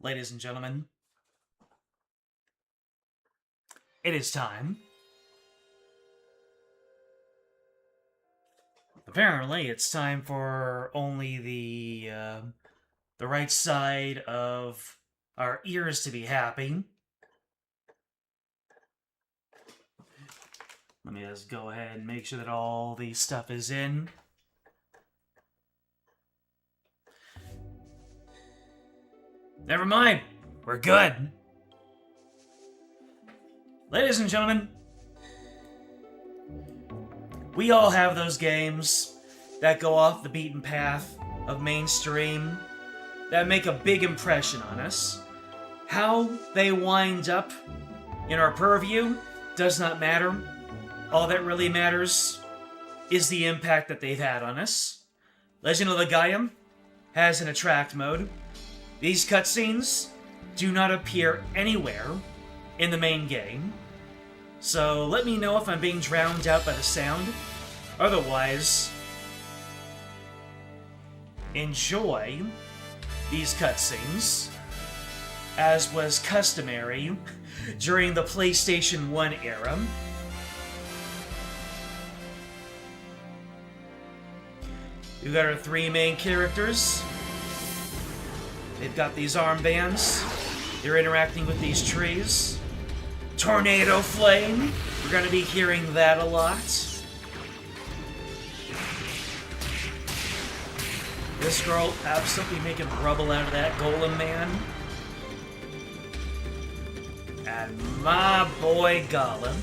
Ladies and gentlemen, it is time. Apparently, it's time for only the right side of our ears to be happy. Let me just go ahead and make sure that all the stuff is in. Never mind, we're good. Ladies and gentlemen, we all have those games that go off the beaten path of mainstream, that make a big impression on us. How they wind up in our purview does not matter. All that really matters is the impact that they've had on us. Legend of Legaia has an attract mode. These cutscenes do not appear anywhere in the main game, so let me know if I'm being drowned out by the sound. Otherwise, enjoy these cutscenes, as was customary during the PlayStation 1 era. We've got our three main characters. They've got these armbands. They're interacting with these trees. Tornado flame. We're going to be hearing that a lot. This girl absolutely making rubble out of that golem man. And my boy Golem.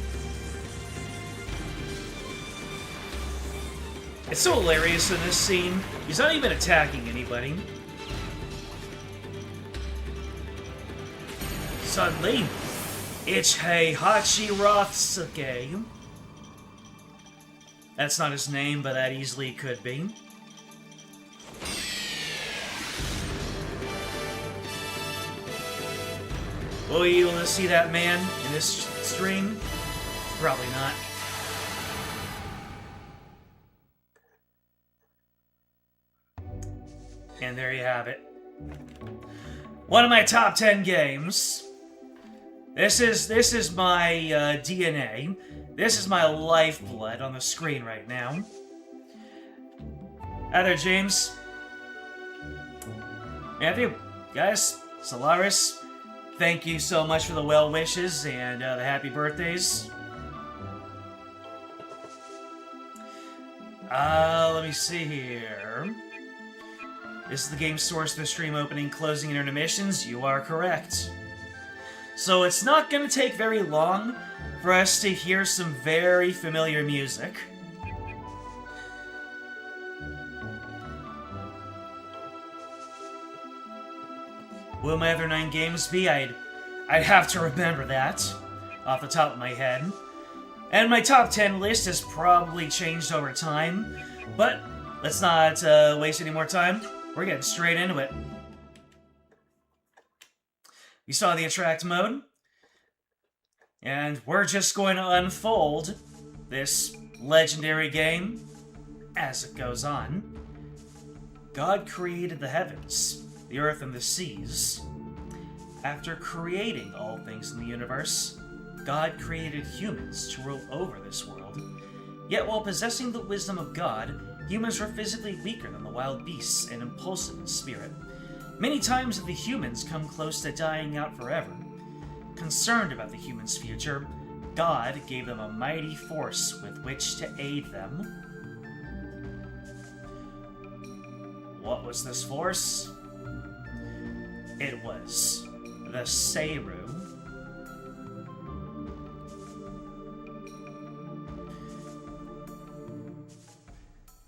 It's so hilarious in this scene. He's not even attacking anybody. Suddenly, it's Heihachi Rothsuke. That's not his name, but that easily could be. Will you able to see that man in this stream? Probably not. And there you have it. One of my top 10 games. This is my DNA. This is my lifeblood on the screen right now. Hi there, James. Matthew, guys, Solaris, thank you so much for the well wishes and the happy birthdays. Let me see here. This is the game source for the stream opening, closing, and intermissions. You are correct. So it's not going to take very long for us to hear some very familiar music. Will my other 9 games be? I'd have to remember that off the top of my head. And my top 10 list has probably changed over time, but let's not waste any more time. We're getting straight into it. We saw the attract mode, and we're just going to unfold this legendary game as it goes on. God created the heavens, the earth, and the seas. After creating all things in the universe, God created humans to rule over this world. Yet while possessing the wisdom of God, humans were physically weaker than the wild beasts and impulsive in spirit. Many times the humans come close to dying out forever. Concerned about the humans' future, God gave them a mighty force with which to aid them. What was this force? It was the Seru.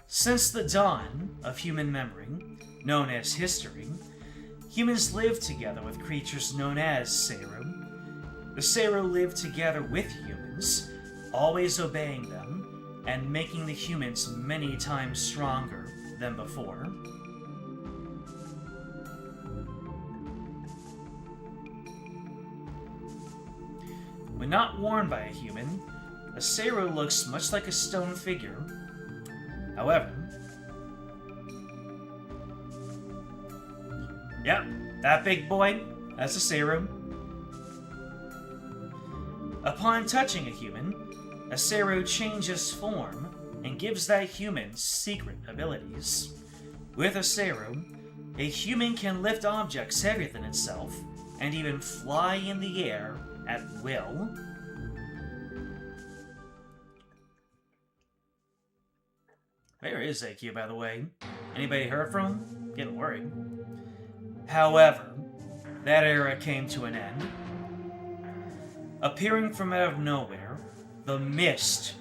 Since the dawn of human memory, known as history, humans lived together with creatures known as Seru. The Seru lived together with humans, always obeying them, and making the humans many times stronger than before. When not worn by a human, a Seru looks much like a stone figure. However, yep, that big boy, as a serum. Upon touching a human, a serum changes form and gives that human secret abilities. With a serum, a human can lift objects heavier than itself and even fly in the air at will. Where is AQ, by the way? Anybody heard from him? Getting worried. However, that era came to an end. Appearing from out of nowhere, the mist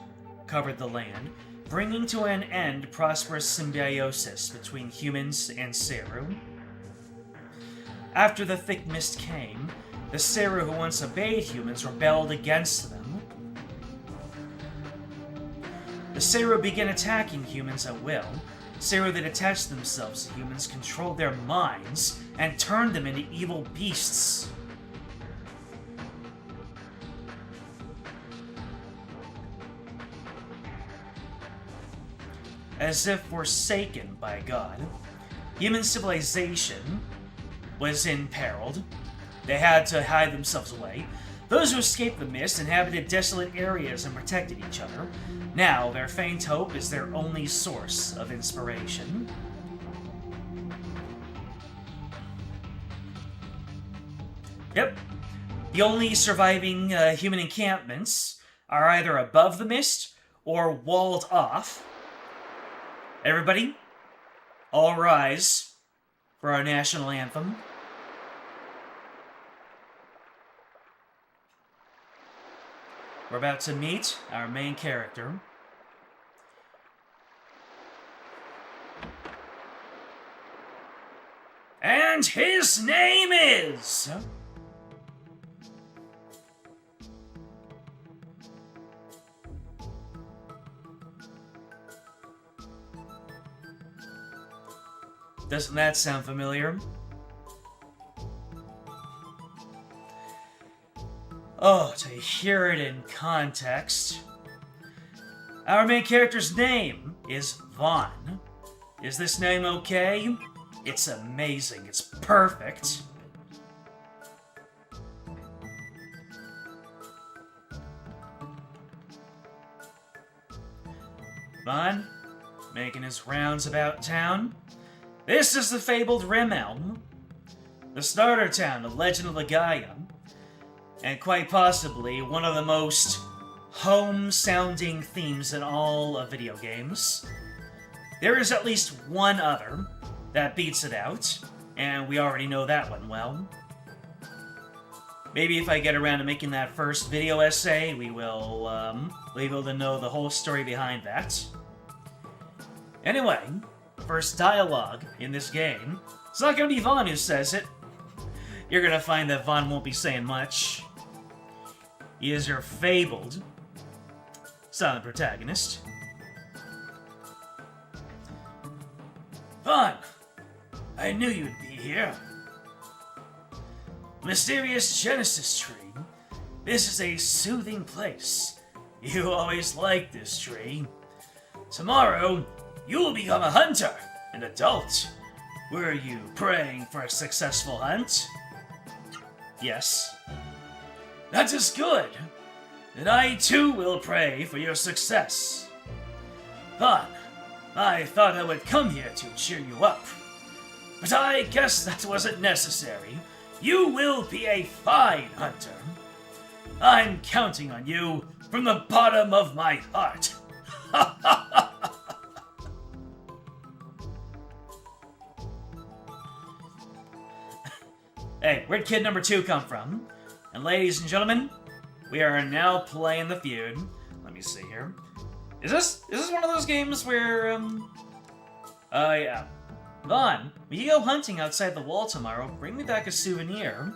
covered the land, bringing to an end prosperous symbiosis between humans and Seru. After the thick mist came, the Seru who once obeyed humans rebelled against them. The Seru began attacking humans at will. Seru that attached themselves to humans controlled their minds and turned them into evil beasts. As if forsaken by God, human civilization was imperiled. They had to hide themselves away. Those who escaped the mist inhabited desolate areas and protected each other. Now, their faint hope is their only source of inspiration. Yep. The only surviving human encampments are either above the mist or walled off. Everybody, all rise for our national anthem. We're about to meet our main character. And his name is... Doesn't that sound familiar? Oh, to hear it in context. Our main character's name is Vaughn. Is this name okay? It's amazing. It's perfect. Vaughn, making his rounds about town. This is the fabled Realm, the starter town of Legend of Legaia, and quite possibly one of the most home-sounding themes in all of video games. There is at least one other that beats it out, and we already know that one well. Maybe if I get around to making that first video essay, we will be able to know the whole story behind that. Anyway, first dialogue in this game. It's not going to be Vaughn who says it. You're going to find that Vaughn won't be saying much. He is your fabled silent protagonist. Vaughn, I knew you'd be here. Mysterious Genesis tree. This is a soothing place. You always liked this tree. Tomorrow, you will become a hunter, an adult. Were you praying for a successful hunt? Yes. That is good. And I too will pray for your success. Vaughn, I thought I would come here to cheer you up. But I guess that wasn't necessary. You will be a fine hunter. I'm counting on you from the bottom of my heart. Hey, where'd kid number 2 come from? And ladies and gentlemen, we are now playing the feud. Let me see here. Is this one of those games where, yeah. Vaughn, when you go hunting outside the wall tomorrow, bring me back a souvenir.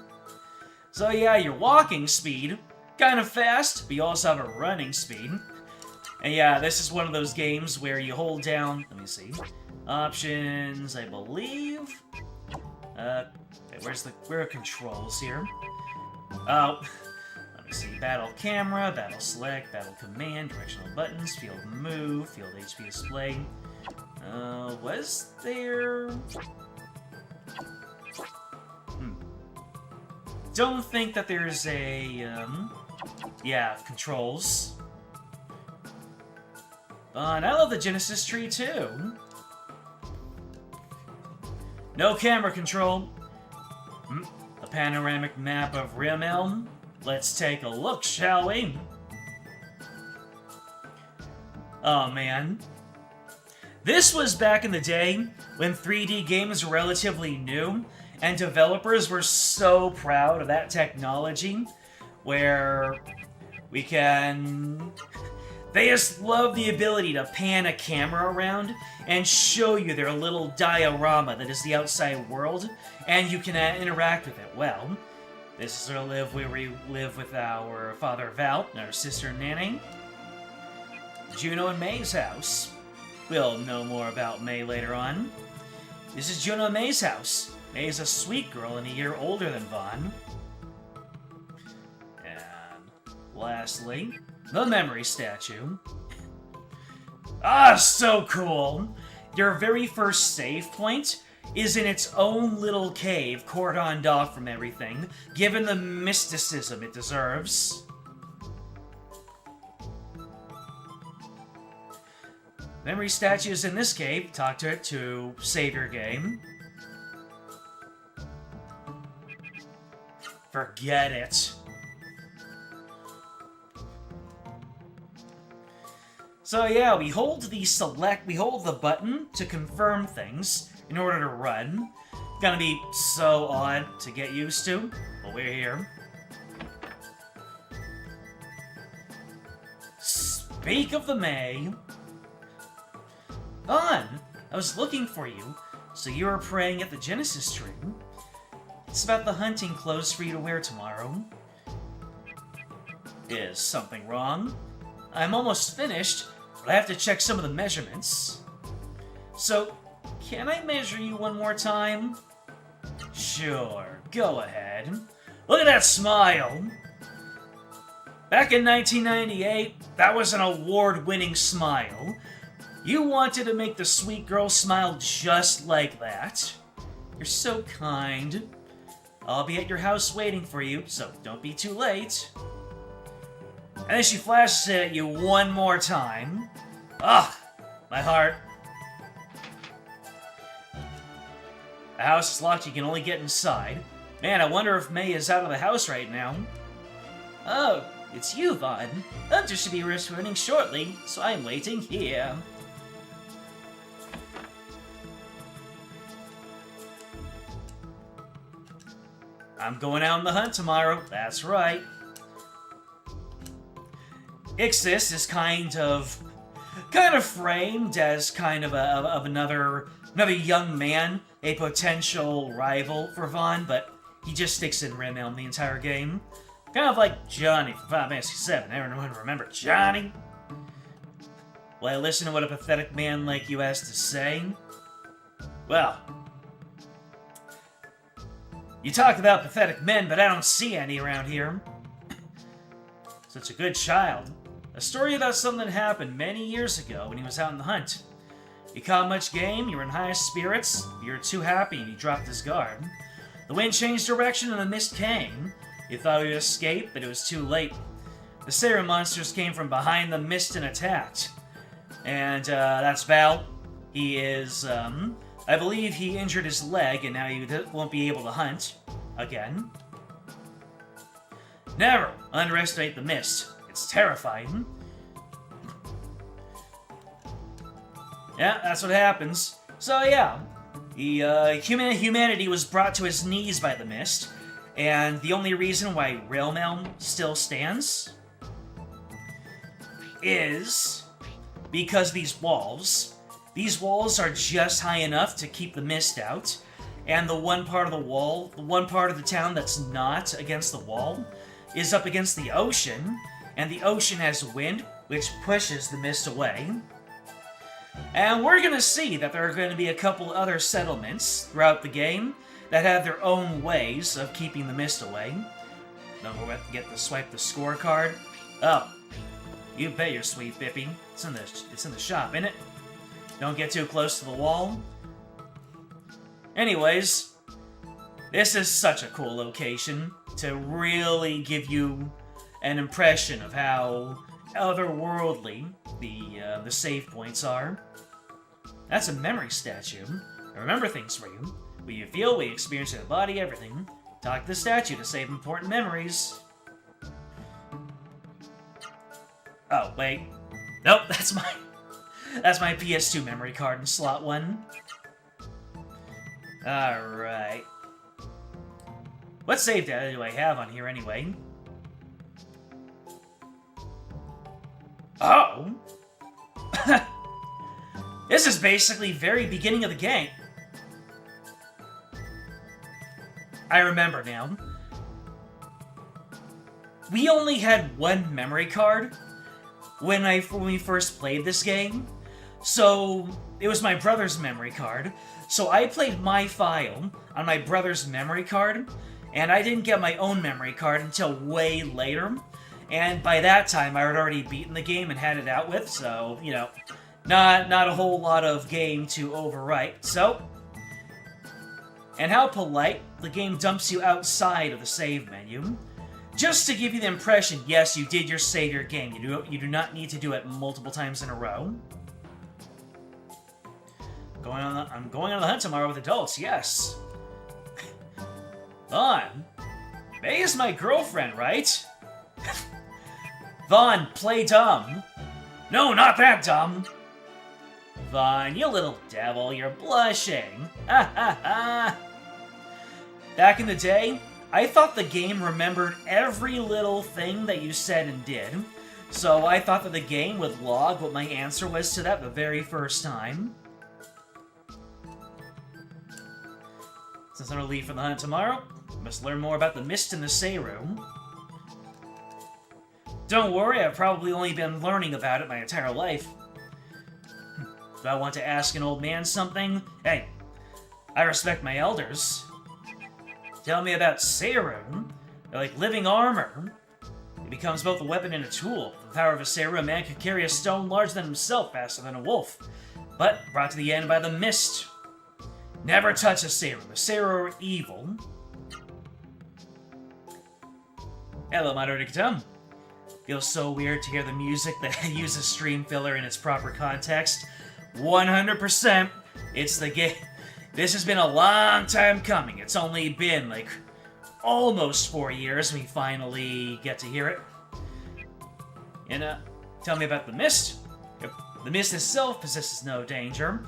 So yeah, your walking speed, kind of fast, but you also have a running speed. And yeah, this is one of those games where you hold down, let me see, options, I believe. Okay, where are controls here? Oh, let me see, battle camera, battle select, battle command, directional buttons, field move, field HP display. Was there... don't think that there's a, yeah, controls. And I love the Genesis tree, too. No camera control. A panoramic map of Rimmel. Let's take a look, shall we? Oh, man. This was back in the day when 3D games were relatively new, and developers were so proud of that technology, where we can... They just love the ability to pan a camera around and show you their little diorama that is the outside world, and you can interact with it. Well, this is where we live with our father Val and our sister Nanny. Juno and May's house. We'll know more about May later on. This is Juno and May's house. May is a sweet girl and a year older than Vaughn. And lastly, the memory statue. Ah, so cool! Your very first save point is in its own little cave, cordoned off from everything, given the mysticism it deserves. Memory statues in this cave. Talk to it to save your game. Forget it. So yeah, we hold the button to confirm things in order to run. Gonna be so odd to get used to, but we're here. Speak of the May. On! I was looking for you, so you were praying at the Genesis tree. It's about the hunting clothes for you to wear tomorrow. Is something wrong? I'm almost finished, but I have to check some of the measurements. So, can I measure you one more time? Sure, go ahead. Look at that smile! Back in 1998, that was an award-winning smile. You wanted to make the sweet girl smile just like that. You're so kind. I'll be at your house waiting for you, so don't be too late. And then she flashes it at you one more time. Ugh, my heart. The house is locked, you can only get inside. Man, I wonder if May is out of the house right now. Oh, it's you, Vaughn. Hunter should be returning shortly, so I'm waiting here. I'm going out on the hunt tomorrow, that's right. Ixis is kind of framed as kind of another young man, a potential rival for Vaughn, but he just sticks in Rimmel the entire game. Kind of like Johnny from Final Fantasy VII. Everyone remember Johnny? Well, listen to what a pathetic man like you has to say. Well, you talk about pathetic men, but I don't see any around here. Such a good child. A story about something that happened many years ago when he was out on the hunt. You caught much game, you were in high spirits, you were too happy and he dropped his guard. The wind changed direction and the mist came. You thought you'd escape, but it was too late. The Sarah monsters came from behind the mist and attacked. And that's Val. He is, I believe he injured his leg and now he won't be able to hunt again. Never underestimate the mist. It's terrifying. Yeah, that's what happens. So yeah, the humanity was brought to his knees by the mist, and the only reason why Rimmel still stands is because these walls are just high enough to keep the mist out, and the one part of the wall, the one part of the town that's not against the wall, is up against the ocean, and the ocean has wind, which pushes the mist away. And we're going to see that there are going to be a couple other settlements throughout the game that have their own ways of keeping the mist away. Don't forget to swipe the scorecard. Oh, you bet your sweet Bippy. It's in the shop, innit? Don't get too close to the wall. Anyways, This is such a cool location to really give you an impression of how otherworldly the save points are. That's a memory statue. I remember things for you. What you feel, what you experience in the body, everything. Talk to the statue to save important memories. Oh, wait. Nope, that's my PS2 memory card in slot 1. Alright. What save data do I have on here anyway? Oh! This is basically very beginning of the game. I remember now. We only had one memory card when we first played this game. So, it was my brother's memory card. So I played my file on my brother's memory card, and I didn't get my own memory card until way later. And by that time, I had already beaten the game and had it out with, so, you know, not a whole lot of game to overwrite. So, and how polite, the game dumps you outside of the save menu. Just to give you the impression, yes, you did save your game. You do not need to do it multiple times in a row. I'm going on the hunt tomorrow with adults, yes. Vaughn, May is my girlfriend, right? Vaughn, play dumb. No, not that dumb. Vaughn, you little devil, you're blushing. Ha ha ha. Back in the day, I thought the game remembered every little thing that you said and did, so I thought that the game would log what my answer was to that the very first time. Since I'm gonna leave for the hunt tomorrow, I must learn more about the mist in the Serum. Don't worry, I've probably only been learning about it my entire life. If I want to ask an old man something, hey, I respect my elders. Tell me about Serum. They're like living armor. It becomes both a weapon and a tool. The power of a Serum man could carry a stone larger than himself faster than a wolf, but brought to the end by the mist. Never touch a Serum. The Serum are evil. Hello, moderator Katum. Feels so weird to hear the music that uses stream filler in its proper context. 100%, it's the game. This has been a long time coming. It's only been, like, almost 4 years we finally get to hear it. And, tell me about the mist. The mist itself possesses no danger,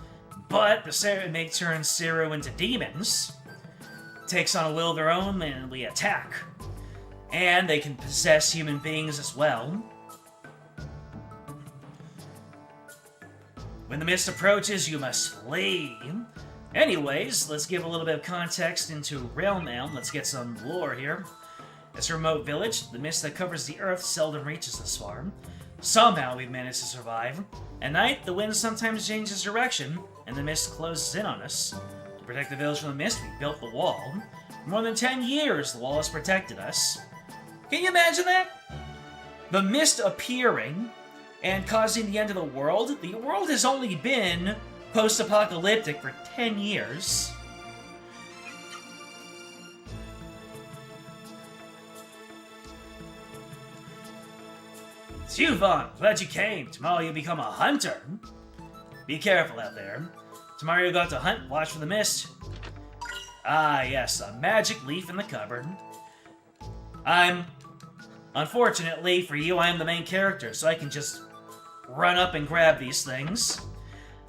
but the Serum may turn Seru into demons. Takes on a will of their own and we attack. And they can possess human beings as well. When the mist approaches, you must flee. Anyways, let's give a little bit of context into Realm Elm. Let's get some lore here. It's a remote village. The mist that covers the earth seldom reaches this far. Somehow we've managed to survive. At night, the wind sometimes changes direction, and the mist closes in on us. To protect the village from the mist, we built the wall. For more than 10 years, the wall has protected us. Can you imagine that? The mist appearing and causing the end of the world? The world has only been post-apocalyptic for 10 years. It's you, Vaughn. Glad you came. Tomorrow you'll become a hunter. Be careful out there. Tomorrow you'll go out to hunt, watch for the mist. Ah, yes, a magic leaf in the cupboard. Unfortunately for you, I am the main character, so I can just run up and grab these things.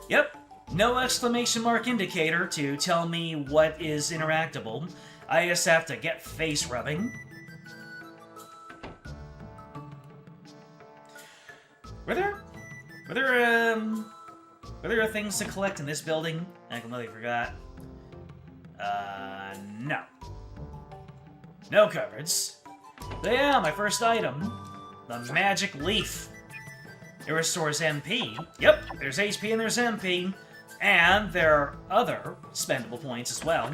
Yep, no exclamation mark indicator to tell me what is interactable. I just have to get face rubbing. Were there things to collect in this building? I completely forgot. No. No cupboards. But yeah, my first item. The magic leaf. It restores MP. Yep, there's HP and there's MP. And there are other spendable points as well.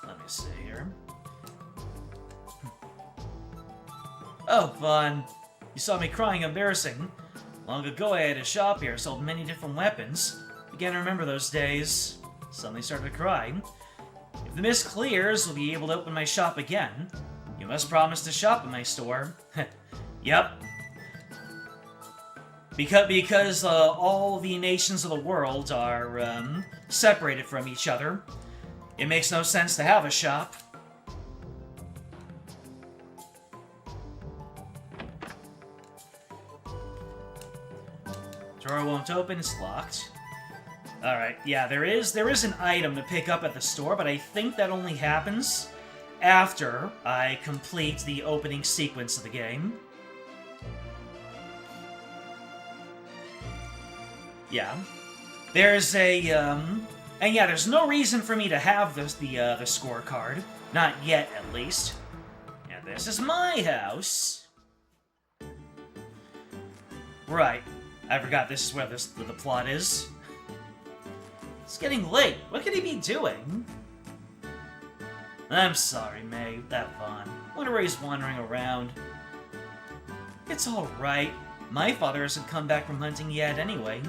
Let me see here. Oh, fun. You saw me crying embarrassing. Long ago I had a shop here, sold many different weapons. Began to remember those days. suddenly started to cry. If the mist clears, we'll be able to open my shop again. You must promise to shop in my store. Yep. Because all the nations of the world are separated from each other, it makes no sense to have a shop. Drawer won't open, it's locked. Alright, yeah, there is an item to pick up at the store, but I think that only happens after I complete the opening sequence of the game. Yeah. There's a, and yeah, there's no reason for me to have the scorecard. Not yet, at least. Yeah, this is my house. Right. I forgot this is where the plot is. It's getting late. What could he be doing? I'm sorry, May. That Vaughn. Wonder where he's wandering around. It's alright. My father hasn't come back from hunting yet anyway.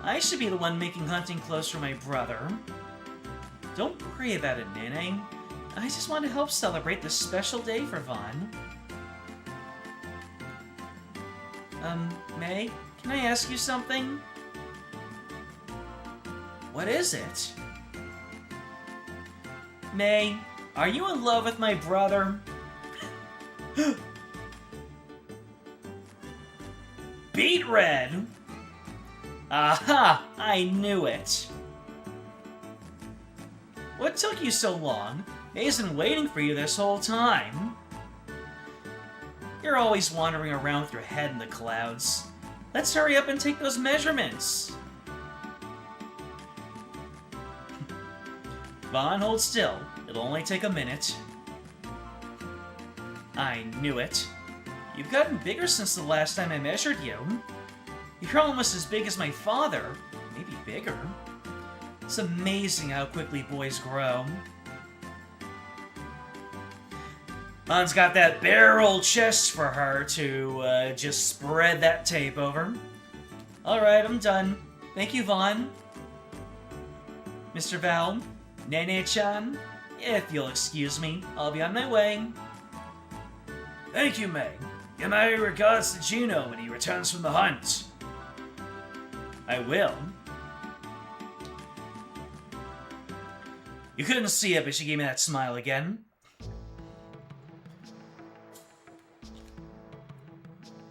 I should be the one making hunting clothes for my brother. Don't worry about it, Nene. I just want to help celebrate this special day for Vaughn. May, can I ask you something? What is it? May, are you in love with my brother? Beet red! Aha! I knew it! What took you so long? May's been waiting for you this whole time. You're always wandering around with your head in the clouds. Let's hurry up and take those measurements. Vaughn, hold still. It'll only take a minute. I knew it. You've gotten bigger since the last time I measured you. You're almost as big as my father. Maybe bigger. It's amazing how quickly boys grow. Vaughn's got that bare old chest for her to just spread that tape over. Alright, I'm done. Thank you, Vaughn. Mr. Val, Nene-chan, if you'll excuse me, I'll be on my way. Thank you, May. Give my regards to Juno when he returns from the hunt. I will. You couldn't see it, but she gave me that smile again.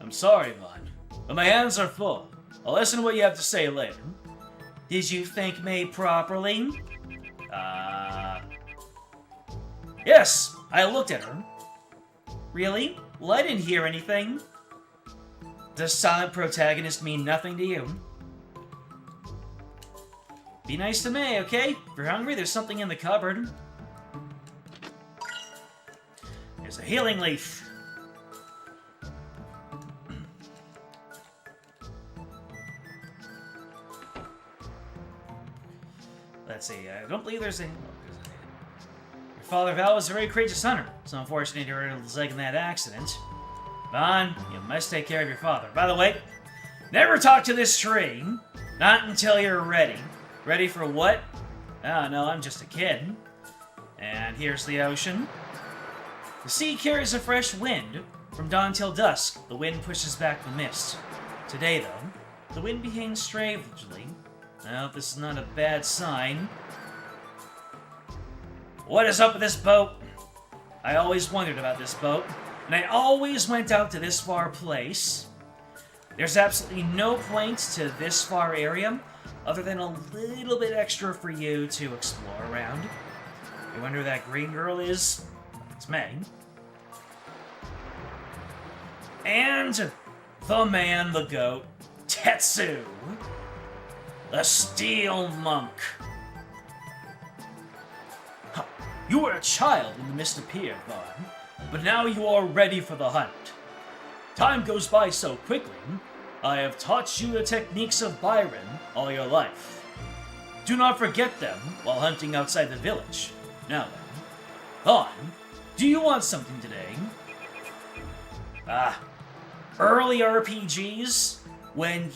I'm sorry, Vaughn, but my hands are full. I'll listen to what you have to say later. Did you thank May properly? Yes, I looked at her. Really? Well, I didn't hear anything. Does silent protagonist mean nothing to you? Be nice to May, okay? If you're hungry, there's something in the cupboard. There's a healing leaf. Let's see, I don't believe there's any... Your father, Val, was a very courageous hunter. It's unfortunate he hurt his leg in that accident. Vaughn, you must take care of your father. By the way, never talk to this tree. Not until you're ready. Ready for what? Oh, no, I'm just a kid. And here's the ocean. The sea carries a fresh wind. From dawn till dusk, the wind pushes back the mist. Today, though, the wind behaves strangely. I hope this is not a bad sign. What is up with this boat? I always wondered about this boat, and I always went out to this far place. There's absolutely no point to this far area, other than a little bit extra for you to explore around. You wonder who that green girl is? It's May. And the man, the goat, Tetsu. The Steel Monk. You were a child when the mist appeared, Vaughn, but now you are ready for the hunt. Time goes by so quickly. I have taught you the techniques of Byron all your life. Do not forget them while hunting outside the village. Now then, Vaughn, do you want something today? Early RPGs, when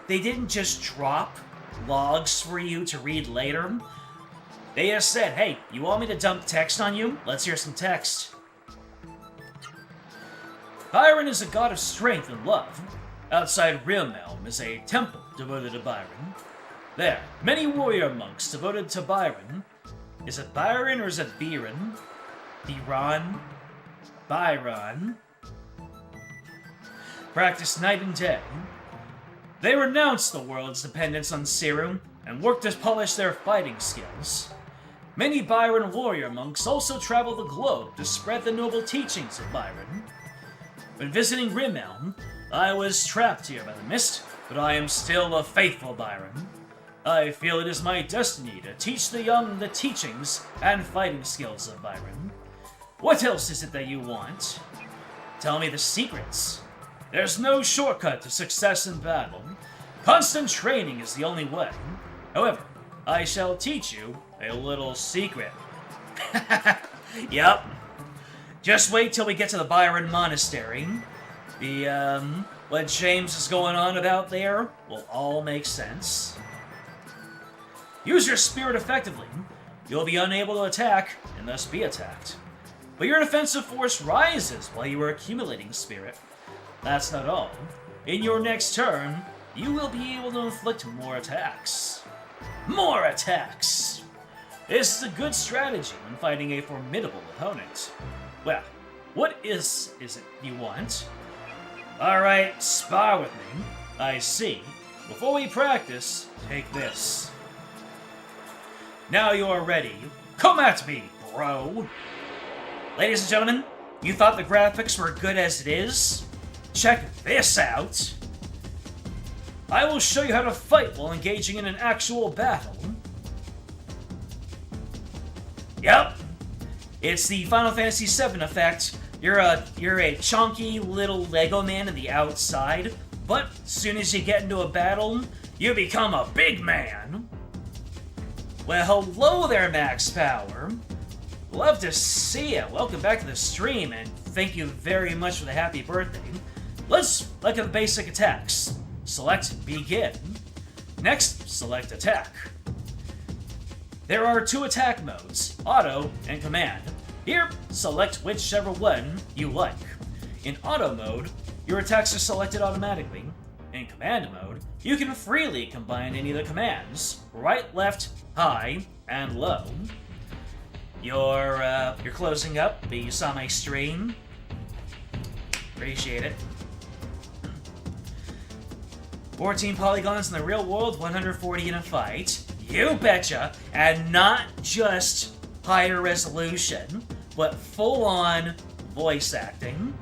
they didn't just drop logs for you to read later. They just said, hey, you want me to dump text on you? Let's hear some text. Byron is a god of strength and love. Outside Realm is a temple devoted to Byron. There, many warrior monks devoted to Byron. Is it Byron or is it Byron? Byron. Practice night and day. They renounce the world's dependence on Siru and work to polish their fighting skills. Many Byron warrior monks also travel the globe to spread the noble teachings of Byron. When visiting Rimhelm, I was trapped here by the mist, but I am still a faithful Byron. I feel it is my destiny to teach the young the teachings and fighting skills of Byron. What else is it that you want? Tell me the secrets. There's no shortcut to success in battle. Constant training is the only way. However, I shall teach you a little secret. Yep. Just wait till we get to the Byron Monastery. What James is going on about there will all make sense. Use your spirit effectively. You'll be unable to attack, and thus be attacked. But your defensive force rises while you are accumulating spirit. That's not all. In your next turn, you will be able to inflict more attacks. More attacks! This is a good strategy when fighting a formidable opponent. Well, what is it you want? Alright, spar with me. I see. Before we practice, take this. Now you're ready. Come at me, bro! Ladies and gentlemen, you thought the graphics were good as it is? Check this out! I will show you how to fight while engaging in an actual battle. Yep, it's the Final Fantasy VII effect. You're a chunky little Lego man on the outside, but as soon as you get into a battle, you become a big man. Well, hello there, Max Power. Love to see you. Welcome back to the stream, and thank you very much for the happy birthday. Let's look at the basic attacks. Select Begin. Next, select Attack. There are two attack modes, Auto and Command. Here, select whichever one you like. In Auto mode, your attacks are selected automatically. In Command mode, you can freely combine any of the commands, right, left, high, and low. You're closing up, but you saw my stream. Appreciate it. 14 polygons in the real world, 140 in a fight. You betcha! And not just higher resolution, but full-on voice acting.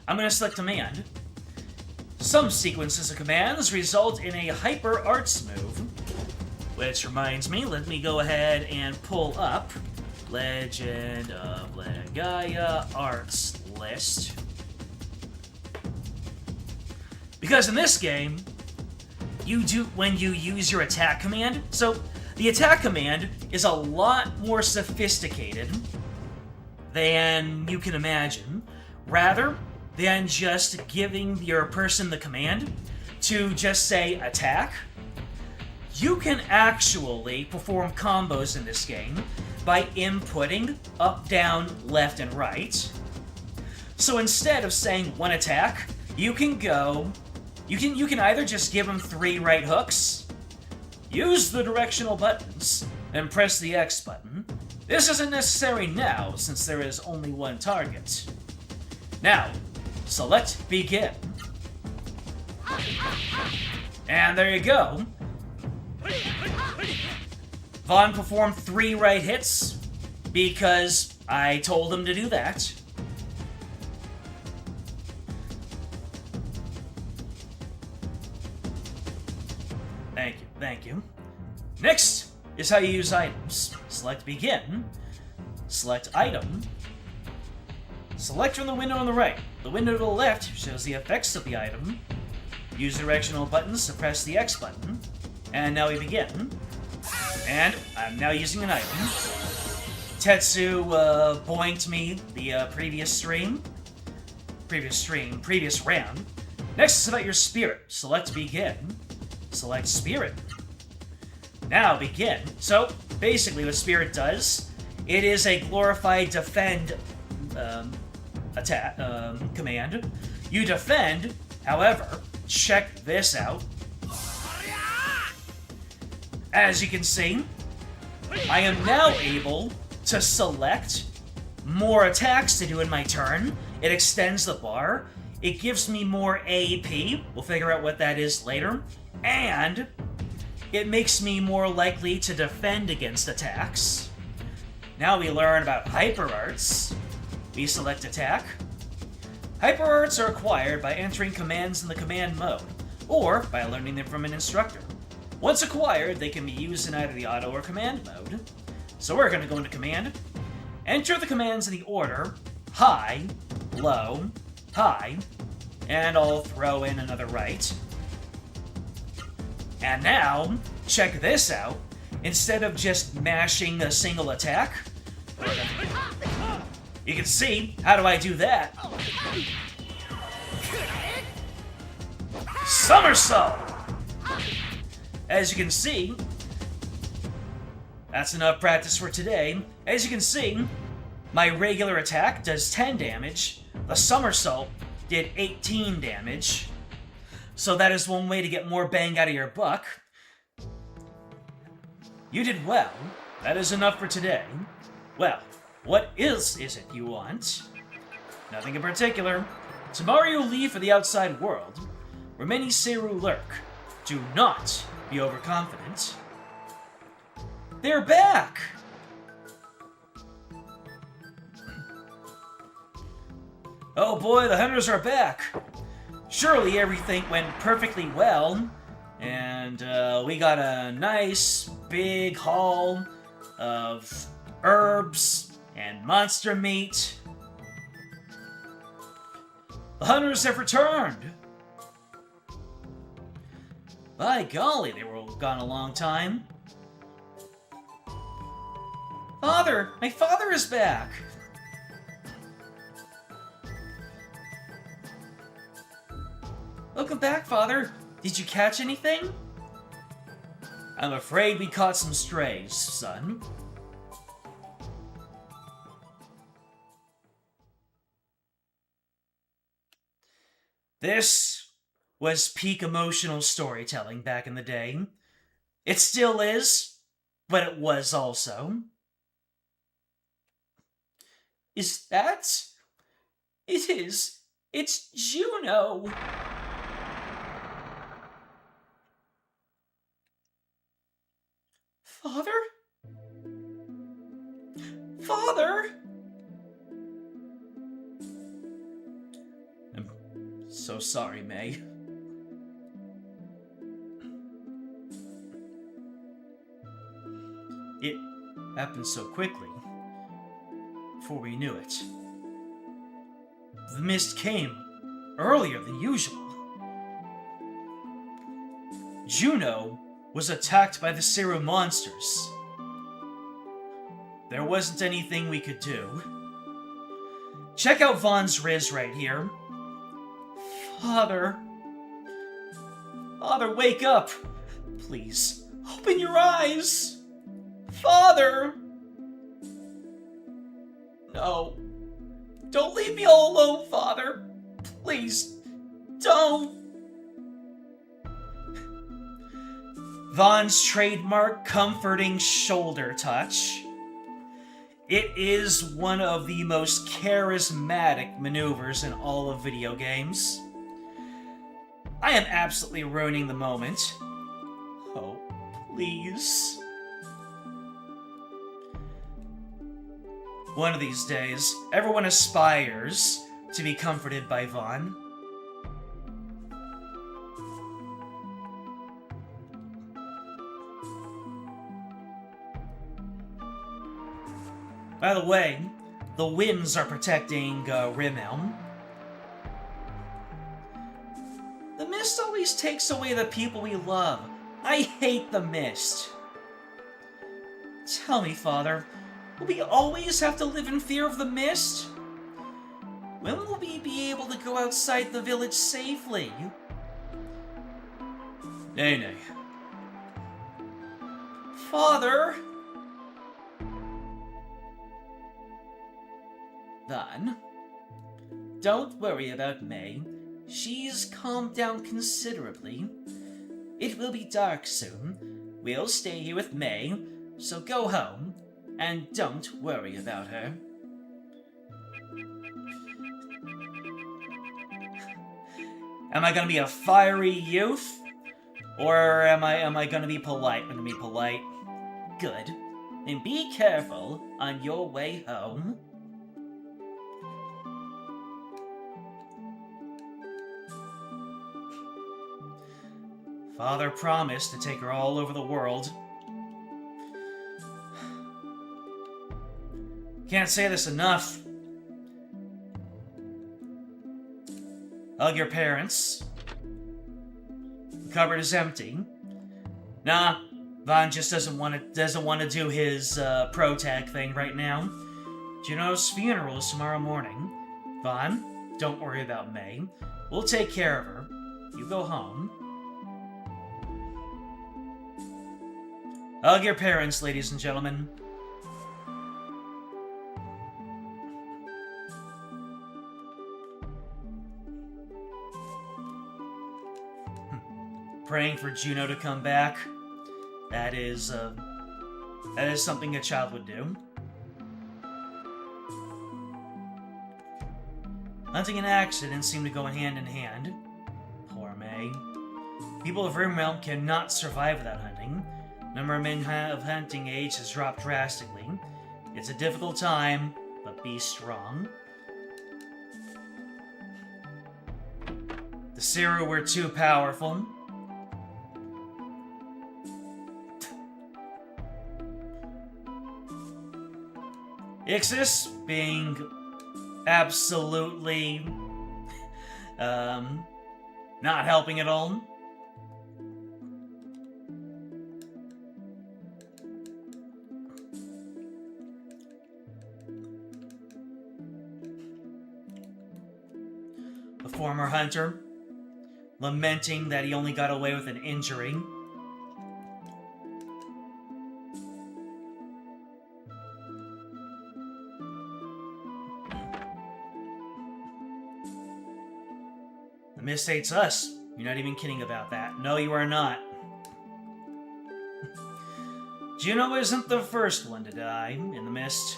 I'm gonna select Command. Some sequences of commands result in a hyper arts move. Which reminds me, let me go ahead and pull up Legend of Legaia Arts list. Because in this game, when you use your attack command, so the attack command is a lot more sophisticated than you can imagine. Rather than just giving your person the command to just say attack, you can actually perform combos in this game by inputting up, down, left, and right. So instead of saying one attack, you can either just give them 3 right hooks, use the directional buttons, and press the X button. This isn't necessary now, since there is only one target. Now, select Begin. And there you go. Vaughn performed 3 right hits, because I told him to do that. Thank you. Next is how you use items. Select Begin, select Item, select from the window on the right. The window to the left shows the effects of the item. Use directional buttons to press the X button. And now we begin. And I'm now using an item. Tetsu boinked me the previous round. Next is about your spirit. Select Begin. Select Spirit. Now begin. So, basically what Spirit does, it is a glorified defend attack command. You defend, however, check this out. As you can see, I am now able to select more attacks to do in my turn. It extends the bar. It gives me more AP. We'll figure out what that is later. And it makes me more likely to defend against attacks. Now we learn about Hyper Arts. We select attack. Hyper Arts are acquired by entering commands in the command mode, or by learning them from an instructor. Once acquired, they can be used in either the auto or command mode. So we're going to go into command, enter the commands in the order high, low, high, and I'll throw in another right. And now, check this out. Instead of just mashing a single attack, you can see, how do I do that? Somersault! As you can see, that's enough practice for today. As you can see, my regular attack does 10 damage. The somersault did 18 damage. So that is one way to get more bang out of your buck. You did well. That is enough for today. Well, what is it you want? Nothing in particular. Tomorrow you'll leave for the outside world, where many Seru lurk. Do not be overconfident. They're back! Oh boy, the hunters are back! Surely everything went perfectly well, and we got a nice big haul of herbs and monster meat. The hunters have returned! By golly, they were gone a long time. Father! My father is back! Welcome back, Father. Did you catch anything? I'm afraid we caught some strays, son. This was peak emotional storytelling back in the day. It still is, but it was also. Is that? It is. It's Juno. Father? Father? I'm so sorry, May. It happened so quickly. Before we knew it. The mist came earlier than usual. Juno was attacked by the Seru monsters. There wasn't anything we could do. Check out Vaughn's Riz right here. Father. Father, wake up. Please, open your eyes. Father. No. Don't leave me all alone, Father. Please, don't. Vaughn's trademark comforting shoulder touch. It is one of the most charismatic maneuvers in all of video games. I am absolutely ruining the moment. Oh, please. One of these days, everyone aspires to be comforted by Vaughn. By the way, the winds are protecting Rimelm. The mist always takes away the people we love. I hate the mist. Tell me, Father, will we always have to live in fear of the mist? When will we be able to go outside the village safely? Nay, nay. Father! Then, don't worry about May. She's calmed down considerably. It will be dark soon. We'll stay here with May, so go home, and don't worry about her. Am I gonna be a fiery youth? Or am I gonna be polite? I'm gonna be polite. Good. And be careful on your way home. Father promised to take her all over the world. Can't say this enough. Hug your parents. The cupboard is empty. Nah, Vaughn just doesn't want to do his pro tag thing right now. Juno's funeral is tomorrow morning. Vaughn, don't worry about May. We'll take care of her. You go home. Hug your parents, ladies and gentlemen. Praying for Juno to come back. That is something a child would do. Hunting and accidents seem to go hand in hand. Poor May. People of Rimrealm cannot survive without hunting. Number of men of hunting age has dropped drastically. It's a difficult time, but be strong. The Siru were too powerful. Ixis being absolutely not helping at all. The former hunter lamenting that he only got away with an injury. The mist hates us. You're not even kidding about that. No, you are not. Juno isn't the first one to die in the mist.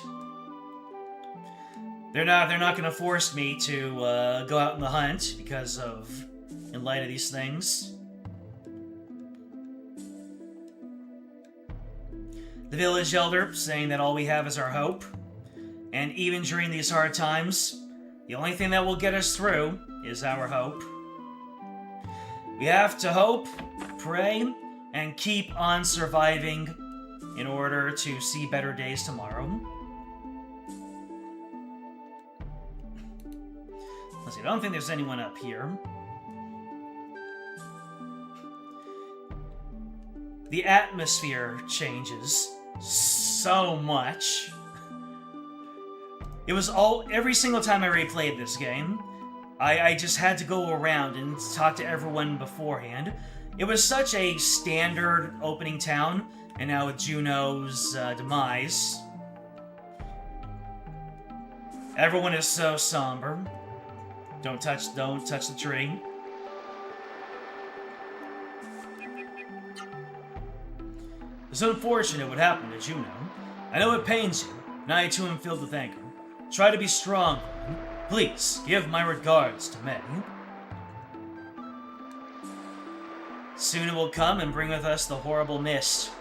They're not going to force me to go out on the hunt because of, in light of these things. The village elder saying that all we have is our hope. And even during these hard times, the only thing that will get us through is our hope. We have to hope, pray, and keep on surviving in order to see better days tomorrow. Let's see, I don't think there's anyone up here. The atmosphere changes so much. It was every single time I replayed this game, I just had to go around and talk to everyone beforehand. It was such a standard opening town, and now with Juno's demise, everyone is so somber. Don't touch the tree. It's unfortunate what happened to Juno. I know it pains you, and I too am filled with anger. Try to be strong. Please, give my regards to May. Soon it will come and bring with us the horrible mist.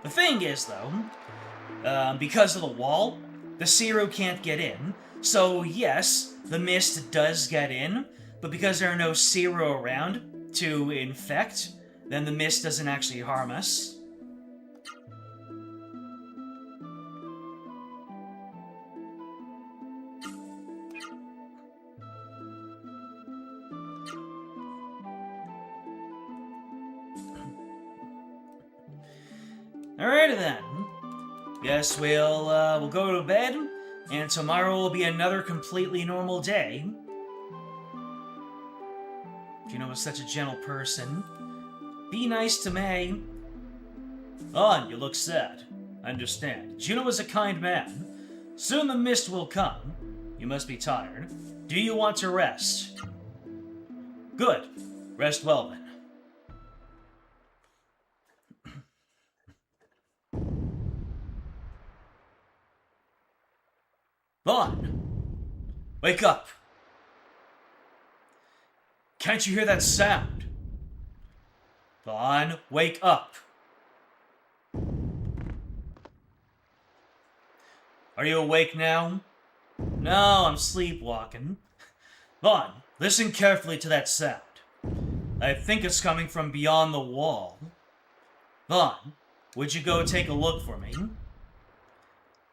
The thing is, though, because of the wall, the Siru can't get in. So, yes, the mist does get in, but because there are no Siru around to infect, then the mist doesn't actually harm us. Alrighty then. Guess we'll go to bed, and tomorrow will be another completely normal day. Juno is such a gentle person. Be nice to May. On, you look sad. I understand. Juno is a kind man. Soon the mist will come. You must be tired. Do you want to rest? Good. Rest well then. Vaughn! Wake up! Can't you hear that sound? Vaughn, wake up! Are you awake now? No, I'm sleepwalking. Vaughn, listen carefully to that sound. I think it's coming from beyond the wall. Vaughn, would you go take a look for me?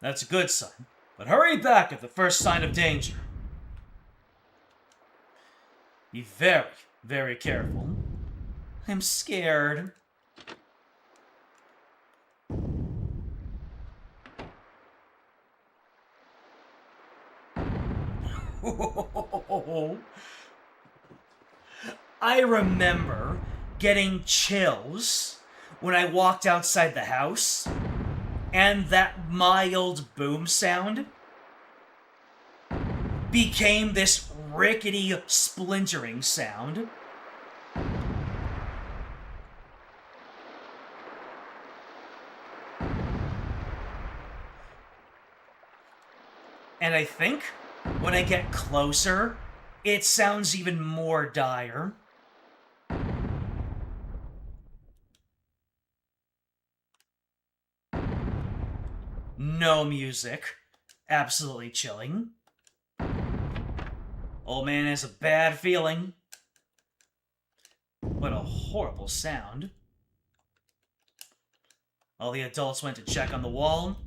That's a good sign, but hurry back at the first sign of danger. Be very, very careful. I'm scared. I remember getting chills when I walked outside the house, and that mild boom sound became this rickety splintering sound. And I think when I get closer, it sounds even more dire. No music. Absolutely chilling. Old man has a bad feeling. What a horrible sound. All the adults went to check on the wall,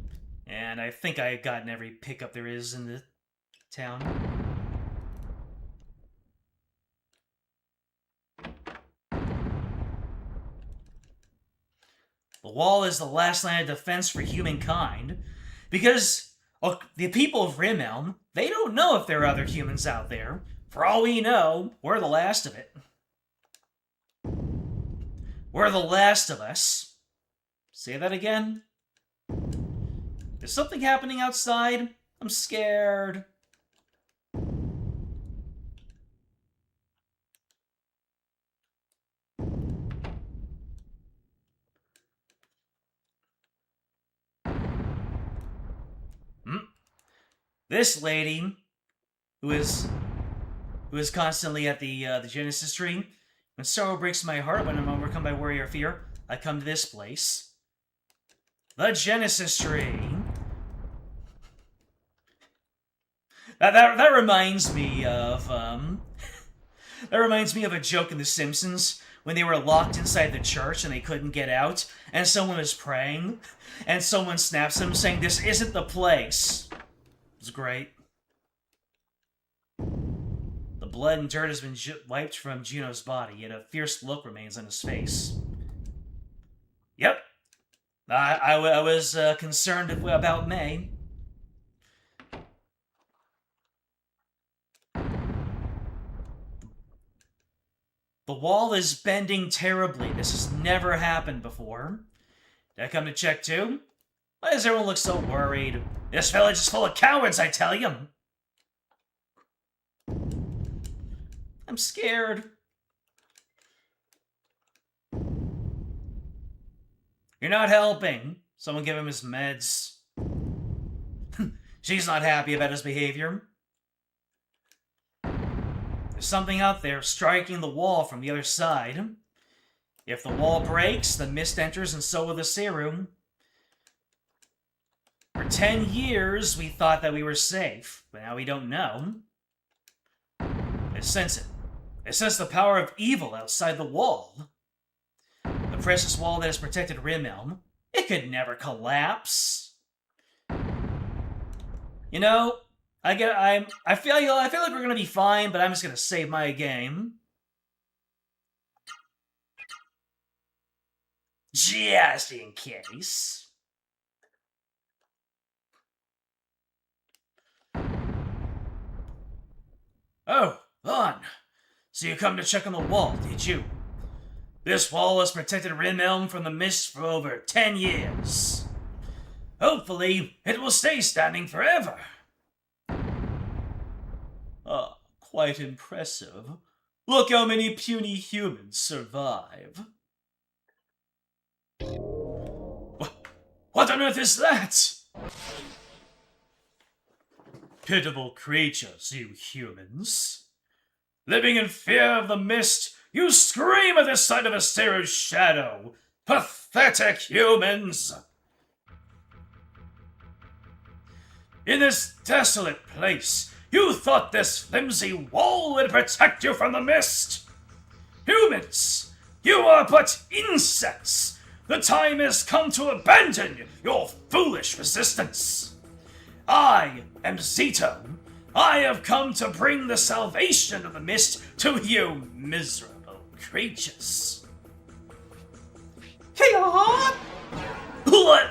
and I think I had gotten every pickup there is in the town. The wall is the last line of defense for humankind, because the people of Rimelm, they don't know if there are other humans out there. For all we know, we're the last of it. We're the last of us. Say that again? Is something happening outside? I'm scared. This lady, who is constantly at the Genesis tree, when sorrow breaks my heart, when I'm overcome by worry or fear, I come to this place. The Genesis tree. That reminds me of that reminds me of a joke in The Simpsons when they were locked inside the church and they couldn't get out, and someone was praying, and someone snaps them saying, "This isn't the place." It's great. The blood and dirt has been wiped from Juno's body, yet a fierce look remains on his face. Yep. I was concerned about May. The wall is bending terribly. This has never happened before. Did I come to check too? Why does everyone look so worried? This village is full of cowards, I tell you. I'm scared. You're not helping. Someone give him his meds. She's not happy about his behavior. There's something out there striking the wall from the other side. If the wall breaks, the mist enters and so will the serum. For 10 years, we thought that we were safe, but now we don't know. I sense it. I sense the power of evil outside the wall. The precious wall that has protected Rimelm. It could never collapse. You know, I feel like we're gonna be fine, but I'm just gonna save my game. Just in case. Oh, Vaughn. So you come to check on the wall, did you? This wall has protected Rim from the mist for over 10 years. Hopefully, it will stay standing forever. Quite impressive. Look how many puny humans survive. What on earth is that? Pitiful creatures, you humans. Living in fear of the mist, you scream at the sight of a Seru's shadow. Pathetic humans! In this desolate place, you thought this flimsy wall would protect you from the mist. Humans, you are but insects. The time has come to abandon your foolish resistance. I am Zito. I have come to bring the salvation of the mist to you miserable creatures. What?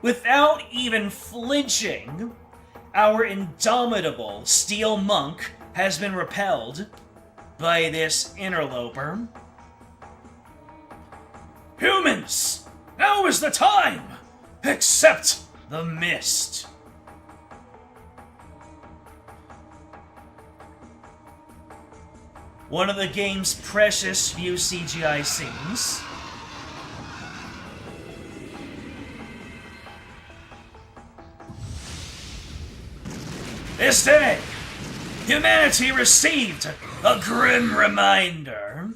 Without even flinching, our indomitable steel monk has been repelled by this interloper. Humans, now is the time! Accept the mist. One of the game's precious few CGI scenes. This day, humanity received a grim reminder.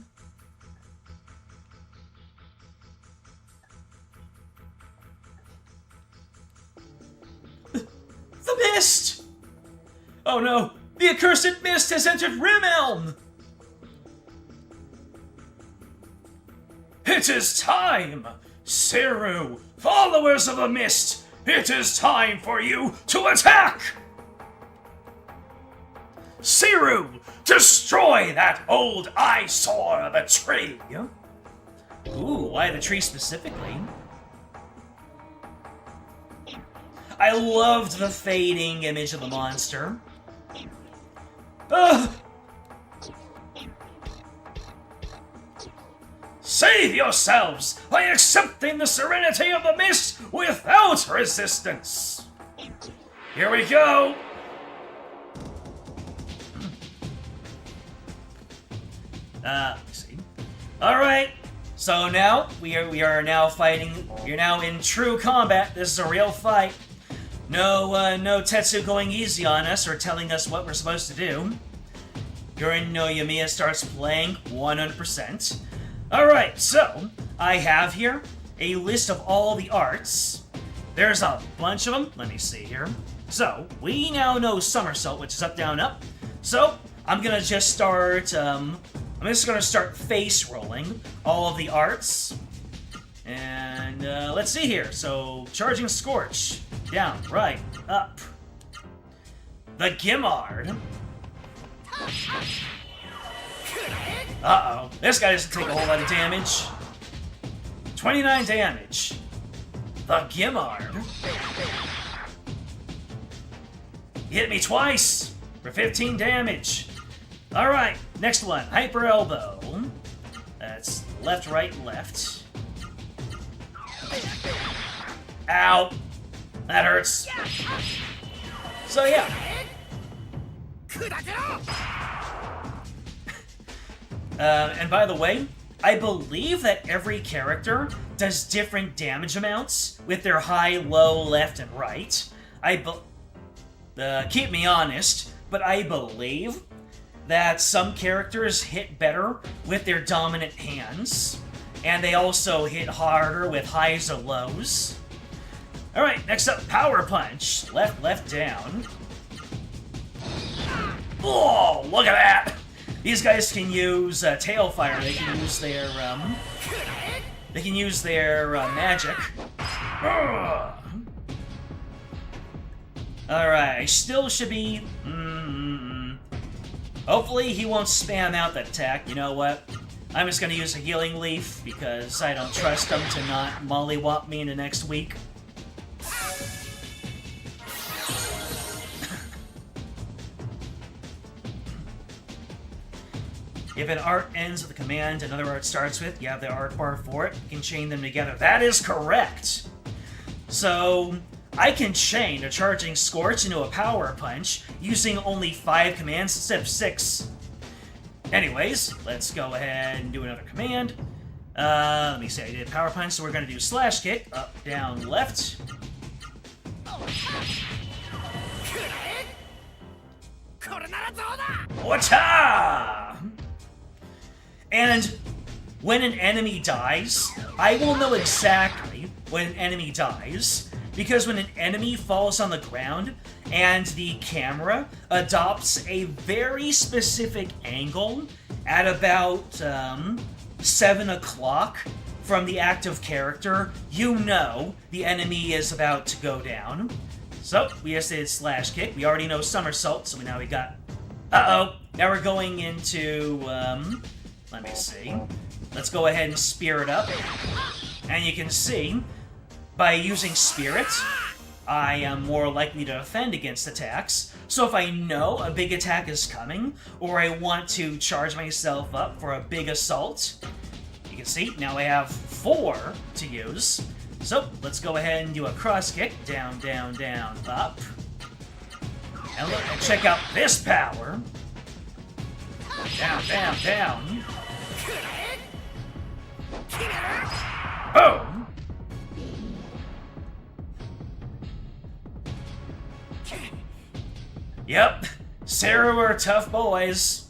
The mist! Oh no, the accursed mist has entered Rim. It is time! Seru, followers of the mist, it is time for you to attack! Seru, destroy that old eyesore of a tree! Ooh, why the tree specifically? I loved the fading image of the monster. Save yourselves by accepting the serenity of the mist without resistance! Here we go! Let's see. Alright, so now, we are now fighting, you're now in true combat, this is a real fight. No Tetsu going easy on us or telling us what we're supposed to do. During no Yamiya starts playing 100%. Alright, so, I have here a list of all the arts. There's a bunch of them, let me see here. So, we now know somersault, which is up, down, up. So, I'm gonna just start, I'm just gonna start face rolling all of the arts. And, let's see here. So, charging Scorch. Down, right, up. The Gimard. Uh-oh. This guy doesn't take a whole lot of damage. 29 damage. The Gimard. He hit me twice for 15 damage. Alright, next one. Hyper Elbow. That's left, right, left. Ow. That hurts. So yeah. And by the way, I believe that every character does different damage amounts with their high, low, left, and right. Keep me honest, but I believe that some characters hit better with their dominant hands, and they also hit harder with highs or lows. Alright, next up, Power Punch. Left, left, down. Oh, look at that! These guys can use Tail Fire. They can use their magic. Alright, I still should be... Hopefully he won't spam out that attack. You know what? I'm just gonna use a Healing Leaf because I don't trust him to not mollywop me into next week. If an art ends with a command another art starts with, you have the art bar for it. You can chain them together. That is correct! So, I can chain a charging Scorch into a power punch using only 5 commands instead of 6. Anyways, let's go ahead and do another command. Let me say I did power punch, so we're going to do slash kick. Up, down, left. Wata! And when an enemy dies, I will know exactly when an enemy dies, because when an enemy falls on the ground and the camera adopts a very specific angle at about 7 o'clock from the active character, you know the enemy is about to go down. So, we just did slash kick. We already know somersault, so now we got... Uh-oh! Now we're going into, let me see. Let's go ahead and Spirit up. And you can see, by using Spirit, I am more likely to defend against attacks. So if I know a big attack is coming, or I want to charge myself up for a big assault, you can see, now I have 4 to use. So, let's go ahead and do a cross kick. Down, down, down, up. And look, and check out this power. Down, down, down. Boom! Yep, Sarah were tough boys.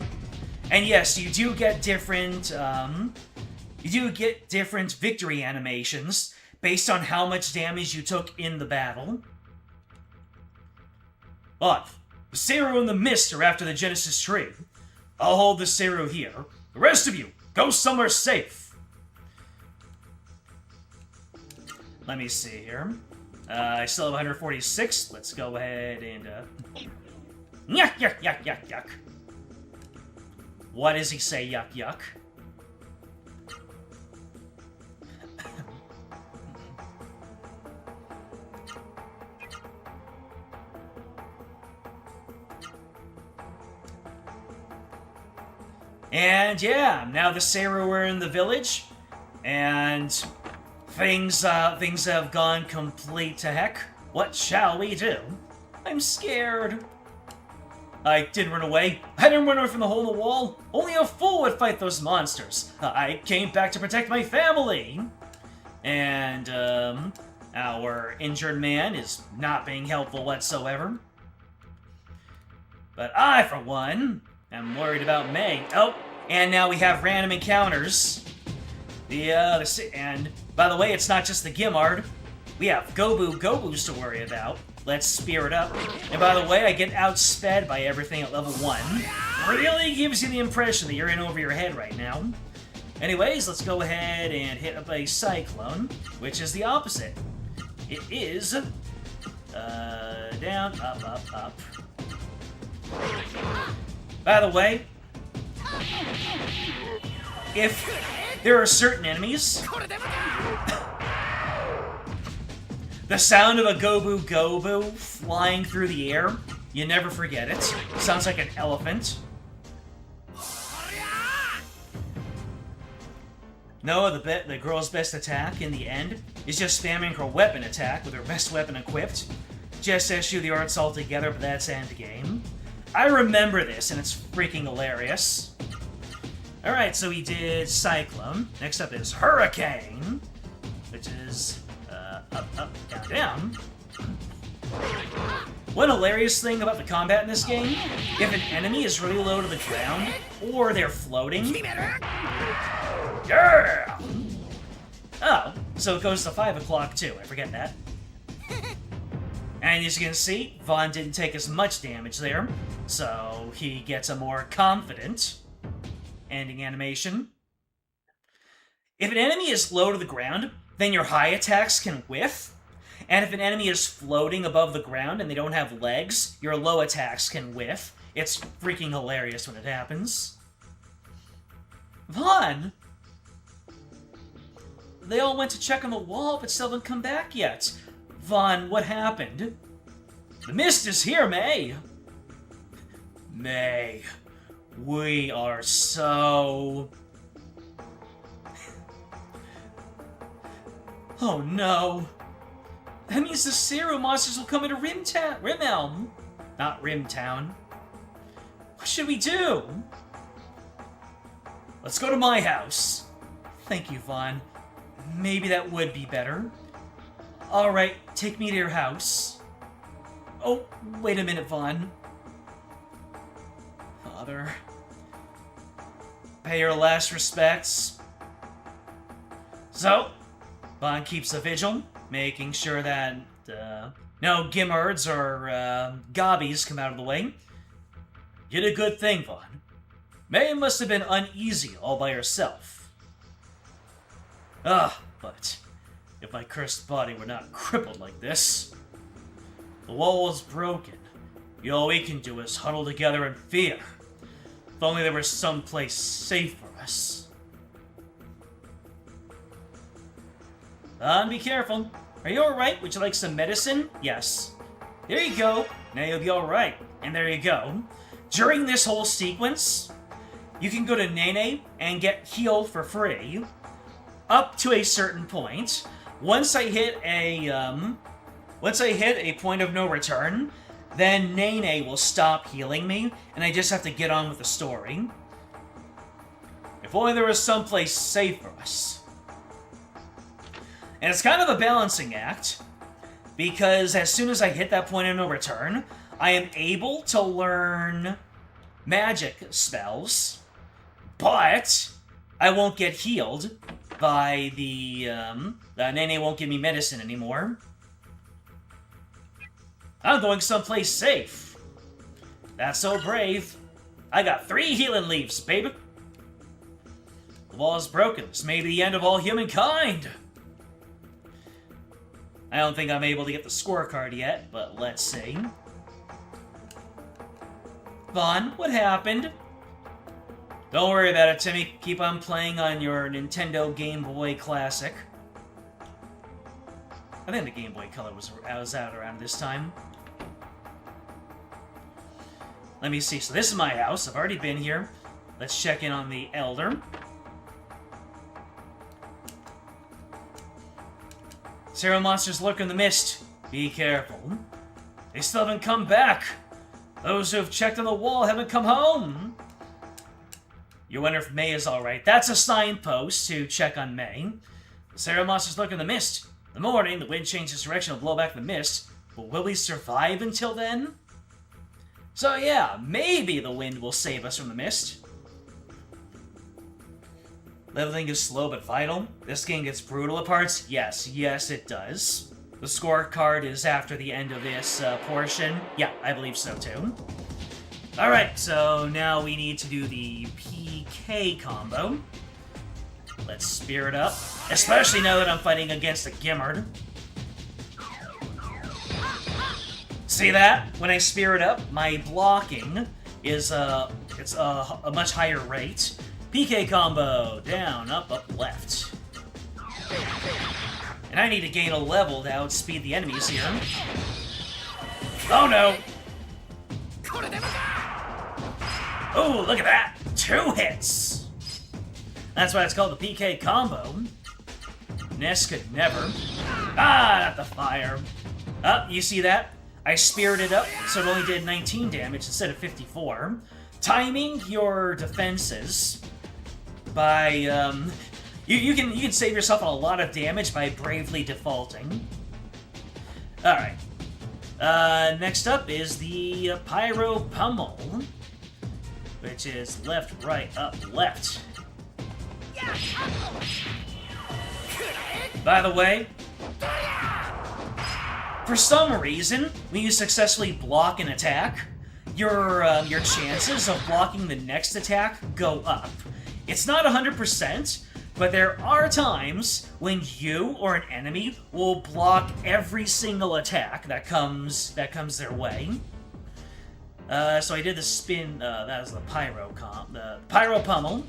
And yes, you do get different, victory animations based on how much damage you took in the battle. But the Seru and the Mist are after the Genesis tree. I'll hold the Seru here. The rest of you, go somewhere safe. Let me see here. I still have 146. Let's go ahead and, yuck, yuck, yuck, yuck, yuck. What does he say, yuck, yuck? And yeah, now the Seru are in the village, and things have gone complete to heck. What shall we do? I'm scared. I didn't run away. I didn't run away from the hole in the wall. Only a fool would fight those monsters. I came back to protect my family. And, our injured man is not being helpful whatsoever. But I, for one, am worried about May. Oh, and now we have random encounters. And, by the way, it's not just the Gimard. We have Gobus to worry about. Let's Spirit up. And by the way, I get outsped by everything at level 1. Really gives you the impression that you're in over your head right now. Anyways, let's go ahead and hit up a Cyclone, which is the opposite. It is... down, up, up, up. By the way, if there are certain enemies... The sound of a Gobu flying through the air, you never forget it. Sounds like an elephant. No, the girl's best attack in the end is just spamming her weapon attack with her best weapon equipped. Just eschew the arts altogether, but that's endgame. I remember this, and it's freaking hilarious. Alright, so we did Cyclone. Next up is Hurricane, which is... up, up, down, down. One hilarious thing about the combat in this game, if an enemy is really low to the ground, or they're floating... Yeah! Oh, so it goes to 5 o'clock too, I forget that. And as you can see, Vaughn didn't take as much damage there, so he gets a more confident ending animation. If an enemy is low to the ground, then your high attacks can whiff. And if an enemy is floating above the ground and they don't have legs, your low attacks can whiff. It's freaking hilarious when it happens. Vaughn! They all went to check on the wall, but still haven't come back yet. Vaughn, what happened? The mist is here, May! May, We are so... Oh no! That means the Zero monsters will come into Rimelm. Not Rimtown. What should we do? Let's go to my house. Thank you, Vaughn. Maybe that would be better. Alright, take me to your house. Oh, wait a minute, Vaughn. Father. Pay your last respects. So, Vaughn keeps a vigil, making sure that no Gimmards or Gobbies come out of the way. You did a good thing, Vaughn. May must have been uneasy all by herself. But if my cursed body were not crippled like this, the wall is broken. All we can do is huddle together in fear. If only there was someplace safe for us. Be careful. Are you alright? Would you like some medicine? Yes. There you go. Now you'll be alright. And there you go. During this whole sequence, you can go to Nene and get healed for free up to a certain point. Once I hit a point of no return, then Nene will stop healing me, and I just have to get on with the story. If only there was someplace safe for us. And it's kind of a balancing act, because as soon as I hit that point of no return, I am able to learn magic spells, but I won't get healed by the Nene won't give me medicine anymore. I'm going someplace safe. That's so brave. I got 3 healing leaves, baby. The wall is broken. This may be the end of all humankind. I don't think I'm able to get the scorecard yet, but let's see. Vaughn, what happened? Don't worry about it, Timmy. Keep on playing on your Nintendo Game Boy Classic. I think the Game Boy Color was out around this time. Let me see. So this is my house. I've already been here. Let's check in on the Elder. Zero monsters lurk in the mist. Be careful. They still haven't come back. Those who have checked on the wall haven't come home. You wonder if May is alright. That's a signpost to check on May. Zero monsters lurk in the mist. In the morning, the wind changes direction and will blow back the mist. But will we survive until then? So yeah, maybe the wind will save us from the mist. Leveling is slow but vital. This game gets brutal at parts. Yes, it does. The scorecard is after the end of this portion. Yeah, I believe so too. Alright, so now we need to do the PK combo. Let's Spirit up. Especially now that I'm fighting against a Gimmard. See that? When I Spirit up, my blocking is it's a much higher rate. PK combo. Down, up, left. And I need to gain a level to outspeed the enemies here. Oh no! Oh, look at that! 2 hits! That's why it's called the PK combo. Ness could never. Ah, not the fire. Oh, you see that? I spirited up, so it only did 19 damage instead of 54. Timing your defenses by, you can save yourself a lot of damage by bravely defaulting. Alright. Next up is the Pyro Pummel, which is left, right, up, left. By the way, for some reason, when you successfully block an attack, your chances of blocking the next attack go up. It's not 100%, but there are times when you or an enemy will block every single attack that comes their way. So I did the spin. That was the Pyro Pummel.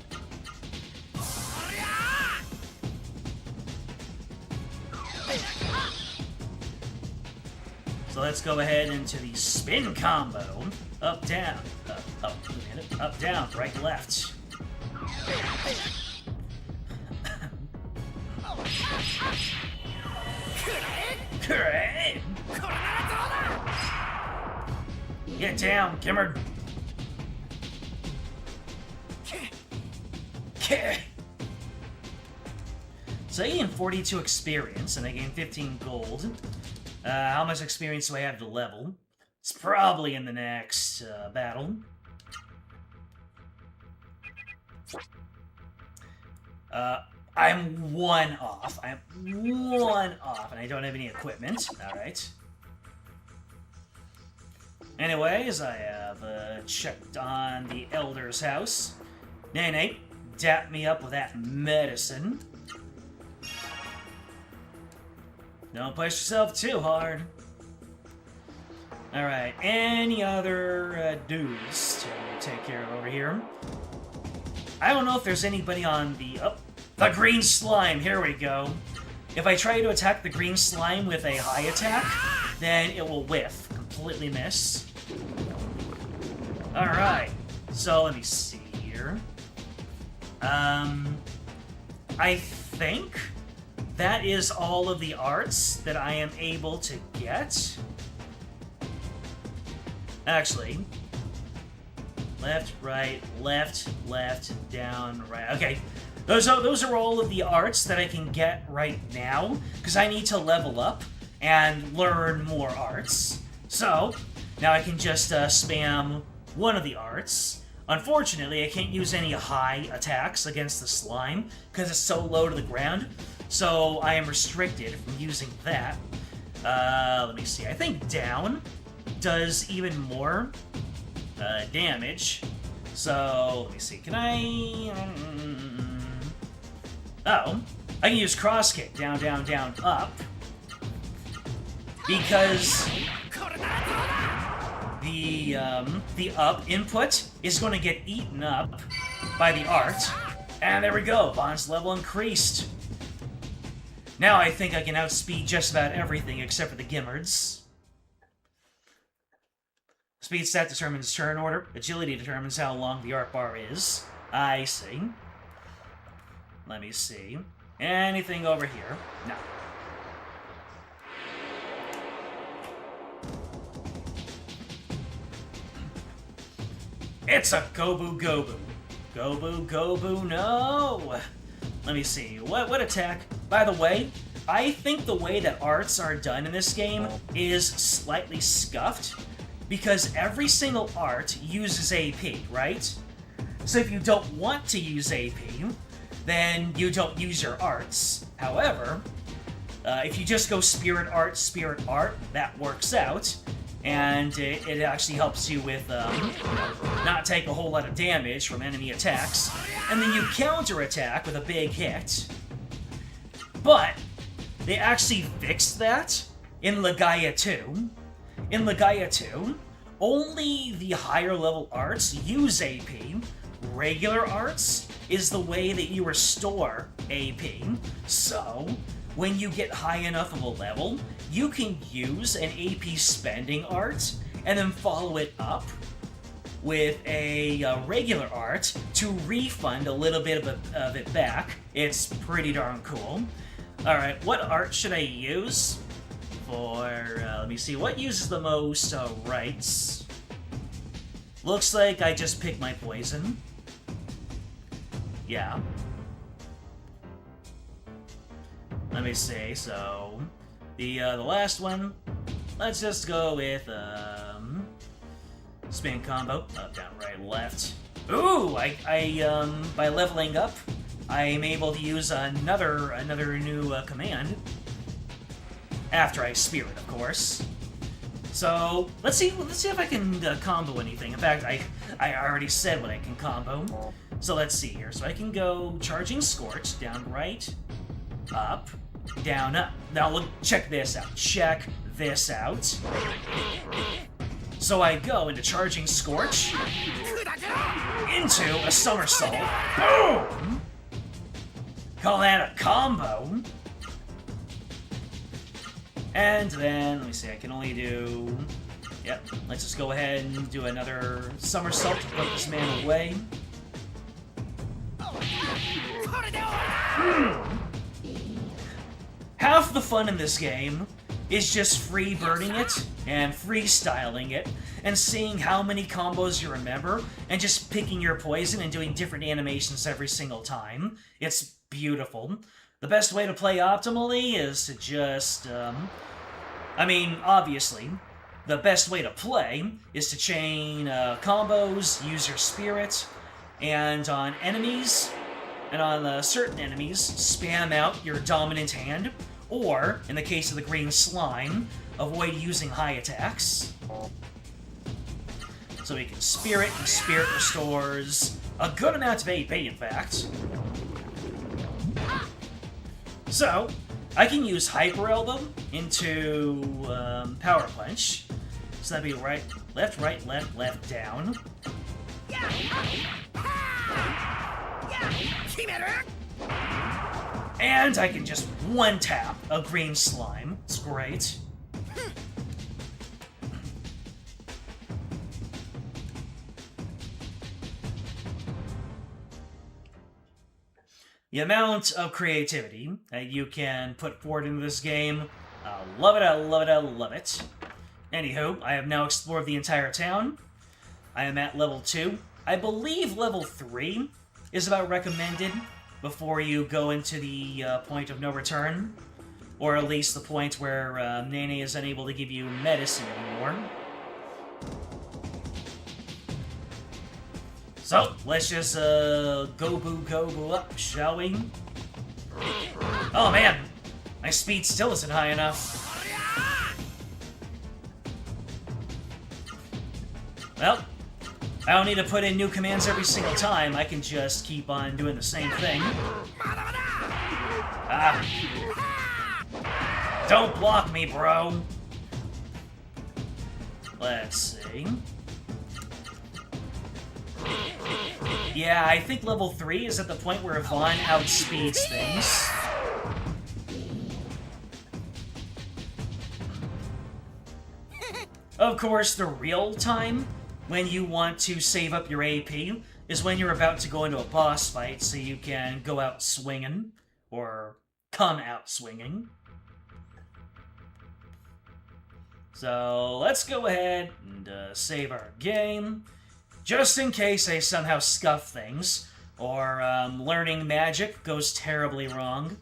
So let's go ahead into the spin combo. Up, down. Up, up, down, right, left. Great! Get down, Kimmer. So I gain 42 experience, and I gain 15 gold. How much experience do I have to level? It's probably in the next battle. I'm one off. I'm one off, and I don't have any equipment. Alright. Anyways, I have checked on the Elder's house. Nay, dap me up with that medicine. Don't push yourself too hard. Alright, any other dudes to take care of over here? I don't know if there's anybody on the... Oh, the green slime, here we go. If I try to attack the green slime with a high attack, then it will whiff. Completely miss. Alright, so let me see here. I think that is all of the arts that I am able to get. Actually, left, right, left, down, right. Okay, those are all of the arts that I can get right now, because I need to level up and learn more arts. So, now I can just spam one of the arts. Unfortunately, I can't use any high attacks against the slime, because it's so low to the ground, so I am restricted from using that. Let me see, I think down does even more damage. So, let me see, can I... Oh, I can use cross kick, down, down, down, up. Because the up input is going to get eaten up by the art. And there we go, Vaughn's level increased. Now I think I can outspeed just about everything except for the Gimmards. Speed stat determines turn order. Agility determines how long the art bar is. I see. Let me see. Anything over here? No. It's a Gobu Gobu. Gobu Gobu, no! Let me see. What attack? By the way, I think the way that arts are done in this game is slightly scuffed, because every single art uses AP, right? So if you don't want to use AP, then you don't use your arts. However, if you just go Spirit Art, that works out, and it actually helps you with not take a whole lot of damage from enemy attacks, and then you counterattack with a big hit. But they actually fixed that in Legaia 2. In Legaia 2, only the higher level arts use AP. Regular arts is the way that you restore AP. So, when you get high enough of a level, you can use an AP spending art and then follow it up with a regular art to refund a little bit of it back. It's pretty darn cool. Alright, what art should I use? Let me see, what uses the most rights? Looks like I just picked my poison. Yeah. Let me see, so... The last one, let's just go with, spin combo. Up, down, right, left. Ooh! By leveling up, I'm able to use another new command. After I Spirit, of course. So, let's see if I can combo anything. In fact, I already said what I can combo. So let's see here. So I can go Charging Scorch, down, right, up, down, up. Now look, check this out. Check this out. So I go into Charging Scorch, into a somersault. Boom! Call that a combo. And then, let me see, I can only do Yep, let's just go ahead and do another somersault to put this man away. Half the fun in this game is just free-birding it and freestyling it and seeing how many combos you remember and just picking your poison and doing different animations every single time. It's beautiful. The best way to play optimally is to just, I mean, obviously, the best way to play is to chain combos, use your spirit, and on enemies, and on certain enemies, spam out your dominant hand, or, in the case of the green slime, avoid using high attacks. So we can spirit, and spirit restores a good amount of AP, in fact. So, I can use Hyper Elbow into Power Punch. So that'd be right, left, down. And I can just one-tap a green slime. It's great. The amount of creativity that you can put forward into this game, I love it, I love it, I love it. Anywho, I have now explored the entire town. I am at level 2. I believe level 3 is about recommended before you go into the point of no return. Or at least the point where Nene is unable to give you medicine anymore. So, let's just go boo up, shall we? Oh man, my speed still isn't high enough. Well, I don't need to put in new commands every single time. I can just keep on doing the same thing. Ah. Don't block me, bro. Let's see. Yeah, I think level 3 is at the point where Vaughn outspeeds things. Of course, the real time when you want to save up your AP is when you're about to go into a boss fight so you can go out swinging, or come out swinging. So let's go ahead and save our game, just in case I somehow scuff things, or learning magic goes terribly wrong.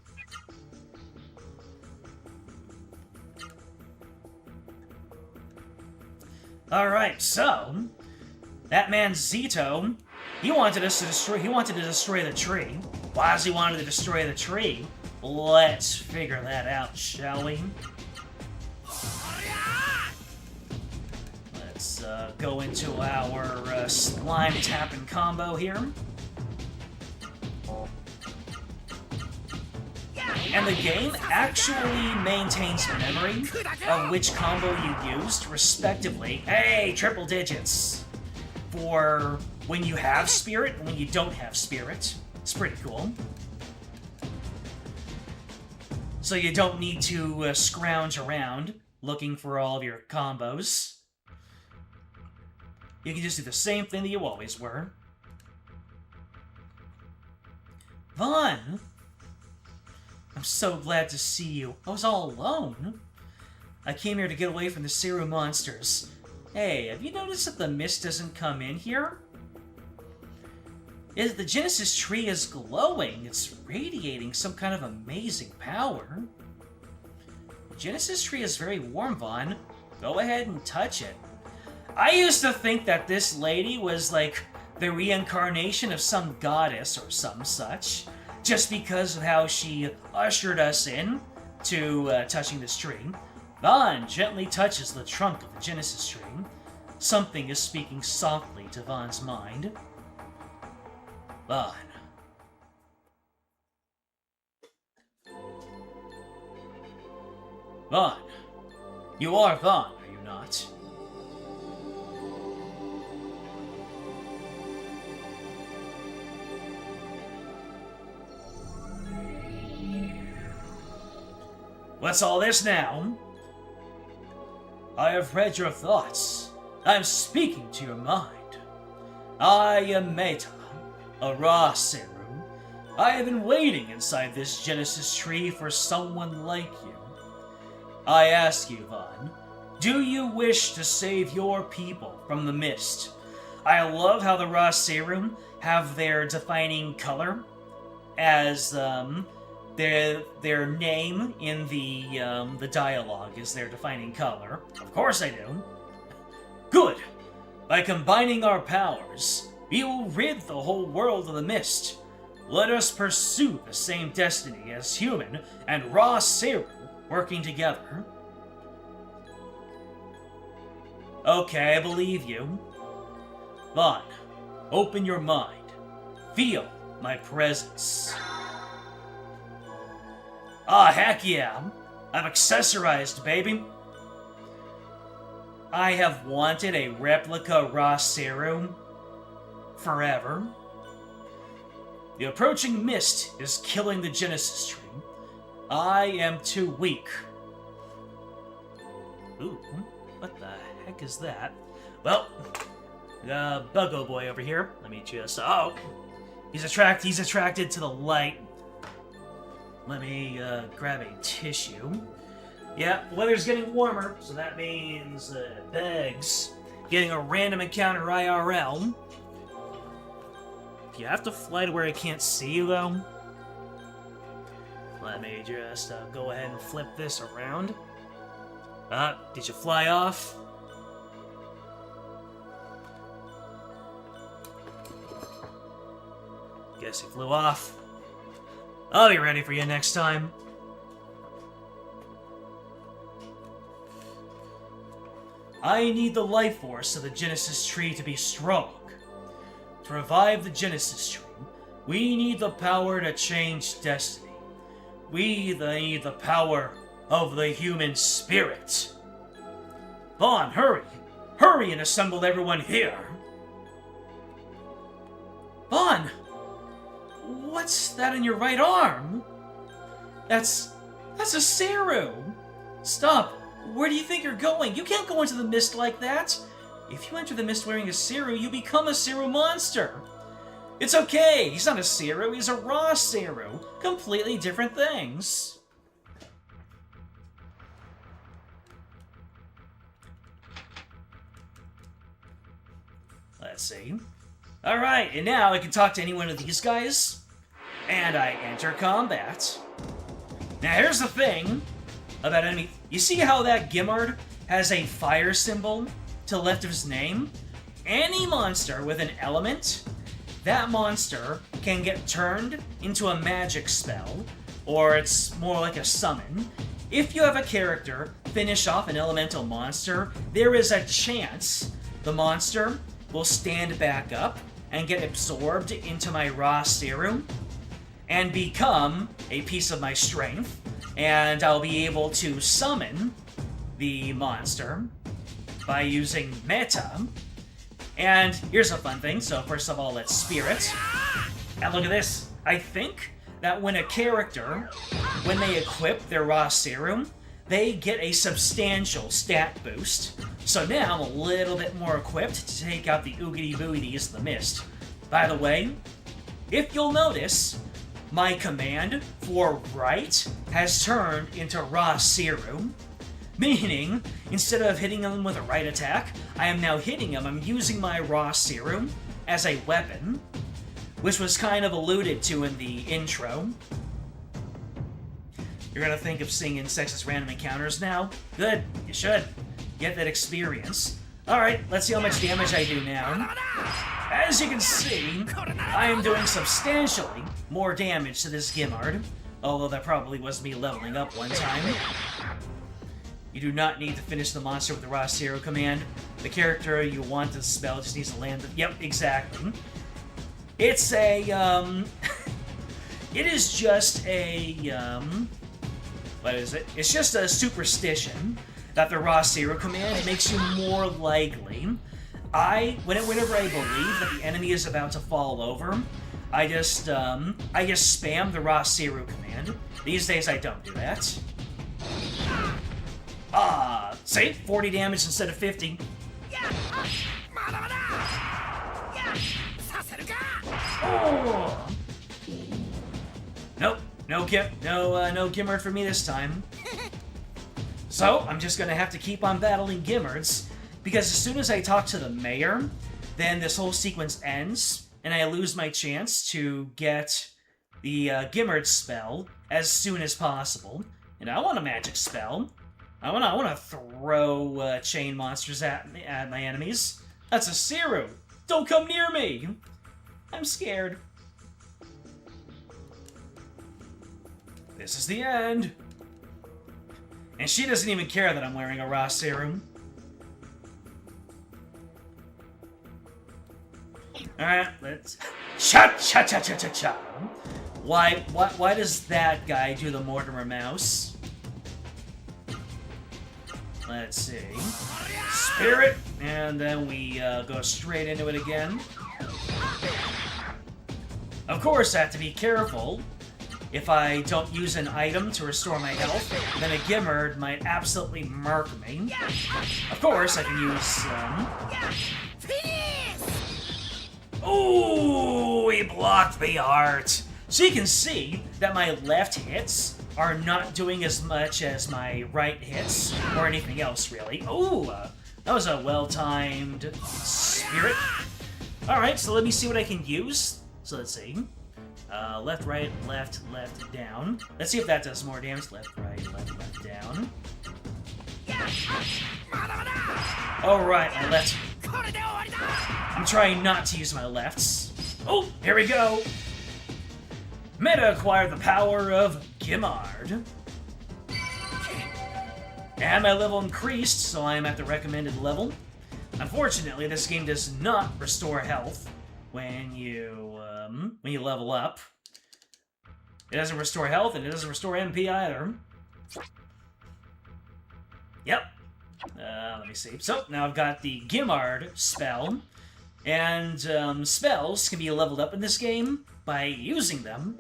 Alright, so that man Zito, he wanted to destroy the tree. Why does he want to destroy the tree? Let's figure that out, shall we? Let's go into our slime tapping combo here. And the game actually maintains memory of which combo you used, respectively. Hey, triple digits! For when you have spirit and when you don't have spirit. It's pretty cool. So you don't need to scrounge around looking for all of your combos. You can just do the same thing that you always were. Vaughn! I'm so glad to see you. I was all alone. I came here to get away from the Seru monsters. Hey, have you noticed that the mist doesn't come in here? The Genesis tree is glowing. It's radiating some kind of amazing power. The Genesis tree is very warm, Vaughn. Go ahead and touch it. I used to think that this lady was like the reincarnation of some goddess or some such, just because of how she ushered us in to touching this tree. Vaughn gently touches the trunk of the Genesis tree. Something is speaking softly to Vaughn's mind. Vaughn. Vaughn. You are Vaughn, are you not? What's all this now? I have read your thoughts. I am speaking to your mind. I am Meta, a raw serum. I have been waiting inside this Genesis tree for someone like you. I ask you, Vaughn, do you wish to save your people from the mist? I love how the raw serum have their defining color as their name in the dialogue is their defining color. Of course I do. Good. By combining our powers, we will rid the whole world of the mist. Let us pursue the same destiny as human and raw serum working together. Okay, I believe you. Vaughn, open your mind. Feel my presence. Ah, heck yeah. I'm accessorized, baby. I have wanted a replica raw serum forever. The approaching mist is killing the Genesis tree. I am too weak. Ooh, what the heck is that? Well, the Buggo boy over here. Let me just... Oh! He's attracted to the light. Let me grab a tissue. Yeah, the weather's getting warmer, so that means Begs getting a random encounter IRL. Do you have to fly to where I can't see you, though? Let me just go ahead and flip this around. Did you fly off? Guess he flew off. I'll be ready for you next time. I need the life force of the Genesis tree to be strong. To revive the Genesis tree, we need the power to change destiny. We need the power of the human spirit. Vaughn, hurry! Hurry and assemble everyone here! Vaughn! What's that in your right arm? That's a serum! Stop! Where do you think you're going? You can't go into the mist like that! If you enter the mist wearing a serum, you become a serum monster! It's okay! He's not a serum, he's a raw serum! Completely different things! Let's see. Alright, and now I can talk to any one of these guys. And I enter combat. Now here's the thing about enemy... You see how that Gimmard has a fire symbol to the left of his name? Any monster with an element, that monster can get turned into a magic spell, or it's more like a summon. If you have a character finish off an elemental monster, there is a chance the monster will stand back up and get absorbed into my raw serum and become a piece of my strength, and I'll be able to summon the monster by using meta. And here's a fun thing. So first of all, let's spirit. And look at this. I think that when a character, when they equip their raw serum, they get a substantial stat boost. So now I'm a little bit more equipped to take out the oogity boogities of the mist. By the way, if you'll notice, my command for right has turned into raw serum, meaning instead of hitting him with a right attack, I am now hitting him. I'm using my raw serum as a weapon, which was kind of alluded to in the intro. You're gonna think of seeing insects as random encounters now? Good, you should. Get that experience. Alright, let's see how much damage I do now. As you can see, I am doing substantially more damage to this Gimmard, although that probably was me leveling up one time. You do not need to finish the monster with the raw serum command. The character you want to spell just needs to land... Yep, exactly. It's a, it is just a, what is it? It's just a superstition that the raw serum command makes you more likely. Whenever I believe that the enemy is about to fall over, I just spam the raw serum command. These days I don't do that. See? 40 damage instead of 50. Oh. Nope. No Gimmard for me this time. So, I'm just gonna have to keep on battling Gimmards, because as soon as I talk to the mayor, then this whole sequence ends, and I lose my chance to get the Gimmard spell as soon as possible. And I want a magic spell. I wanna throw chain monsters at my enemies. That's a Siru! Don't come near me! I'm scared. This is the end. And she doesn't even care that I'm wearing a raw serum. Alright, let's... Cha-cha-cha-cha-cha-cha! Why does that guy do the Mortimer Mouse? Let's see. Spirit! And then we go straight into it again. Of course, I have to be careful. If I don't use an item to restore my health, then a Gimmard might absolutely murk me. Of course, I can use Ooh, he blocked the heart. So you can see that my left hits are not doing as much as my right hits, or anything else, really. Ooh, that was a well-timed spirit. Alright, so let me see what I can use. So let's see. Left, right, left, left, down. Let's see if that does more damage. Left, right, left, down. Alright, my left. I'm trying not to use my lefts. Oh, here we go. Meta acquired the power of Gimmard. And my level increased, so I am at the recommended level. Unfortunately, this game does not restore health when you level up. It doesn't restore health, and it doesn't restore MP either. Yep. Let me see. So, now I've got the Gimmard spell. And spells can be leveled up in this game by using them.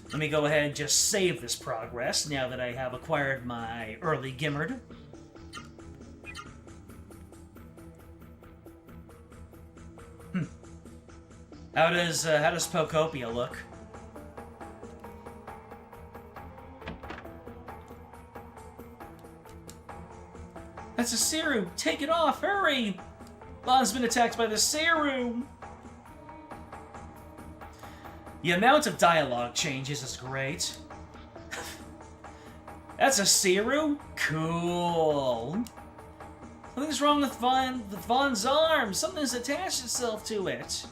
Let me go ahead and just save this progress now that I have acquired my early Gimmard. How does Pokopia look? That's a Siru! Take it off! Hurry! Lon's been attacked by the Siru! The amount of dialogue changes is great. That's a Siru? Cool. Something's wrong with Vaughn's arm. Something's attached itself to it.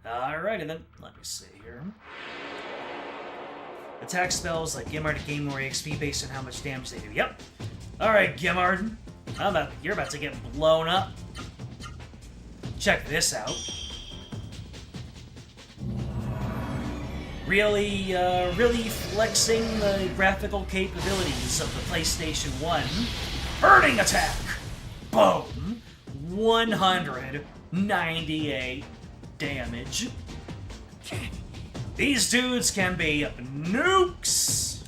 Alrighty then, let me see here. Attack spells like Gimmard gain more XP based on how much damage they do. Yep. Alright, Gimmard. You're about to get blown up. Check this out. Really flexing the graphical capabilities of the PlayStation 1. Burning attack! Boom! 198 damage. These dudes can be nukes!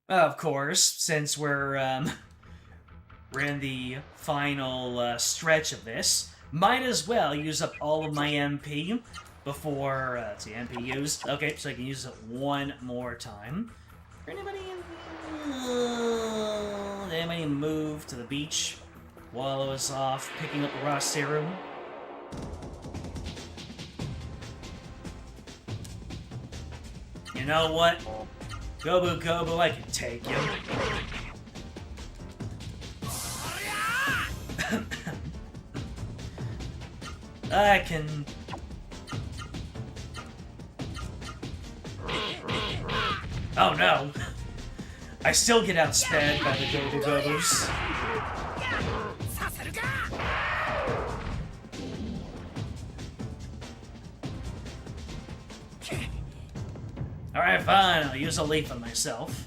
Of course, since we're in the final stretch of this, might as well use up all of my MP before, let's see, MP used. Okay, so I can use it one more time. Did anybody move to the beach while I was off picking up the raw serum? You know what? Gobu Gobu, I can take you. I can... Oh no! I still get outsped by the Gobu Gobus. Alright, fine. I'll use a leaf on myself.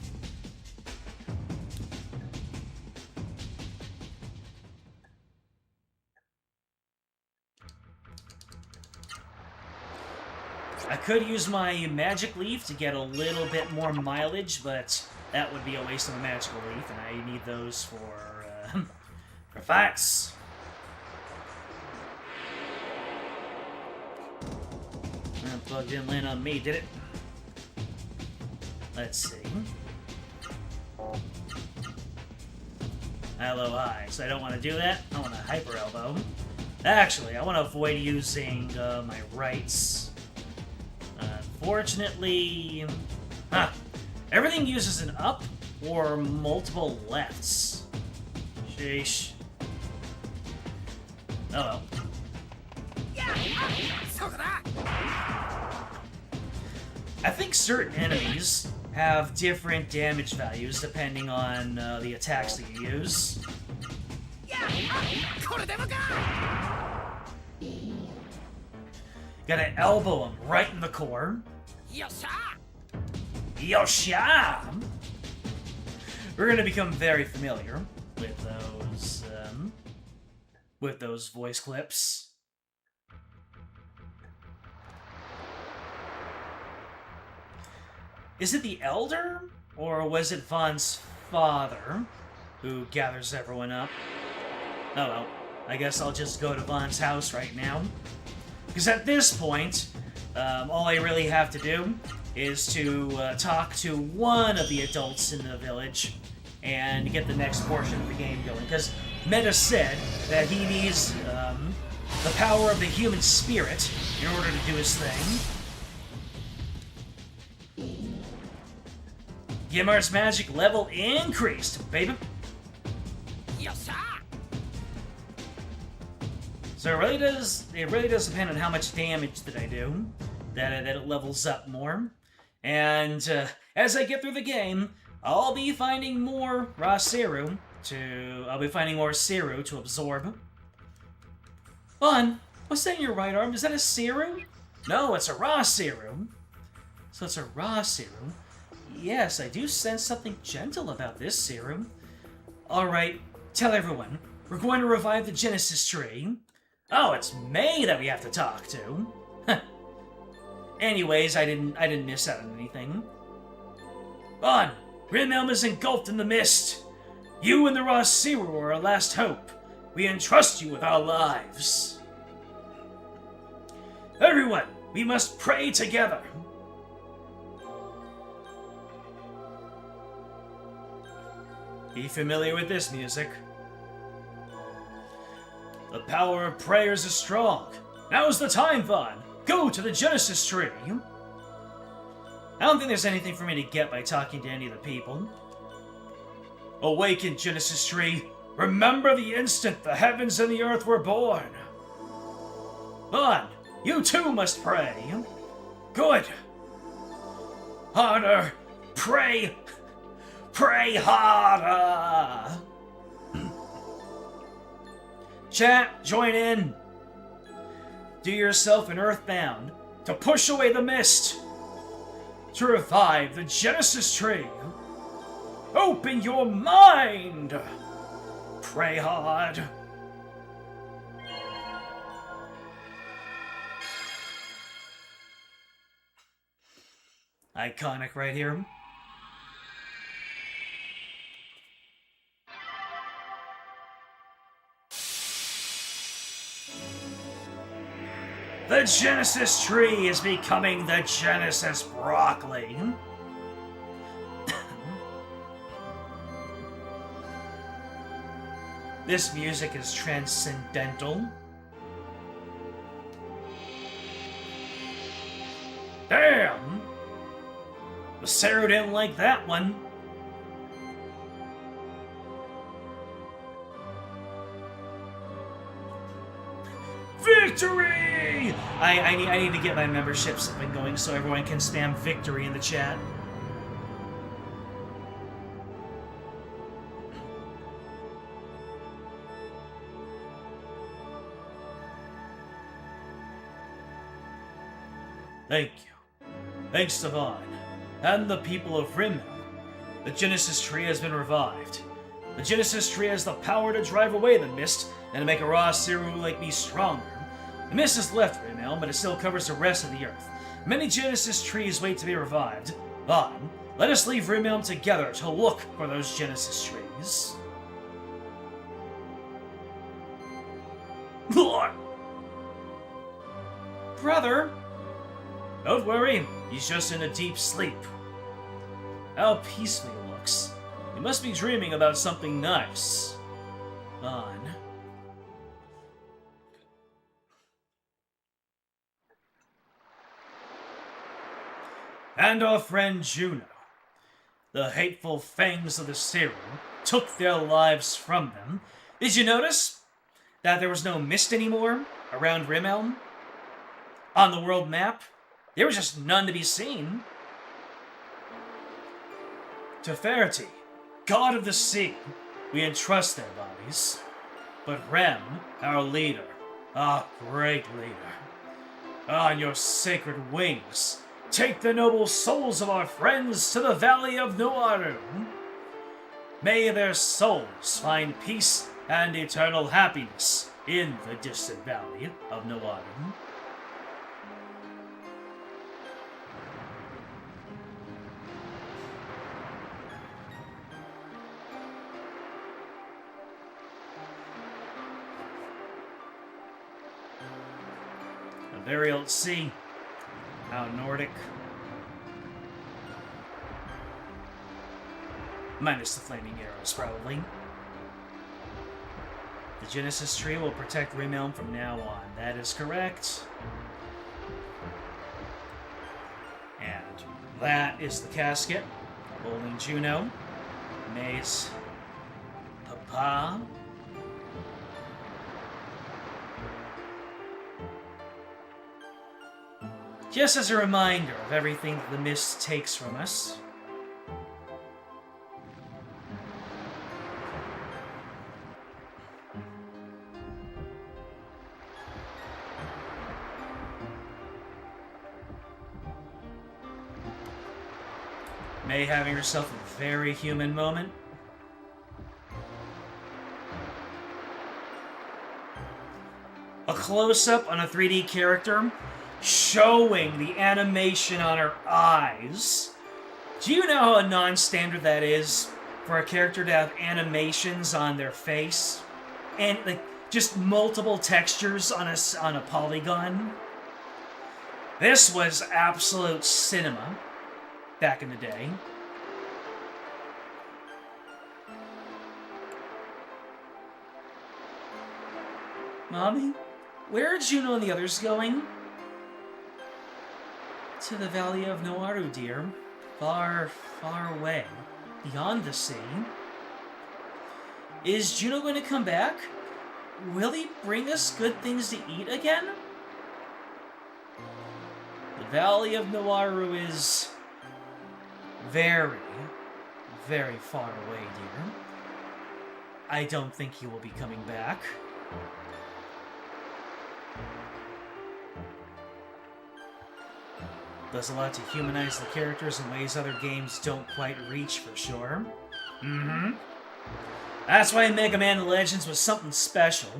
could use my magic leaf to get a little bit more mileage, but that would be a waste of a magical leaf, and I need those for fights. That bug didn't land on me, did it? Let's see. Hello, hi. So I don't want to do that. I want to hyper elbow. Actually, I want to avoid using my rights. Unfortunately... Huh. Everything uses an up or multiple lefts. Sheesh. Oh well. I think certain enemies have different damage values depending on the attacks that you use. Gotta elbow him right in the core. Yosha! We're gonna become very familiar with those voice clips. Is it the Elder, or was it Vaughn's father who gathers everyone up? Oh well, I guess I'll just go to Vaughn's house right now. Because at this point, all I really have to do is to talk to one of the adults in the village and get the next portion of the game going. Because Meta said that he needs the power of the human spirit in order to do his thing. Gimar's magic level increased, baby. So it really does depend on how much damage that I do, that it levels up more. And as I get through the game, I'll be finding more Seru to absorb. Fun. What's that in your right arm? Is that a Seru? No, it's a raw Seru. So it's a raw Seru. Yes, I do sense something gentle about this serum. Alright, tell everyone. We're going to revive the Genesis tree. Oh, it's May that we have to talk to. Anyways, I didn't miss out on anything. On! Grim Elm is engulfed in the mist. You and the raw Seru are our last hope. We entrust you with our lives. Everyone, we must pray together. Be familiar with this music. The power of prayers is strong. Now's the time, Vaughn. Go to the Genesis tree. I don't think there's anything for me to get by talking to any of the people. Awaken, Genesis tree. Remember the instant the heavens and the earth were born. Vaughn, you too must pray. Good. Harder. Pray. Pray harder! Chat, join in. Do yourself an earthbound to push away the mist. To revive the Genesis tree. Open your mind! Pray hard. Iconic right here. The Genesis tree is becoming the Genesis broccoli. This music is transcendental. Damn! The Seru didn't like that one. Victory! I need to get my memberships up and going so everyone can spam victory in the chat. Thank you. Thanks to Vaughn and the people of Rimmel, the Genesis tree has been revived. The Genesis tree has the power to drive away the mist and to make a raw Seru like me stronger. The mist has left Rimmel, but it still covers the rest of the earth. Many Genesis trees wait to be revived. On, let us leave Rimilm together to look for those Genesis trees. Brother! Don't worry, he's just in a deep sleep. How peaceful he looks. He must be dreaming about something nice. On. And our friend Juno. The hateful fangs of the Serum took their lives from them. Did you notice that there was no mist anymore around Rimilm? On the world map, there was just none to be seen. To Ferity, god of the sea, we entrust their bodies. But Rem, our leader, our great leader, on your sacred wings, take the noble souls of our friends to the Valley of Nuaru. May their souls find peace and eternal happiness in the distant Valley of Nuaru. A burial at sea. How Nordic. Minus the flaming arrows, probably. The Genesis tree will protect Rimilm from now on. That is correct. And that is the casket holding Juno, May's papa. Just as a reminder of everything that the mist takes from us. May having herself a very human moment. A close-up on a 3D character showing the animation on her eyes. Do you know how non-standard that is for a character to have animations on their face? And like just multiple textures on a polygon? This was absolute cinema back in the day. Mommy, where are Juno and the others going? To the Valley of Nuaru, dear. Far, far away. Beyond the sea. Is Juno going to come back? Will he bring us good things to eat again? The Valley of Nuaru is very, very far away, dear. I don't think he will be coming back. Does a lot to humanize the characters in ways other games don't quite reach, for sure. That's why Mega Man Legends was something special.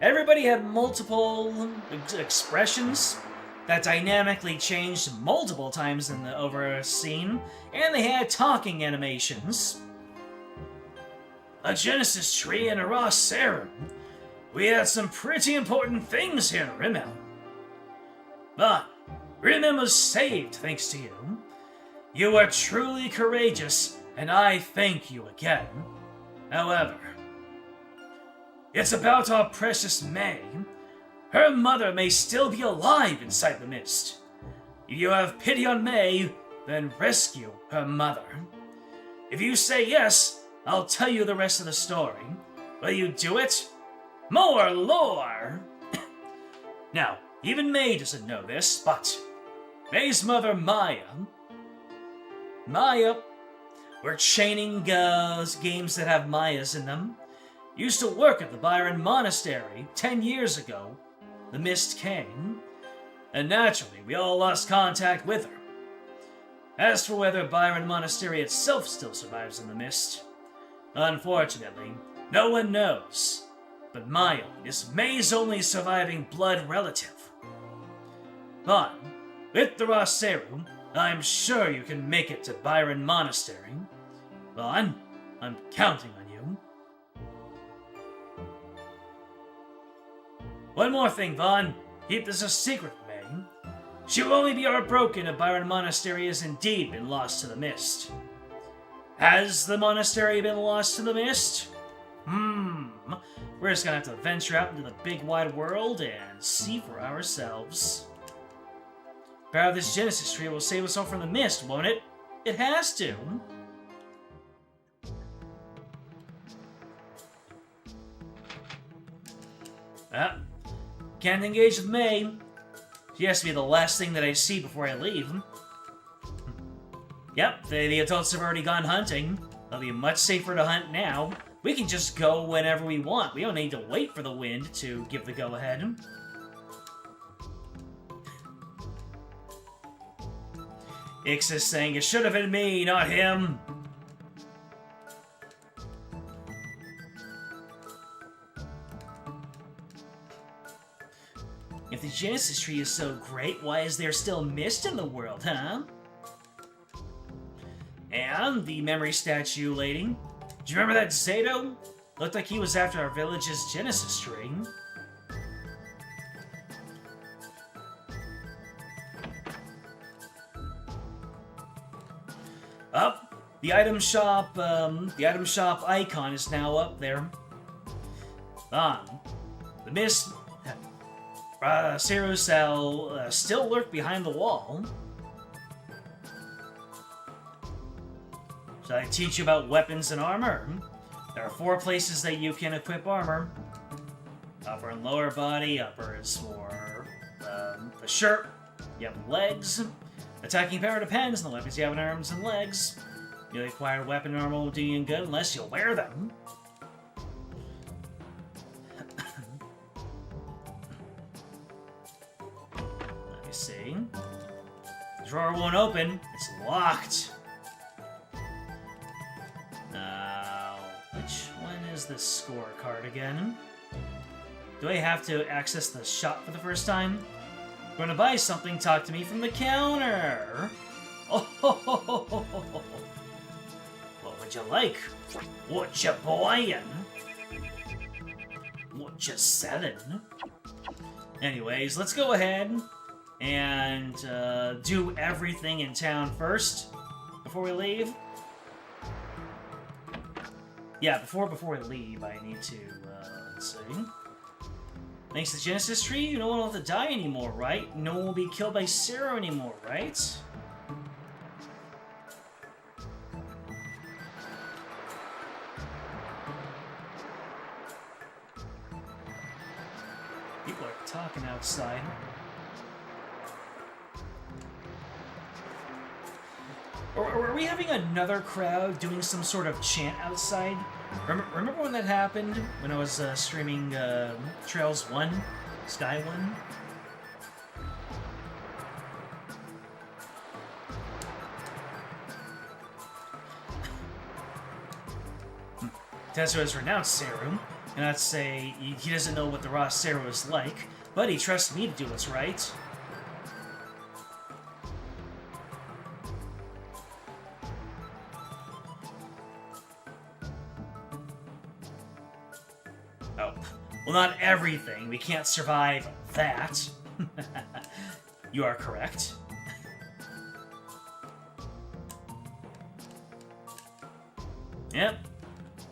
Everybody had multiple expressions that dynamically changed multiple times over a scene, and they had talking animations. A Genesis tree and a raw serum. We had some pretty important things here in Rimilm. But Rimilm was saved thanks to you. You are truly courageous, and I thank you again. However, it's about our precious May. Her mother may still be alive inside the mist. If you have pity on May, then rescue her mother. If you say yes, I'll tell you the rest of the story. Will you do it? More lore! Now, even May doesn't know this, but May's mother, Maya, we're chaining games that have Mayas in them, used to work at the Byron Monastery 10 years ago. The mist came, and naturally we all lost contact with her. As for whether Byron Monastery itself still survives in the mist, unfortunately, no one knows. But Maya is May's only surviving blood relative. But With the raw serum, I'm sure you can make it to Byron Monastery. Vaughn, I'm counting on you. One more thing, Vaughn. Keep this a secret, May. She will only be heartbroken if Byron Monastery has indeed been lost to the mist. Has the monastery been lost to the mist? We're just gonna have to venture out into the big wide world and see for ourselves. Power of this Genesis tree will save us all from the mist, won't it? It has to. Can't engage with May. She has to be the last thing that I see before I leave. Yep, the adults have already gone hunting. It'll be much safer to hunt now. We can just go whenever we want. We don't need to wait for the wind to give the go-ahead. Ix is saying it should have been me, not him. If the Genesis tree is so great, why is there still mist in the world, huh? And the memory statue lady. Do you remember that Zato? Looked like he was after our village's Genesis tree. Up, the item shop icon is now up there. The mist. Sarusel still lurk behind the wall. Should I teach you about weapons and armor? There are 4 places that you can equip armor. Upper and lower body. Upper is for the shirt. You have legs. Attacking power depends on the weapons you have in arms and legs. You acquire weapon and armor will do you good unless you wear them. Let me see. The drawer won't open. It's locked. Which one is the scorecard again? Do I have to access the shop for the first time? Going to buy something, talk to me from the counter. Oh, what would you like? What you buying? What you selling? Anyways, let's go ahead and do everything in town first before we leave. Yeah, before we leave, I need to, let's see. Thanks to the Genesis tree, no one will have to die anymore, right? No one will be killed by Zero anymore, right? People are talking outside. Are we having another crowd doing some sort of chant outside? Remember when that happened? When I was streaming Trails 1? Sky 1? Tetsuo has renounced Serum, and I'd say he doesn't know what the raw Serum is like, but he trusts me to do what's right. Well, not everything. We can't survive that. You are correct. Yep.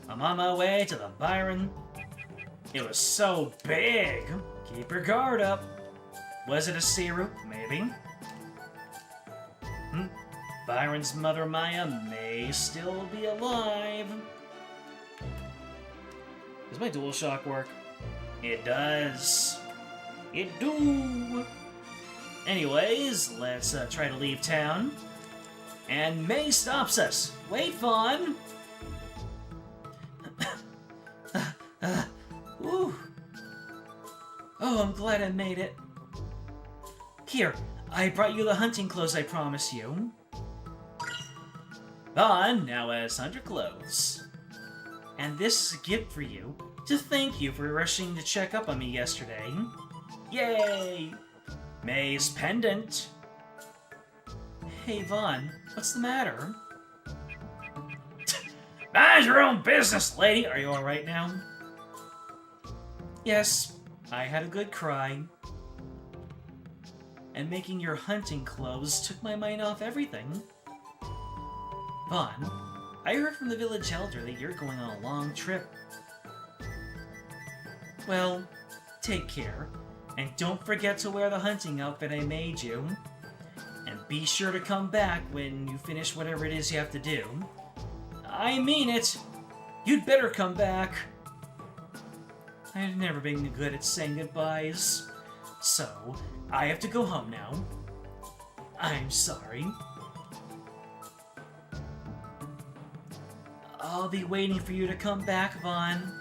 I'm on my way to the Byron. It was so big. Keep your guard up. Was it a Siru? Maybe. Byron's mother Maya may still be alive. Does my DualShock work? It does. It do. Anyways, let's try to leave town. And May stops us. Wait, Vaughn. Ooh. Oh, I'm glad I made it. Here, I brought you the hunting clothes I promised you. Vaughn now has hunter clothes. And this is a gift for you, to thank you for rushing to check up on me yesterday. Yay! May's pendant. Hey, Vaughn, what's the matter? Mind your own business, lady! Are you alright now? Yes, I had a good cry. And making your hunting clothes took my mind off everything. Vaughn, I heard from the village elder that you're going on a long trip. Well, take care, and don't forget to wear the hunting outfit I made you. And be sure to come back when you finish whatever it is you have to do. I mean it! You'd better come back. I've never been good at saying goodbyes. So, I have to go home now. I'm sorry. I'll be waiting for you to come back, Vaughn.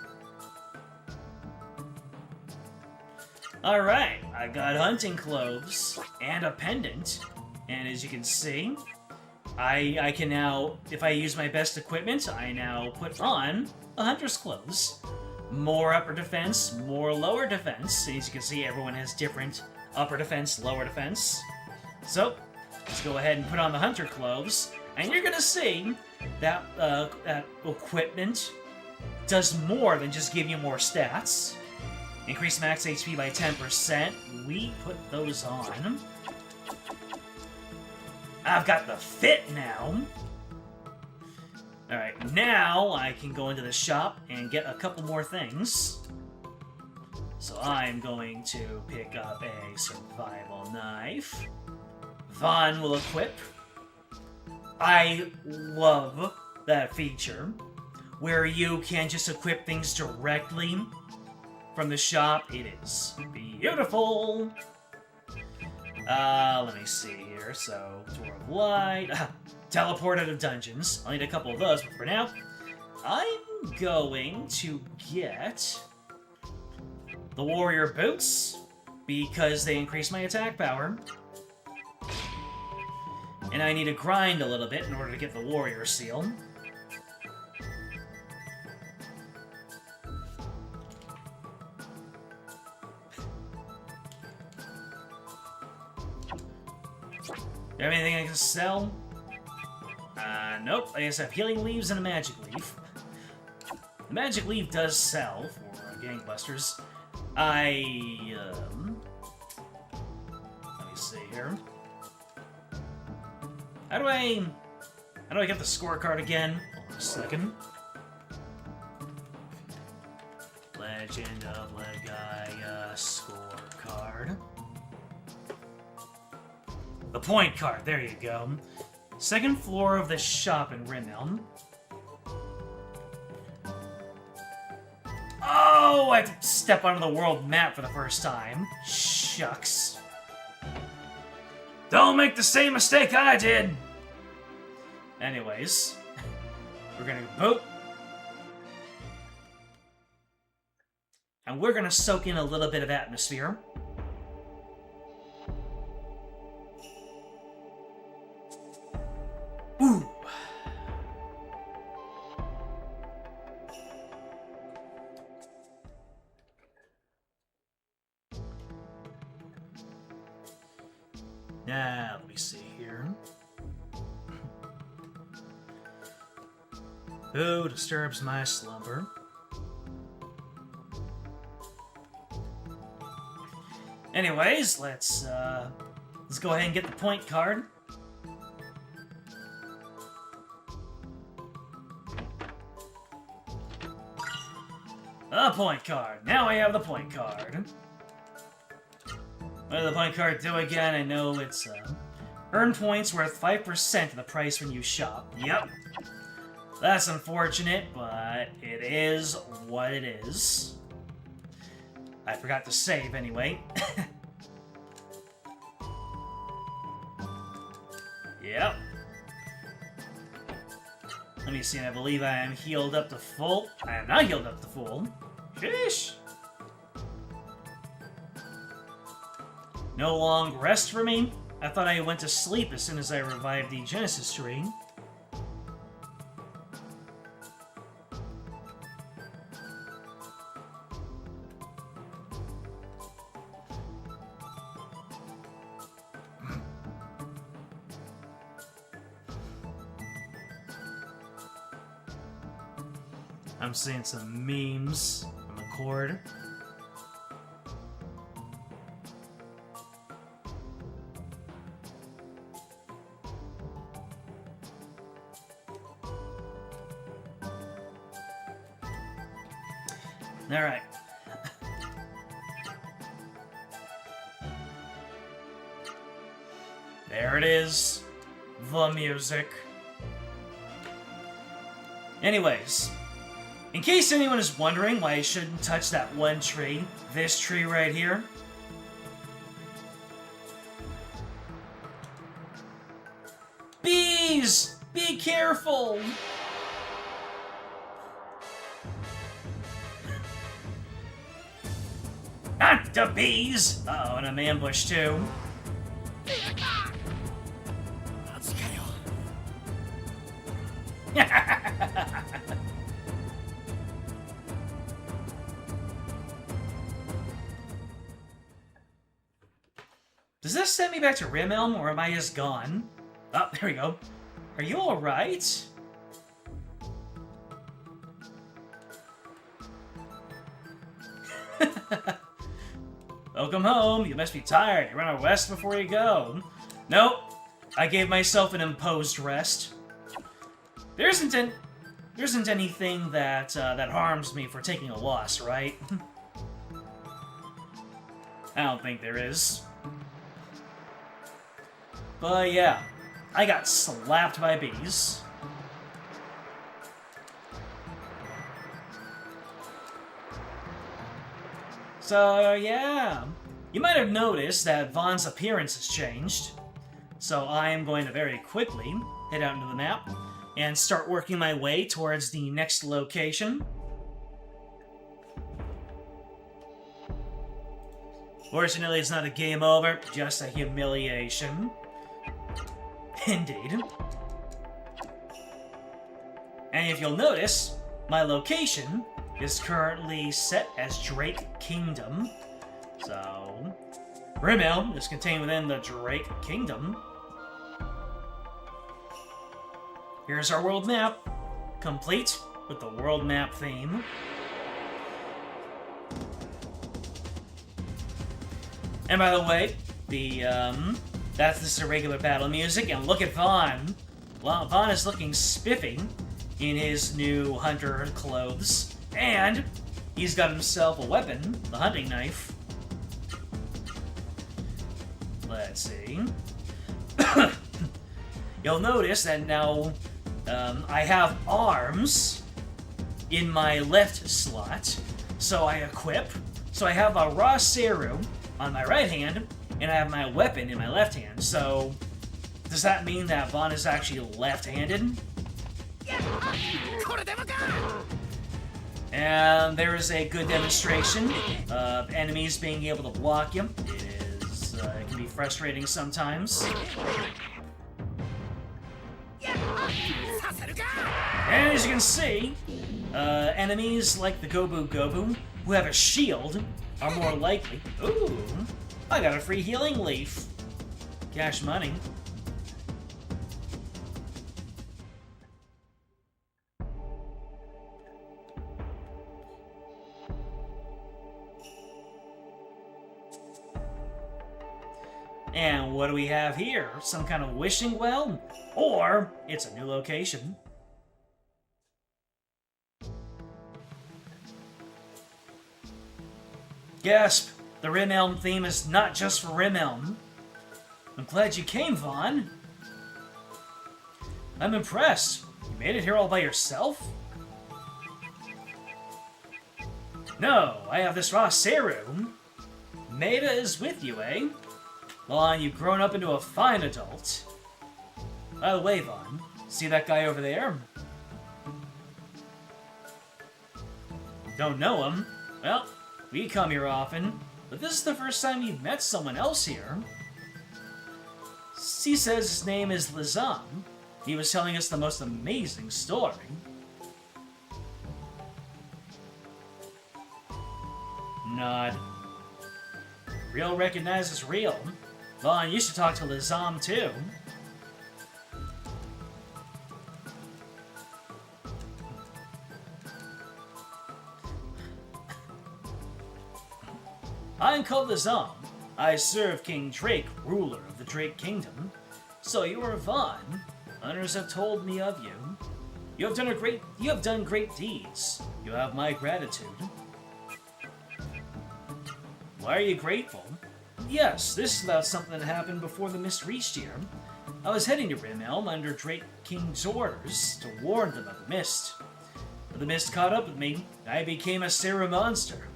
Alright, I got hunting clothes and a pendant. And as you can see, I can now, if I use my best equipment, I now put on a hunter's clothes. More upper defense, more lower defense. As you can see, everyone has different upper defense, lower defense. So, let's go ahead and put on the hunter clothes. And you're gonna see that that equipment does more than just give you more stats. Increase max HP by 10%. We put those on. I've got the fit now. Alright, now I can go into the shop and get a couple more things. So I'm going to pick up a survival knife. Vaughn will equip. I love that feature where you can just equip things directly from the shop. It is beautiful. Let me see here. So, Door of Light. Teleport out of dungeons. I'll need a couple of those, but for now, I'm going to get the Warrior Boots because they increase my attack power. And I need to grind a little bit in order to get the Warrior Seal. Do you have anything I can sell? Nope. I just have Healing Leaves and a Magic Leaf. The Magic Leaf does sell for gangbusters. Let me see here. How do I get the scorecard again? Hold on a second. Legend of Legaia scorecard. The point card, there you go. Second floor of the shop in Rimmelm. Oh, I have to step onto the world map for the first time. Shucks. Don't make the same mistake I did! Anyways, we're gonna boot. And we're gonna soak in a little bit of atmosphere. Ooh. Now, let me see here. Who disturbs my slumber? Anyways, let's go ahead and get the point card. The point card. Now I have the point card. What does the point card do again? I know it's earn points worth 5% of the price when you shop. Yep. That's unfortunate, but it is what it is. I forgot to save anyway. Yep. Let me see, I believe I am healed up to full. I am not healed up to full. Sheesh. No long rest for me? I thought I went to sleep as soon as I revived the Genesis tree. I'm seeing some memes on the cord. Alright. There it is. The music. Anyways, in case anyone is wondering why I shouldn't touch that one tree, this tree right here, bees! Be careful! Not the bees! Uh-oh, and I'm ambushed too. Does this send me back to Rimelm, or am I just gone? Oh, there we go. Are you alright? Welcome home. You must be tired. You run a rest before you go. Nope. I gave myself an imposed rest. There isn't anything that that harms me for taking a loss, right? I don't think there is. But yeah, I got slapped by bees. So yeah, you might have noticed that Vaughn's appearance has changed. So I am going to very quickly head out into the map and start working my way towards the next location. Fortunately, it's not a game over, just a humiliation. Indeed. And if you'll notice, my location is currently set as Drake Kingdom. So, Rimelm is contained within the Drake Kingdom. Here's our world map, complete with the world map theme. And by the way, that's this irregular battle music, and look at Vaughn. Well, Vaughn is looking spiffy in his new hunter clothes, and he's got himself a weapon, the hunting knife. Let's see. You'll notice that now I have arms in my left slot, so I equip. So I have a raw seru on my right hand, and I have my weapon in my left hand. So, does that mean that Vaughn is actually left-handed? And there is a good demonstration of enemies being able to block you. It can be frustrating sometimes. And as you can see, enemies like the Gobu Gobu, who have a shield, are more likely... Ooh, I got a free healing leaf. Cash money. And what do we have here? Some kind of wishing well? Or it's a new location. Gasp! The Rimelm theme is not just for Rimelm. I'm glad you came, Vaughn. I'm impressed. You made it here all by yourself? No, I have this raw serum. Maida is with you, eh? Vaughn, you've grown up into a fine adult. By the way, Vaughn, see that guy over there? Don't know him? Well, we come here often, but this is the first time you've met someone else here. He says his name is Lizam. He was telling us the most amazing story. Nod. Real recognizes real. Vaughn, you should talk to Lizam too. I'm called Azam. I serve King Drake, ruler of the Drake Kingdom. So you are Vaughn. Others have told me of you. You have done great deeds. You have my gratitude. Why are you grateful? Yes, this is about something that happened before the mist reached here. I was heading to Rimelm under Drake King's orders to warn them of the mist. But the mist caught up with me. I became a Sarah monster.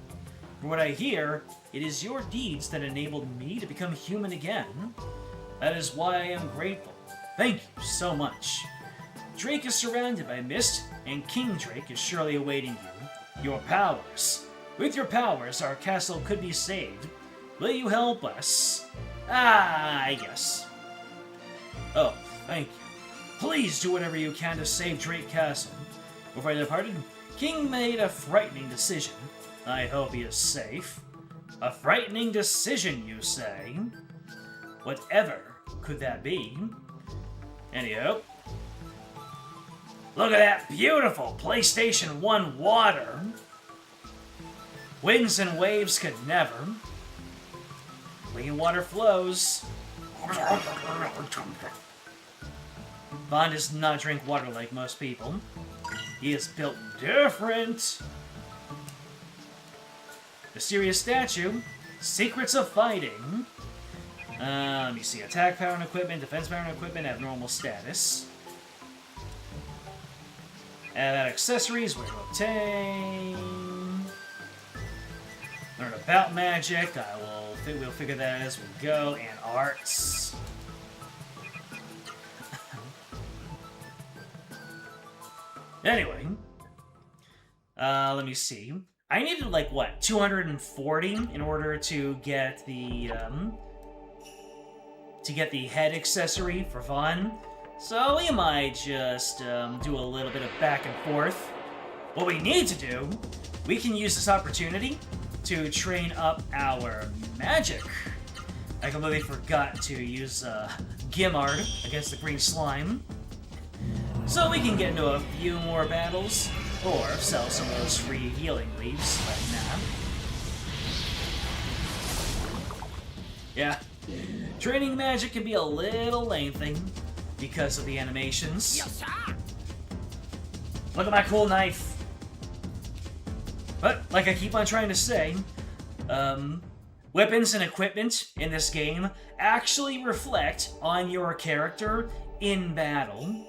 From what I hear, it is your deeds that enabled me to become human again. That is why I am grateful. Thank you so much. Drake is surrounded by mist, and King Drake is surely awaiting you. Your powers. With your powers, our castle could be saved. Will you help us? I guess. Oh, thank you. Please do whatever you can to save Drake Castle. Before I departed, King made a frightening decision. I hope he is safe. A frightening decision, you say? Whatever could that be? Anyhow, look at that beautiful PlayStation 1 water. Winds and waves could never. Clean water flows. Vaughn does not drink water like most people. He is built different. Mysterious statue. Secrets of fighting. Let me see. Attack power and equipment, defense power and equipment, abnormal status. Add accessories, where to obtain. Learn about magic. We'll figure that as we go. And arts. Anyway. Let me see. I needed, like, what, 240 in order to get the head accessory for Vaughn. So we might just do a little bit of back and forth. What we need to do, we can use this opportunity to train up our magic. I completely forgot to use Gimard against the green slime. So we can get into a few more battles, or sell some of those free healing leaves, but nah. Yeah. Training magic can be a little lengthy because of the animations. Yes, look at my cool knife. But, like I keep on trying to say, weapons and equipment in this game actually reflect on your character in battle.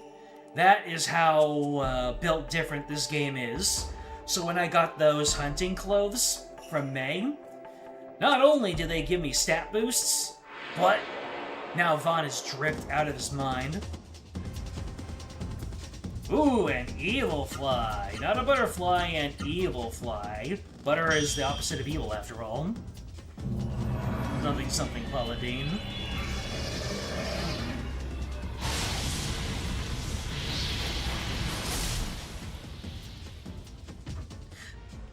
That is how built different this game is. So when I got those hunting clothes from May, not only did they give me stat boosts, but now Vaughn is dripped out of his mind. Ooh, an evil fly. Not a butterfly, an evil fly. Butter is the opposite of evil, after all. Something Paladin.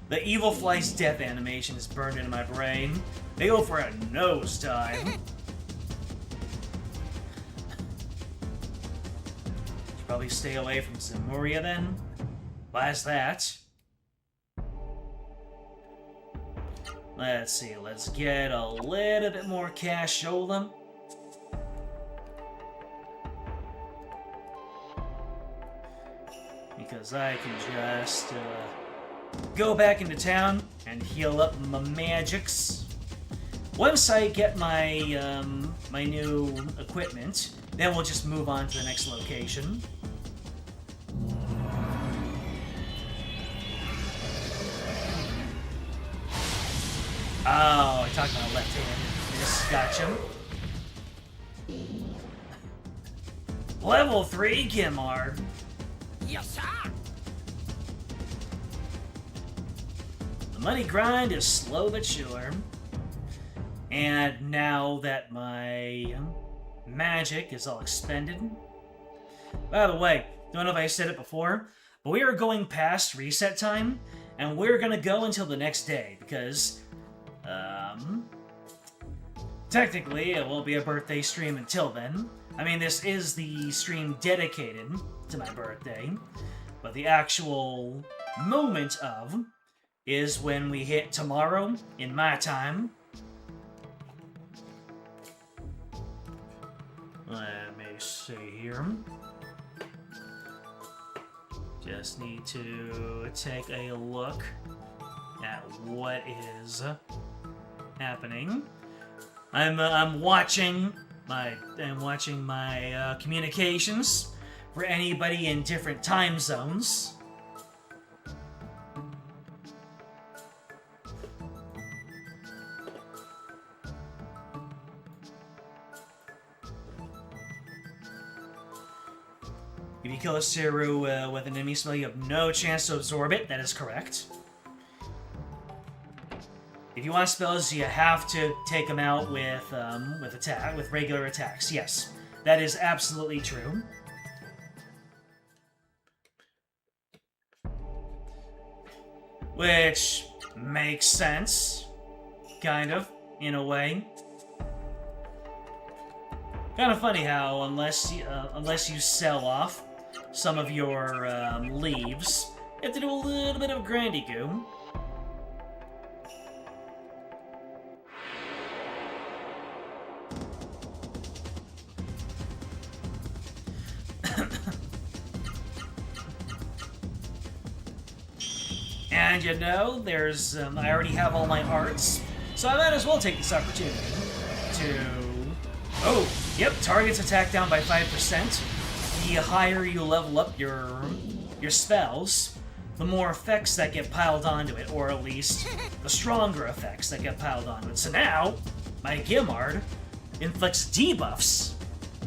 The evil fly's death animation is burned into my brain. They go for a nosedive. Should probably stay away from Zemuria then. Why is that? Let's see, let's get a little bit more cashola. Because I can just go back into town and heal up my magics. Once I get my my new equipment, then we'll just move on to the next location. Oh, I talked about left hand. Yes, gotcha. Level 3 Gimard. Yes, sir. The money grind is slow but sure. And now that my magic is all expended... By the way, don't know if I said it before, but we are going past reset time, and we're gonna go until the next day, because... technically, it won't be a birthday stream until then. I mean, this is the stream dedicated to my birthday, but the actual moment of is when we hit tomorrow in my time. see here. Just need to take a look at what is happening. I'm watching my communications for anybody in different time zones. If you kill a Seru with an enemy spell, you have no chance to absorb it. That is correct. If you want spells, you have to take them out with regular attacks. Yes, that is absolutely true. Which makes sense, kind of, in a way. Kind of funny how unless you sell off some of your leaves, you have to do a little bit of grandy goo. And you know, there's I already have all my arts, so I might as well take this opportunity to... Oh, yep, target's attack down by 5%. The higher you level up your spells, the more effects that get piled onto it, or at least the stronger effects that get piled onto it. So now, my Gimard inflicts debuffs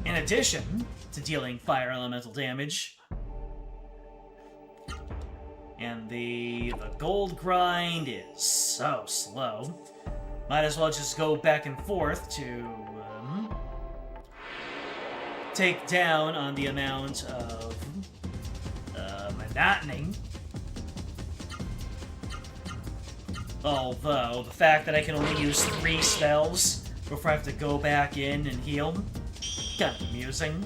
in addition to dealing fire elemental damage. And the gold grind is so slow. Might as well just go back and forth to take down on the amount of monotony. Although, the fact that I can only use 3 spells before I have to go back in and heal, kind of amusing.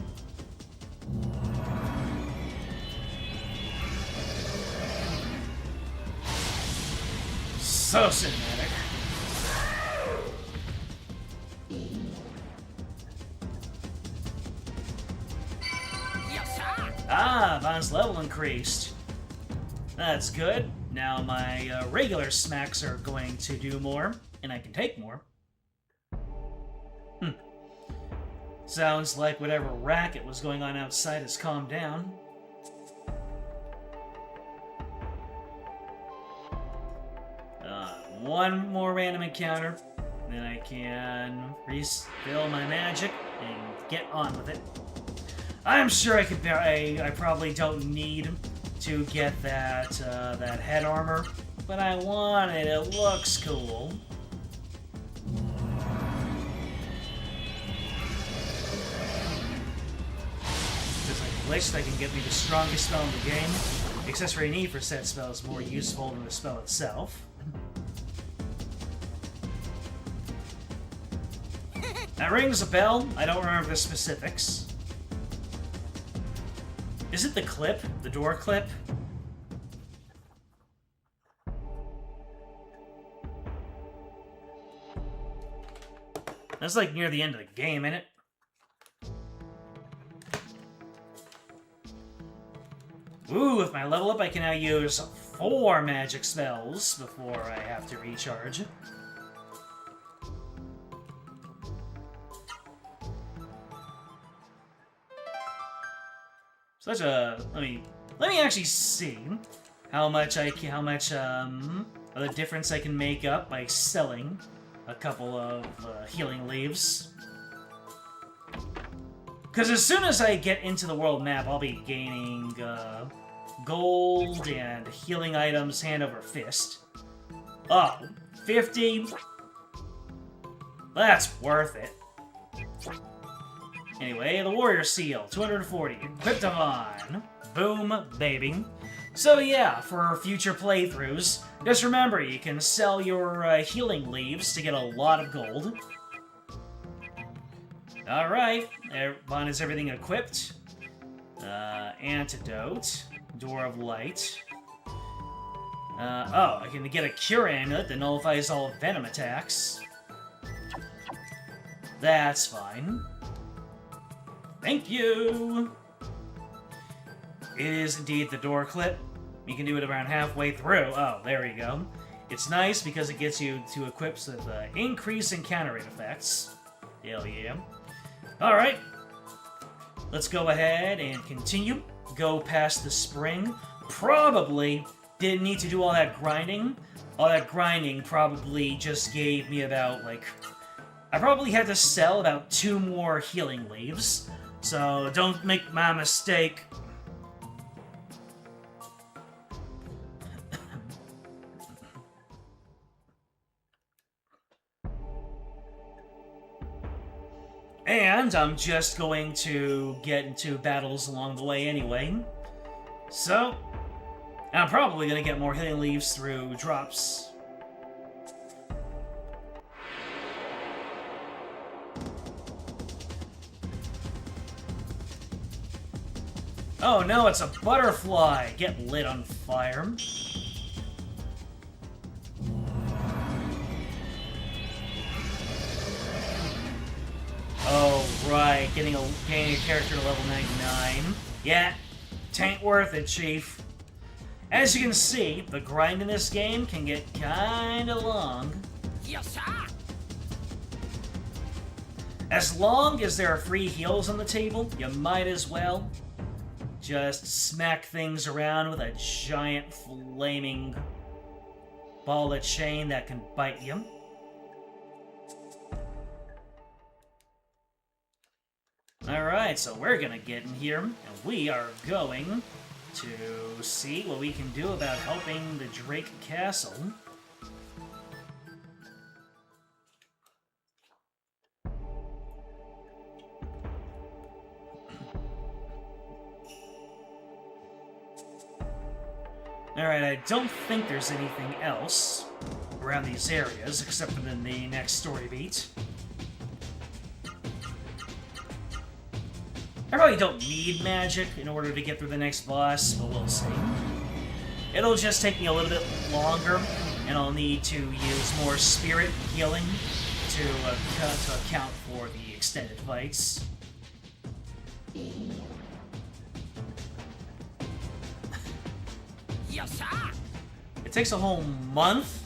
So cinematic. Ah, Von's level increased. That's good. Now my regular smacks are going to do more, and I can take more. Sounds like whatever racket was going on outside has calmed down. One more random encounter, then I can refill my magic and get on with it. I'm sure I probably don't need to get that that head armor, but I want it. It looks cool. There's a glitch that can give me the strongest spell in the game. The accessory need for said spell is more useful than the spell itself. That rings a bell. I don't remember the specifics. Is it the clip? The door clip? That's like near the end of the game, isn't it? Ooh, with my level up, I can now use 4 magic spells before I have to recharge. Such a... Let me actually see how much of the difference I can make up by selling a couple of healing leaves. Because as soon as I get into the world map, I'll be gaining gold and healing items hand over fist. Oh, 50? That's worth it. Anyway, the Warrior Seal, 240. Krypton. Boom, baby. So yeah, for future playthroughs, just remember you can sell your healing leaves to get a lot of gold. Alright, Von is everything equipped. Antidote. Door of Light. Oh, I can get a Cure Amulet that nullifies all Venom attacks. That's fine. Thank you! It is indeed the door clip. You can do it around halfway through. Oh, there you go. It's nice because it gets you to equips with increase in counter rate effects. Hell yeah. Alright. Let's go ahead and continue. Go past the spring. Probably didn't need to do all that grinding. All that grinding probably just gave me about, like... I probably had to sell about 2 more healing leaves. So don't make my mistake. And I'm just going to get into battles along the way anyway. So, I'm probably going to get more healing leaves through drops. Oh no, it's a butterfly! Get lit on fire. Oh, right. Getting a character to level 99. Yeah, tain't worth it, Chief. As you can see, the grind in this game can get kinda long. Yes, sir. As long as there are free heals on the table, you might as well just smack things around with a giant flaming ball of chain that can bite you. Alright, so we're gonna get in here, and we are going to see what we can do about helping the Drake Castle. Alright, I don't think there's anything else around these areas, except for the next story beat. I probably don't need magic in order to get through the next boss, but we'll see. It'll just take me a little bit longer, and I'll need to use more spirit healing to account for the extended fights. Yes, sir. It takes a whole month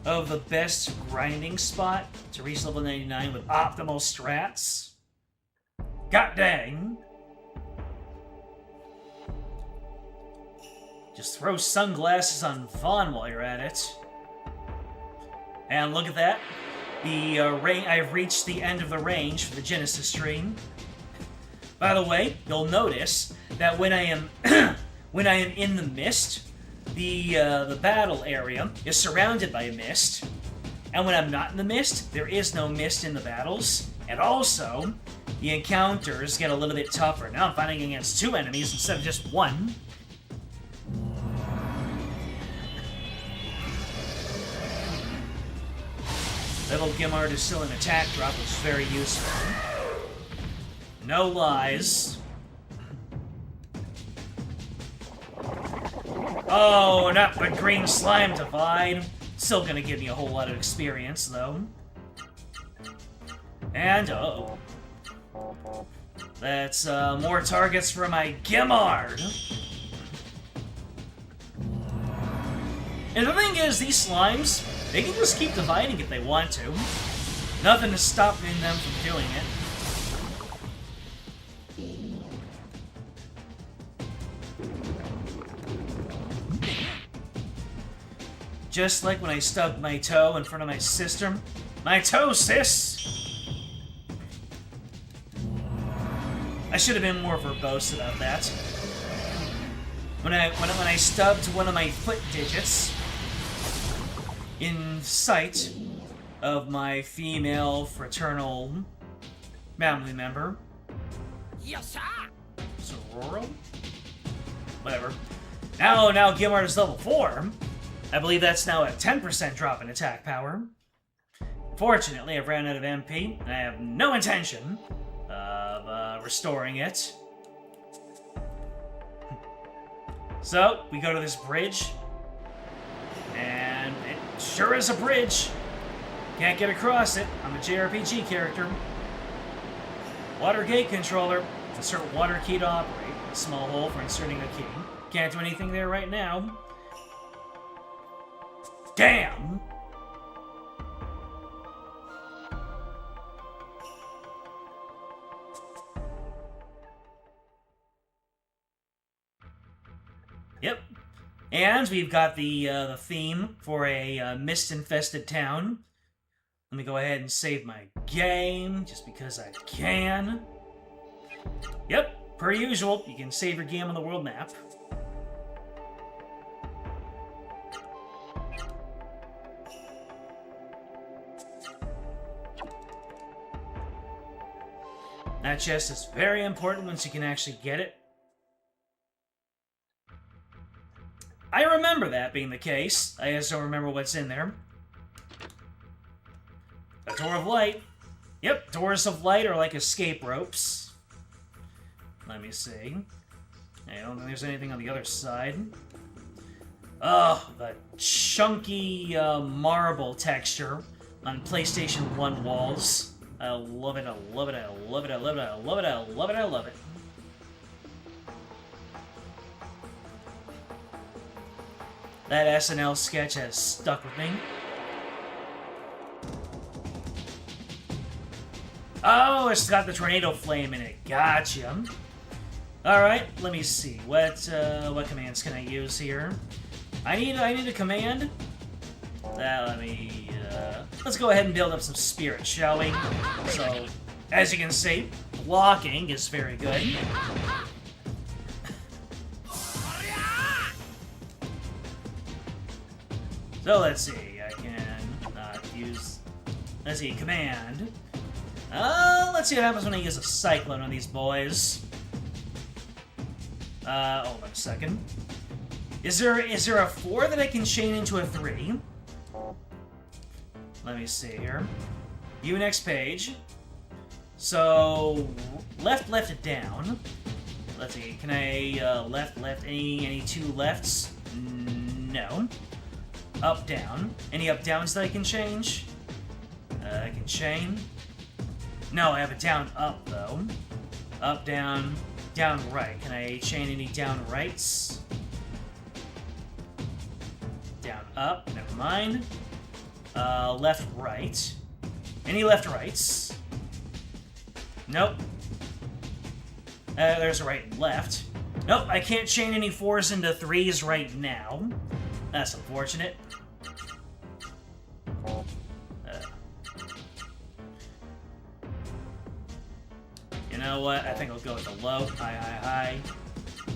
of the best grinding spot to reach level 99 with optimal strats. God dang. Just throw sunglasses on Vaughn while you're at it. And look at that. I've reached the end of the range for the Genesis stream. By the way, you'll notice that when I am when I am in the mist, the battle area is surrounded by mist. And when I'm not in the mist, there is no mist in the battles. And also, the encounters get a little bit tougher. Now I'm fighting against 2 enemies instead of just 1. Little Gimard is still an attack drop, which is very useful. No lies. Oh, not the green slime divide. Still gonna give me a whole lot of experience, though. And, uh-oh. That's, more targets for my Gimard. And the thing is, these slimes, they can just keep dividing if they want to. Nothing is stopping them from doing it. Just like when I stubbed my toe in front of my sister. My toe, sis! I should have been more verbose about that. When I stubbed one of my foot digits in sight of my female fraternal family member. Yes, sir. Sororo? Whatever. Now Gilmar is level 4. I believe that's now a 10% drop in attack power. Fortunately, I've ran out of MP, and I have no intention of restoring it. So, we go to this bridge, and it sure is a bridge. Can't get across it. I'm a JRPG character. Water gate controller. Insert water key to operate. A small hole for inserting a key. Can't do anything there right now. Damn! Yep. And we've got the theme for a mist-infested town. Let me go ahead and save my game, just because I can. Yep, per usual, you can save your game on the world map. That chest is very important once you can actually get it. I remember that being the case. I just don't remember what's in there. A door of light. Yep, doors of light are like escape ropes. Let me see. I don't think there's anything on the other side. Oh, the chunky marble texture on PlayStation 1 walls. I love it, I love it, I love it, I love it, I love it, I love it, I love it. That SNL sketch has stuck with me. Oh, it's got the tornado flame in it. Gotcha. Alright, let me see. What commands can I use here? I need a command. Let's go ahead and build up some spirit, shall we? So, as you can see, blocking is very good. So let's see, I can use, let's see, command. Let's see what happens when I use a cyclone on these boys. Hold on a second. Is there a 4 that I can chain into a 3? Let me see here. View next page. So, left, down. Let's see, can I, left, any 2 lefts? No. Up, down. Any up, downs that I can change? I can chain. No, I have a down, up, though. Up, down, right. Can I chain any down rights? Down, up, never mind. Left, right. Any left, rights? Nope. There's a right and left. Nope, I can't chain any 4s into 3s right now. That's unfortunate. You know what? I think I'll go with the low. High.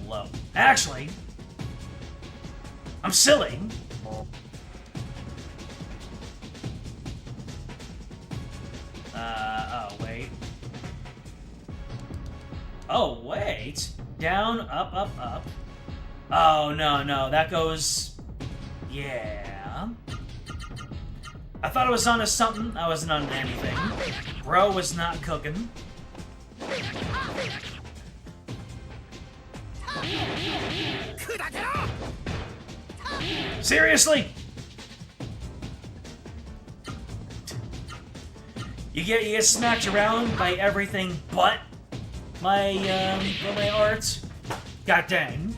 Low. Actually, I'm silly. Oh, wait. Oh, wait. Down, up. Oh, no. That goes... Yeah. I thought I was onto something. I wasn't onto anything. Bro was not cooking. Seriously? You get smacked around by everything but my art. God dang.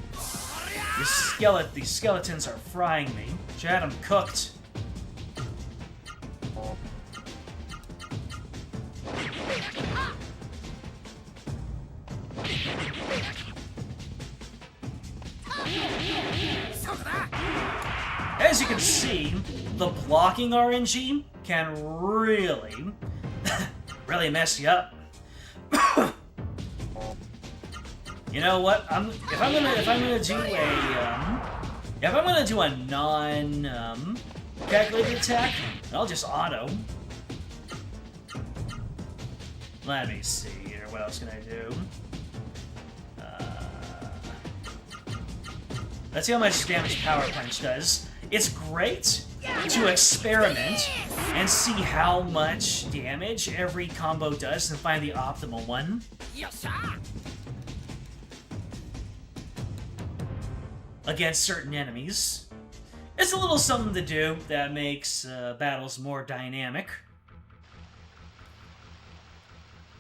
These skeletons are frying me. Chad, I'm cooked. As you can see, the blocking RNG can really, really mess you up. You know what? If I'm gonna do a non-calculated attack, I'll just auto. Let me see here. What else can I do? Let's see how much damage Power Punch does. It's great to experiment and see how much damage every combo does and find the optimal one. Against certain enemies. It's a little something to do that makes battles more dynamic.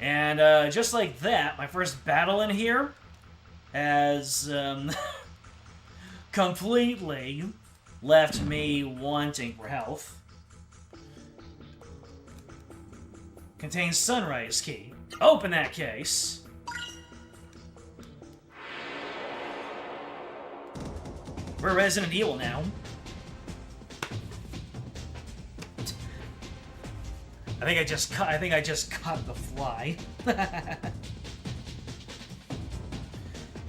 And just like that, my first battle in here has completely left me wanting for health. Contains sunrise key. Open that case. We're Resident Evil now. I think I just caught the fly.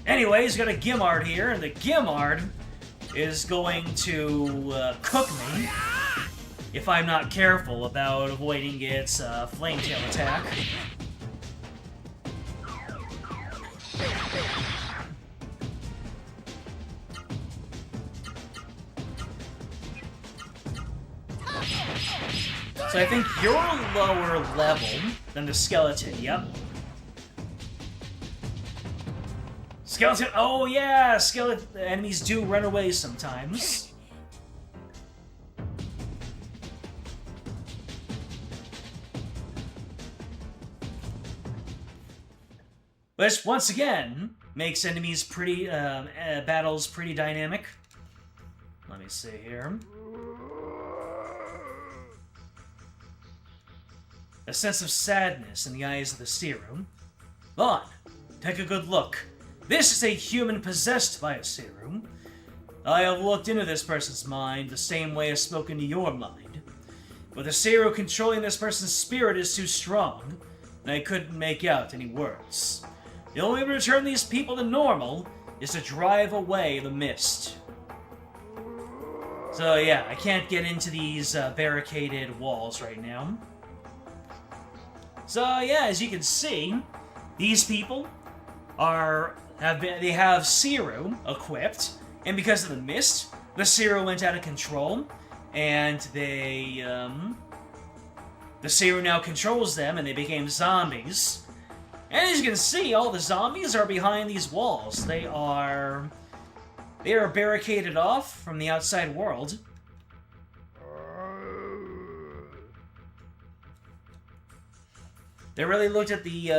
Anyways, got a Gimard here, and the Gimard is going to cook me if I'm not careful about avoiding its flame tail attack. So I think you're lower level than the skeleton, yep. Skeleton, oh yeah! Skeleton enemies do run away sometimes. Which, once again, makes enemies pretty, battles pretty dynamic. Let me see here. A sense of sadness in the eyes of the serum. Vaughn, take a good look. This is a human possessed by a serum. I have looked into this person's mind the same way as spoken to your mind. But the serum controlling this person's spirit is too strong, and I couldn't make out any words. The only way to return these people to normal is to drive away the mist. So yeah, I can't get into these barricaded walls right now. So yeah, as you can see, these people have serum equipped, and because of the mist, the serum went out of control, and the serum now controls them, and they became zombies. And as you can see, all the zombies are behind these walls. They are barricaded off from the outside world. They really looked at the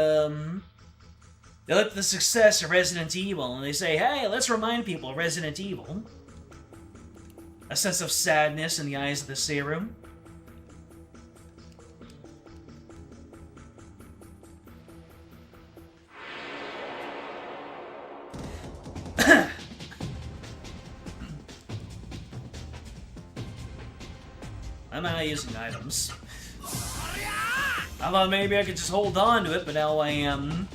success of Resident Evil, and they say, hey, let's remind people of Resident Evil. A sense of sadness in the eyes of the serum. I'm not using items. I thought maybe I could just hold on to it, but now I'm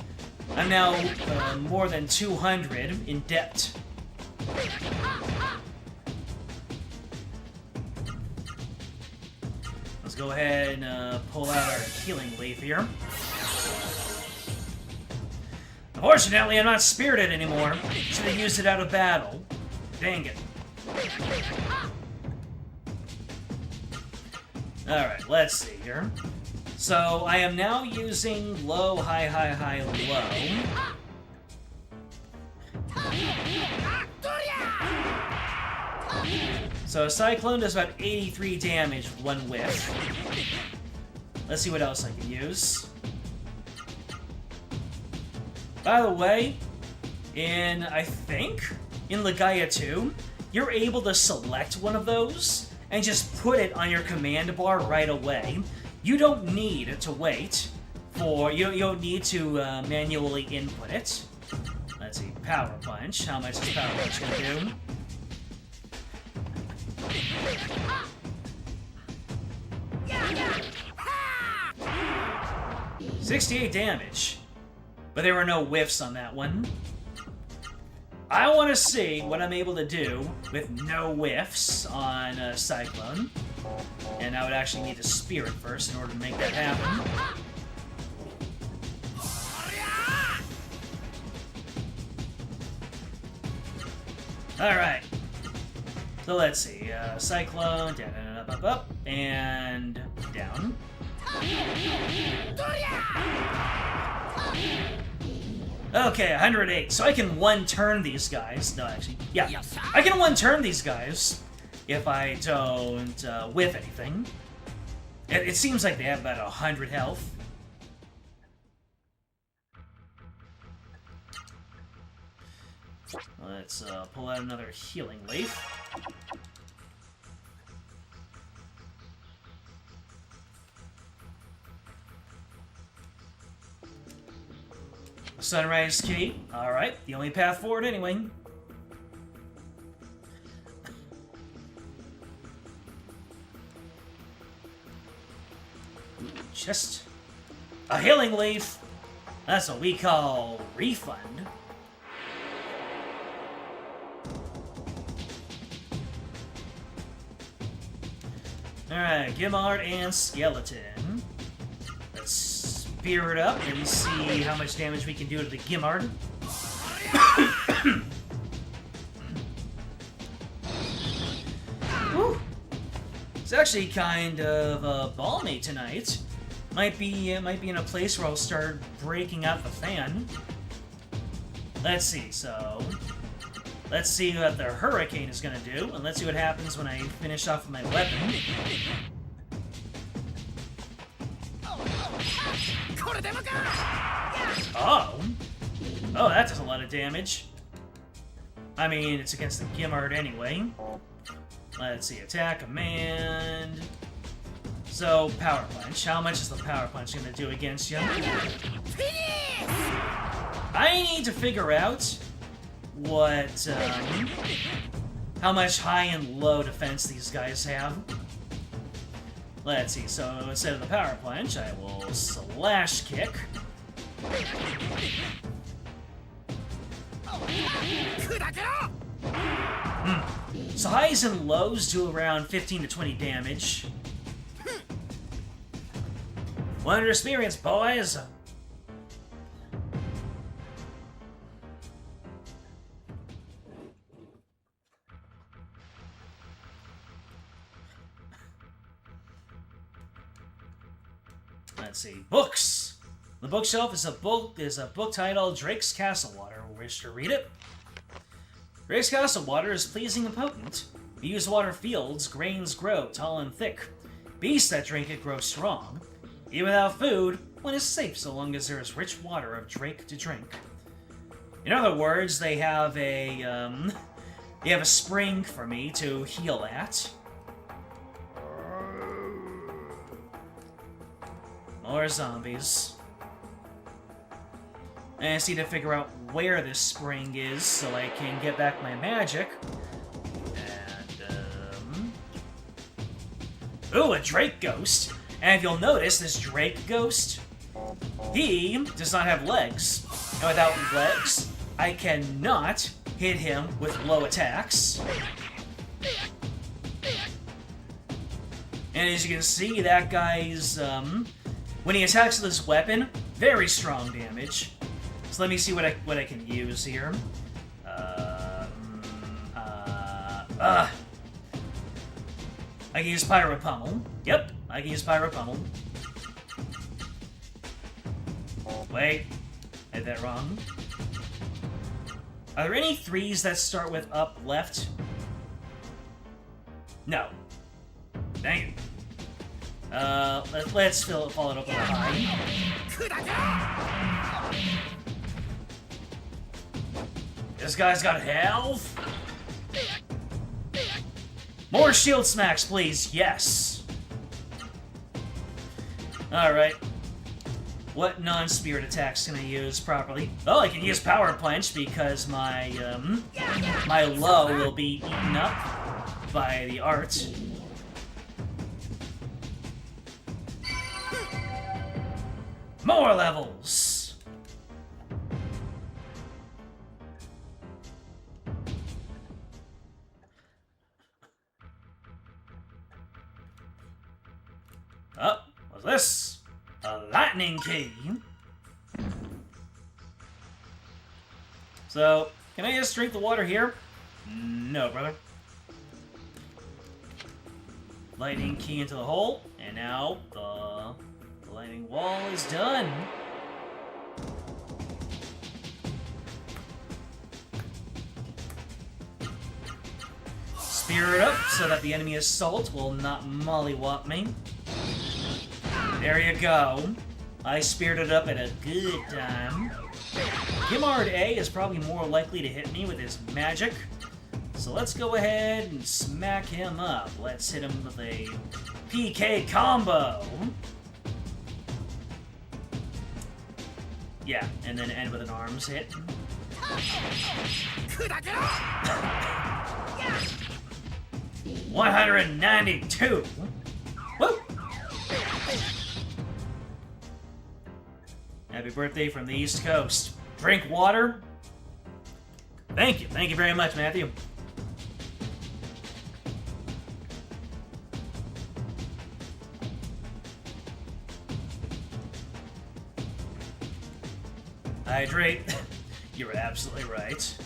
now more than 200 in debt. Let's go ahead and pull out our healing leaf here. Unfortunately, I'm not spirited anymore. Should have used it out of battle. Dang it. Alright, let's see here. So, I am now using low, high, high, high, low. So, Cyclone does about 83 damage with one whiff. Let's see what else I can use. By the way, I think, in Legaia 2, you're able to select one of those and just put it on your command bar right away. You don't need to wait for... You don't need to manually input it. Let's see, Power Punch. How much is Power Punch gonna do? 68 damage. But there were no whiffs on that one. I want to see what I'm able to do with no whiffs on Cyclone. And I would actually need a Spirit first in order to make that happen. Alright. So let's see. Cyclone, down, up, and down. Okay, 108. So I can one-turn these guys. No, actually, yeah. I can one-turn these guys if I don't whiff anything. It seems like they have about 100 health. Let's pull out another healing leaf. Sunrise key. Alright, the only path forward anyway. Just a healing leaf. That's what we call refund. Alright, Gimard and Skeleton. Let's spear it up and see how much damage we can do to the Gimard. Woo. It's actually kind of balmy tonight. Might be in a place where I'll start breaking out the fan. Let's see, so... Let's see what the Hurricane is gonna do, and let's see what happens when I finish off with my weapon. Oh! Oh, that does a lot of damage. I mean, it's against the Gimard anyway. Let's see, attack, command... So, Power Punch. How much is the Power Punch gonna do against you? I need to figure out what, how much high and low defense these guys have. Let's see, so instead of the Power Punch, I will Slash Kick. So highs and lows do around 15 to 20 damage. Wonder experience, boys! Let's see. Books! The bookshelf is a book titled Drake's Castle Water. Wish to read it? Drake's Castle Water is pleasing and potent. If you use water fields, grains grow tall and thick. Beasts that drink it grow strong. Even without food, one is safe so long as there is rich water of Drake to drink. In other words, they have a spring for me to heal at. More zombies. And I just need to figure out where this spring is so I can get back my magic. And, ooh, a Drake Ghost. And if you'll notice, this Drake Ghost, he does not have legs. And without legs, I cannot hit him with low attacks. And as you can see, that guy's, when he attacks with his weapon, very strong damage. So let me see what I can use here. I can use Pyro Pummel. Yep, I can use Pyro Pummel. Wait, I did that wrong. Are there any 3s that start with up, left? No. Dang it. Let's follow it up with a high. This guy's got health. More shield smacks, please. Yes. Alright. What non-spirit attacks can I use properly? Oh, I can use Power Punch because my low will be eaten up by the art. More levels! Oh, what's this? A lightning key. So, can I just drink the water here? No, brother. Lightning key into the hole, and now the lightning wall is done. Spear it up so that the enemy assault will not mollywop me. There you go. I speared it up at a good time. Gimard A is probably more likely to hit me with his magic. So let's go ahead and smack him up. Let's hit him with a PK combo. Yeah, and then end with an arms hit. 192. Woo! Happy birthday from the East Coast. Drink water. Thank you. Thank you very much, Matthew. Hydrate. You're absolutely right.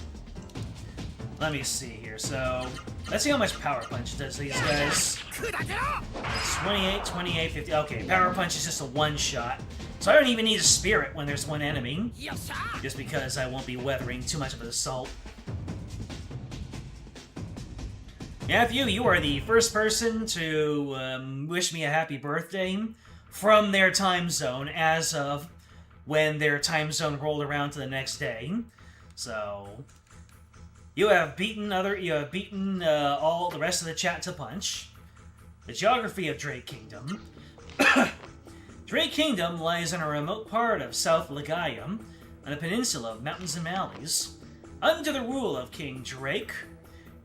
Let me see here. So, let's see how much Power Punch does these guys. It's 28, 28, 50. Okay, Power Punch is just a one-shot. So I don't even need a Spirit when there's one enemy. Just because I won't be weathering too much of an assault. Matthew, you are the first person to wish me a happy birthday from their time zone as of when their time zone rolled around to the next day. So you have beaten all the rest of the chat to punch. The geography of Drake Kingdom. Drake Kingdom lies in a remote part of South Legaia, on a peninsula of mountains and valleys. Under the rule of King Drake,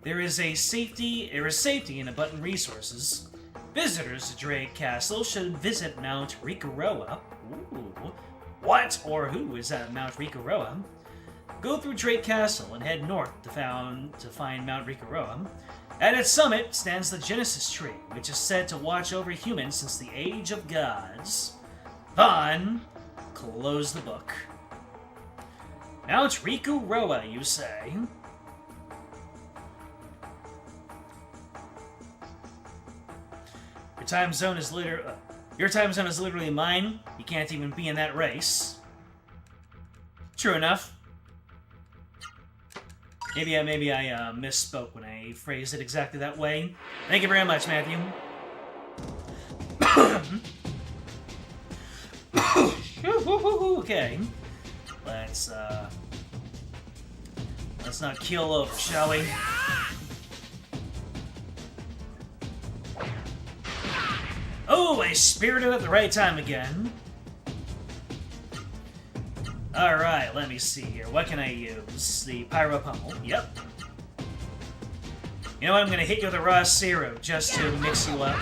there is safety in abundant resources. Visitors to Drake Castle should visit Mount Rikaroa. Ooh. What or who is at Mount Rikaroa? Go through Drake Castle and head north to find Mount Rikaroa. At its summit stands the Genesis Tree, which is said to watch over humans since the Age of Gods. Vaughn, close the book. Mount Rikaroa, you say? Your time zone is literally mine. You can't even be in that race. True enough. Maybe I misspoke when I phrased it exactly that way. Thank you very much, Matthew. Okay. Let's not kill over, shall we? Oh, I spirited at the right time again. Alright, let me see here. What can I use? The Pyro Pummel. Yep. You know what? I'm gonna hit you with a Raw Zero just to mix you up.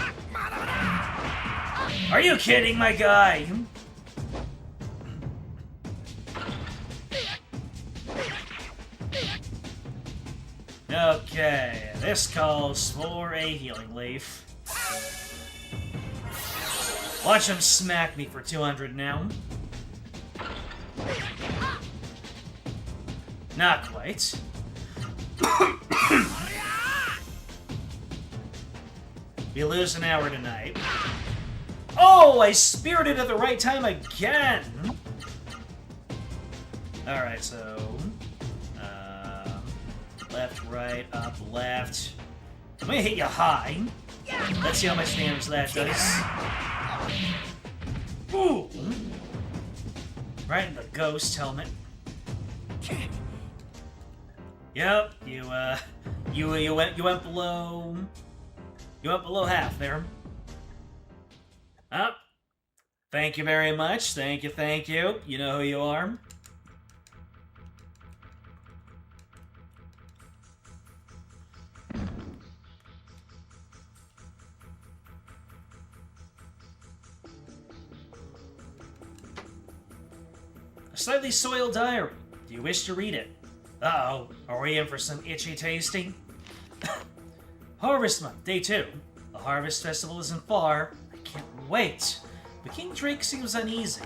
Are you kidding, my guy? Okay, this calls for a Healing Leaf. Watch him smack me for 200 now. Not quite. We lose an hour tonight. Oh, I spirited at the right time again! Alright, so... left, right, up, left. I'm gonna hit you high. Let's see how much damage that does. Ooh! Right in the ghost helmet. Yep, you went below half there. Up. Thank you very much. Thank you. You know who you are. A slightly soiled diary. Do you wish to read it? Uh-oh, are we in for some itchy tasting? Harvest Month, Day 2. The Harvest Festival isn't far. I can't wait. But King Drake seems uneasy.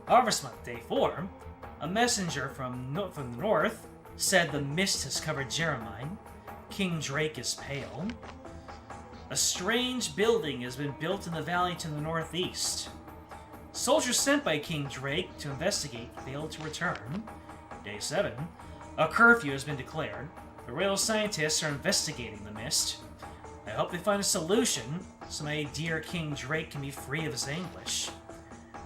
Harvest Month, Day 4. A messenger from the north said the mist has covered Jeremiah. King Drake is pale. A strange building has been built in the valley to the northeast. Soldiers sent by King Drake to investigate failed to return. Day 7. A curfew has been declared. The royal scientists are investigating the mist. I hope they find a solution so my dear King Drake can be free of his anguish.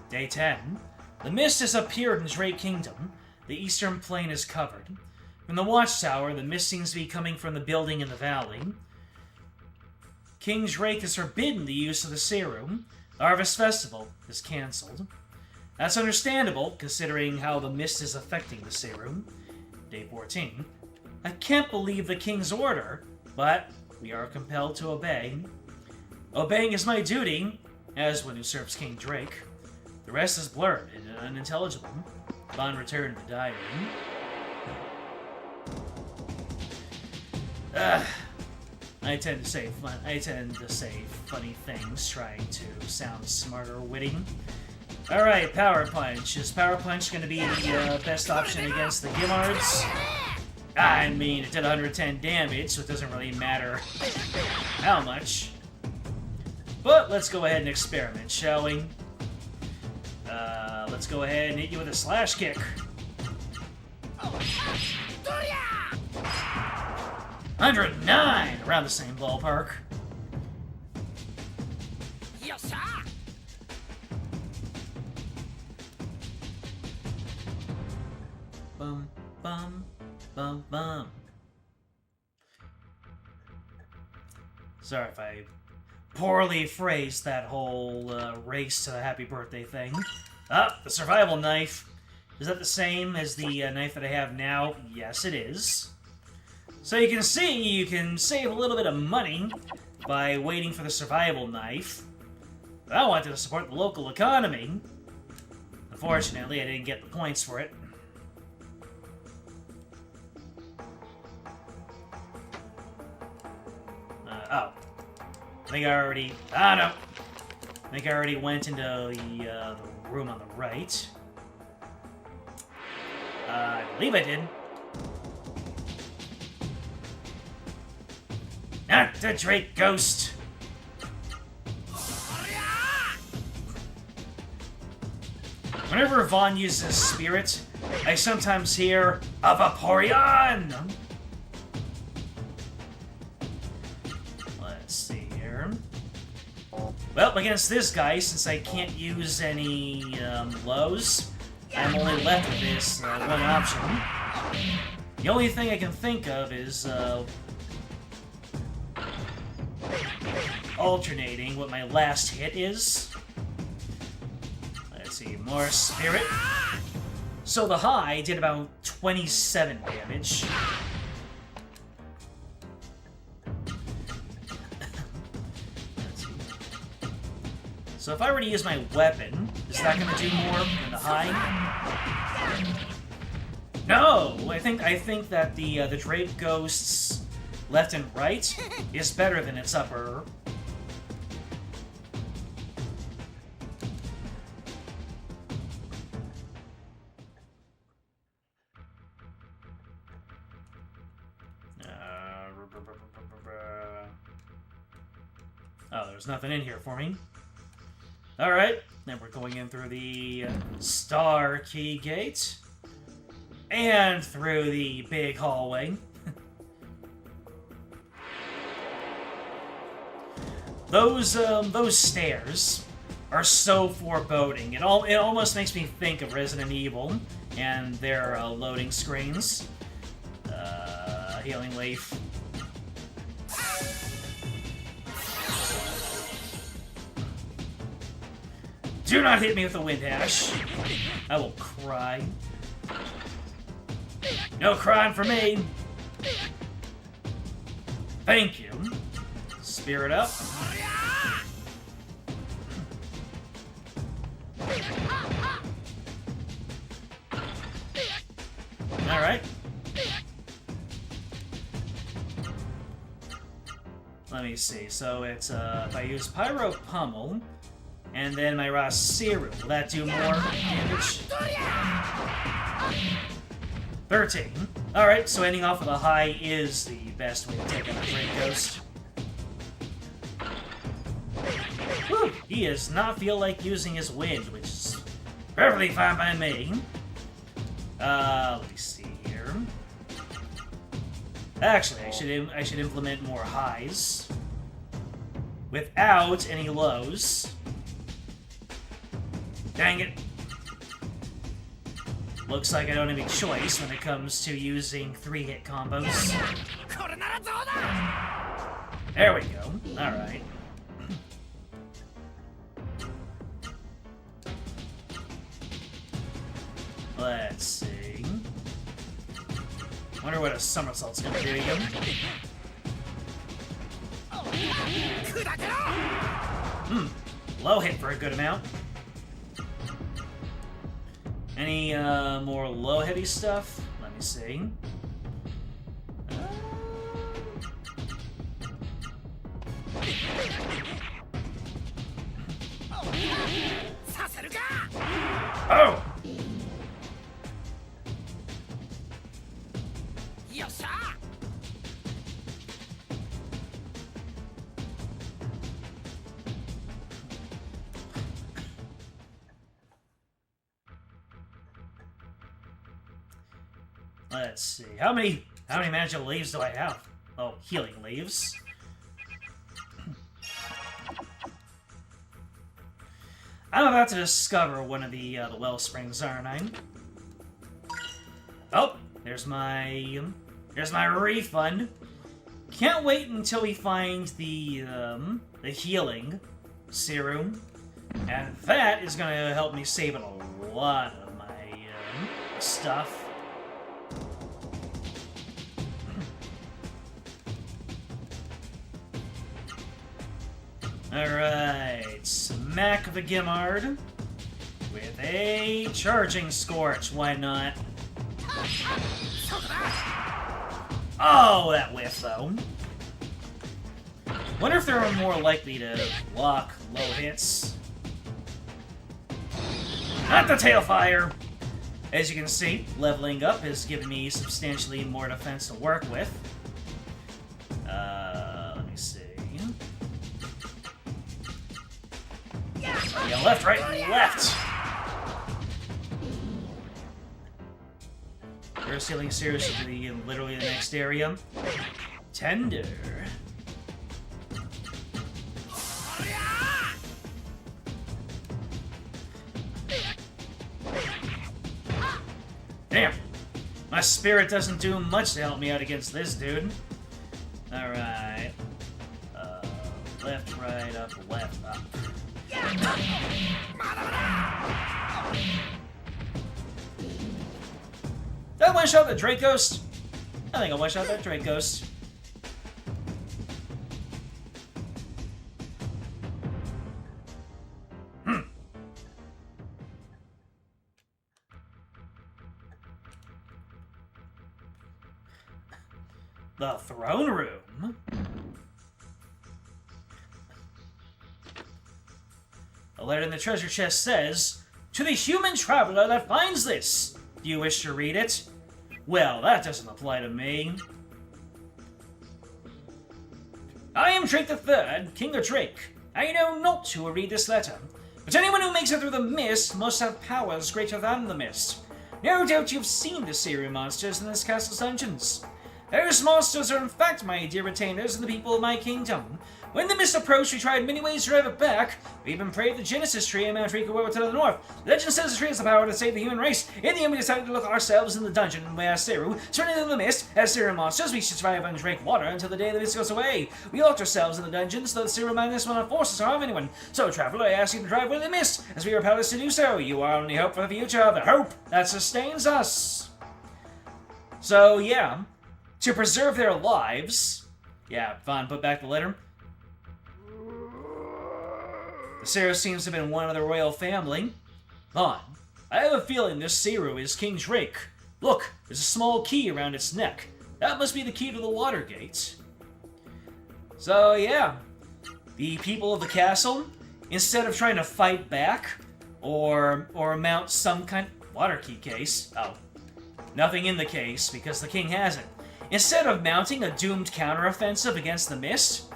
Day 10. The mist has appeared in Drake Kingdom. the eastern plain is covered. From the watchtower, the mist seems to be coming from the building in the valley. King Drake has forbidden the use of the serum. The Harvest Festival is cancelled. That's understandable, considering how the mist is affecting the serum. Day 14. I can't believe the king's order, but we are compelled to obey. Obeying is my duty, as one who serves King Drake. The rest is blurred and unintelligible. Upon return to the diary. I tend to say funny things, trying to sound smart or witty. Alright, Power Punch. Is Power Punch going to be the best option against the Gimmards? I mean, it did 110 damage, so it doesn't really matter how much. But let's go ahead and experiment, shall we? Let's go ahead and hit you with a slash kick. 109! Around the same ballpark. Yes, sir. Bum, bum, bum, bum. Sorry if I poorly phrased that whole race to the happy birthday thing. Ah, the survival knife. Is that the same as the knife that I have now? Yes, it is. So you can see, you can save a little bit of money by waiting for the survival knife. But I wanted to support the local economy. Unfortunately, I didn't get the points for it. Oh. I think I already... Ah, no. I think I already went into the room on the right. I believe I did. Not the Drake Ghost! Whenever Vaughn uses Spirit, I sometimes hear a Vaporeon! Let's see here. Well, against this guy, since I can't use any lows, I'm only left with this one option. The only thing I can think of is alternating what my last hit is. Let's see, more Spirit. So the high did about 27 damage. Let's see. So if I were to use my weapon, is that going to do more than the high? No! I think that the Drake Ghost's left and right is better than its upper. Oh, there's nothing in here for me. Alright, then we're going in through the Star Key Gate. And through the big hallway. Those stairs are so foreboding. It almost makes me think of Resident Evil and their loading screens. Healing Leaf. Do not hit me with a Wind Ash. I will cry. No crying for me. Thank you. Spirit up. Alright. Let me see. So it's, if I use Pyro Pummel, and then my Rasiru, will that do more damage? 13. Alright, so ending off with a high is the best way to take out a Drake Ghost. Whew, he does not feel like using his wind, which is perfectly fine by me. Let me see here. Actually, I should implement more highs without any lows. Dang it. Looks like I don't have any choice when it comes to using 3-hit combos. これならどうだ There we go. Alright. Let's see. Wonder what a somersault's gonna do to you. 砕けろ Low hit for a good amount. Any more low heavy stuff? Let me see. Oh! よっしゃ Let's see. How many magical leaves do I have? Oh, healing leaves. I'm about to discover one of the well springs, aren't I? Oh, there's my refund. Can't wait until we find the healing serum, and that is gonna help me save a lot of my stuff. Alright, smack the Gimmard with a charging scorch, why not? Oh, that whiff though. Wonder if they're more likely to block low hits. Not the Tailfire! As you can see, leveling up has given me substantially more defense to work with. Let me see. Yeah, left, right, left! First healing series should be in literally the next area. Tender. Damn! My spirit doesn't do much to help me out against this dude. Alright. Left, right, up, left, up. Did I one-shot the Drake Ghost? I think I one-shot that Drake Ghost. The throne room? A letter in the treasure chest says, "To the human traveler that finds this. Do you wish to read it?" Well, that doesn't apply to me. I am Drake the Third, King of Drake. I know not who will read this letter, but anyone who makes it through the mist must have powers greater than the mist. No doubt you've seen the serum monsters in this castle's dungeons. Those monsters are in fact my dear retainers and the people of my kingdom. When the mist approached, we tried many ways to drive it back. We even prayed the Genesis tree in Mount Rico to the north. Legend says the tree has the power to save the human race. In the end, we decided to look ourselves in the dungeon where Seru, surrounded in the mist, as serum monsters, we should survive and drink water until the day the mist goes away. We locked ourselves in the dungeon so that serum madness will not force us to harm anyone. So, traveler, I ask you to drive with the mist, as we are powerless to do so. You are our only hope for the future, the hope that sustains us. So, yeah. To preserve their lives... Yeah, Vaughn, put back the letter. The Seru seems to have been one of the royal family. Vaughn, I have a feeling this Seru is King Drake. Look, there's a small key around its neck. That must be the key to the water gate. So, yeah. The people of the castle, instead of trying to fight back, or mount some kind... Water key case? Oh. Nothing in the case, because the king has it. Instead of mounting a doomed counteroffensive against the mist,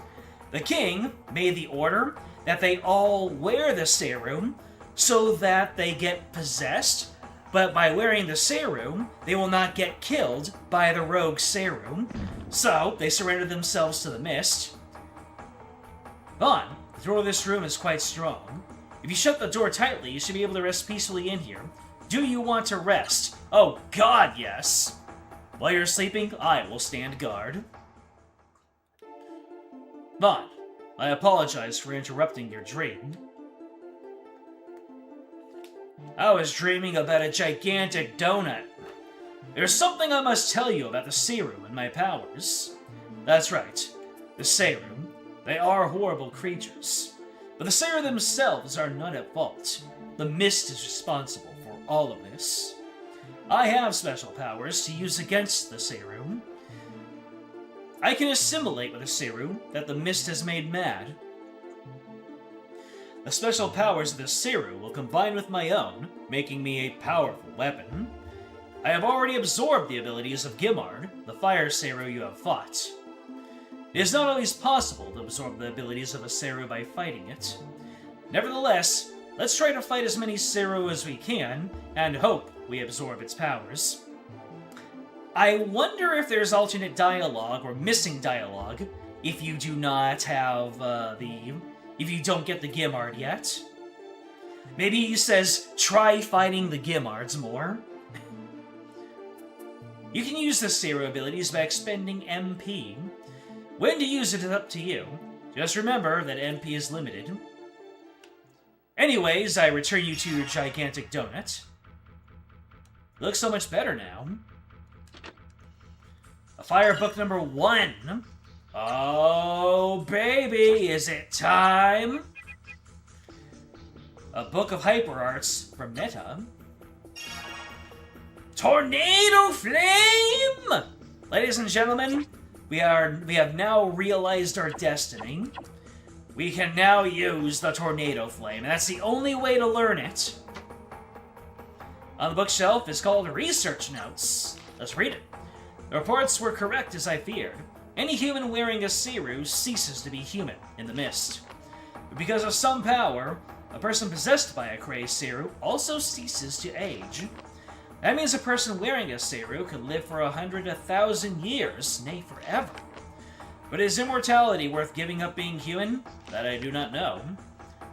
the king made the order that they all wear the serum so that they get possessed, but by wearing the serum, they will not get killed by the rogue serum. So, they surrender themselves to the mist. Vaughn, the door of this room is quite strong. If you shut the door tightly, you should be able to rest peacefully in here. Do you want to rest? Oh god, yes! While you're sleeping, I will stand guard. Vaughn, I apologize for interrupting your dream. I was dreaming about a gigantic donut. There's something I must tell you about the Seru and my powers. That's right, the Seru. They are horrible creatures. But the Seru themselves are not at fault. The mist is responsible for all of this. I have special powers to use against the Seru. I can assimilate with a Seru that the mist has made mad. The special powers of the Seru will combine with my own, making me a powerful weapon. I have already absorbed the abilities of Gimard, the fire Seru you have fought. It is not always possible to absorb the abilities of a Seru by fighting it. Nevertheless, let's try to fight as many Seru as we can, and hope we absorb its powers. I wonder if there's alternate dialogue or missing dialogue if you do not have if you don't get the Gimard yet. Maybe he says, try fighting the Gimards more. You can use the Seru abilities by expending MP. When to use it is up to you. Just remember that MP is limited. Anyways, I return you to your gigantic donut. Looks so much better now. A fire book number 1. Oh, baby, is it time? A book of hyperarts from Netta. Tornado Flame! Ladies and gentlemen, we have now realized our destiny. We can now use the Tornado Flame, and that's the only way to learn it. On the bookshelf is called Research Notes. Let's read it. The reports were correct as I feared. Any human wearing a Seru ceases to be human in the mist. But because of some power, a person possessed by a crazed Seru also ceases to age. That means a person wearing a Seru could live for 100, 1,000 years, nay, forever. But is immortality worth giving up being human? That I do not know.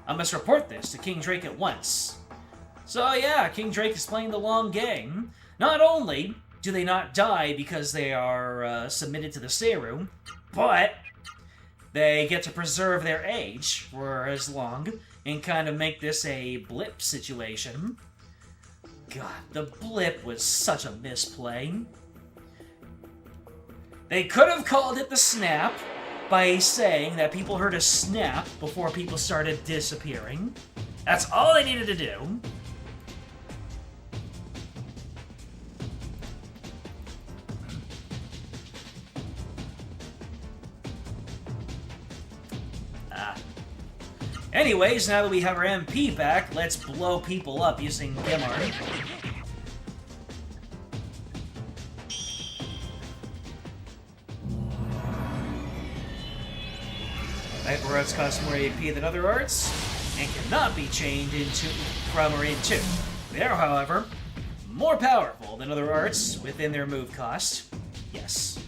I must report this to King Drake at once. So yeah, King Drake is playing the long game. Not only do they not die because they are submitted to the Seru, but they get to preserve their age for as long and kind of make this a blip situation. God, the blip was such a misplay. They could have called it the snap by saying that people heard a snap before people started disappearing. That's all they needed to do. Anyways, now that we have our MP back, let's blow people up using Gimard. Hyper arts cost more AP than other arts, and cannot be chained into from or into. They are, however, more powerful than other arts within their move cost. Yes.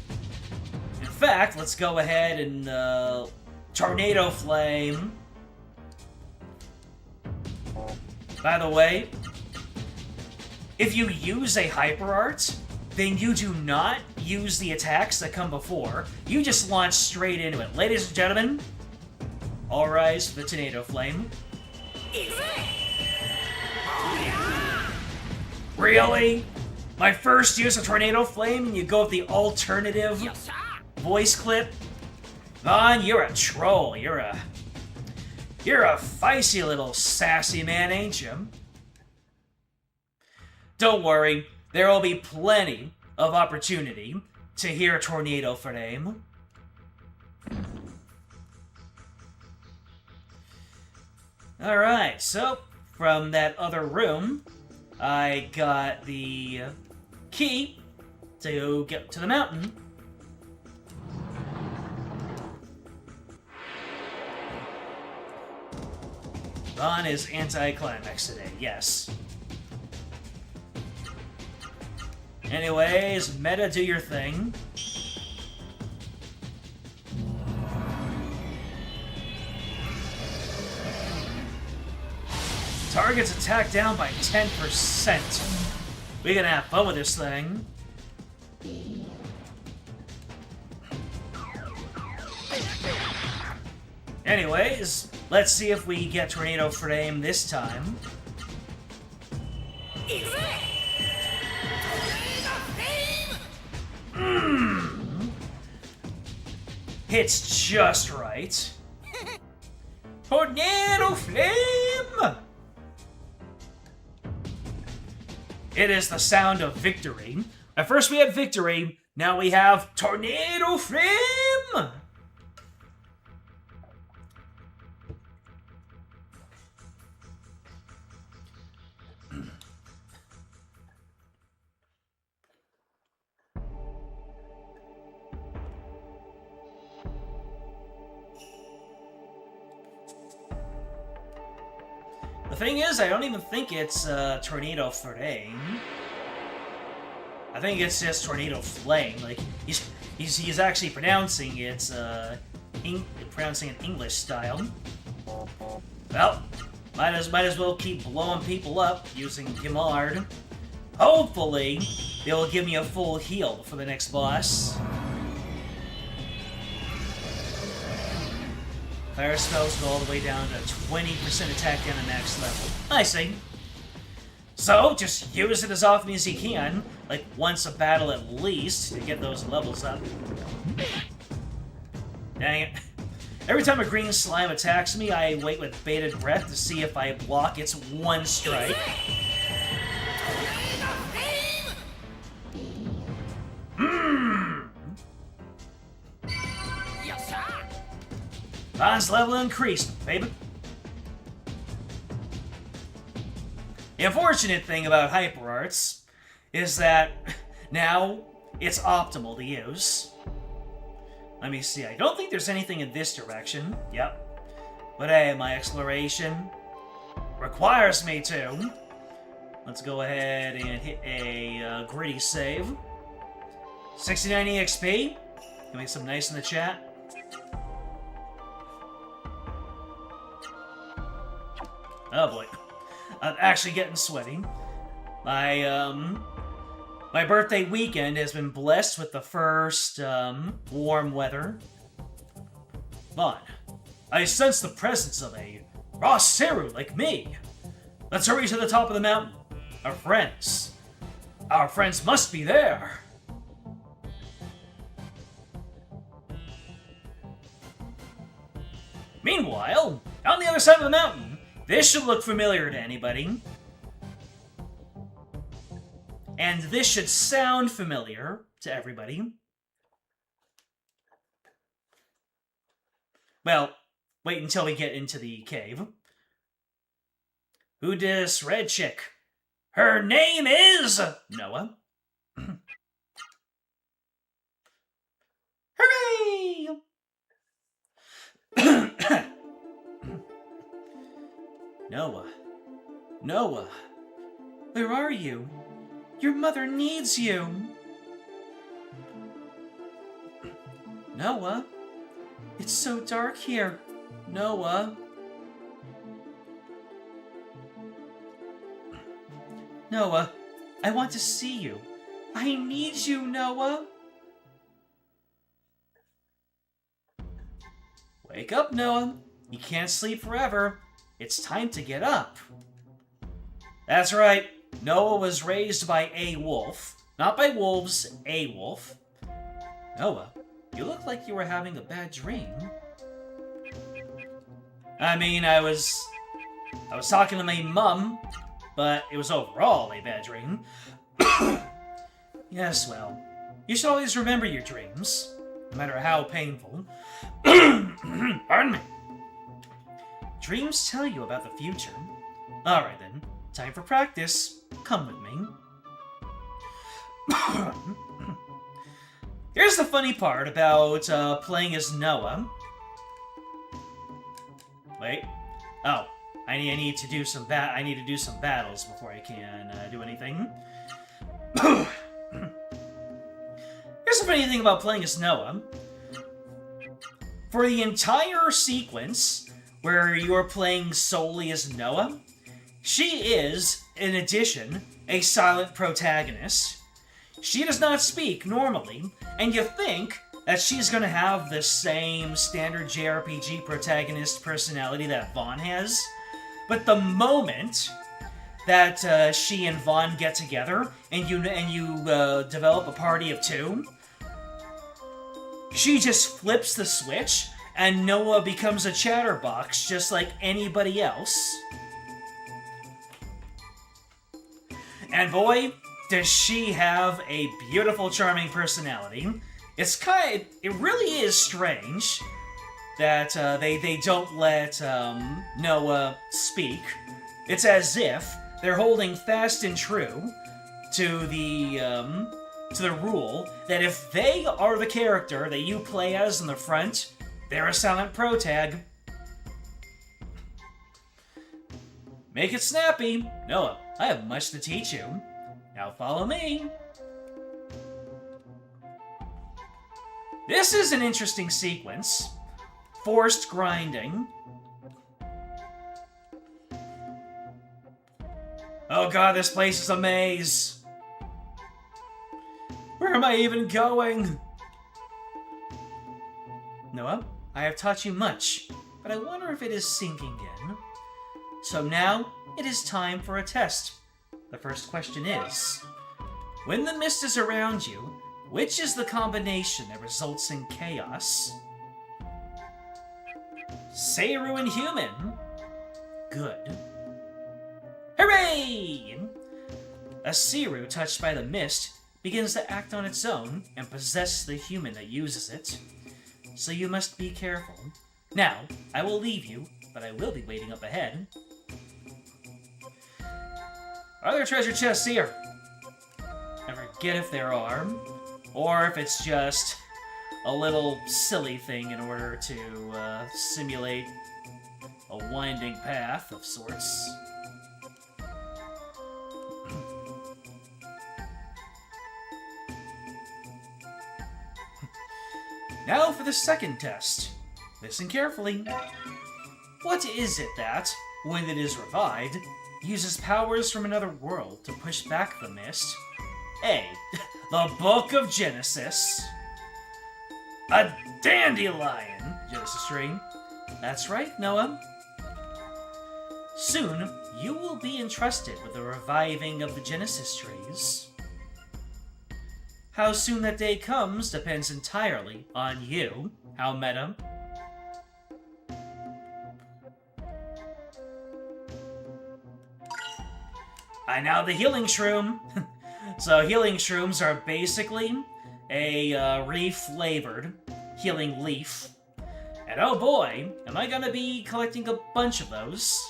In fact, let's go ahead and Tornado Flame. By the way, if you use a hyper art, then you do not use the attacks that come before. You just launch straight into it. Ladies and gentlemen, all rise for the Tornado Flame. Really? My first use of Tornado Flame and you go with the alternative voice clip? Vaughn, you're a troll. You're a feisty little sassy man, ain't you? Don't worry, there will be plenty of opportunity to hear Tornado Flame. Alright, so from that other room, I got the key to get to the mountain. Vaughn is anti-climax today, yes. Anyways, meta, do your thing. Target's attack down by 10%. We're gonna have fun with this thing. Anyways, let's see if we get Tornado Frame this time. Hits just right. Tornado Flame! It is the sound of victory. At first we had victory, now we have Tornado Flame! The thing is, I don't even think it's Tornado Flame. I think it's just Tornado Flame. Like he's actually pronouncing it pronouncing it English style. Well, might as well keep blowing people up using Gimard. Hopefully, they'll give me a full heal for the next boss. Fire spells go all the way down to 20% attack down to max level. I see. So, just use it as often as you can, like once a battle at least, to get those levels up. Dang it. Every time a green slime attacks me, I wait with bated breath to see if I block its one strike. Bon's level increased, baby. The unfortunate thing about Hyper Arts is that now it's optimal to use. Let me see, I don't think there's anything in this direction. Yep. But hey, my exploration requires me to. Let's go ahead and hit a gritty save. 69 EXP. Can make some nice in the chat. Oh boy. I'm actually getting sweaty. My birthday weekend has been blessed with the first, warm weather. But I sense the presence of a raw Seru like me. Let's hurry to the top of the mountain. Our friends must be there. Meanwhile, on the other side of the mountain, this should look familiar to anybody. And this should sound familiar to everybody. Well, wait until we get into the cave. Who dis red chick? Her name is Noah. Hooray! Noah, where are you? Your mother needs you. Noah, it's so dark here. Noah. Noah, I want to see you. I need you, Noah. Wake up, Noah. You can't sleep forever. It's time to get up. That's right. Noah was raised by a wolf. Not by wolves, a wolf. Noah, you look like you were having a bad dream. I mean, I was talking to my mum, but it was overall a bad dream. Yes, well, you should always remember your dreams, no matter how painful. Pardon me. Dreams tell you about the future. Alright then, time for practice. Come with me. Here's the funny part about playing as Noah. Wait. Oh, I need to do some battles before I can do anything. Here's the funny thing about playing as Noah. For the entire sequence where you're playing solely as Noah, She is, in addition, a silent protagonist. She does not speak normally, and you think that she's going to have the same standard JRPG protagonist personality that Vaughn has. But the moment that she and Vaughn get together and you develop a party of two, she just flips the switch and Noah becomes a chatterbox just like anybody else. And boy, does she have a beautiful, charming personality. It really is strange that they don't let Noah speak. It's as if they're holding fast and true to the rule that if they are the character that you play as in the front, they're a silent protag. Make it snappy. Noah, I have much to teach you. Now follow me. This is an interesting sequence. Forced grinding. Oh god, this place is a maze. Where am I even going? Noah, I have taught you much, but I wonder if it is sinking in. So now, it is time for a test. The first question is, when the mist is around you, which is the combination that results in chaos? Seiru and human. Good. Hooray! A Seiru touched by the mist begins to act on its own and possess the human that uses it. So you must be careful. Now, I will leave you, but I will be waiting up ahead. Are there treasure chests here? I forget if there are, or if it's just a little silly thing in order to simulate a winding path of sorts. Now for the second test. Listen carefully. What is it that, when it is revived, uses powers from another world to push back the mist? A. The Book of Genesis. A dandelion, Genesis tree. That's right, Noah. Soon, you will be entrusted with the reviving of the Genesis trees. How soon that day comes depends entirely on you. How meta. I now the healing shroom. So healing shrooms are basically a reflavored healing leaf. And oh boy, am I gonna be collecting a bunch of those.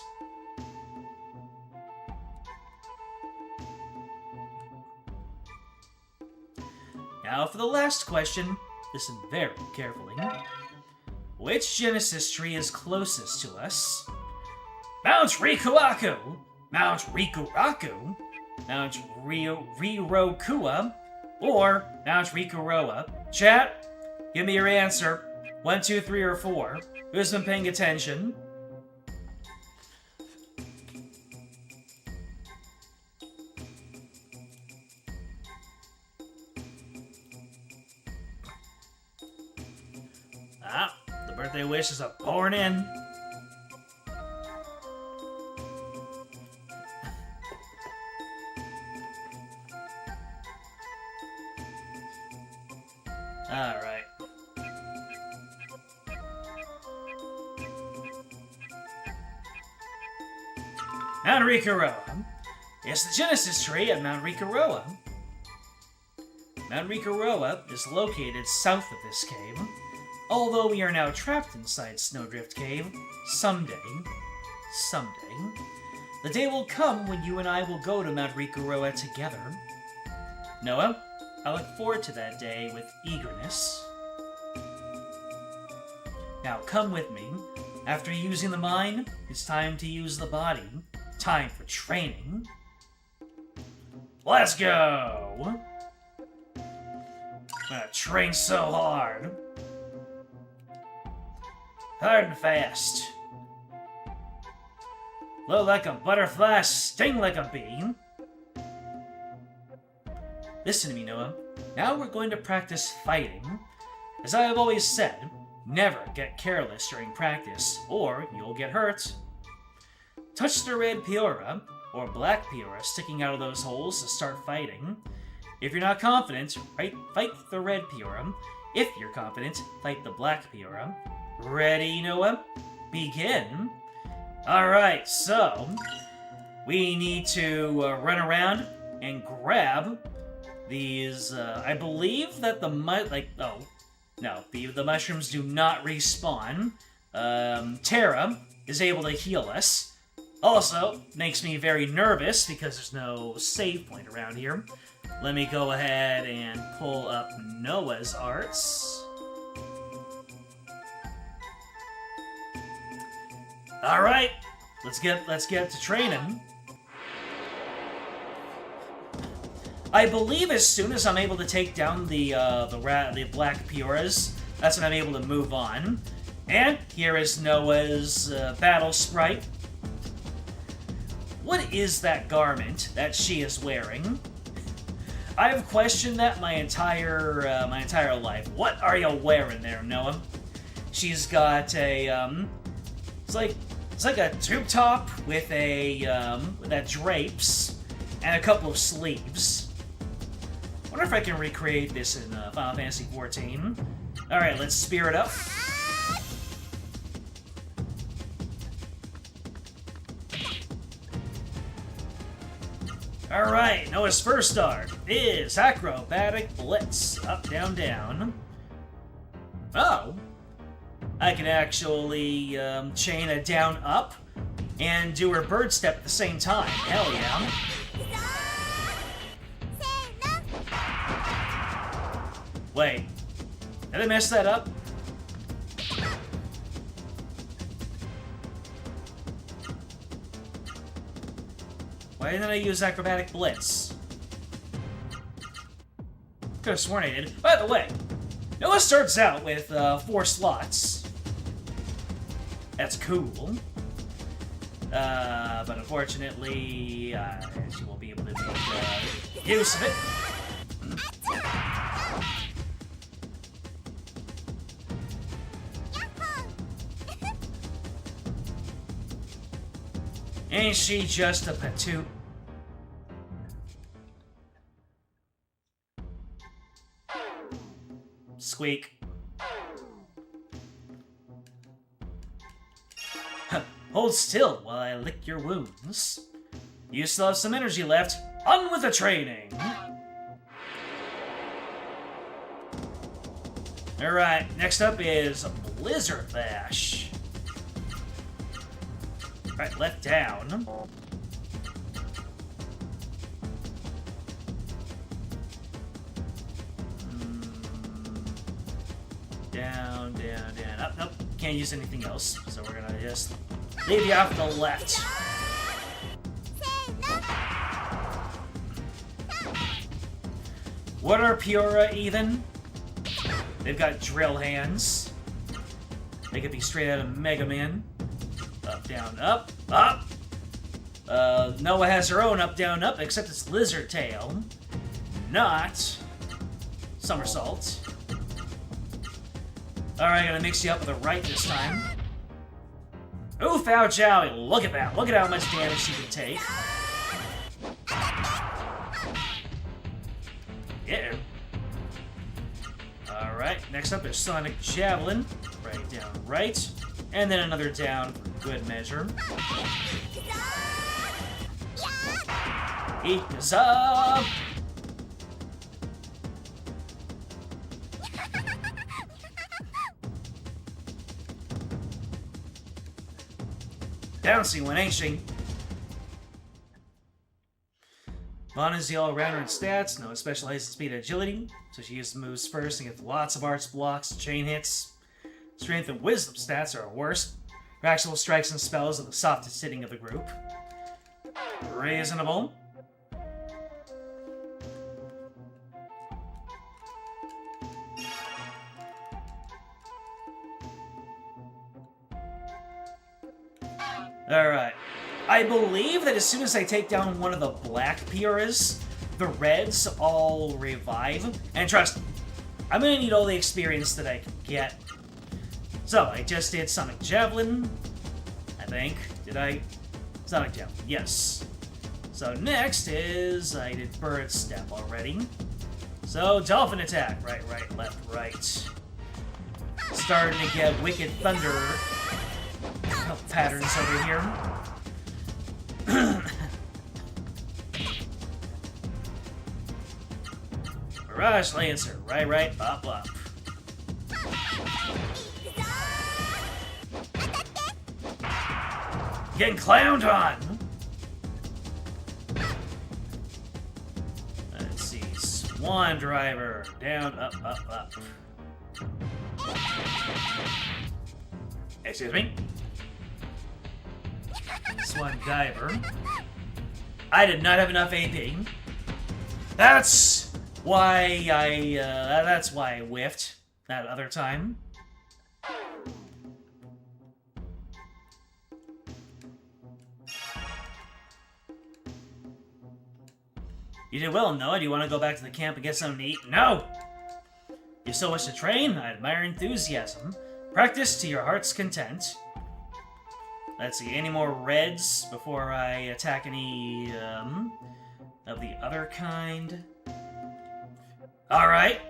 Now for the last question, listen very carefully. Which Genesis tree is closest to us? Mount Rikuaku, Mount Rikuraku, Mount Rirokua, or Mount Rikuroa? Chat, give me your answer. 1, 2, 3, or 4. Who's been paying attention? Ah, the birthday wishes are pouring in. Alright. Mount Rikuroa. It's the Genesis tree at Mount Rikuroa. Mount Rikuroa is located south of this cave. Although we are now trapped inside Snowdrift Cave, someday, the day will come when you and I will go to Mount Rikuroa together. Noah, I look forward to that day with eagerness. Now come with me. After using the mind, it's time to use the body. Time for training. Let's go! I'm gonna train so hard. Hard and fast. Blow like a butterfly, sting like a bee. Listen to me, Noah. Now we're going to practice fighting. As I have always said, never get careless during practice, or you'll get hurt. Touch the red Peora, or black Peora sticking out of those holes to start fighting. If you're not confident, fight the red Peora. If you're confident, fight the black Peora. Ready, Noah? Begin. Alright, so we need to run around and grab these, I believe that the mushrooms do not respawn. Terra is able to heal us. Also, makes me very nervous because there's no save point around here. Let me go ahead and pull up Noah's arts. Alright, let's get to training. I believe as soon as I'm able to take down the black Peoras, that's when I'm able to move on. And here is Noah's battle sprite. What is that garment that she is wearing? I have questioned that my entire life. What are you wearing there, Noah? She's got a it's like a tube top with that drapes and a couple of sleeves. Wonder if I can recreate this in Final Fantasy XIV. All right, let's spear it up. All right, Noah's first art is Acrobatic Blitz. Up, down, down. Oh. I can actually chain a down, up, and do her bird step at the same time. Hell yeah. Wait. Did I mess that up? Why didn't I use Acrobatic Blitz? Could have sworn I did. By the way, Noah starts out with 4 slots. That's cool. But unfortunately, she won't be able to make use of it. Ain't she just a patoot? Squeak. Hold still while I lick your wounds. You still have some energy left. On with the training! Alright, next up is Blizzard Bash. Alright, left down. Down, down, down. Up, nope. Can't use anything else, so we're gonna just leave you off the left. What are Peora even? They've got drill hands. They could be straight out of Mega Man. Up, down, up, up! Noah has her own up, down, up, except it's Lizard Tail. Not Somersault. Alright, gonna mix you up with a right this time. Ooh, foul jowie! Look at that! Look at how much damage she can take. Yeah. Alright, next up is Sonic Javelin. Right down, right. And then another down for good measure. Eat this up! Bouncy one, ain't she? Vaughn is the all-rounder in stats, no specialized in speed and agility, so she uses moves first and gets lots of arts blocks, chain hits. Strength and wisdom stats are her worst. Her actual strikes and spells are the softest hitting of the group. Reasonable. Alright. I believe that as soon as I take down one of the black Pioras, the reds all revive. And trust me, I'm gonna need all the experience that I can get. So, I just did Sonic Javelin, I think. Did I? Sonic Javelin, yes. So next is, I did Bird Step already. So, Dolphin Attack. Right, right, left, right. Starting to get Wicked Thunder patterns over here. Mirage Lancer. Right, right, up, up. Getting clowned on! Let's see. Swan Driver. Down, up, up, up. Excuse me. Swan Diver. I did not have enough AP. That's why I whiffed that other time. You did well, Noah. Do you want to go back to the camp and get something to eat? No! You still wish to train? I admire enthusiasm. Practice to your heart's content. Let's see, any more reds before I attack any of the other kind? Alright,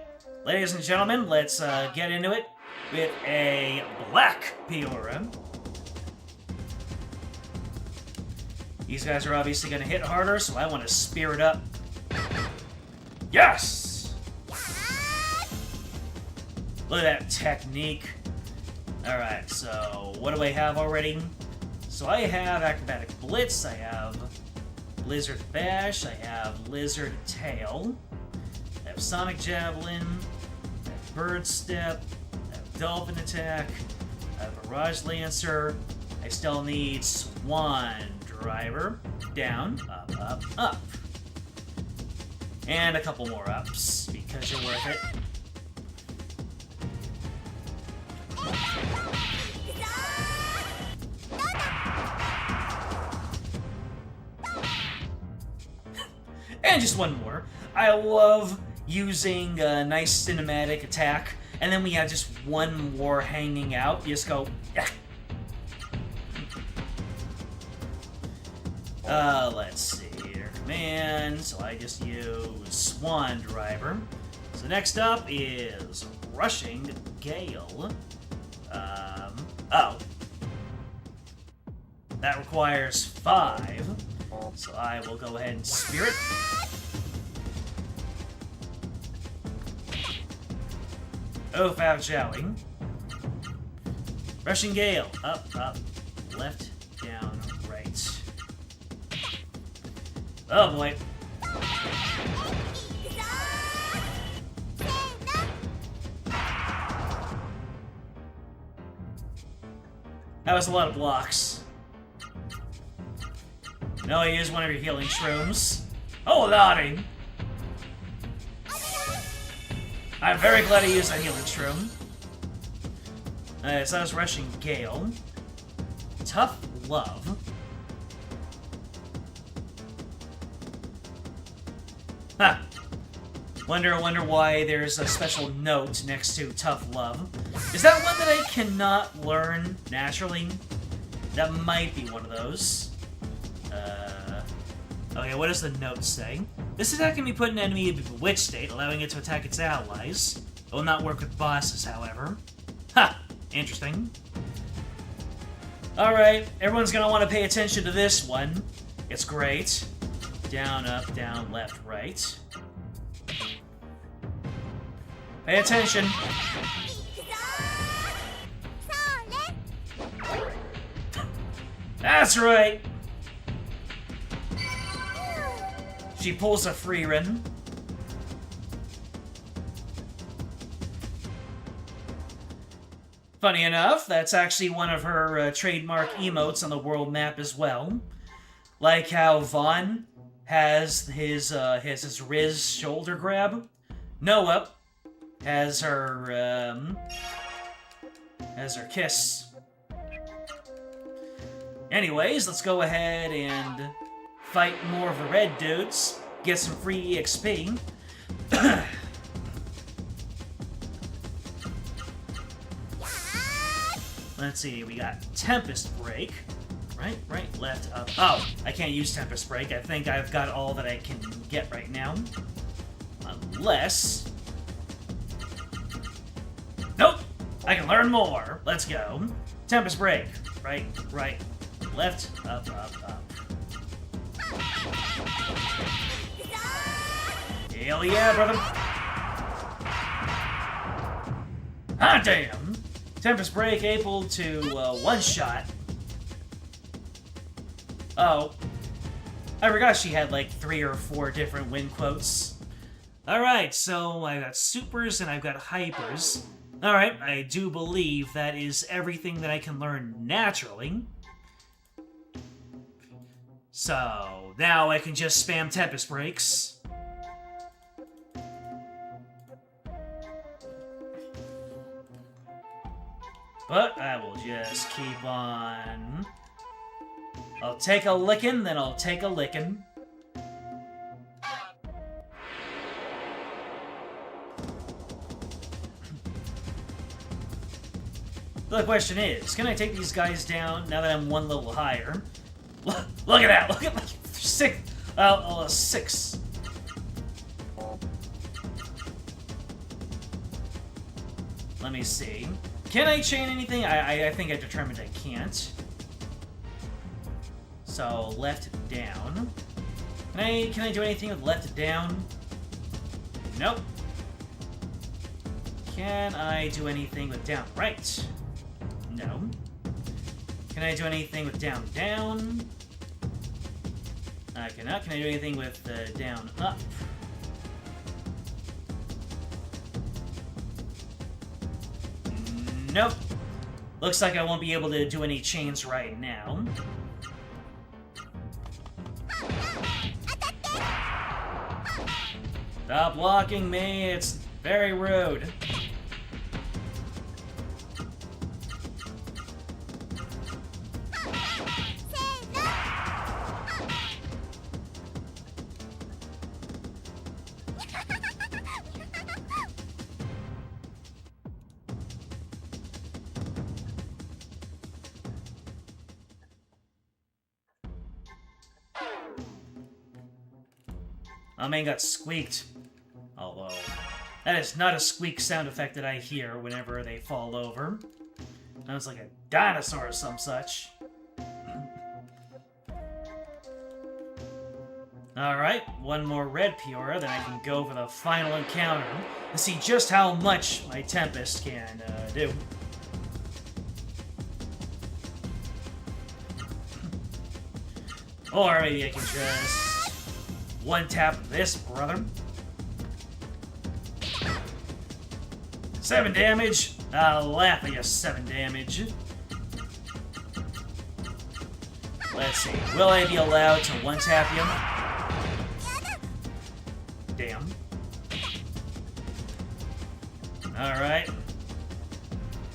ladies and gentlemen, let's get into it with a black Piora. These guys are obviously going to hit harder, so I want to Spirit Up. Yes! Look at that technique. Alright, so what do I have already? So I have Acrobatic Blitz, I have Blizzard Bash, I have Lizard Tail, I have Sonic Javelin, I have Bird Step, I have Dolphin Attack, I have Mirage Lancer, I still need Swan Driver, down, up, up, up. And a couple more ups, because you're worth it. And just one more. I love using a nice cinematic attack, and then we have just one more hanging out. You just go, yeah. Let's see here. Command, so I just use Swan Driver. So next up is Rushing Gale. Oh. That requires 5. So I will go ahead and Spirit. Oh, Foul Jowie. Rushing Gale. Up, up, left, down, right. Oh boy. That was a lot of blocks. No, I use one of your healing shrooms. Oh, lordy! I'm very glad I used that healing shroom. So I was rushing Gale. Tough Love. Huh. Wonder why there's a special note next to Tough Love. Is that one that I cannot learn naturally? That might be one of those. Okay, what does the note say? This attack can be put in an enemy in a bewitched state, allowing it to attack its allies. It will not work with bosses, however. Ha! Interesting. Alright, everyone's gonna want to pay attention to this one. It's great. Down, up, down, left, right. Pay attention. That's right! She pulls a free run. Funny enough, that's actually one of her trademark emotes on the world map as well. Like how Vaughn has his Riz shoulder grab. Noah has her kiss. Anyways, let's go ahead and fight more of the red dudes. Get some free EXP. Let's see, we got Tempest Break. Right, left, up. Oh, I can't use Tempest Break. I think I've got all that I can get right now. Unless... Nope! I can learn more. Let's go. Tempest Break. Right, left, up. Hell yeah, brother! Ah, damn! Tempest Break able to one-shot. Oh. I forgot she had like 3 or 4 different win quotes. Alright, so I've got supers and I've got hypers. Alright, I do believe that is everything that I can learn naturally. So, now I can just spam Tempest Breaks. But I will just keep on... I'll take a lickin', then I'll take a lickin'. The question is, can I take these guys down now that I'm 1 level higher? Look at that! Look at my 6! 6. Let me see. Can I chain anything? I think I determined I can't. So, left down. Can I do anything with left down? Nope. Can I do anything with down right? No. Can I do anything with down down? I cannot. Can I do anything with down up? Nope. Looks like I won't be able to do any chains right now. Stop blocking me, it's very rude. My man got squeaked. Although, that is not a squeak sound effect that I hear whenever they fall over. Sounds like a dinosaur or some such. Alright, 1 more red Peora, then I can go for the final encounter and see just how much my Tempest can do. Or maybe I can just one-tap this, brother. 7 damage? I'll laugh at you, 7 damage. Let's see, will I be allowed to one-tap you? Damn. Alright.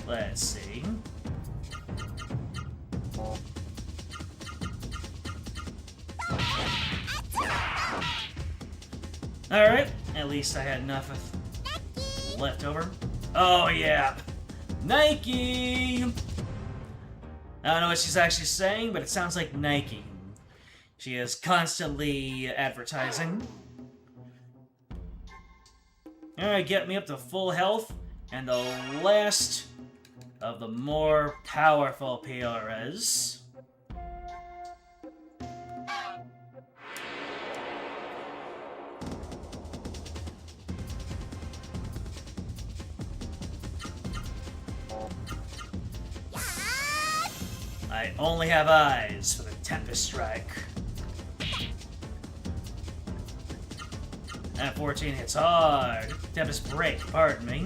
Let's see. Alright, at least I had enough of left over. Oh yeah, Nike! I don't know what she's actually saying, but it sounds like Nike. She is constantly advertising. Alright, get me up to full health, and the last of the more powerful Peoras. I only have eyes for the Tempest Strike. That 14 hits hard. Tempest Break, pardon me.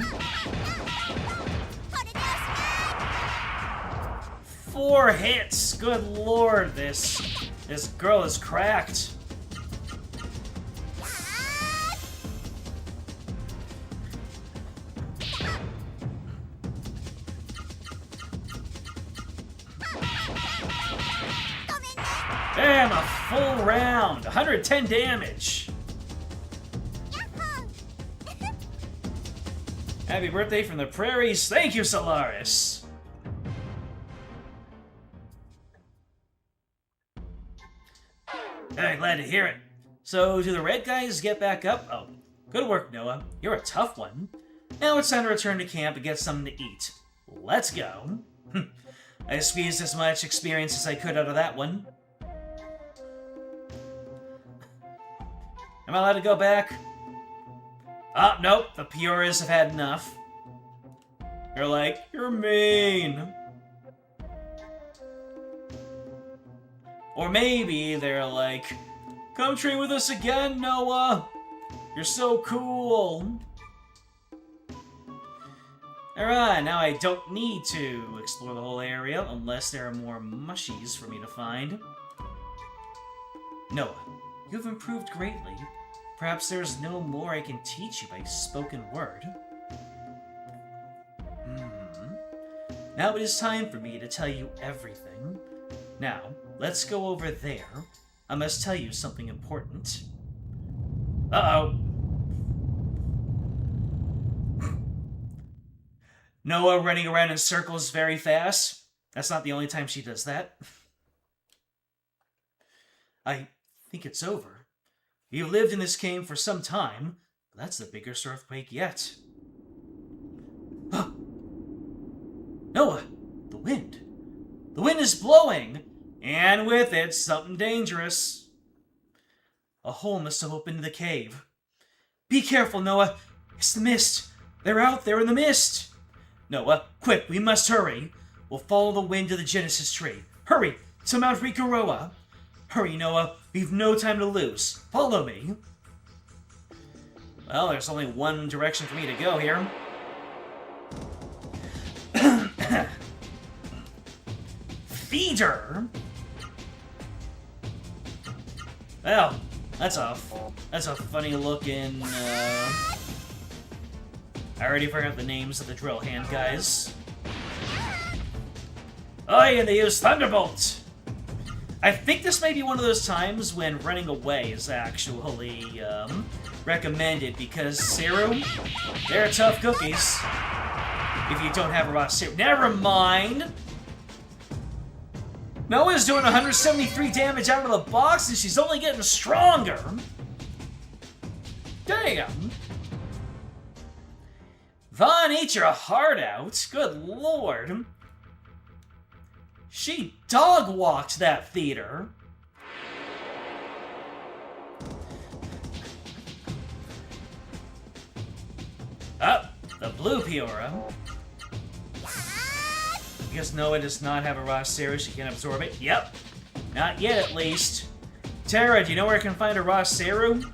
4 hits! Good lord, this girl is cracked. Bam! A full round! 110 damage! Happy birthday from the prairies. Thank you, Solaris! Very glad to hear it. So, do the red guys get back up? Oh, good work, Noah. You're a tough one. Now it's time to return to camp and get something to eat. Let's go. I squeezed as much experience as I could out of that one. Am I allowed to go back? Oh, nope. The Pioras have had enough. They're like, you're mean. Or maybe they're like, come train with us again, Noah. You're so cool. Alright, now I don't need to explore the whole area unless there are more mushies for me to find. Noah, you've improved greatly. Perhaps there's no more I can teach you by spoken word. Now it is time for me to tell you everything. Now, let's go over there. I must tell you something important. Uh-oh. Noah running around in circles very fast. That's not the only time she does that. I think it's over. You've lived in this cave for some time. That's the biggest earthquake yet. Noah, the wind. The wind is blowing, and with it, something dangerous. A hole must have opened in the cave. Be careful, Noah. It's the mist. They're out there in the mist. Noah, quick, we must hurry. We'll follow the wind to the Genesis tree. Hurry, to Mount Rikuroa. Hurry, Noah. We've no time to lose. Follow me. Well, there's only one direction for me to go here. Feeder? Well, that's a funny looking, I already forgot the names of the drill hand guys. Oh, yeah, they use Thunderbolt! I think this may be one of those times when running away is actually, recommended, because Serum, they're tough cookies. If you don't have a raw Serum. Never mind! Noah's doing 173 damage out of the box, and she's only getting stronger! Damn! Vaughn, eat your heart out. Good lord. She dog-walked that theater. The blue Piora. Because Noah does not have a raw Serum, she can't absorb it. Yep. Not yet, at least. Tara, do you know where I can find a raw Serum?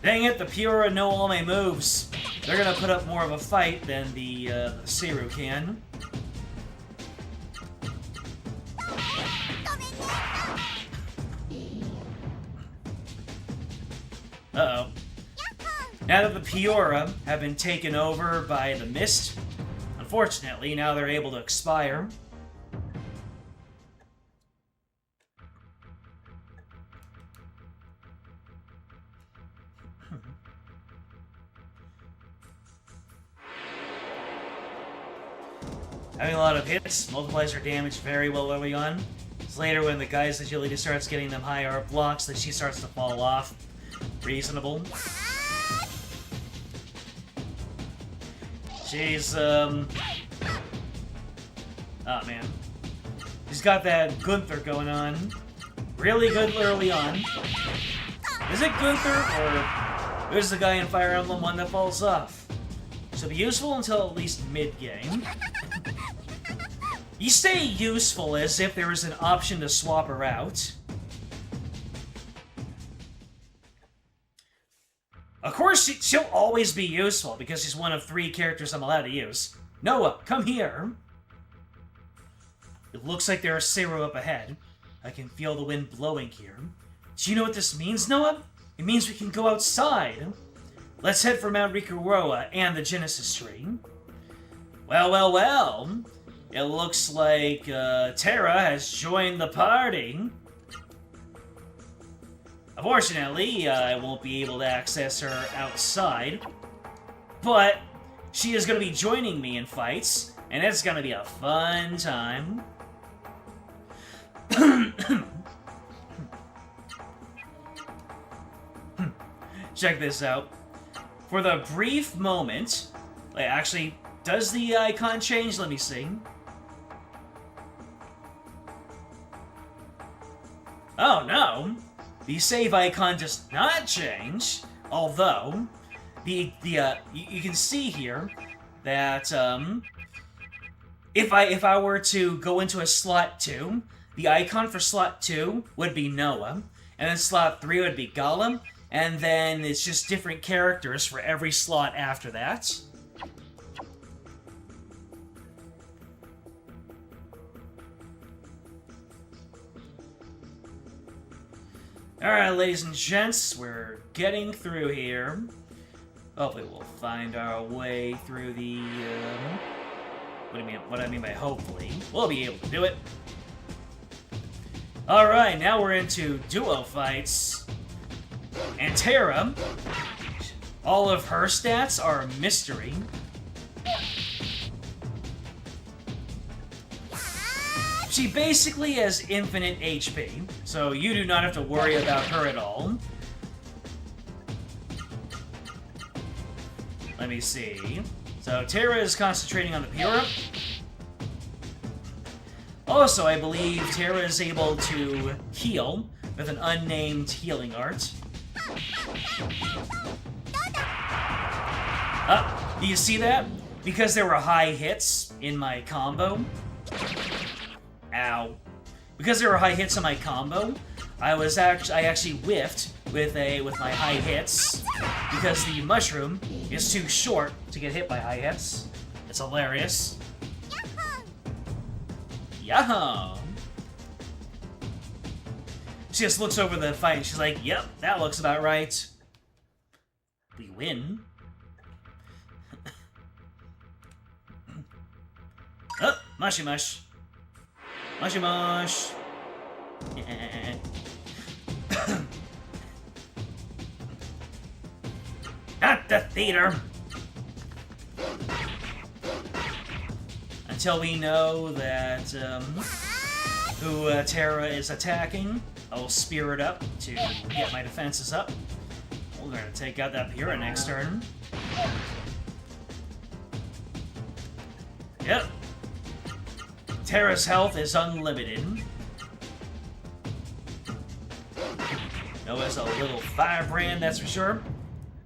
Dang it, the Piora know all my moves. They're gonna put up more of a fight than the Seru can. Uh-oh. Now that the Piora have been taken over by the mist, unfortunately, now they're able to expire. Having a lot of hits multiplies her damage very well early on. It's later when the guy's agility starts getting them higher blocks that she starts to fall off. Reasonable. She's, Oh, man. She's got that Gunther going on. Really good early on. Is it Gunther, or there's the guy in Fire Emblem one that falls off? She'll be useful until at least mid-game. You say useful as if there is an option to swap her out. Of course, she'll always be useful, because she's one of 3 characters I'm allowed to use. Noah, come here! It looks like there are Seru up ahead. I can feel the wind blowing here. Do you know what this means, Noah? It means we can go outside. Let's head for Mount Rikuroa and the Genesis tree. Well, well, well. It looks like Terra has joined the party. Unfortunately, I won't be able to access her outside. But she is going to be joining me in fights, and it's going to be a fun time. Check this out. For the brief moment... Wait, actually, does the icon change? Let me see. Oh, no. The save icon does not change. Although, you can see here that if I were to go into a slot 2, the icon for slot 2 would be Noah, and then slot 3 would be Gollum, and then it's just different characters for every slot after that. Alright, ladies and gents, we're getting through here. Hopefully we'll find our way through the, what I mean by hopefully? We'll be able to do it. Alright, now we're into duo fights. And Terra, all of her stats are a mystery. She basically has infinite HP, so you do not have to worry about her at all. Let me see. So Terra is concentrating on the Pura. Also, I believe Terra is able to heal with an unnamed healing art. Do you see that? Because there were high hits in my combo. Ow. Because there were high hits in my combo, I actually whiffed with my high hits because the mushroom is too short to get hit by high hits. It's hilarious. Yahoo! She just looks over the fight and she's like, "Yep, that looks about right." We win. Oh, mushy mush. Mushy mush. Yeah. Not the theater. Until we know that who Terra is attacking, I will spear it up to get my defenses up. We're gonna take out that Pura next turn. Yep. Terra's health is unlimited. Noah's a little firebrand, that's for sure.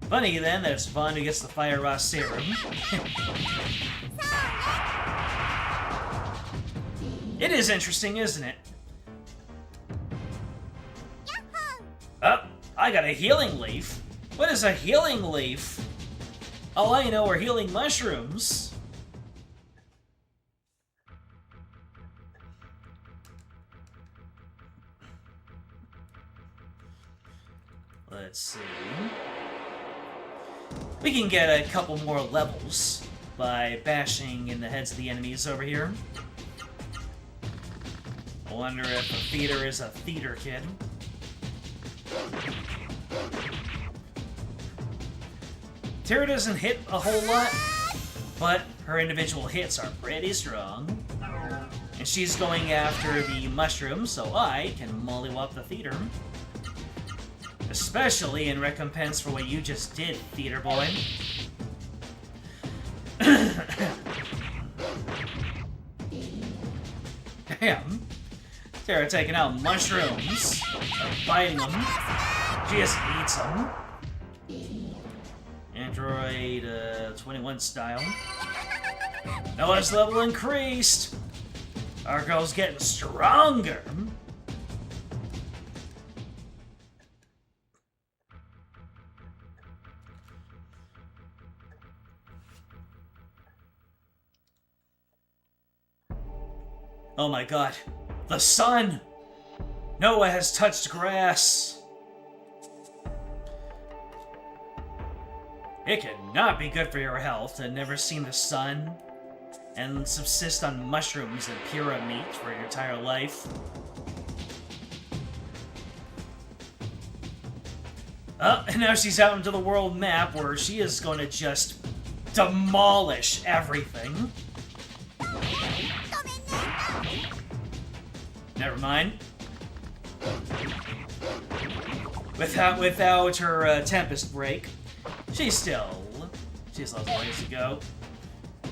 Funny then, that it's Vaughn who gets the Fire Raw Serum. It is interesting, isn't it? Oh, I got a healing leaf. What is a healing leaf? All I know are healing mushrooms. Let's see. We can get a couple more levels by bashing in the heads of the enemies over here. I wonder if the theater is a theater kid. Terra doesn't hit a whole lot, but her individual hits are pretty strong. And she's going after the mushroom, so I can mollywop the theater. Especially in recompense for what you just did, theater boy. Damn. Terra taking out mushrooms. Biting them. She just eats them. Android 21 style. Noah's level increased. Our girl's getting stronger. Oh my god. The sun! Noah has touched grass. It cannot be good for your health to never see the sun. and subsist on mushrooms and pura meat for your entire life. Oh, and now she's out into the world map where she is going to just demolish everything. Never mind. Without her Tempest break, she still has lots of ways to go.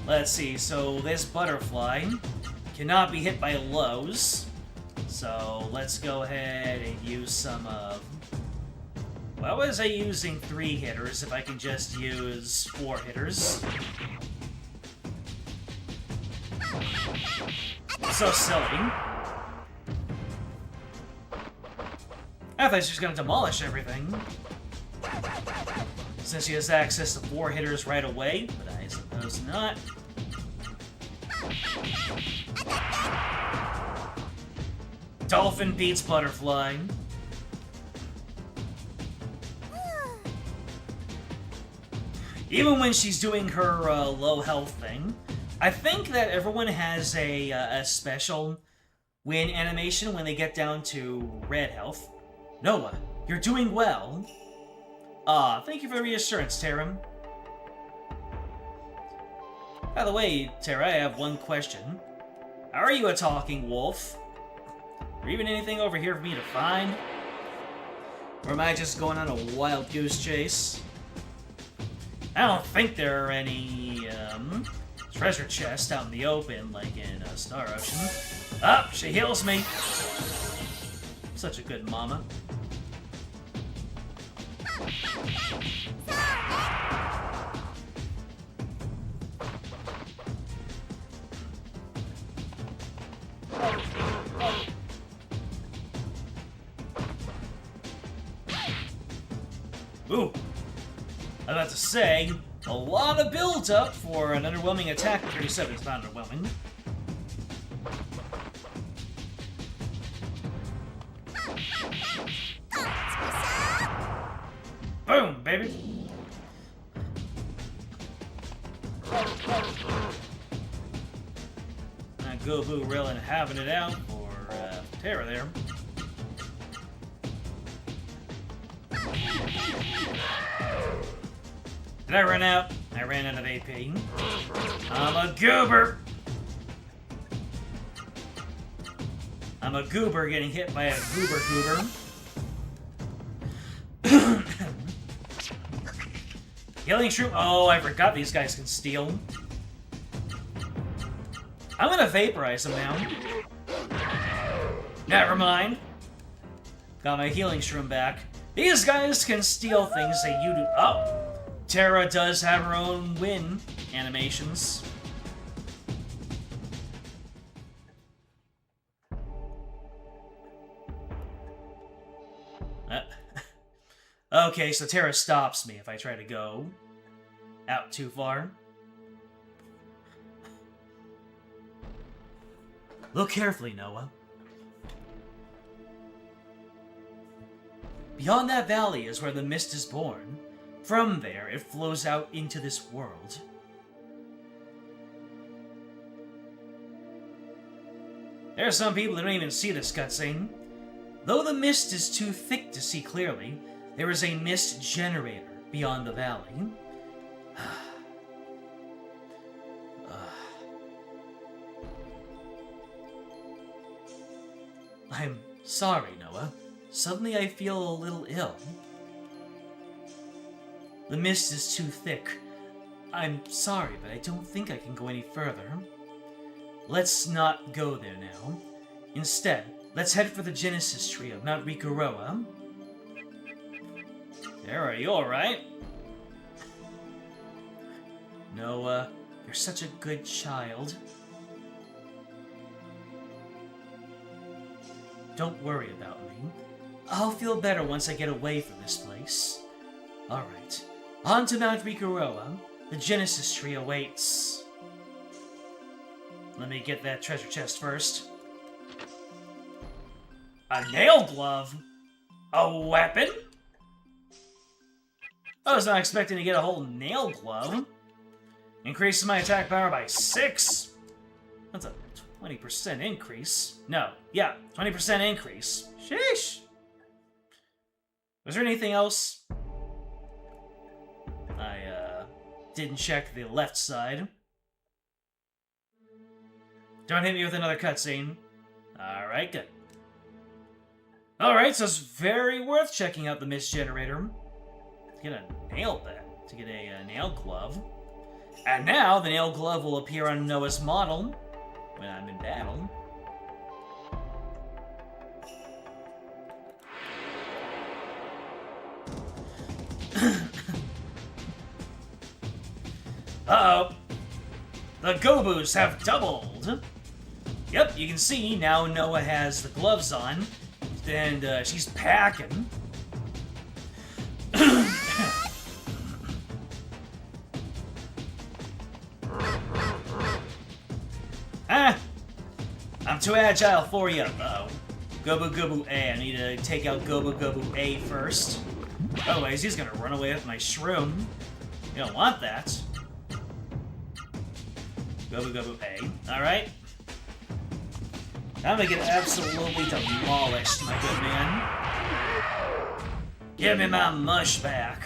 Let's see, so this butterfly cannot be hit by lows. So let's go ahead and use some of... Why was I using 3 hitters if I can just use 4 hitters? So silly. I thought she was going to demolish everything. Since she has access to 4 hitters right away, but I suppose not. Dolphin beats Butterfly. Even when she's doing her low health thing, I think that everyone has a special win animation when they get down to red health. Noah, you're doing well. Thank you for the reassurance, Tara. By the way, Tara, I have one question. Are you a talking wolf? Or even anything over here for me to find? Or am I just going on a wild goose chase? I don't think there are any, treasure chests out in the open, like in Star Ocean. Ah, she heals me! Such a good mama. Ooh! I was about to say, a lot of build-up for an underwhelming attack. 37 is not underwhelming. Boom, baby! Gobu really having it out for Terra there. Did I run out? I ran out of AP. I'm a goober! I'm a goober getting hit by a goober. Healing shroom. Oh, I forgot these guys can steal. I'm gonna vaporize them now. Never mind. Got my healing shroom back. These guys can steal things that you do. Oh! Terra does have her own win animations. Okay, so Terra stops me if I try to go out too far. Look carefully, Noah. Beyond that valley is where the mist is born. From there, it flows out into this world. There are some people that don't even see this cutscene. Though the mist is too thick to see clearly, there is a mist generator beyond the valley. I'm sorry, Noah. Suddenly I feel a little ill. The mist is too thick. I'm sorry, but I don't think I can go any further. Let's not go there now. Instead, let's head for the Genesis tree of Mount Rikuroa. Are you alright? Noah, you're such a good child. Don't worry about me. I'll feel better once I get away from this place. Alright, on to Mount Rikuroa. The Genesis tree awaits. Let me get that treasure chest first. A nail glove? A weapon? I was not expecting to get a whole nail glove. Increases my attack power by 6. That's a 20% increase. No, yeah, 20% increase. Sheesh! Was there anything else? I, didn't check the left side. Don't hit me with another cutscene. Alright, good. Alright, so it's very worth checking out the mist generator. To get a nail bed. To get a nail glove. And now, the nail glove will appear on Noah's model when I'm in battle. Uh-oh. The Gobus have doubled. Yep, you can see now Noah has the gloves on, and she's packing. I'm too agile for you. Uh-oh. Gobu Gobu A. I need to take out Gobu Gobu A first. Otherwise, he's gonna run away with my shroom. You don't want that. Gobu Gobu A. Alright. I'm gonna get absolutely demolished, my good man. Give me my mush back.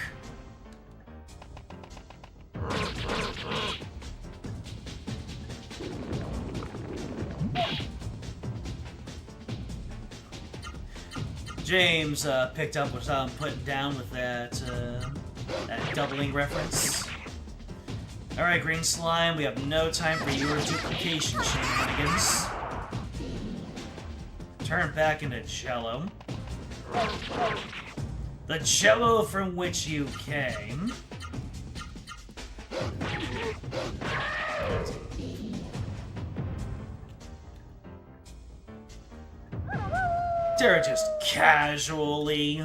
James picked up what I'm putting down with that doubling reference. Alright, Green Slime, we have no time for your duplication shenanigans. Turn back into Jello. The Jello from which you came. They're just casually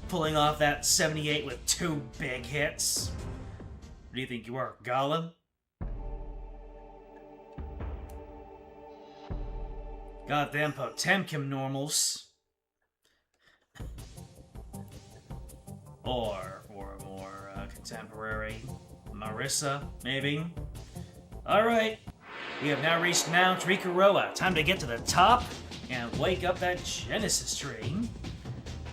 pulling off that 78 with 2 big hits. What do you think you are, Golem? Goddamn Potemkin normals. Or more contemporary Marissa, maybe? Alright, we have now reached Mount Rikuroa. Time to get to the top and wake up that Genesis tree.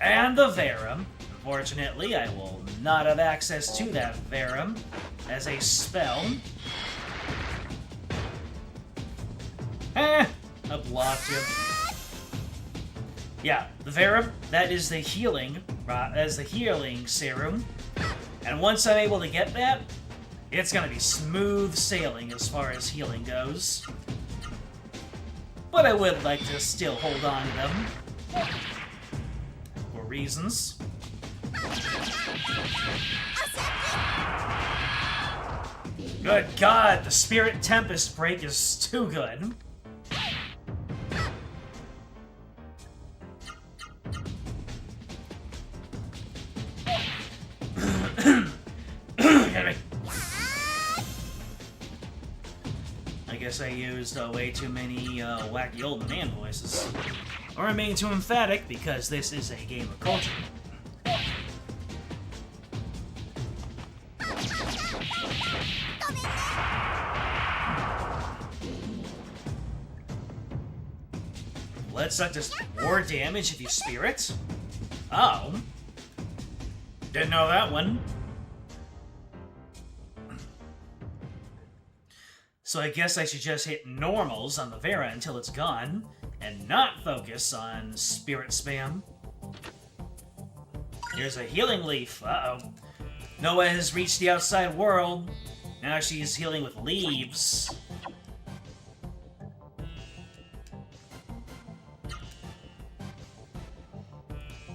And the Verum. Unfortunately, I will not have access to that Verum as a spell. I blocked you. Yeah, the Verum, that is the healing, as the healing serum. And once I'm able to get that, it's gonna be smooth sailing as far as healing goes. But I would like to still hold on to them. For reasons. Good God, the Spirit Tempest break is too good. I guess I used way too many wacky old man voices. Or I'm being too emphatic because this is a game of culture. Let's not just more damage if you spirit. Oh. Didn't know that one. So I guess I should just hit normals on the Vera until it's gone, and not focus on spirit spam. Here's a healing leaf. Uh-oh. Noah has reached the outside world. Now she's healing with leaves.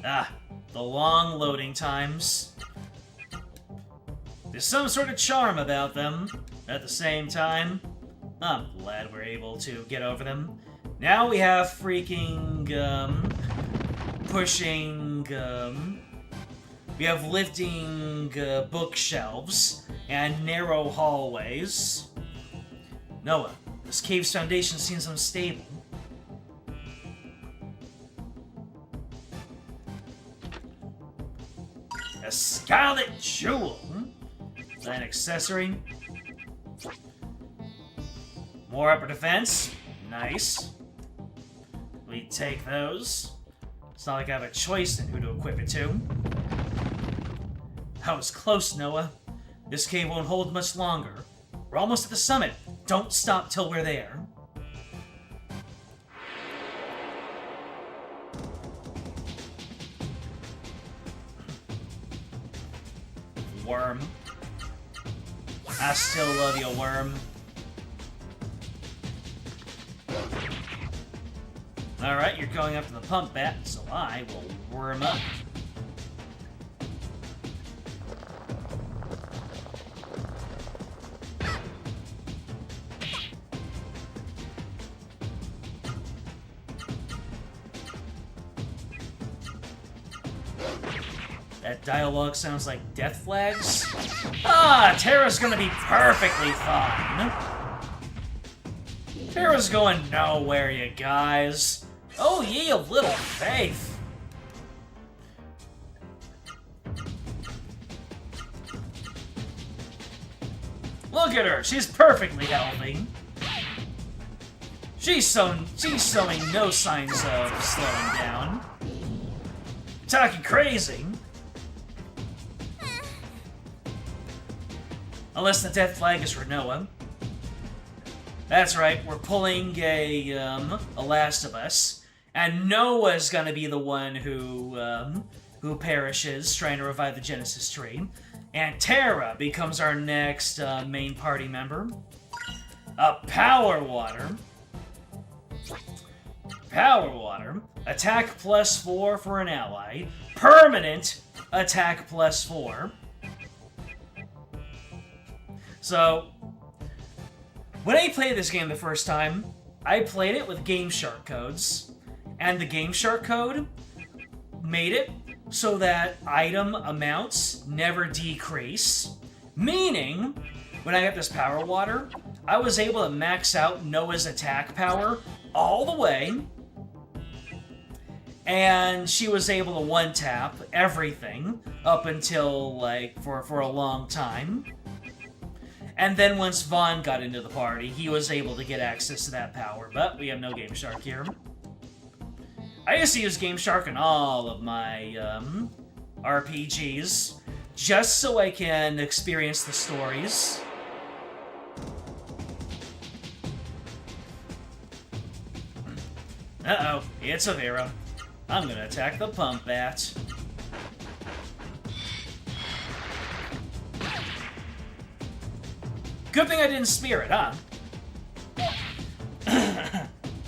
Ah, the long loading times. There's some sort of charm about them. At the same time, I'm glad we're able to get over them. Now we have freaking, pushing, we have lifting, bookshelves and narrow hallways. Noah, this cave's foundation seems unstable. A scarlet jewel? Is that an accessory? More upper defense. Nice. We take those. It's not like I have a choice in who to equip it to. That was close, Noah. This cave won't hold much longer. We're almost at the summit. Don't stop till we're there. Worm. I still love you, worm. Alright, you're going up to the pump bat, so I will worm up. That dialogue sounds like death flags. Ah, Terra's gonna be perfectly fine. Terra's going nowhere, you guys. Oh, ye of little faith. Look at her, she's perfectly healthy. She's showing no signs of slowing down. Talking crazy. Unless the death flag is for Noah. That's right, we're pulling a Last of Us, and Noah's gonna be the one who perishes trying to revive the Genesis tree, and Terra becomes our next main party member. A Power Water. Power Water. Attack +4 for an ally. Permanent attack +4. So, when I played this game the first time, I played it with Game Shark codes, and the Game Shark code made it so that item amounts never decrease, meaning, when I got this Power Water, I was able to max out Noah's attack power all the way, and she was able to one-tap everything up until, like, for a long time. And then once Vaughn got into the party, he was able to get access to that power, but we have no Game Shark here. I used to use Game Shark in all of my RPGs, just so I can experience the stories. Uh-oh, it's a Vera. I'm gonna attack the pump bat. Good thing I didn't spear it, huh?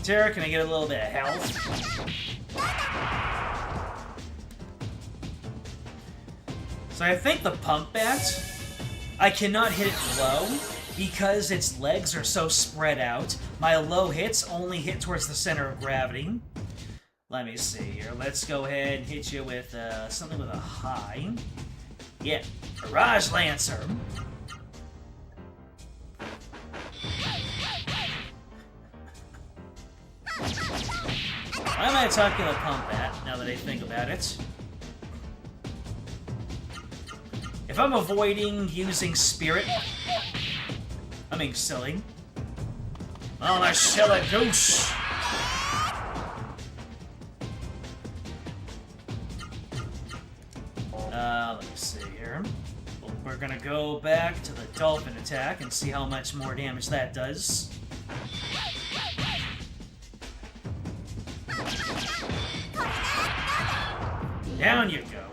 Terra, can I get a little bit of health? So I think the pump bat, I cannot hit it low because its legs are so spread out. My low hits only hit towards the center of gravity. Let me see here. Let's go ahead and hit you with something with a high. Yeah, Mirage Lancer. Why am I attacking the pump bat, now that I think about it? If I'm avoiding using Spirit, I'm being silly. Oh, my shell goose! Let me see here. We're gonna go back to the dolphin attack and see how much more damage that does. Down you go.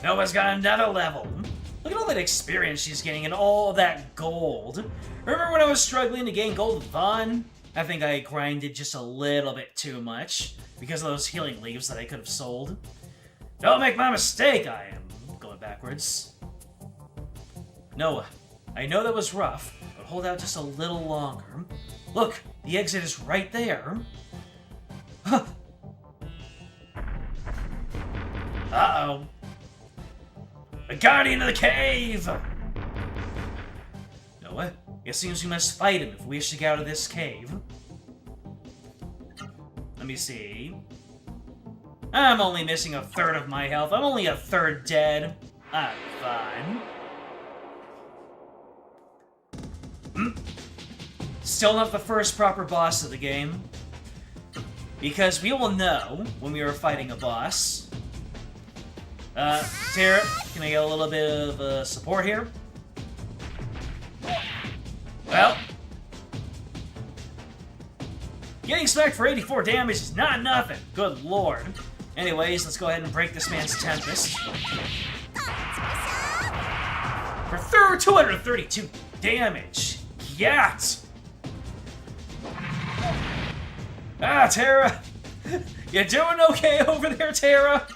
Noah's got another level. Look at all that experience she's getting and all that gold. Remember when I was struggling to gain gold with Vaughn? I think I grinded just a little bit too much because of those healing leaves that I could have sold. Don't make my mistake, I am going backwards. Noah, I know that was rough, but hold out just a little longer. Look, the exit is right there. Huh. Uh-oh. The Guardian of the Cave! Noah, it seems we must fight him if we wish to get out of this cave. Let me see. I'm only missing a third of my health. I'm only a third dead. I'm fine. Still not the first proper boss of the game. Because we will know when we are fighting a boss. Terra, can I get a little bit of support here? Well, getting smacked for 84 damage is not nothing. Good lord. Anyways, let's go ahead and break this man's Tempest. For 232 damage. Yat! Ah, Terra! You doing okay over there, Terra?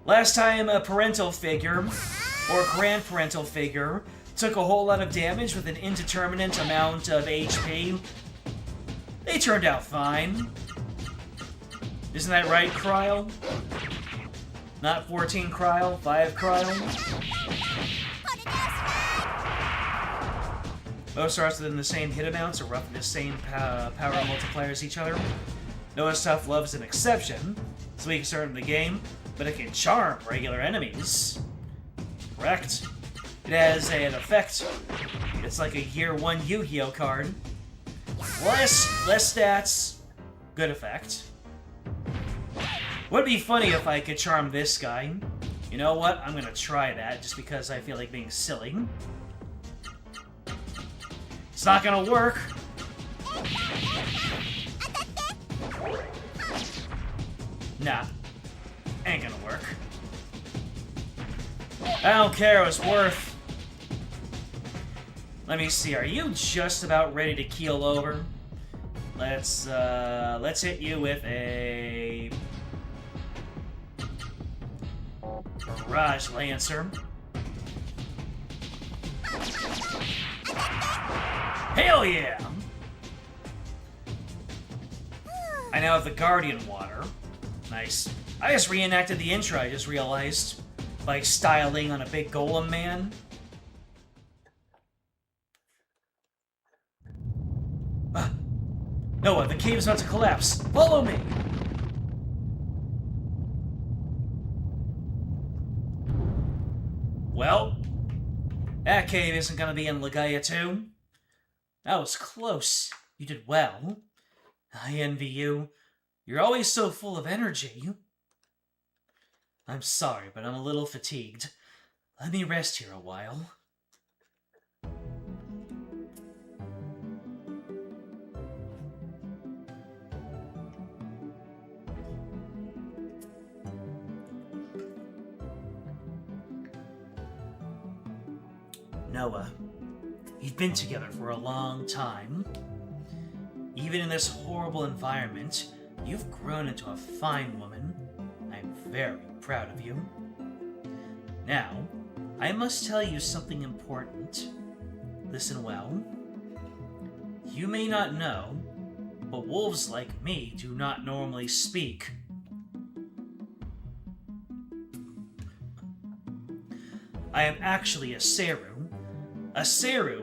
Last time a parental figure, or grandparental figure, took a whole lot of damage with an indeterminate amount of HP, they turned out fine. Isn't that right, Cryle? Not 14 Cryle, 5 Cryle? Most are within the same hit amounts or roughly the same power multipliers as each other. No Tough Love is an exception. It's weak start in the game, but it can charm regular enemies. Correct. It has an effect. It's like a Year 1 Yu-Gi-Oh card. Less stats, good effect. Would be funny if I could charm this guy. You know what? I'm gonna try that just because I feel like being silly. It's not gonna work. Nah. Ain't gonna work. I don't care, it was worth. Let me see, are you just about ready to keel over? Let's hit you with a Barrage Lancer. Hell yeah! I now have the Guardian Water. Nice. I just reenacted the intro, I just realized. By styling on a big golem man. Noah, the cave's about to collapse. Follow me! Well, that cave isn't gonna be in Legaia too. That was close. You did well. I envy you. You're always so full of energy. I'm sorry, but I'm a little fatigued. Let me rest here a while. Noah, we've been together for a long time. Even in this horrible environment, you've grown into a fine woman. I'm very proud of you. Now, I must tell you something important. Listen well. You may not know, but wolves like me do not normally speak. I am actually a Seru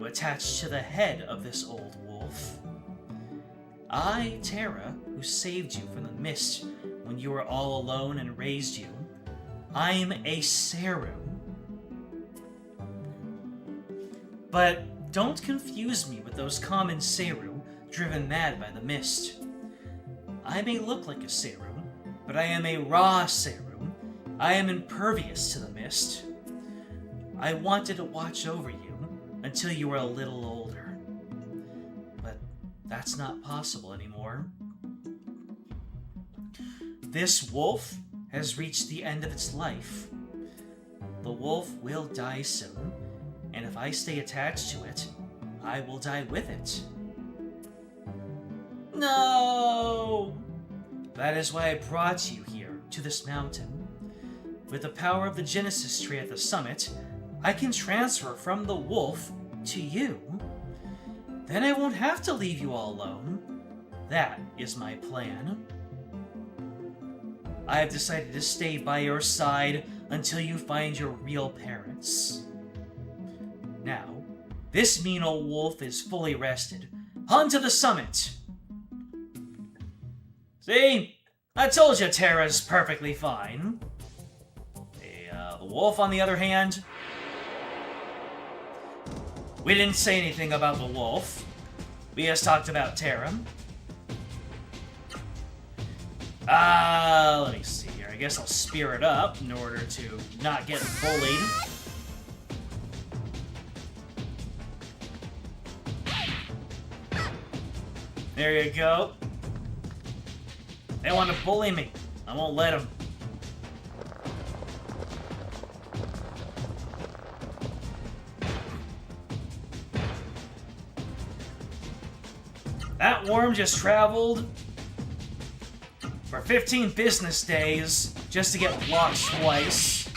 attached to the head of this old wolf. I, Terra, who saved you from the mist when you were all alone and raised you, I'm a Seru. But don't confuse me with those common Seru driven mad by the mist. I may look like a Seru, but I am a raw Seru. I am impervious to the mist. I wanted to watch over you until you were a little older. But that's not possible anymore. This wolf has reached the end of its life. The wolf will die soon, and if I stay attached to it, I will die with it. No! That is why I brought you here, to this mountain. With the power of the Genesis tree at the summit, I can transfer from the wolf to you. Then I won't have to leave you all alone. That is my plan. I have decided to stay by your side until you find your real parents. Now, this mean old wolf is fully rested. On to the summit! See? I told you Terra's perfectly fine. The wolf, on the other hand, We didn't say anything about the wolf. We just talked about Terra. Let me see here. I guess I'll spear it up in order to not get bullied. There you go. They want to bully me. I won't let them. That worm just traveled for 15 business days just to get blocked twice.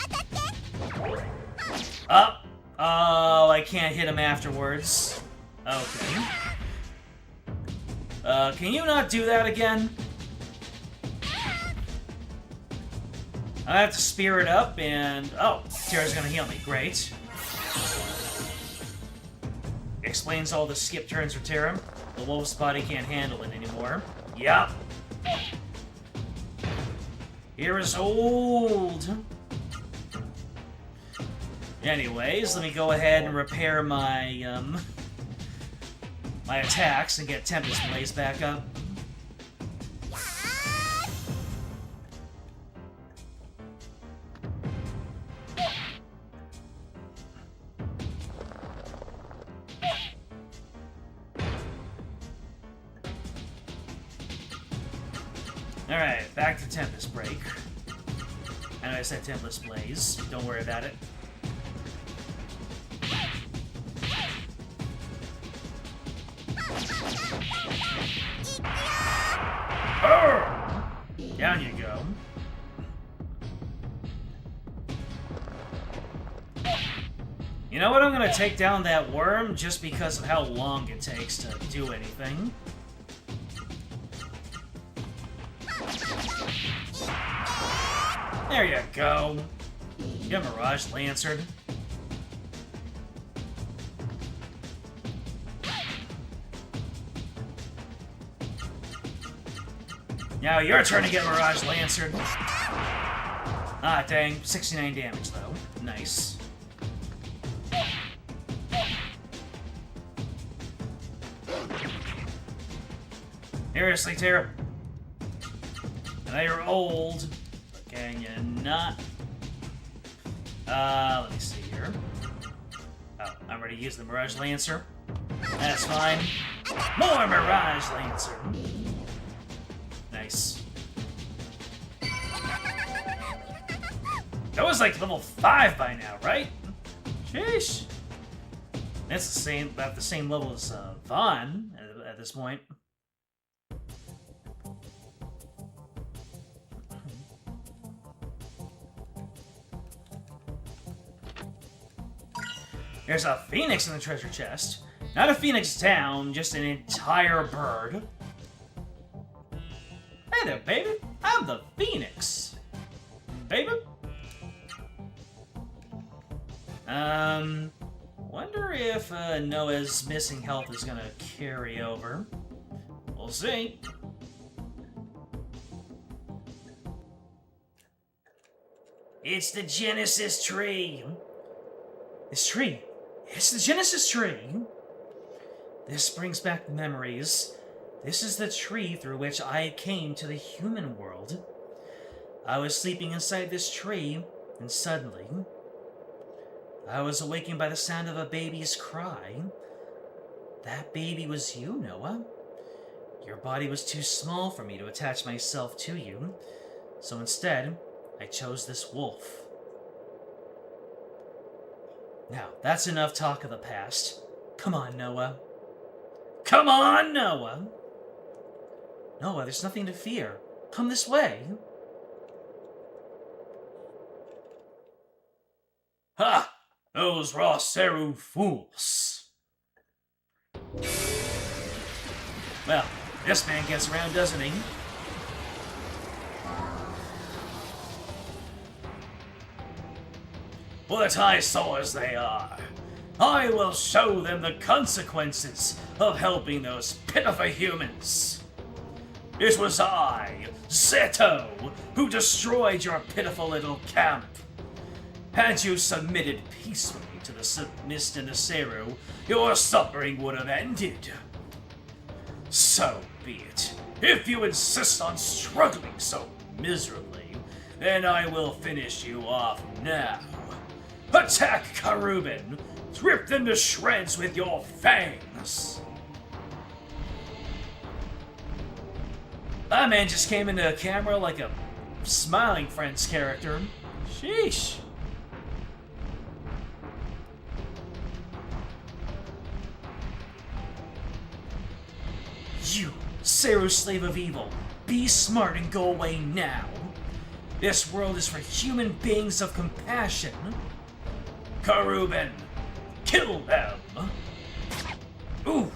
Up. Oh, I can't hit him afterwards. Okay. Can you not do that again? I have to spear it up and... Oh, Terra's gonna heal me. Great. Explains all the skip turns for Terra. The wolf's body can't handle it anymore. Yup. Here is old. Anyways, let me go ahead and repair my, my attacks and get Tempest Blaze back up. Alright, back to Tempest Break. I know I said Tempest Blaze. Don't worry about it. Down you go. You know what? I'm gonna take down that worm just because of how long it takes to do anything. There you go. Get Mirage Lancered. Now your turn to get Mirage Lancered. Ah, dang. 69 damage, though. Nice. Seriously, Terra. I know you're old, but can you not? Let me see here. Oh, I'm ready to use the Mirage Lancer. That's fine. More Mirage Lancer. Nice. That was like level 5 by now, right? Sheesh. That's the same, about the same level as Vaughn at this point. There's a phoenix in the treasure chest. Not a phoenix down, just an entire bird. Hey there, baby. I'm the phoenix. Baby? Wonder if Noah's missing health is gonna carry over. We'll see. It's the Genesis tree. This tree. It's the Genesis tree. This brings back memories. This is the tree through which I came to the human world. I was sleeping inside this tree, and suddenly, I was awakened by the sound of a baby's cry. That baby was you, Noah. Your body was too small for me to attach myself to you, so instead, I chose this wolf. Now, that's enough talk of the past. Come on, Noah. Come on, Noah! Noah, there's nothing to fear. Come this way. Ha! Those Roseru fools. Well, this man gets around, doesn't he? What I saw as they are, I will show them the consequences of helping those pitiful humans. It was I, Zeto, who destroyed your pitiful little camp. Had you submitted peacefully to the Mist and the Seru, your suffering would have ended. So be it. If you insist on struggling so miserably, then I will finish you off now. Attack Karubin! Rip them to shreds with your fangs! That man just came into the camera like a smiling Friends character. Sheesh. You, Seru slave of evil, be smart and go away now. This world is for human beings of compassion. Karubin, kill them! Ooh.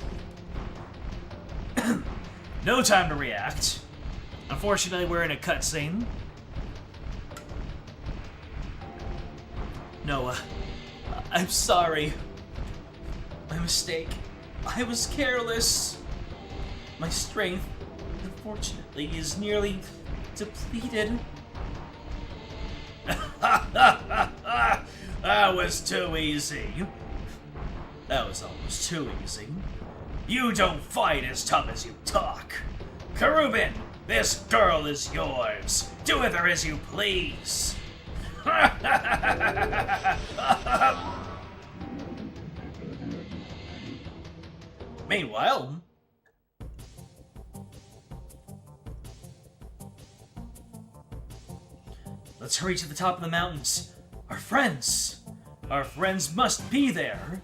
No time to react. Unfortunately, we're in a cutscene. Noah, I'm sorry. My mistake. I was careless. My strength, unfortunately, is nearly depleted. That was too easy. That was almost too easy. You don't fight as tough as you talk. Karubin, this girl is yours. Do with her as you please. Meanwhile, let's hurry to the top of the mountains. Our friends must be there.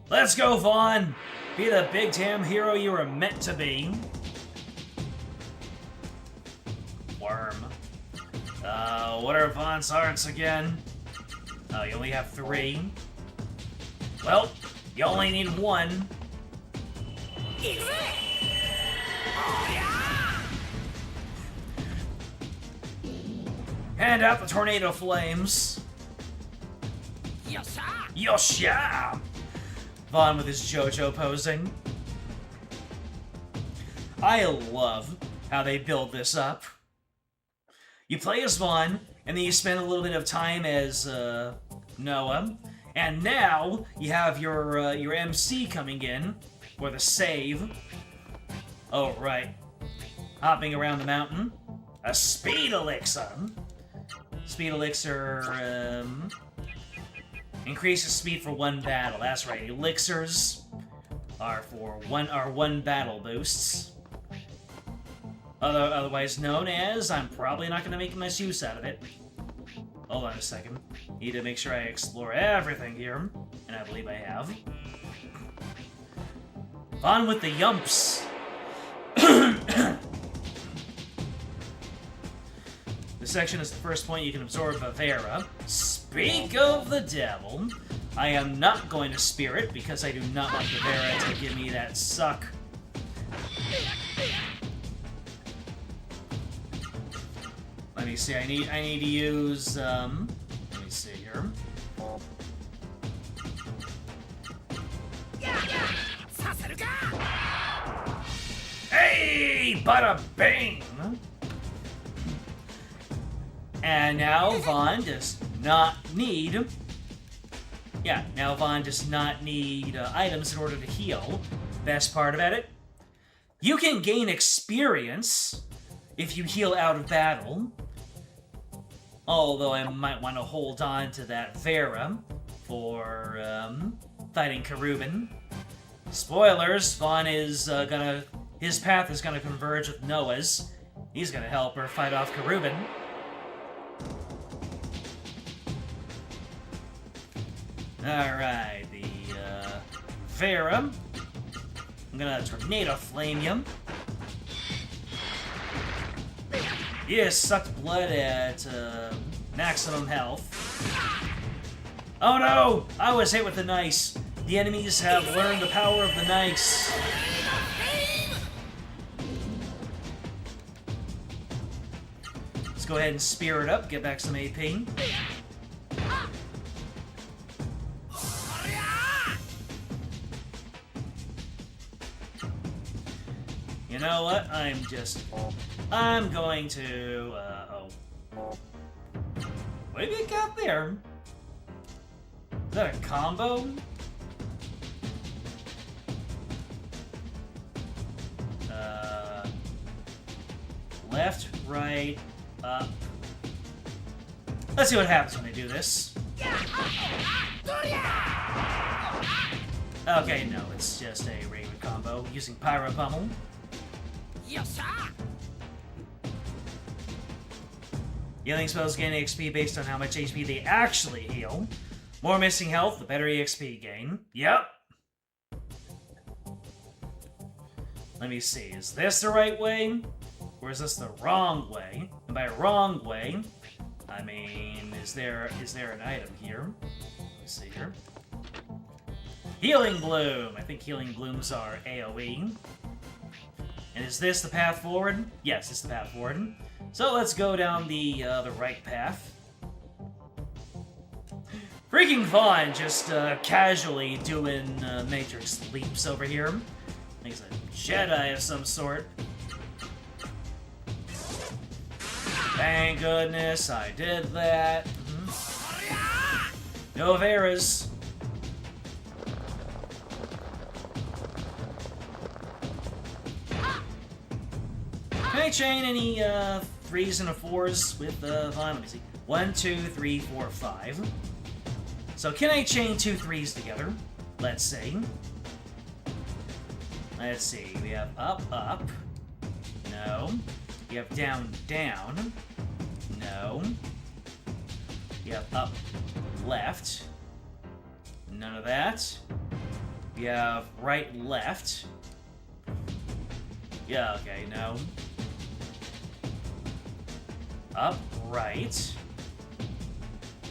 Let's go, Vaughn. Be the big damn hero you were meant to be. Worm. What are Vaughn's hearts again? Oh, you only have 3. Well, you only need 1. Hand out the tornado flames. Yosha! Vaughn with his JoJo posing. I love how they build this up. You play as Vaughn, and then you spend a little bit of time as Noah, and now you have your MC coming in for the save. Oh right, hopping around the mountain. A speed elixir. Speed elixir increases speed for 1 battle. That's right. Elixirs are for one battle boosts. Otherwise known as, I'm probably not going to make much use out of it. Hold on a second. Need to make sure I explore everything here, and I believe I have. On with the yumps. This section is the first point you can absorb Vivera. Speak of the devil. I am not going to Spirit because I do not want Vivera to give me that suck. Let me see, I need to use, let me see here. Hey, bada bing! And now Vaughn does not need... Yeah, now Vaughn does not need items in order to heal. Best part about it, you can gain experience if you heal out of battle. Although I might want to hold on to that Vera for fighting Karubin. Spoilers, Vaughn is his path is gonna converge with Noah's. He's gonna help her fight off Karubin. Alright, the Vera. I'm gonna Tornado Flame you. You sucked blood at maximum health. Oh no! I was hit with the nice. The enemies have learned the power of the nice. Let's go ahead and spear it up, get back some AP. You know what? I'm going to, What did we got there? Is that a combo? Left, right, up. Let's see what happens when I do this. Okay, no, it's just a regular combo using Pyro Pummel. Healing spells gain XP based on how much HP they actually heal. More missing health, the better EXP gain. Yep. Let me see, is this the right way? Or is this the wrong way? And by wrong way, I mean, is there an item here? Let's see here. Healing Bloom! I think Healing Blooms are AoE. And is this the path forward? Yes, it's the path forward. So let's go down the right path. Freaking Vaughn just casually doing Matrix leaps over here. He's a Jedi of some sort. Thank goodness I did that. No Veras. Can I chain any 3s and a 4s with Vaughn? Let me see. 1, 2, 3, 4, 5. So can I chain 2 3s together? Let's see. Let's see. We have up, up. No. You have down, down. No. You have up, left. None of that. You have right, left. Yeah, okay, no. Up, right.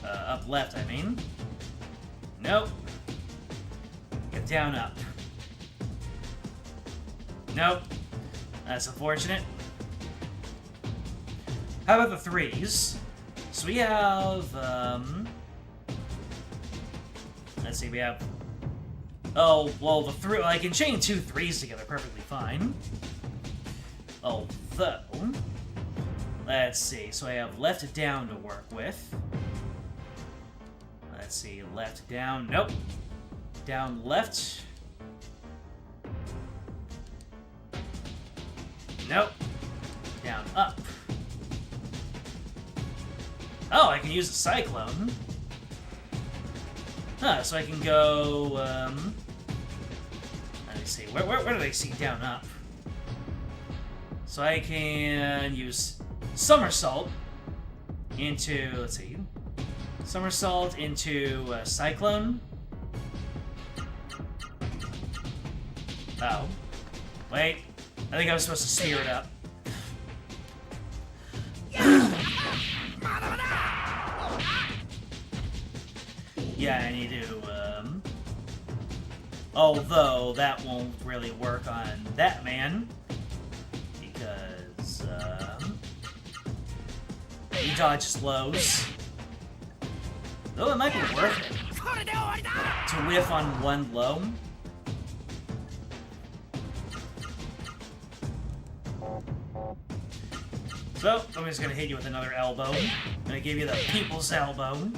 Up, left, I mean. Nope. Get down, up. Nope. That's unfortunate. How about the 3s? So we have, let's see, we have... Oh, well, I can chain 2 3s together perfectly fine. Although... Let's see, so I have left down to work with. Let's see, left down, nope. Down left. Nope. Down up. Oh, I can use a Cyclone. Huh, so I can go, let me see, where do I see down up? So I can use Somersault into, let's see, Somersault into Cyclone. Oh. Wait, I think I was supposed to spear it up. Yeah, I need to, although that won't really work on that man, because, he dodges lows. Though it might be worth it to whiff on one low. So, I'm just gonna hit you with another elbow. I'm gonna give you the people's elbow.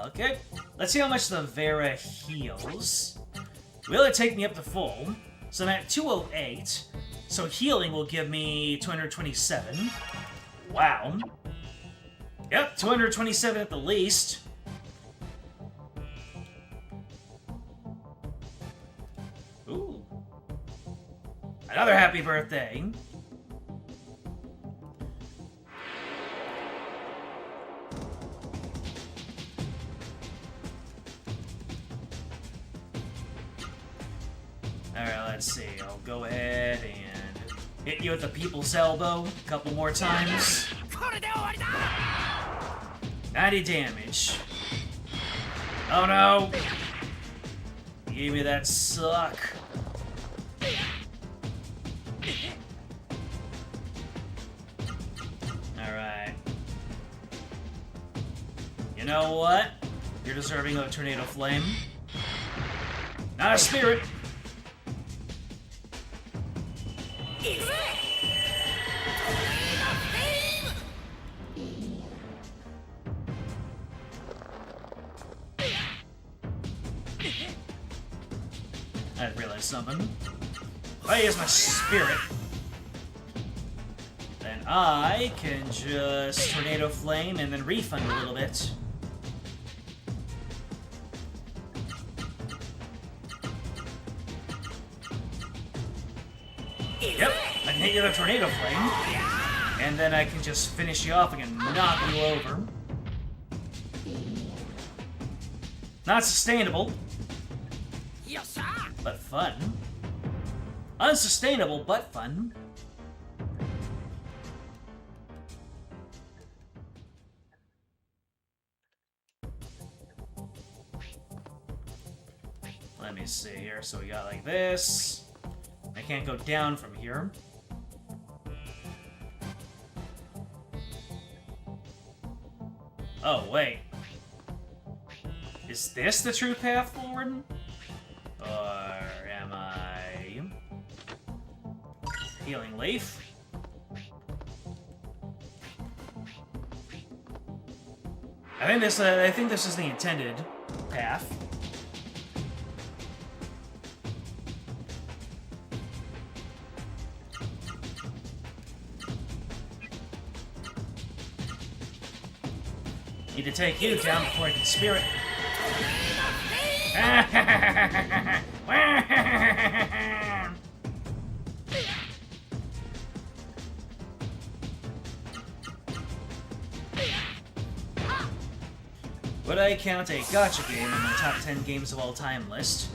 Okay. Let's see how much the Vera heals. Will it take me up to full? So I'm at 208. So healing will give me 227. Wow. Yep, 227 at the least. Ooh. Another happy birthday. Alright, let's see. I'll go ahead and hit you with the people's elbow a couple more times. 90 damage. Oh no! You gave me that suck. Alright. You know what? You're deserving of a tornado flame. Not a spirit! I realized something. If I use my spirit, then I can just tornado flame and then refund a little bit. Yep, I can hit you with a tornado flame, and then I can just finish you off and knock you over. Not sustainable, but fun. Unsustainable, but fun. Let me see here. So we got like this. I can't go down from here. Oh, wait. Is this the true path forward? Or am I... Healing Leaf? I think this is the intended path. Need to take you down before I can spirit. Would I count a gacha game in my top 10 games of all time list?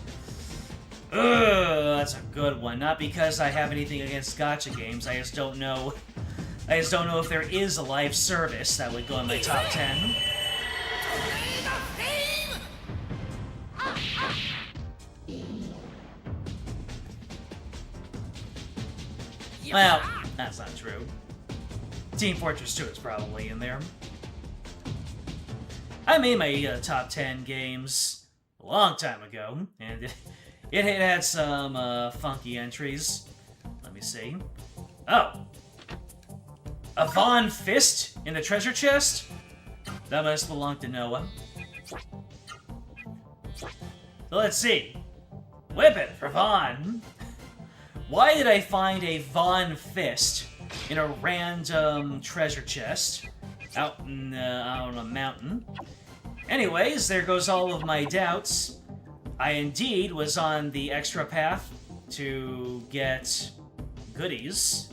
Ugh, that's a good one. Not because I have anything against gacha games, I just don't know. I just don't know if there is a live service that would go in my top 10. Well, that's not true. Team Fortress 2 is probably in there. I made my top 10 games a long time ago, and it had some funky entries. Let me see. Oh! A Von Fist in the treasure chest? That must belong to Noah. So let's see. Whip it for Von. Why did I find a Von Fist in a random treasure chest out on a mountain? Anyways, there goes all of my doubts. I indeed was on the extra path to get goodies.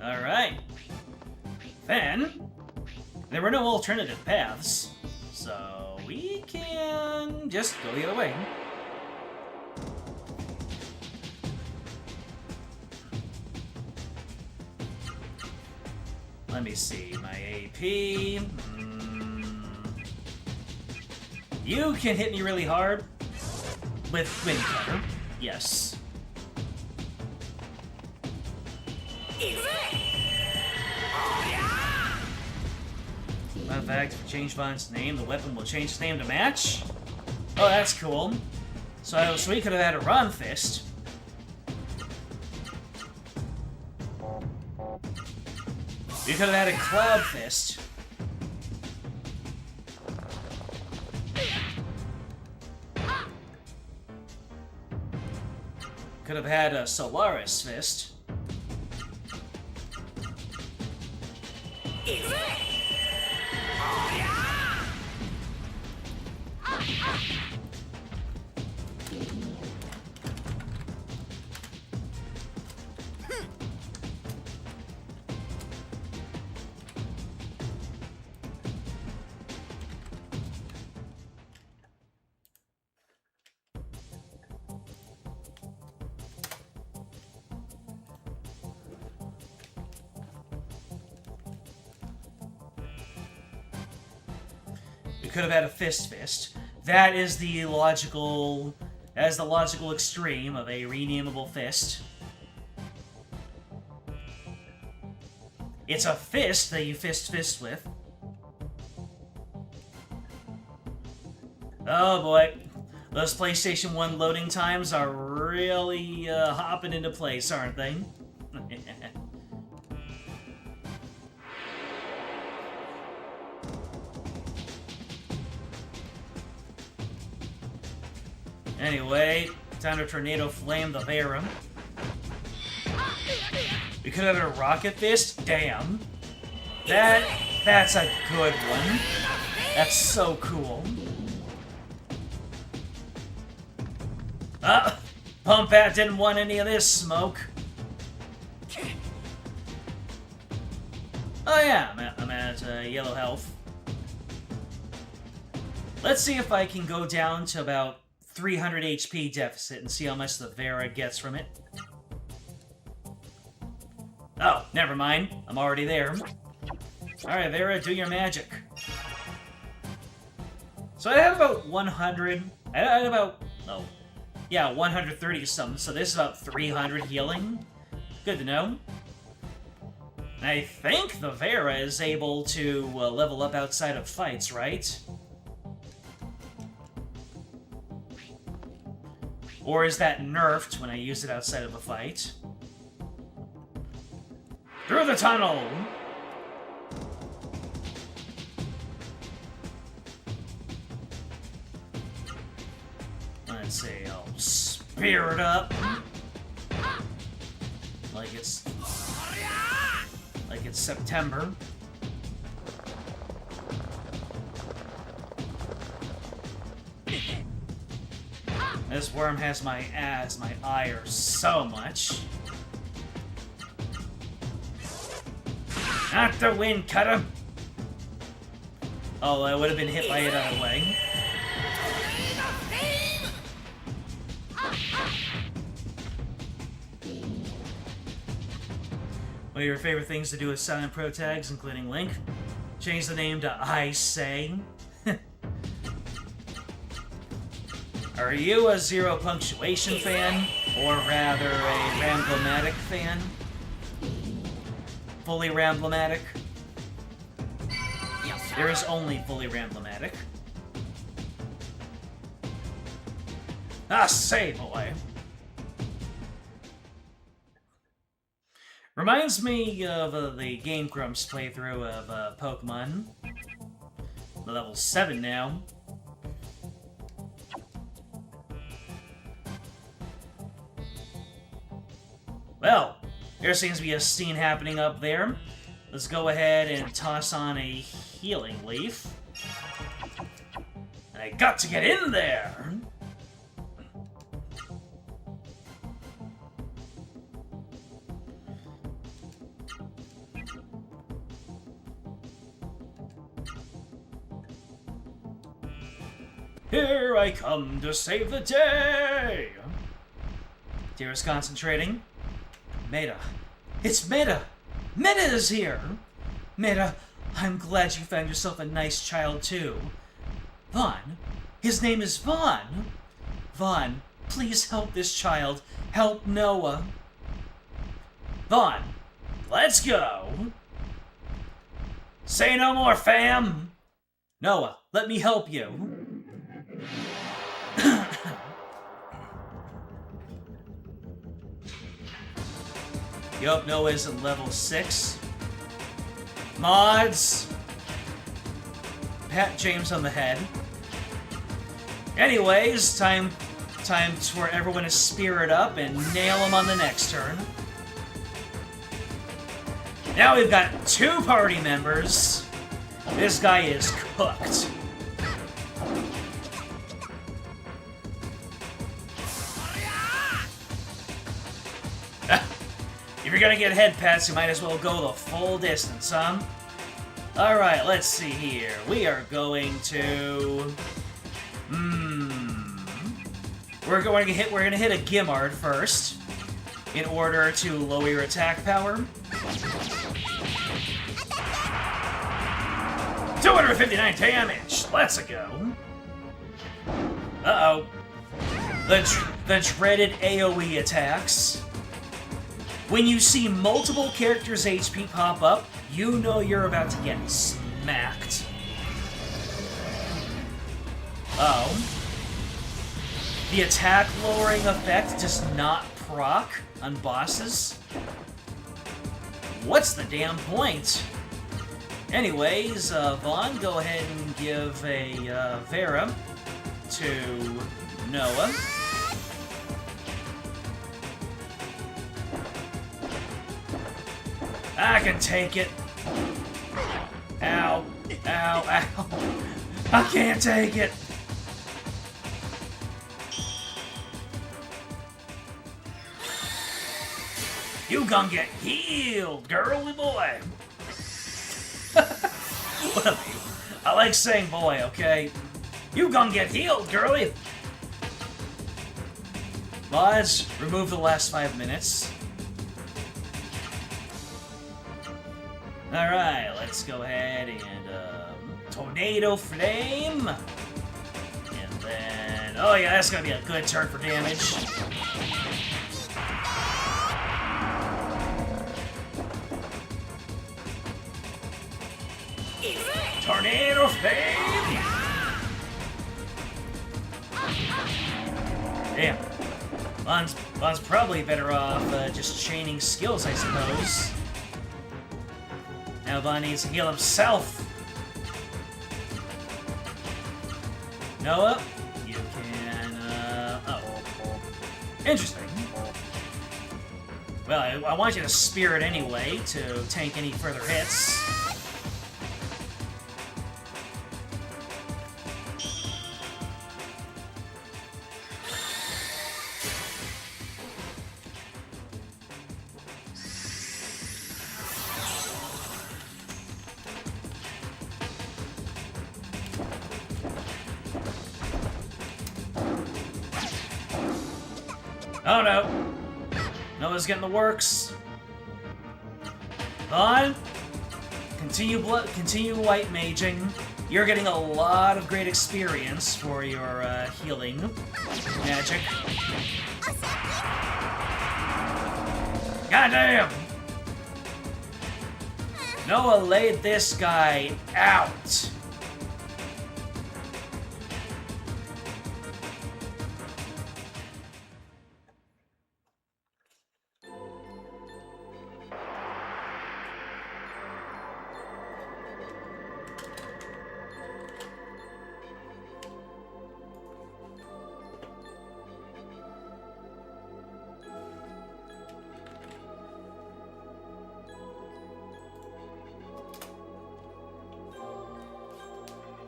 Alright. Then, there were no alternative paths, so we can just go the other way. Let me see, my AP. You can hit me really hard with Wind Cutter, yes. Fun fact, if you change Von's name, the weapon will change its name to match. Oh, that's cool. So we could have had a Ron Fist. We could have had a Cloud Fist. Could have had a Solaris Fist. could have had a fist. That is the logical extreme of a renamable fist. It's a fist that you fist with. Oh boy. Those PlayStation 1 loading times are really hopping into place, aren't they? Anyway, time to Tornado Flame the Vera. We could have had a Rocket Fist? Damn. That's a good one. That's so cool. Pump Pat didn't want any of this smoke. Oh yeah, I'm at yellow health. Let's see if I can go down to about 300 HP deficit and see how much the Vera gets from it. Oh, never mind. I'm already there. Alright, Vera, do your magic. So I had about 100... I had about... Oh. Yeah, 130 something, so this is about 300 healing. Good to know. I think the Vera is able to level up outside of fights, right? Or is that nerfed when I use it outside of a fight? Through the tunnel! Let's see, I'll spear it up. Like it's September. This worm has my ire so much. Not the wind, cutter! Oh, I would have been hit by it either way. One of your favorite things to do with silent pro tags, including Link? Change the name to I Say. Are you a zero punctuation fan? Or rather, a Ramblomatic fan? Fully Ramblomatic? There is only fully Ramblomatic. Ah, say, boy. Reminds me of the Game Grumps playthrough of Pokemon. Level 7 now. Well, there seems to be a scene happening up there. Let's go ahead and toss on a healing leaf. And I got to get in there! Here I come to save the day! Tira's concentrating. Maida. It's Maida! Maida is here! Maida, I'm glad you found yourself a nice child, too. Vaughn? His name is Vaughn! Vaughn, please help this child. Help Noah. Vaughn, let's go! Say no more, fam! Noah, let me help you. Yup, Noah's at level 6. Mods! Pat James on the head. Anyways, time for everyone to spear it up and nail him on the next turn. Now we've got 2 party members. This guy is cooked. If you're gonna get head pats, you might as well go the full distance, huh? Alright, let's see here. We are going to... We're gonna hit a Gimmard first, in order to lower your attack power. 259 damage! Let's go. Uh-oh. The dreaded AoE attacks. When you see multiple characters' HP pop up, you know you're about to get smacked. Oh. The attack lowering effect does not proc on bosses? What's the damn point? Anyways, Vaughn, go ahead and give a Vera to Noah. I can take it. Ow. Ow, ow. I can't take it. You gonna get healed, girly boy. I like saying boy, okay? You gonna get healed, girly. Mods, remove the last 5 minutes. Alright, let's go ahead and, Tornado Flame. And then, oh yeah, that's gonna be a good turn for damage. Tornado Flame! Damn. Von's probably better off just chaining skills, I suppose. Now Von needs to heal himself. Noah, you can, Interesting. Well, I want you to Spirit anyway to tank any further hits. Oh no! Noah's getting the works. Vaughn, continue white maging. You're getting a lot of great experience for your healing magic. Goddamn! Noah laid this guy out.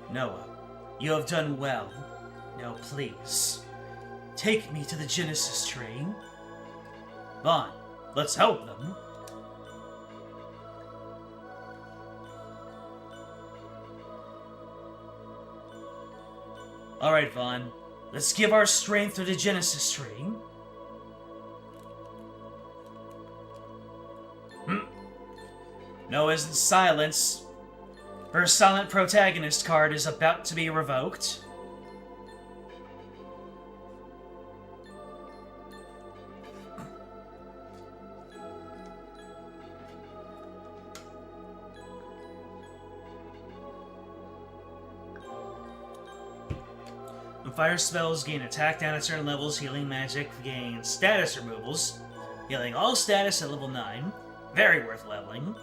Noah, you have done well. Now please, take me to the Genesis tree. Vaughn, let's help them. Alright, Vaughn, let's give our strength to the Genesis tree. Noah's in silence. Her silent protagonist card is about to be revoked. When fire spells gain attack down at certain levels, healing magic gains status removals. Healing all status at level 9. Very worth leveling.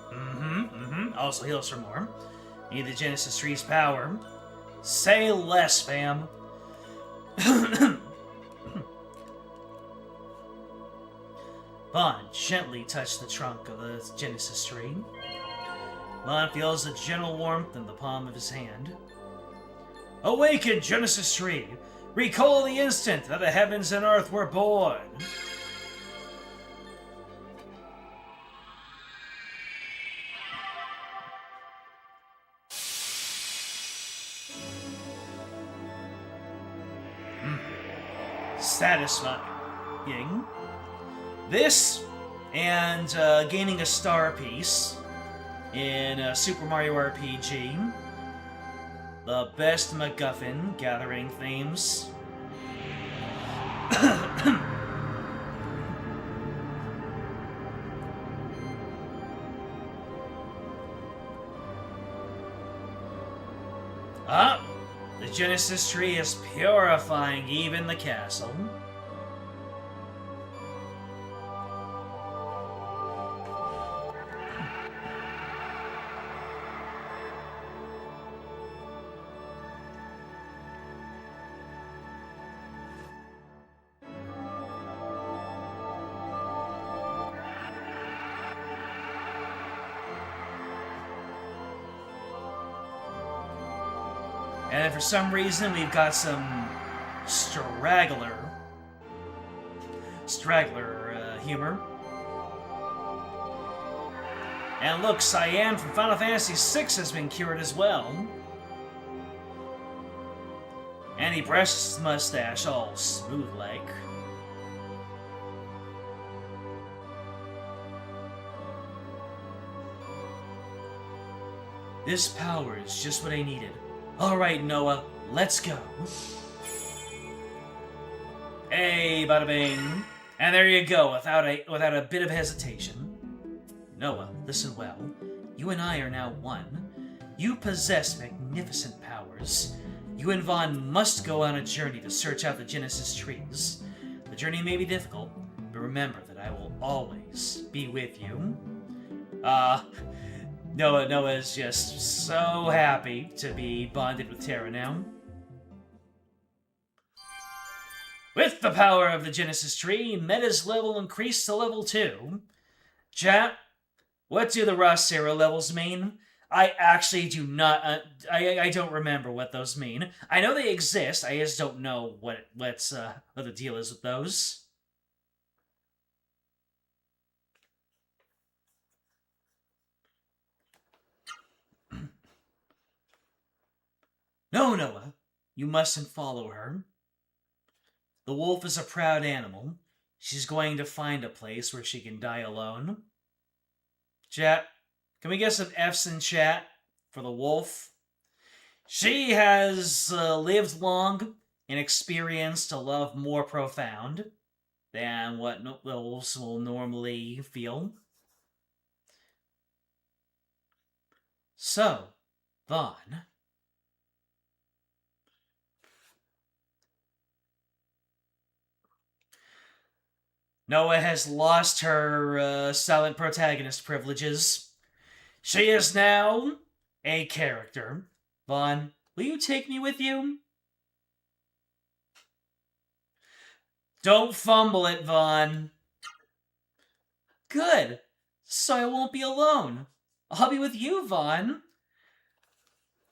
Also heals for more. Need the Genesis tree's power. Say less, fam. Vaughn gently touched the trunk of the Genesis tree. Vaughn feels a gentle warmth in the palm of his hand. Awaken, Genesis tree! Recall the instant that the heavens and earth were born! Satisfying. This, and gaining a star piece in Super Mario RPG, The best MacGuffin gathering themes. Ah! The Genesis tree is purifying even the castle. And for some reason, we've got some straggler humor. And look, Cyan from Final Fantasy VI has been cured as well. And he brushes his mustache all smooth-like. This power is just what I needed. Alright, Noah, let's go. Hey, bada bing. And there you go, without a bit of hesitation. Noah, listen well. You and I are now one. You possess magnificent powers. You and Vaughn must go on a journey to search out the Genesis trees. The journey may be difficult, but remember that I will always be with you. Noah is just so happy to be bonded with Terra now. With the power of the Genesis tree, Meta's level increased to level 2. Chat, what do the raw Sarah levels mean? I actually do not. I don't remember what those mean. I know they exist. I just don't know what the deal is with those. No, Noah, you mustn't follow her. The wolf is a proud animal. She's going to find a place where she can die alone. Chat, can we get some F's in chat for the wolf? She has lived long and experienced a love more profound than what wolves will normally feel. So, Vaughn. Noah has lost her silent protagonist privileges. She is now a character. Vaughn, will you take me with you? Don't fumble it, Vaughn. Good. So I won't be alone. I'll be with you, Vaughn.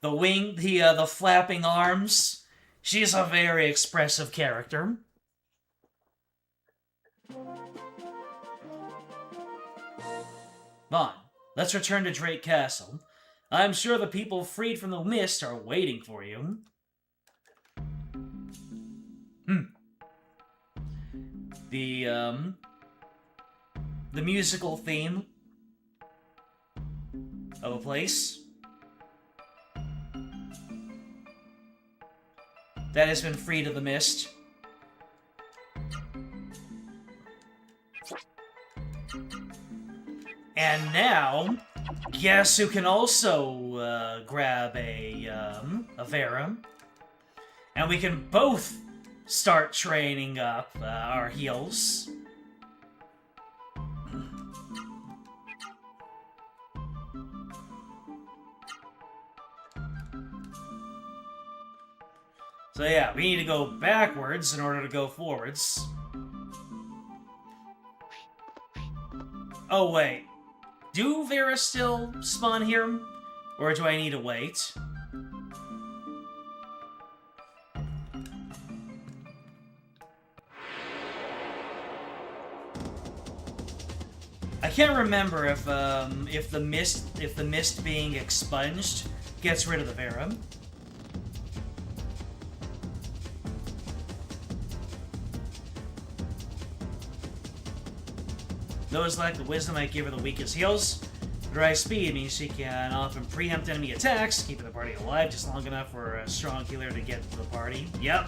The flapping arms. She's a very expressive character. Vaughn, let's return to Drake Castle. I'm sure the people freed from the mist are waiting for you. The musical theme of a place that has been freed of the mist. And now, guess who can also grab a Vera? And we can both start training up our heals. So yeah, we need to go backwards in order to go forwards. Oh wait. Do Vera still spawn here? Or do I need to wait? I can't remember if the mist being expunged gets rid of the Vera. Those lack the wisdom I give her the weakest heals. Dry speed means she can often preempt enemy attacks, keeping the party alive just long enough for a strong healer to get to the party. Yep.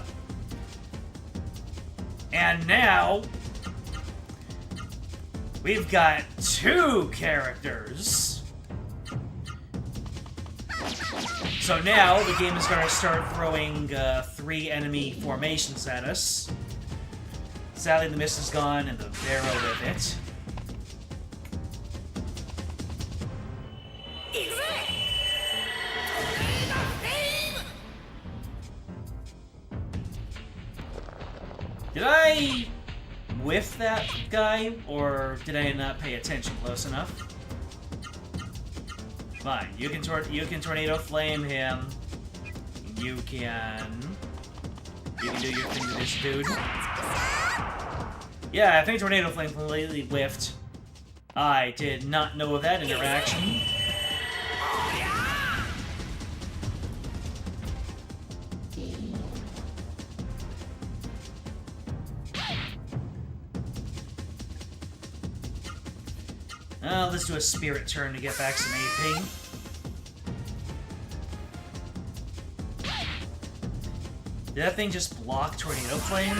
And now, we've got 2 characters. So now, the game is going to start throwing 3 enemy formations at us. Sadly, the mist is gone, and the barrow with it. Did I whiff that guy, or did I not pay attention close enough? Fine, you can tornado flame him. You can do your thing to this dude. Yeah, I think tornado flame completely whiffed. I did not know of that interaction. Let's do a spirit turn to get back some AP. Did that thing just block Tornado Flame?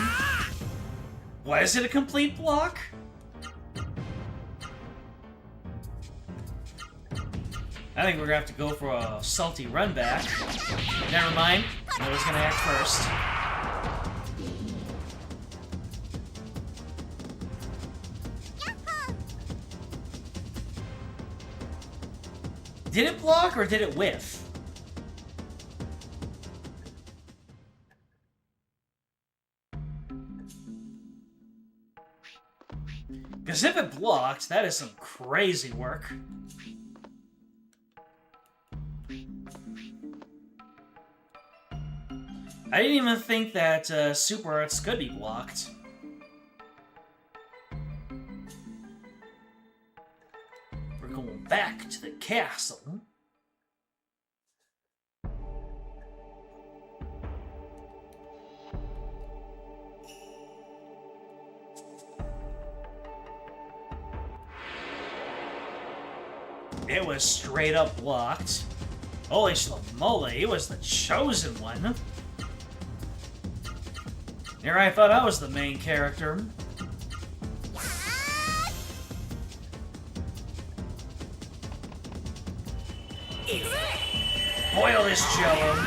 Why is it a complete block? I think we're gonna have to go for a salty run back. Never mind. I was gonna act first. Did it block or did it whiff? Because if it blocked, that is some crazy work. I didn't even think that Super Arts could be blocked. We're going back to the castle. It was straight up blocked. Holy schlamole, it was the chosen one. Here I thought I was the main character. Boil this jello.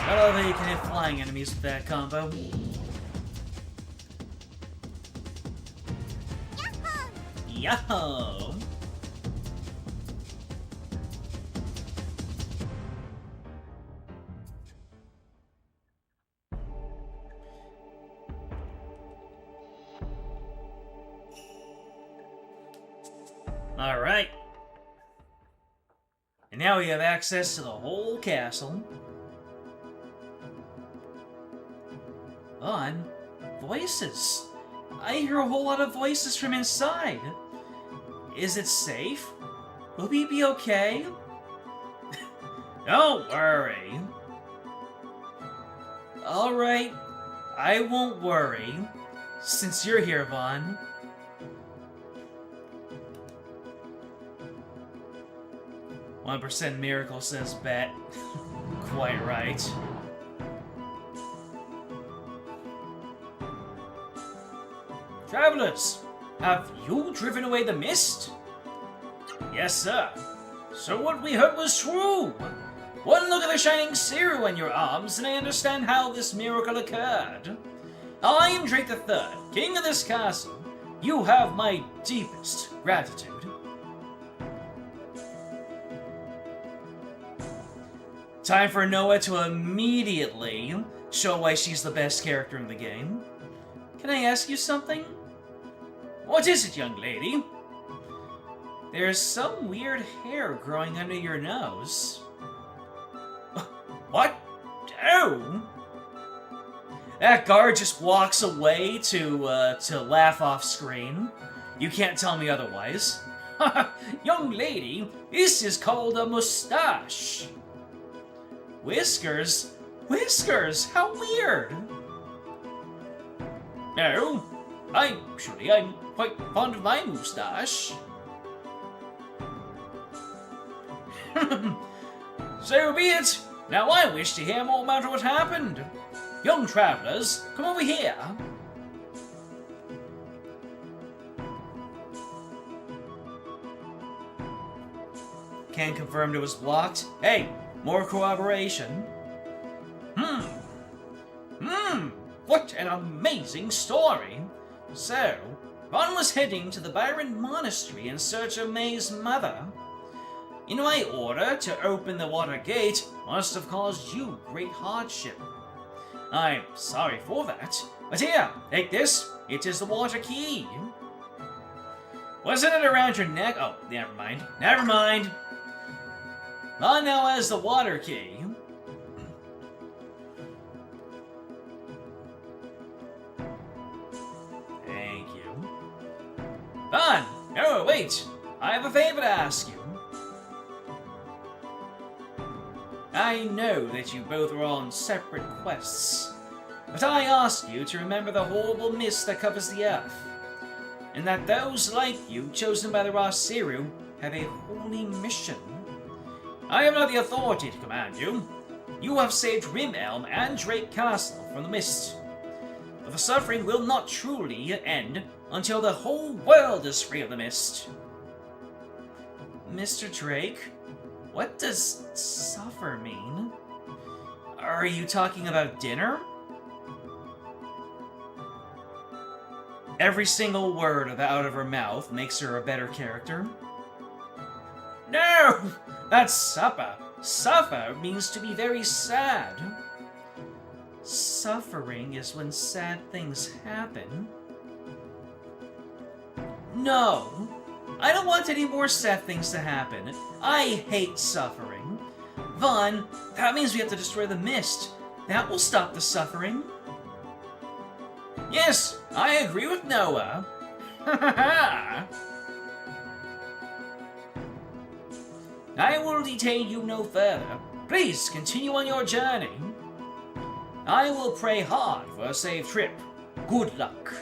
I love how you can hit flying enemies with that combo. Yahoo! Alright. And now we have access to the whole castle. On voices. I hear a whole lot of voices from inside. Is it safe? Will we be okay? Don't worry. Alright, I won't worry. Since you're here, Vaughn. "1% miracle," says Bet. Quite right. Travelers, have you driven away the mist? Yes, sir. So what we heard was true. One look at the shining Siru in your arms, and I understand how this miracle occurred. I am Drake III, king of this castle. You have my deepest gratitude. Time for Noah to immediately show why she's the best character in the game. Can I ask you something? What is it, young lady? There's some weird hair growing under your nose. What? Oh! That guard just walks away to laugh off screen. You can't tell me otherwise. Young lady, this is called a mustache. Whiskers? Whiskers? How weird! No, I'm quite fond of my moustache. So be it. Now I wish to hear more about what happened. Young travelers, come over here. Can confirm it was blocked. Hey, more corroboration. What an amazing story. So, Ron was heading to the Byron Monastery in search of May's mother. In my order to open the water gate must have caused you great hardship. I'm sorry for that, but here, take this. It is the water key. Wasn't it around your neck? Oh, never mind. Never mind. Ron now has the water key. Thank you. Ron! No, wait! I have a favor to ask you. I know that you both are on separate quests, but I ask you to remember the horrible mist that covers the earth, and that those like you, chosen by the Rasiru, have a holy mission. I have not the authority to command you. You have saved Rim Elm and Drake Castle from the mist, but the suffering will not truly end until the whole world is free of the mist. Mr. Drake? What does suffer mean? Are you talking about dinner? Every single word out of her mouth makes her a better character. No! That's supper. Suffer means to be very sad. Suffering is when sad things happen. No! I don't want any more sad things to happen. I hate suffering. Vaughn, that means we have to destroy the mist. That will stop the suffering. Yes, I agree with Noah. I will detain you no further. Please continue on your journey. I will pray hard for a safe trip. Good luck.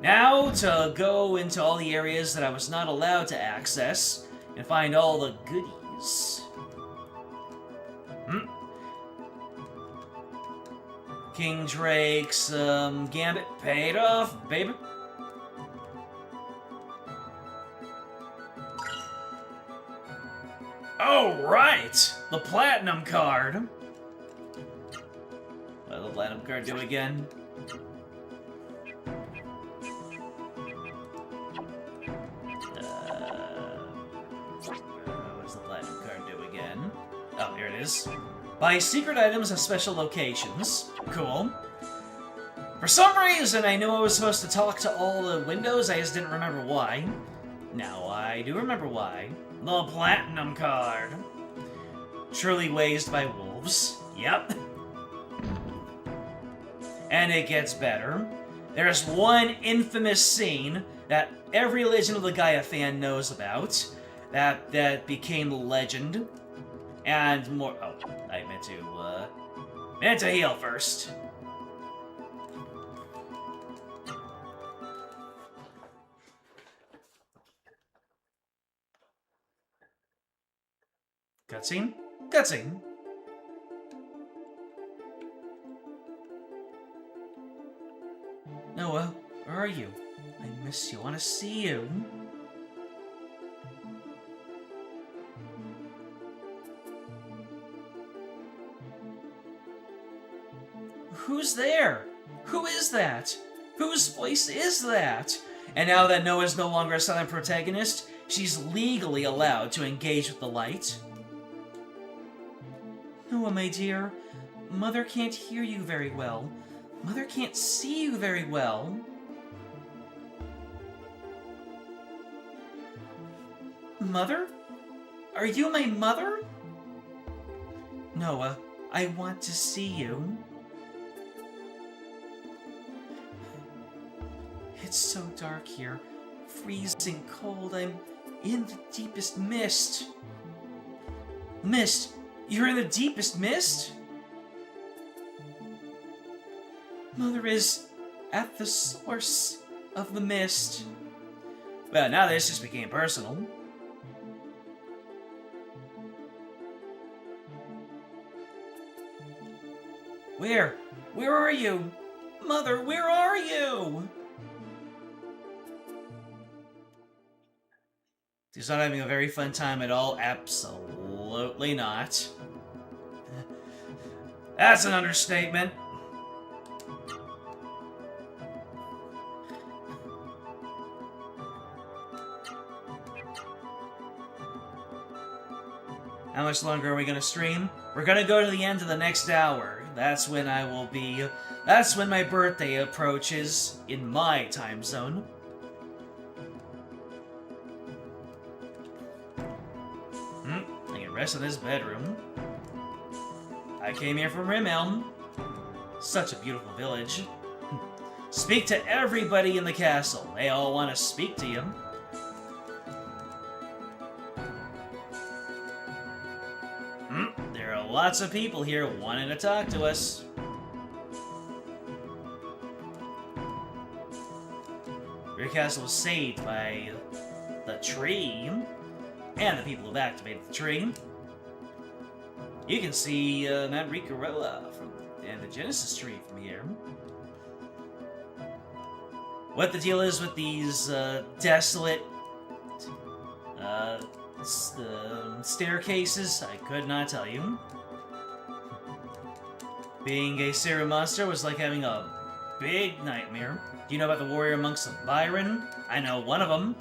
Now to go into all the areas that I was not allowed to access and find all the goodies. King Drake's gambit paid off, baby. Oh, right! The Platinum card! What did the Platinum card do again? What does the Platinum card do again? Oh, here it is. Buy secret items at special locations. Cool. For some reason, I knew I was supposed to talk to all the windows, I just didn't remember why. Now I do remember why. The Platinum card. Truly raised by wolves. Yep. And it gets better. There's one infamous scene that every Legend of Legaia fan knows about that became legend. And more. Oh, I meant to heal first. Cutscene? Cutscene. Noah, where are you? I miss you. I want to see you. Who's there? Who is that? Whose voice is that? And now that Noah's no longer a silent protagonist, she's legally allowed to engage with the light. Noah, my dear, Mother can't hear you very well. Mother can't see you very well. Mother? Are you my mother? Noah, I want to see you. It's so dark here. Freezing cold. I'm in the deepest mist. Mist? You're in the deepest mist? Mother is at the source of the mist. Well, now this just became personal. Where? Where are you? Mother, where are you? He's not having a very fun time at all. Absolutely not. That's an understatement. How much longer are we gonna stream? We're gonna go to the end of the next hour. That's when I will be... That's when my birthday approaches in my time zone. I can rest in this bedroom. I came here from Rimelm. Such a beautiful village. Speak to everybody in the castle. They all want to speak to you. There are lots of people here wanting to talk to us. Your castle was saved by the tree, and the people who've activated the tree. You can see Mount Rikaroa and the Genesis tree from here. What the deal is with these desolate staircases, I could not tell you. Being a Serum monster was like having a big nightmare. Do you know about the warrior monks of Byron? I know one of them.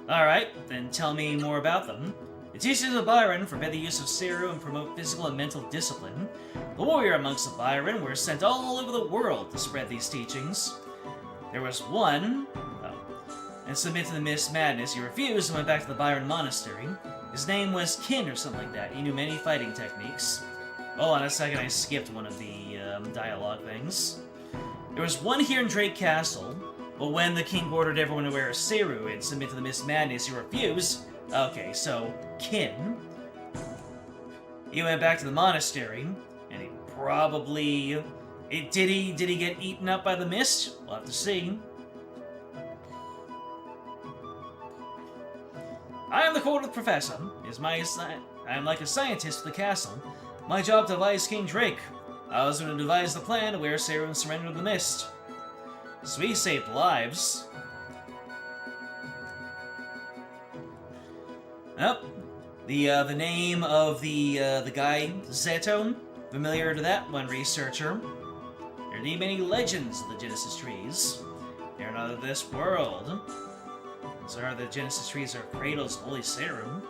Alright, then tell me more about them. The teachers of Byron forbid the use of Seru and promote physical and mental discipline. The warrior monks of Byron were sent all over the world to spread these teachings. There was one... and submit to the Mist Madness. He refused and went back to the Byron Monastery. His name was Kin or something like that. He knew many fighting techniques. Hold on a second, I skipped one of the dialogue things. There was one here in Drake Castle, but when the king ordered everyone to wear a Seru and submit to the Mist Madness, he refused. Okay, so Kin. He went back to the monastery, and he probably... Did he get eaten up by the mist? We'll have to see. I am the court professor. I am like a scientist for the castle. My job to advise King Drake. I was going to devise the plan to wear Seru and surrender to the mist. So we saved lives. Yep. The name of the guy, Zeto, familiar to that one researcher. There are many legends of the Genesis trees. They are not of this world. So the Genesis trees are cradles of Holy Serum.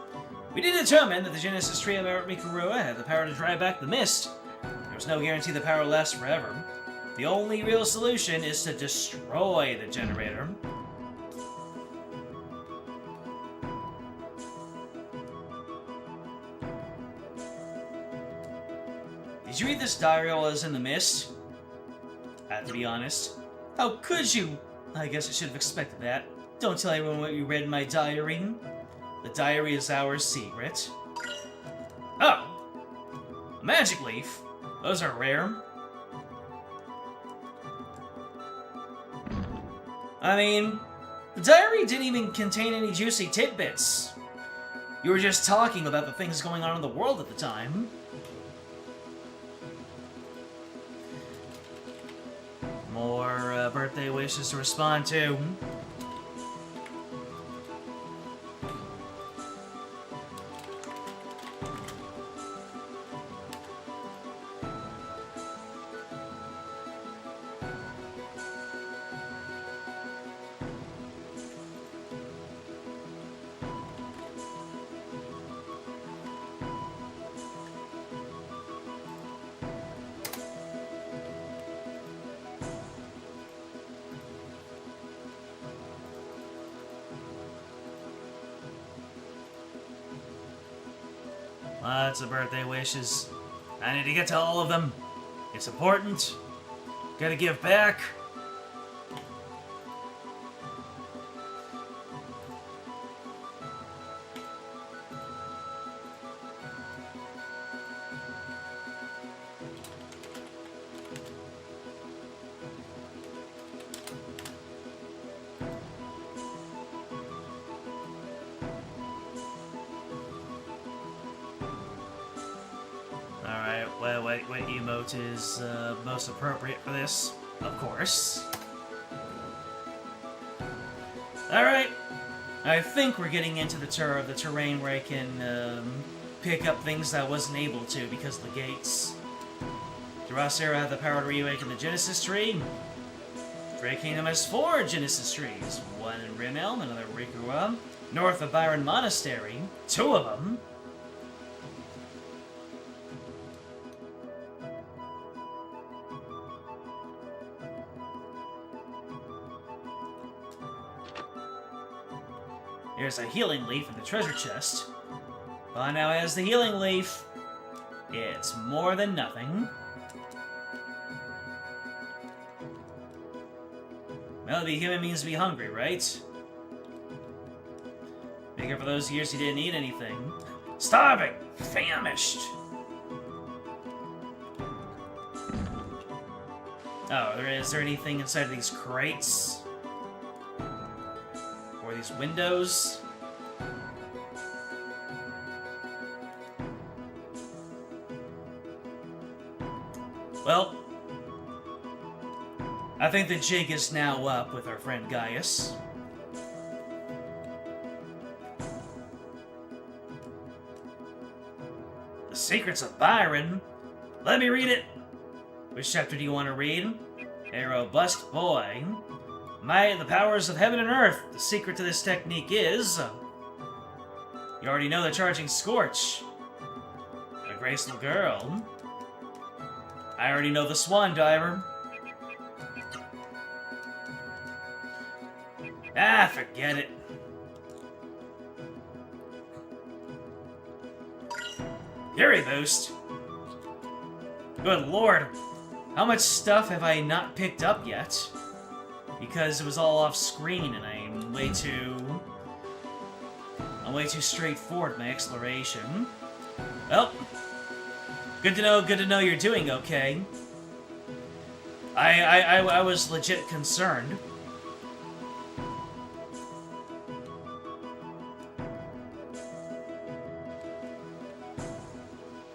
We did determine that the Genesis tree of Mount Rikaroa had the power to drive back the mist. There was no guarantee the power lasts forever. The only real solution is to destroy the generator. Did you read this diary while I was in the mist? I have to be honest. How could you? I guess I should have expected that. Don't tell everyone what you read in my diary. The diary is our secret. Oh! A magic leaf? Those are rare. I mean, the diary didn't even contain any juicy tidbits. You were just talking about the things going on in the world at the time. More birthday wishes to respond to. Lots of birthday wishes. I need to get to all of them. It's important. Gotta give back. what emote is most appropriate for this? Of course. Alright. I think we're getting into the terrain where I can pick up things that I wasn't able to because of the gates. Duracera had the power to reawaken the Genesis Tree. Grey Kingdom has 4 Genesis Trees. One in Rim Elm, another in Rikua. North of Byron Monastery. 2 of them. Here's a healing leaf in the treasure chest. But now has the healing leaf. It's more than nothing. Well, to be human means to be hungry, right? Figure for those years he didn't eat anything. Starving! Famished! Oh, is there anything inside of these crates? Or these windows? Well, I think the jig is now up with our friend Gaius. The Secrets of Byron? Let me read it! Which chapter do you want to read? A robust boy. Might and the powers of heaven and earth. The secret to this technique is... You already know the charging scorch. A graceful girl. I already know the swan diver. Ah, forget it. Fury boost. Good lord. How much stuff have I not picked up yet? Because it was all off screen and I'm way too straightforward in my exploration. Well, good to know you're doing okay. I was legit concerned.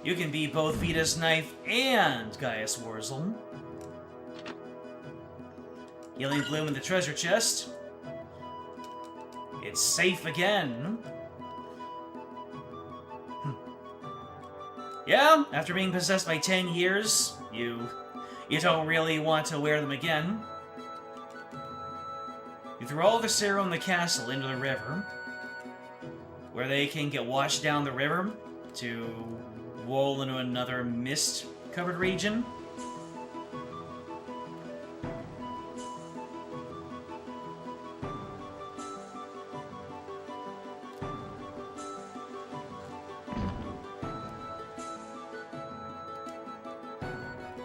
You can be both Vita's Knife and Gaius Wurzel. Healing Bloom in the treasure chest. It's safe again. Yeah, after being possessed by 10 years, you don't really want to wear them again. You threw all the serum in the castle into the river, where they can get washed down the river to roll into another mist-covered region.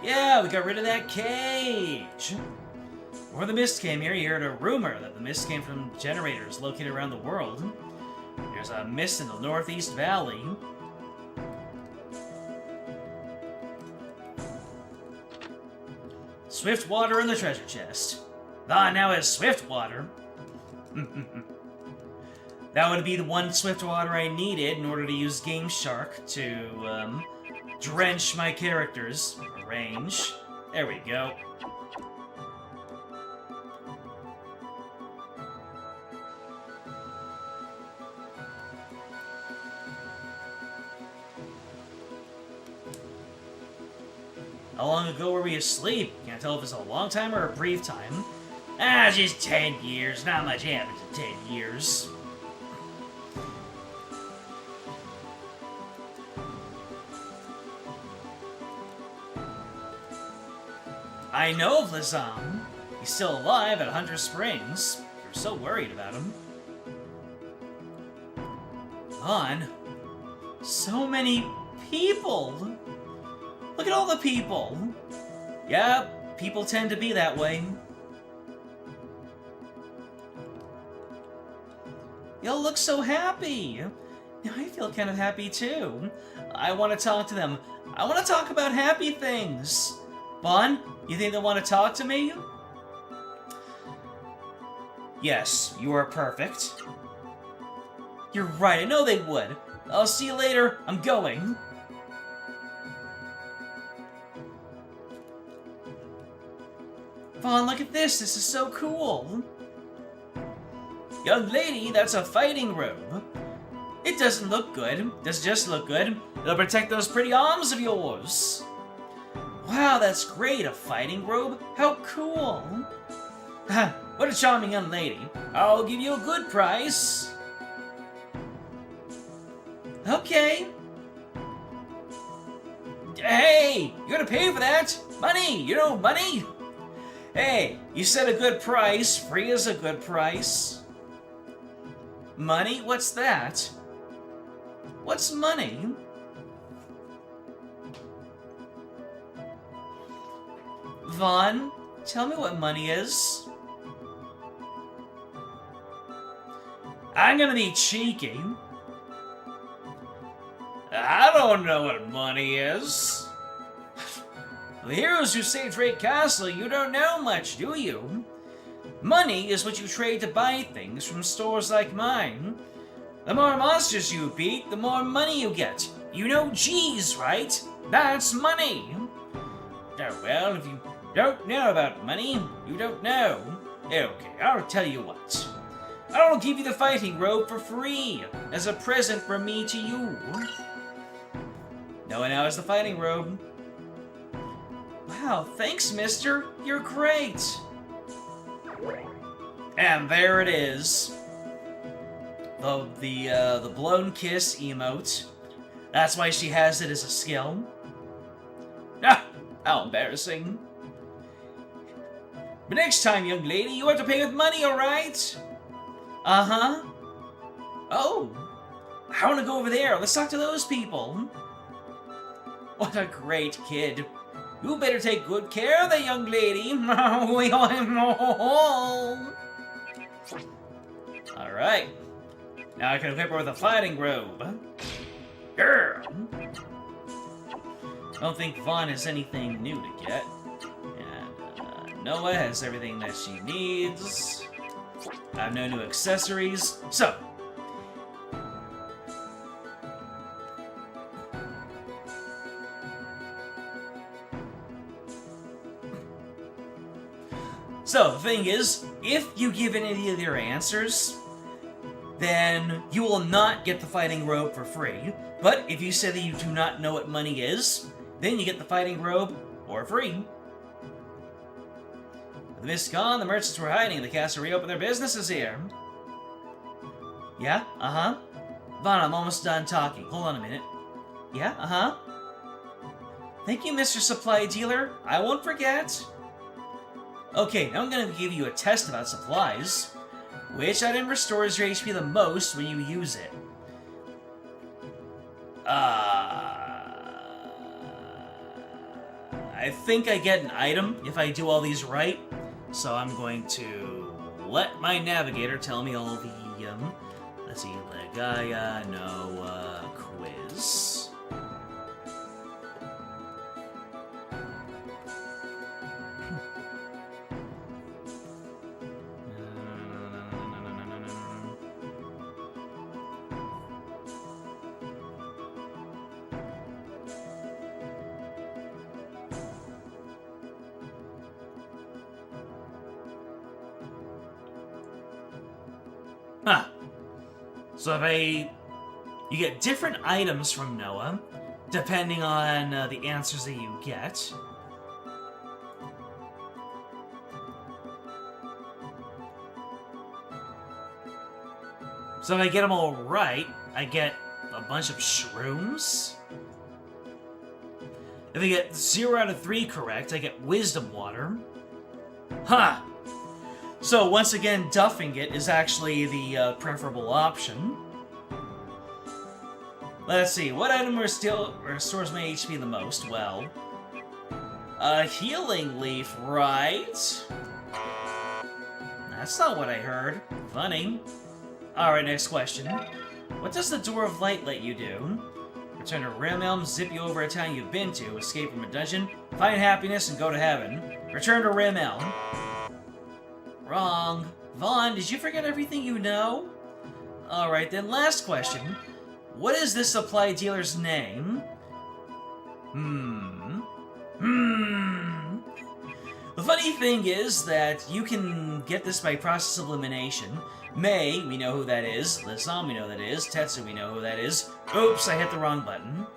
Yeah, we got rid of that cage! Before the mist came here, you heard a rumor that the mist came from generators located around the world. There's a mist in the Northeast Valley. Swift water in the treasure chest. Ah, now it's swift water. That would be the one swift water I needed in order to use Game Shark to drench my characters. Arrange. There we go. How long ago were we asleep? Can't tell if it's a long time or a brief time. Ah, just 10 years. Not much happens in 10 years. I know of Lazam. He's still alive at Hunter Springs. You're so worried about him. On. So many people. Look at all the people. Yeah, people tend to be that way. Y'all look so happy. I feel kind of happy too. I want to talk to them. I want to talk about happy things. Bon, you think they want to talk to me? Yes, you are perfect. You're right, I know they would. I'll see you later. I'm going. Vaughn, look at this. This is so cool. Young lady, that's a fighting robe. It doesn't look good. Doesn't just look good. It'll protect those pretty arms of yours. Wow, that's great. A fighting robe? How cool. What a charming young lady. I'll give you a good price. Okay. Hey, you're gonna pay for that? Money, you know, money. Hey, you said a good price. Free is a good price. Money? What's that? What's money? Vaughn, tell me what money is. I'm gonna be cheeky. I don't know what money is. The heroes who saved Drake Castle, you don't know much, do you? Money is what you trade to buy things from stores like mine. The more monsters you beat, the more money you get. You know G's, right? That's money. Oh, well, if you don't know about money, you don't know. Okay, I'll tell you what. I'll give you the fighting robe for free, as a present from me to you. No one now has the fighting robe. Wow, thanks, mister. You're great. And there it is. The blown kiss emote. That's why she has it as a skill. Ah, how embarrassing. But next time, young lady, you have to pay with money, alright? Uh-huh. Oh. I want to go over there. Let's talk to those people. What a great kid. You better take good care of the young lady. Alright. Now I can equip her with a fighting robe. Girl. I don't think Vaughn has anything new to get. And Noah has everything that she needs. I have no new accessories. So. So, the thing is, if you give any of your answers, then you will not get the fighting robe for free. But if you say that you do not know what money is, then you get the fighting robe for free. With the mist gone, the merchants were hiding in the castle reopened their businesses here. Yeah? Uh-huh. Vaughn, I'm almost done talking. Hold on a minute. Yeah? Uh-huh. Thank you, Mr. Supply Dealer. I won't forget. Okay, now I'm going to give you a test about supplies. Which item restores your HP the most when you use it? I think I get an item if I do all these right. So I'm going to let my navigator tell me all the, let's see, Legaia, no, quiz. Huh. So you get different items from Noah, depending on the answers that you get. So if I get them all right, I get a bunch of shrooms. If I get 0 out of 3 correct, I get wisdom water. Huh! So, once again, duffing it is actually the preferable option. Let's see, what item restores my HP the most? Well, a healing leaf, right? That's not what I heard. Funny. Alright, next question. What does the Door of Light let you do? Return to Rim zip you over a town you've been to, escape from a dungeon, find happiness, and go to heaven. Return to Rim. Wrong. Vaughn, did you forget everything you know? Alright then, last question. What is this supply dealer's name? The The funny thing is that you can get this by process of elimination. Mei, we know who that is. Lizan, we know who that is. Tetsu, we know who that is. Oops, I hit the wrong button.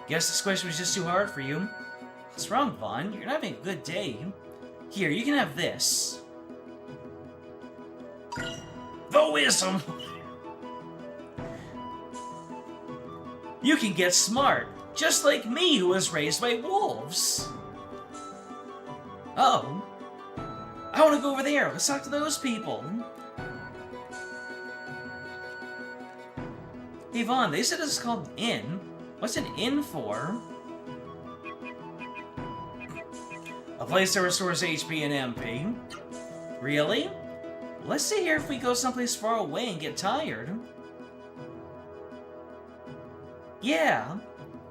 Guess this question was just too hard for you. What's wrong, Vaughn? You're not having a good day. Here, you can have this. The wisdom! You can get smart, just like me who was raised by wolves. Oh. I want to go over there. Let's talk to those people. Hey, Vaughn, they said this is called an inn. What's an inn for? A place that restores HP and MP. Really? Let's sit here if we go someplace far away and get tired. Yeah.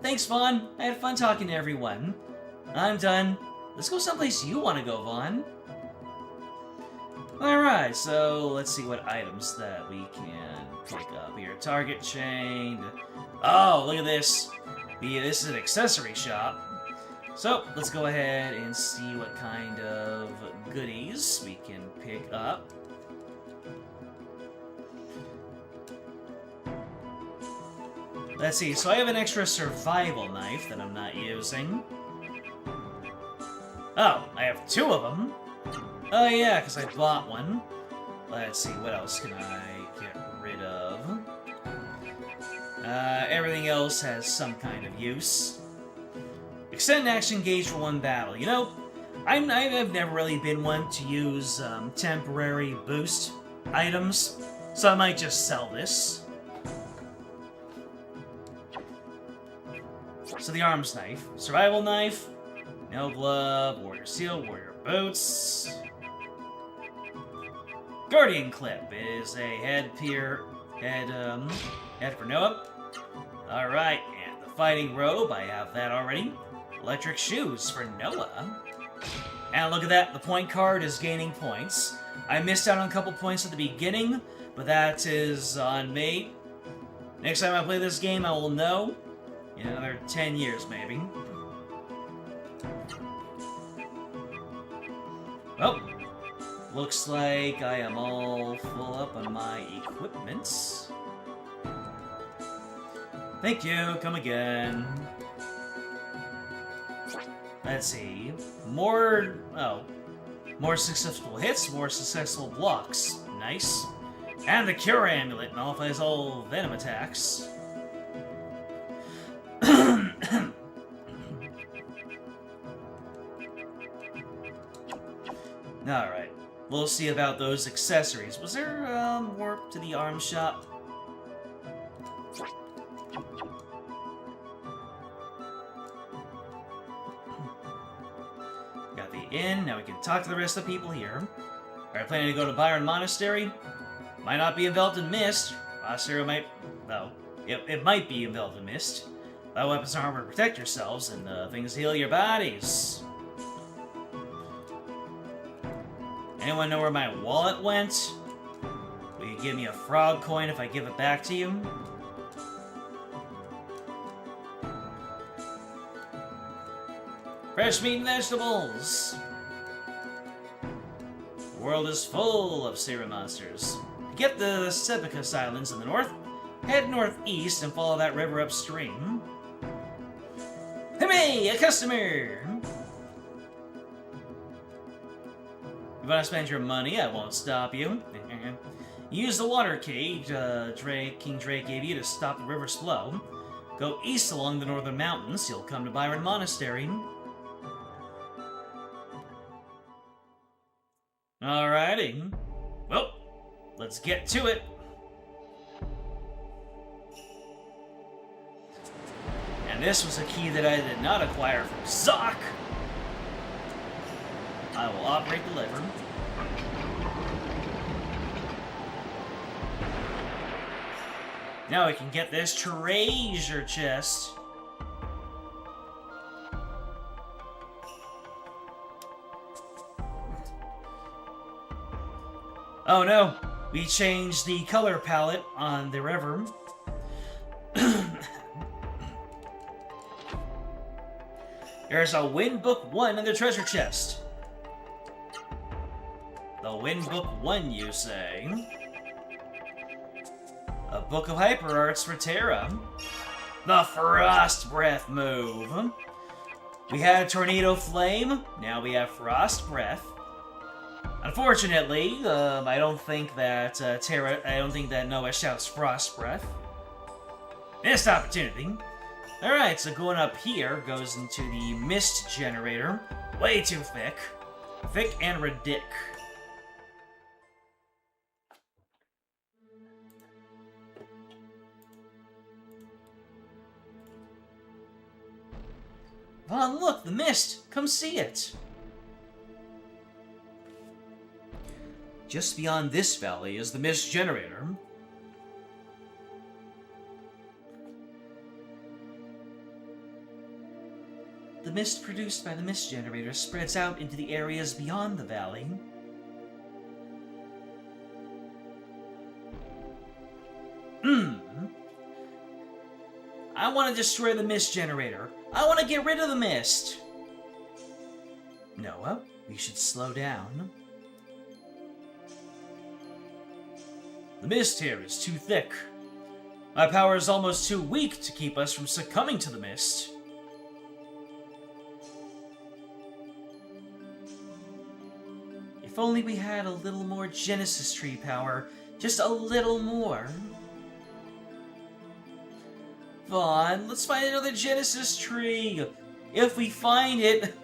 Thanks, Vaughn. I had fun talking to everyone. I'm done. Let's go someplace you want to go, Vaughn. Alright, so let's see what items that we can pick up here. Target chain. Oh, look at this. This is an accessory shop. So, let's go ahead and see what kind of goodies we can pick up. Let's see, so I have an extra survival knife that I'm not using. Oh, I have two of them. Oh yeah, because I bought one. Let's see, what else can I get rid of? Everything else has some kind of use. Extend action gauge for one battle. You know, I've never really been one to use temporary boost items, so I might just sell this. So the arms knife, survival knife, nail glove, warrior seal, warrior boots. Guardian clip is a head for Noah. Alright, and the fighting robe, I have that already. Electric shoes for Noah. And look at that, the point card is gaining points. I missed out on a couple points at the beginning, but that is on me. Next time I play this game, I will know. In another 10 years, maybe. Oh, looks like I am all full up on my equipment. Thank you, come again. Let's see. More successful hits, more successful blocks. Nice. And the Cure Amulet nullifies all venom attacks. Alright, we'll see about those accessories. Was there, warp to the arms shop? Got the inn, now we can talk to the rest of the people here. Alright, planning to go to Byron Monastery? Might not be enveloped in mist. Monastery might... no. It might be enveloped in mist. Buy weapons and armor to protect yourselves, and things to heal your bodies. Anyone know where my wallet went? Will you give me a frog coin if I give it back to you? Fresh meat and vegetables! The world is full of Sera monsters. To get the Sepicus Islands in the north, head northeast and follow that river upstream. Hey, a customer! If you want to spend your money, I won't stop you. Use the water key King Drake gave you to stop the river's flow. Go east along the northern mountains, you'll come to Byron Monastery. Alrighty. Well, let's get to it. And this was a key that I did not acquire from Zoc. I will operate the lever. Now we can get this treasure chest. Oh no, we changed the color palette on the river. There's a Win Book 1 in the treasure chest. The Wind Book 1, you say? A Book of Hyper Arts for Terra. The Frost Breath move. We had Tornado Flame, now we have Frost Breath. Unfortunately, I don't think that Noah shouts Frost Breath. Missed opportunity. Alright, so going up here goes into the Mist Generator. Way too thick. Thick and ridic. Vaughn, look, the mist! Come see it! Just beyond this valley is the Mist Generator. The mist produced by the Mist Generator spreads out into the areas beyond the valley. I want to destroy the Mist Generator. I want to get rid of the mist. Noah, we should slow down. The mist here is too thick. My power is almost too weak to keep us from succumbing to the mist. If only we had a little more Genesis Tree power. Just a little more. Vaughn, let's find another Genesis Tree. If we find it...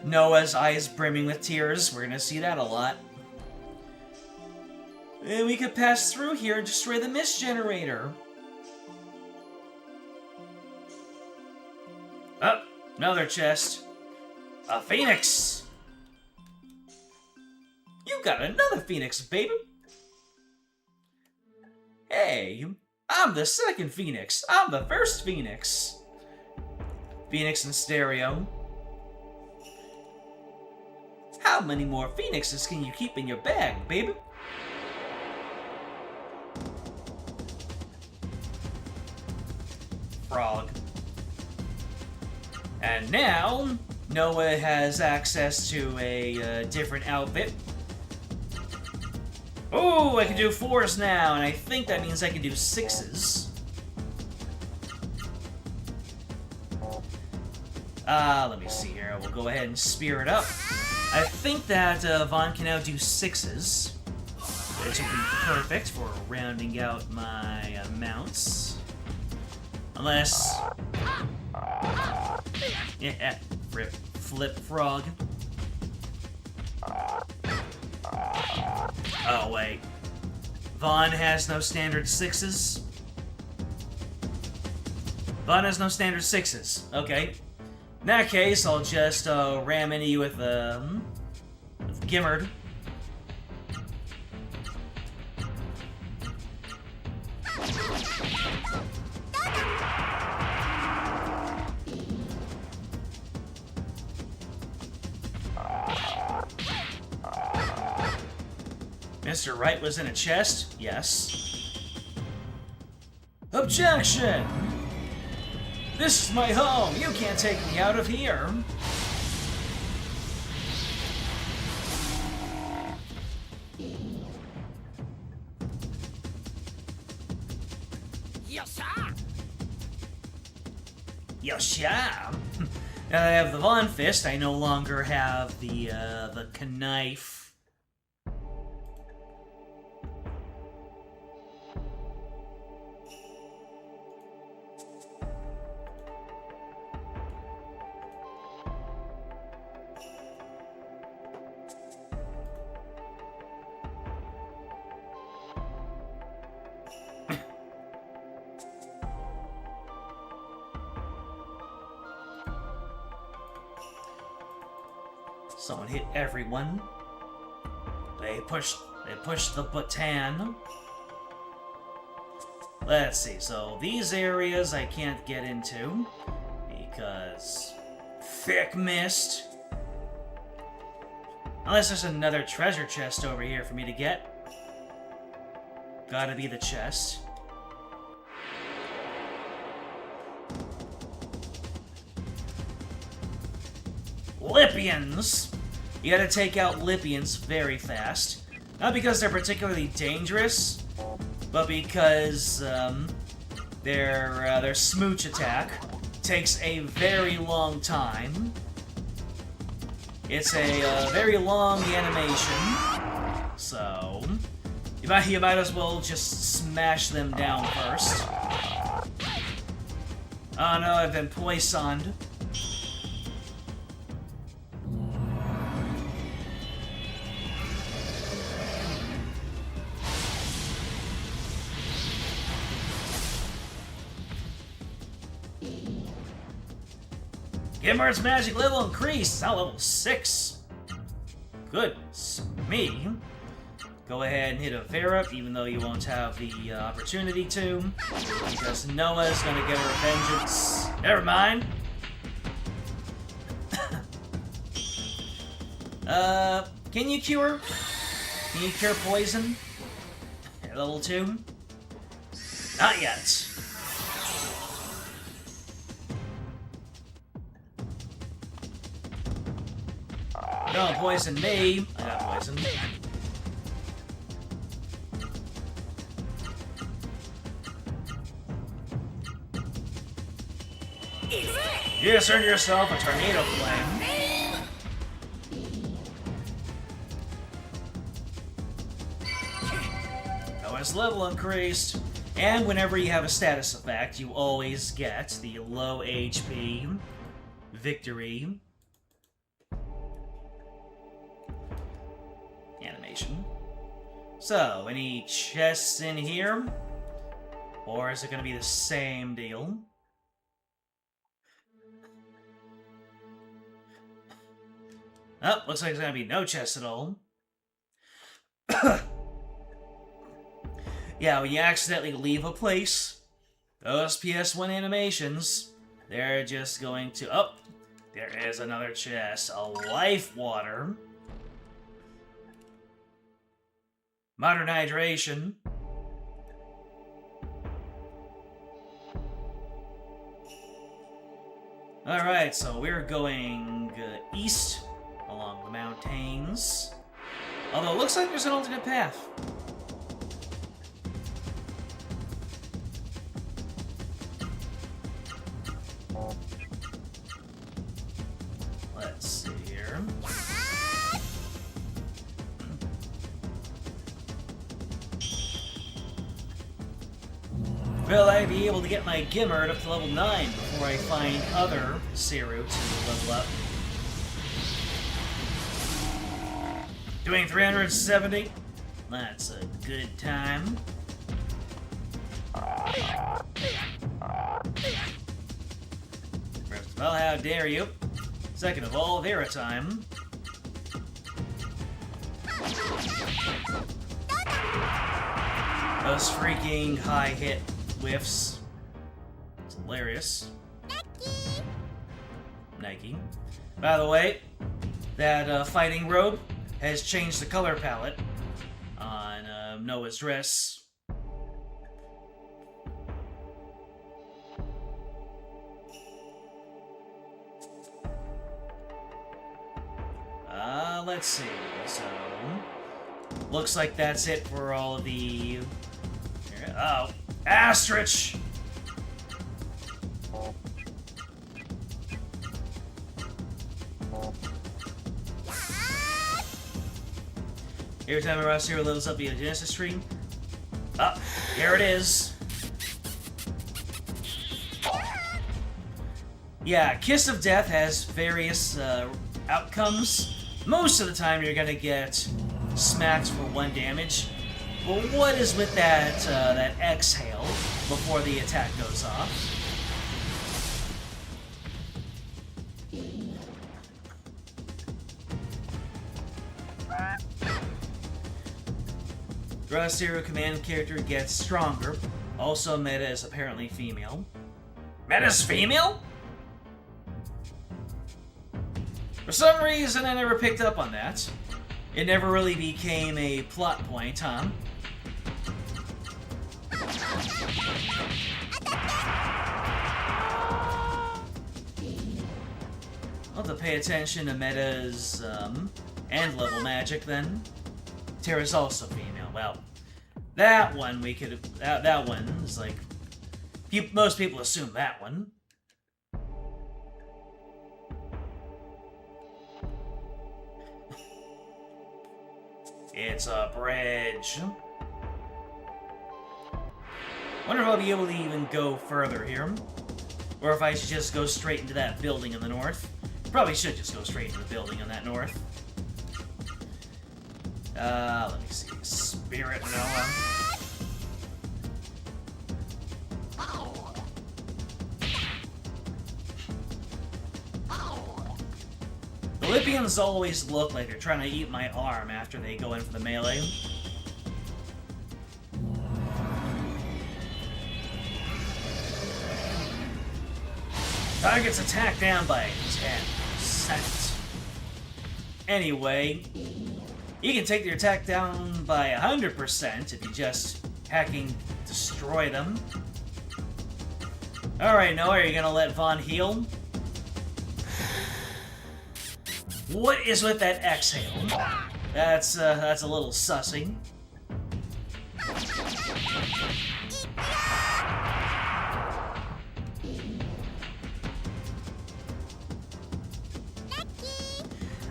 Noah's eyes brimming with tears. We're gonna see that a lot. And we could pass through here and destroy the Mist Generator. Oh, another chest. A Phoenix! You got another Phoenix, baby! Hey, I'm the second Phoenix. I'm the first Phoenix. Phoenix in stereo. How many more Phoenixes can you keep in your bag, baby? Frog. And now, Noah has access to a different outfit. Oh, I can do 4s now, and I think that means I can do 6s. Let me see here. We'll go ahead and spear it up. I think that Vaughn can now do 6s, which will be perfect for rounding out my mounts. Unless... Yeah, flip frog. Oh, wait. Vaughn has no standard 6s? Vaughn has no standard 6s. Okay. In that case, I'll just ram into you with Gimmard. Mr. Wright was in a chest? Yes. Objection! This is my home! You can't take me out of here! Yosha! Yosha! Now that I have the Von Fist, I no longer have the knife. Someone hit everyone. They pushed the button. Let's see, so these areas I can't get into because thick mist. Unless there's another treasure chest over here for me to get. Gotta be the chest. Lipians! You gotta take out Lipians very fast. Not because they're particularly dangerous, but because their smooch attack takes a very long time. It's a very long animation, so you might as well just smash them down first. Oh no, I've been poisoned. Gimmer's magic level increased. Now level 6. Goodness me. Go ahead and hit a Vera, even though you won't have the opportunity to, because Noah's gonna get her vengeance. Never mind. Can you cure? Can you cure poison? At level 2? Not yet. Don't poison me. I got poisoned. You just earned yourself a tornado flame. Noah's level increased. And whenever you have a status effect, you always get the low HP victory animation. So, any chests in here? Or is it going to be the same deal? Oh, looks like there's going to be no chest at all. Yeah, when you accidentally leave a place, those PS1 animations, they're just going to... Oh, there is another chest. A life water. Modern hydration. Alright, so we're going east along the mountains. Although it looks like there's an alternate path. Let's see here. Will I be able to get my Gimmert up to level 9 before I find other Seru to level up? Doing 370? That's a good time. First of all, how dare you? Second of all, Vera time. Those freaking high hit whiffs. It's hilarious. Nike. By the way, that fighting robe has changed the color palette on Noah's dress. Let's see. So, looks like that's it for all of the... Oh, Astrich! Every time a Ross Hero levels up via Genesis tree. Oh, here it is. Yeah, Kiss of Death has various outcomes. Most of the time you're gonna get smacked for 1 damage. But what is with that, that exhale before the attack goes off? Draw Zero command character gets stronger. Also, Meta is apparently female. Meta's female? For some reason, I never picked up on that. It never really became a plot point, huh? I'll have to pay attention to Meta's end level magic then. Tara's also female. Well, that one we could... That one is like... Most people assume that one. It's a bridge. Wonder if I'll be able to even go further here. Or if I should just go straight into that building in the north. Probably should just go straight into the building in that north. Let me see. Spirit Noah. The Lipians always look like they're trying to eat my arm after they go in for the melee. Target's attack down by 10%. Anyway, you can take their attack down by 100% if you just hacking destroy them. Alright, Noah, are you gonna let Vaughn heal? What is with that exhale? That's a little sussy.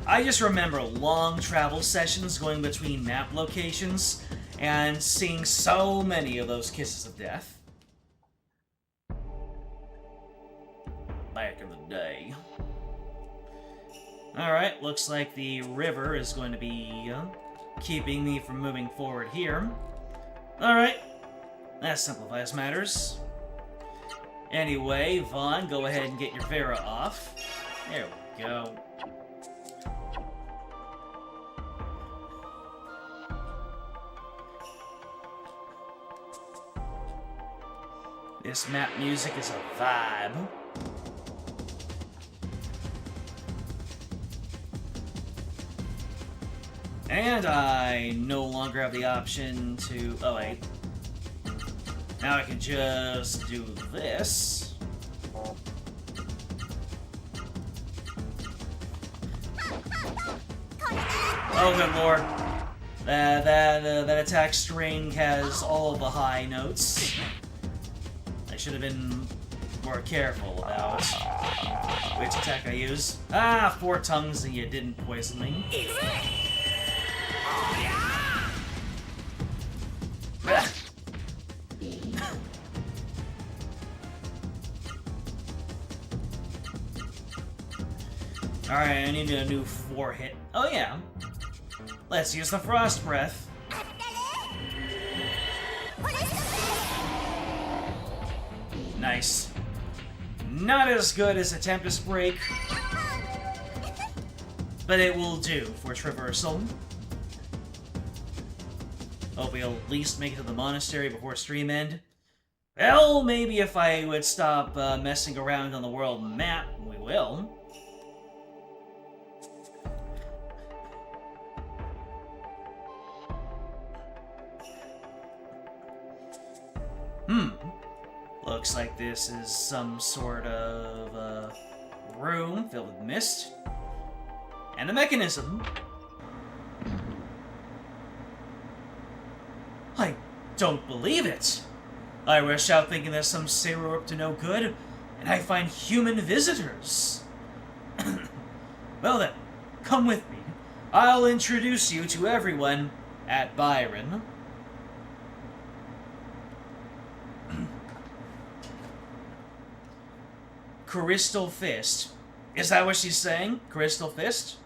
I just remember long travel sessions going between map locations and seeing so many of those kisses of death. Back in the day. Alright, looks like the river is going to be keeping me from moving forward here. Alright, that simplifies matters. Anyway, Vaughn, go ahead and get your Vera off. There we go. This map music is a vibe. And I no longer have the option to... Oh, wait. Now I can just do this. Oh, good lord. That attack string has all the high notes. I should have been more careful about which attack I use. Ah, 4 tongues and you didn't poison me. Alright, I need a new 4-hit. Oh yeah. Let's use the Frost Breath. Nice. Not as good as a Tempest Break, but it will do for traversal. Hope we'll at least make it to the monastery before stream end. Well, maybe if I would stop messing around on the world map, we will. Looks like this is some sort of room filled with mist. And a mechanism. I don't believe it. I rush out thinking there's some sailor up to no good, and I find human visitors. Well then, come with me. I'll introduce you to everyone at Byron. Crystal Fist. Is that what she's saying? Crystal Fist?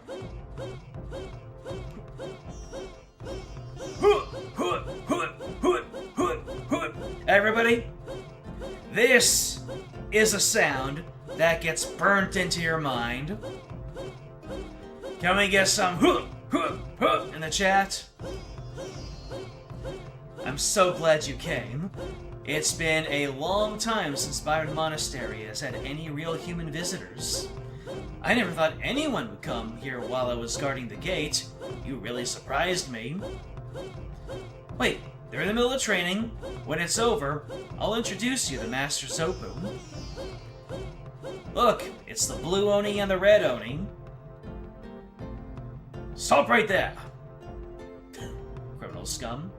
Everybody, this is a sound that gets burnt into your mind. Can we get some in the chat? I'm so glad you came. It's been a long time since Byron Monastery has had any real human visitors. I never thought anyone would come here while I was guarding the gate. You really surprised me. Wait, they're in the middle of training. When it's over, I'll introduce you to Master Zopu. Look, it's the blue Oni and the red Oni. Stop right there. criminal scum.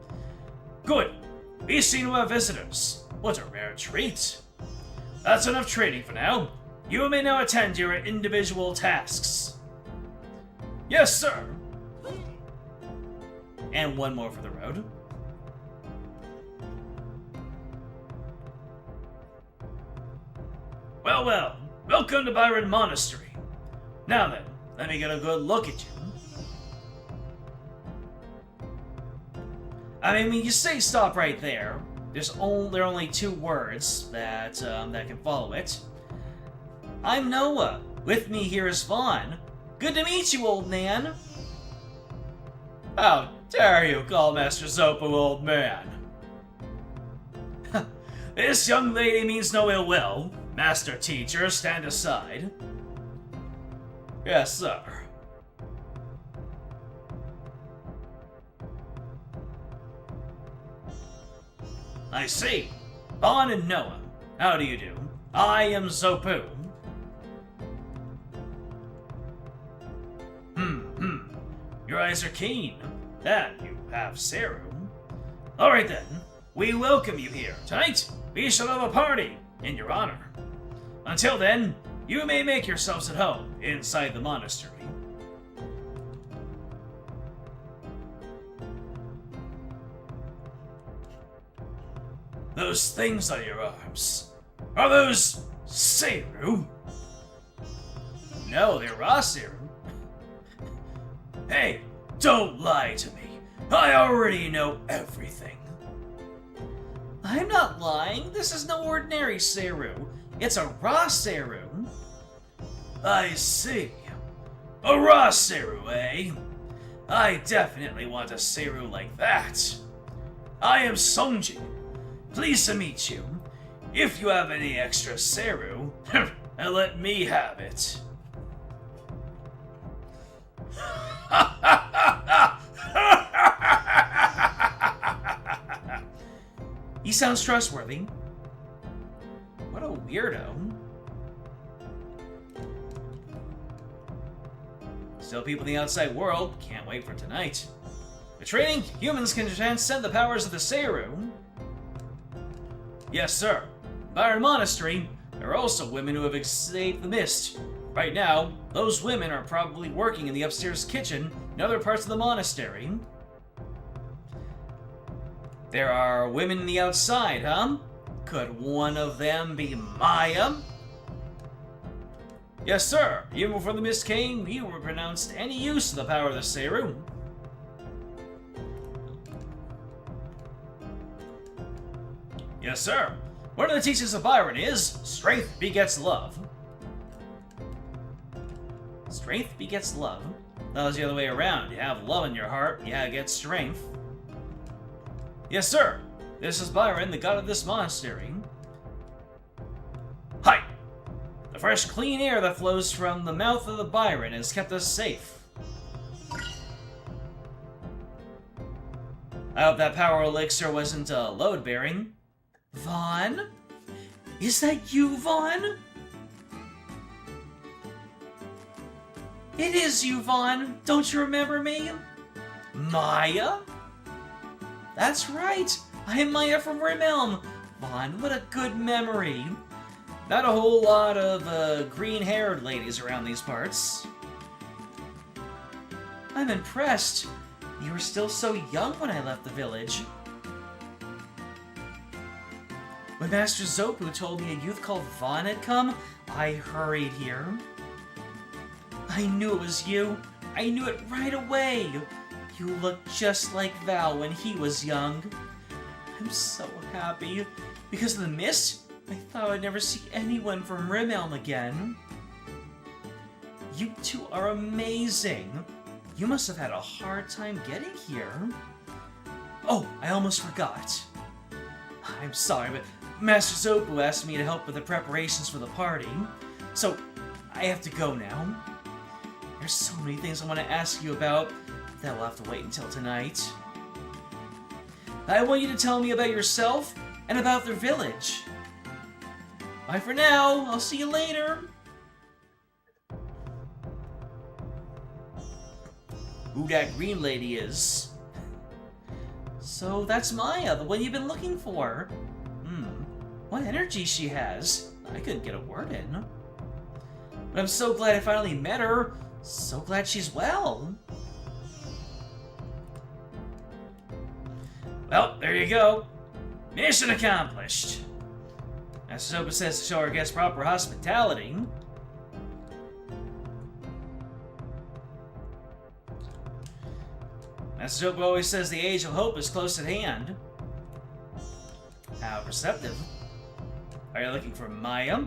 Good. We seem to have visitors. What a rare treat. That's enough training for now. You may now attend to your individual tasks. Yes, sir. And one more for the road. Well, well. Welcome to Byron Monastery. Now then, let me get a good look at you. I mean, when you say stop right there, there are only two words that can follow it. I'm Noah. With me here is Vaughn. Good to meet you, old man. How dare you call Master Zopu old man? This young lady means no ill will. Master Teacher, stand aside. Yes, sir. I see. Vaughn and Noah. How do you do? I am Zopu. Your eyes are keen. And you have Seru. Alright then. We welcome you here. Tonight, we shall have a party in your honor. Until then, you may make yourselves at home inside the monastery. Those things on your arms, are those Seru? No, they're raw Seru. Hey, don't lie to me. I already know everything. I'm not lying. This is no ordinary Seru. It's a raw Seru. I see. A raw Seru, eh? I definitely want a Seru like that. I am Sonji. Pleased to meet you. If you have any extra Seru, let me have it. He sounds trustworthy. What a weirdo. Still, people in the outside world can't wait for tonight. For training, humans can transcend the powers of the Seru. Yes, sir. Byron Monastery, there are also women who have escaped the mist. Right now, those women are probably working in the upstairs kitchen in other parts of the monastery. There are women in the outside, huh? Could one of them be Maya? Yes, sir. Even before the mist came, we were pronounced any use of the power of the Seru. Yes, sir. One of the teachings of Byron is, strength begets love. Strength begets love. That was the other way around. You have love in your heart, you get strength. Yes, sir. This is Byron, the god of this monastery. Hi! The fresh, clean air that flows from the mouth of the Byron has kept us safe. I hope that power elixir wasn't load-bearing. Vaughn? Is that you, Vaughn? It is you, Vaughn. Don't you remember me? Maya? That's right. I am Maya from Rimelm. Vaughn, what a good memory. Not a whole lot of green-haired ladies around these parts. I'm impressed. You were still so young when I left the village. When Master Zopu told me a youth called Vaughn had come, I hurried here. I knew it was you. I knew it right away. You look just like Val when he was young. I'm so happy. Because of the mist, I thought I'd never see anyone from Rimelm again. You two are amazing. You must have had a hard time getting here. Oh, I almost forgot. I'm sorry, but Master Zopu asked me to help with the preparations for the party. So, I have to go now. There's so many things I want to ask you about that will have to wait until tonight. I want you to tell me about yourself and about their village. Bye for now. I'll see you later. Who that green lady is? So that's Maya, the one you've been looking for. What energy she has. I couldn't get a word in. But I'm so glad I finally met her. So glad she's well. Well, there you go. Mission accomplished. Master Sopa says to show our guests proper hospitality. Master Sopa always says the age of hope is close at hand. How perceptive. Are you looking for Maya?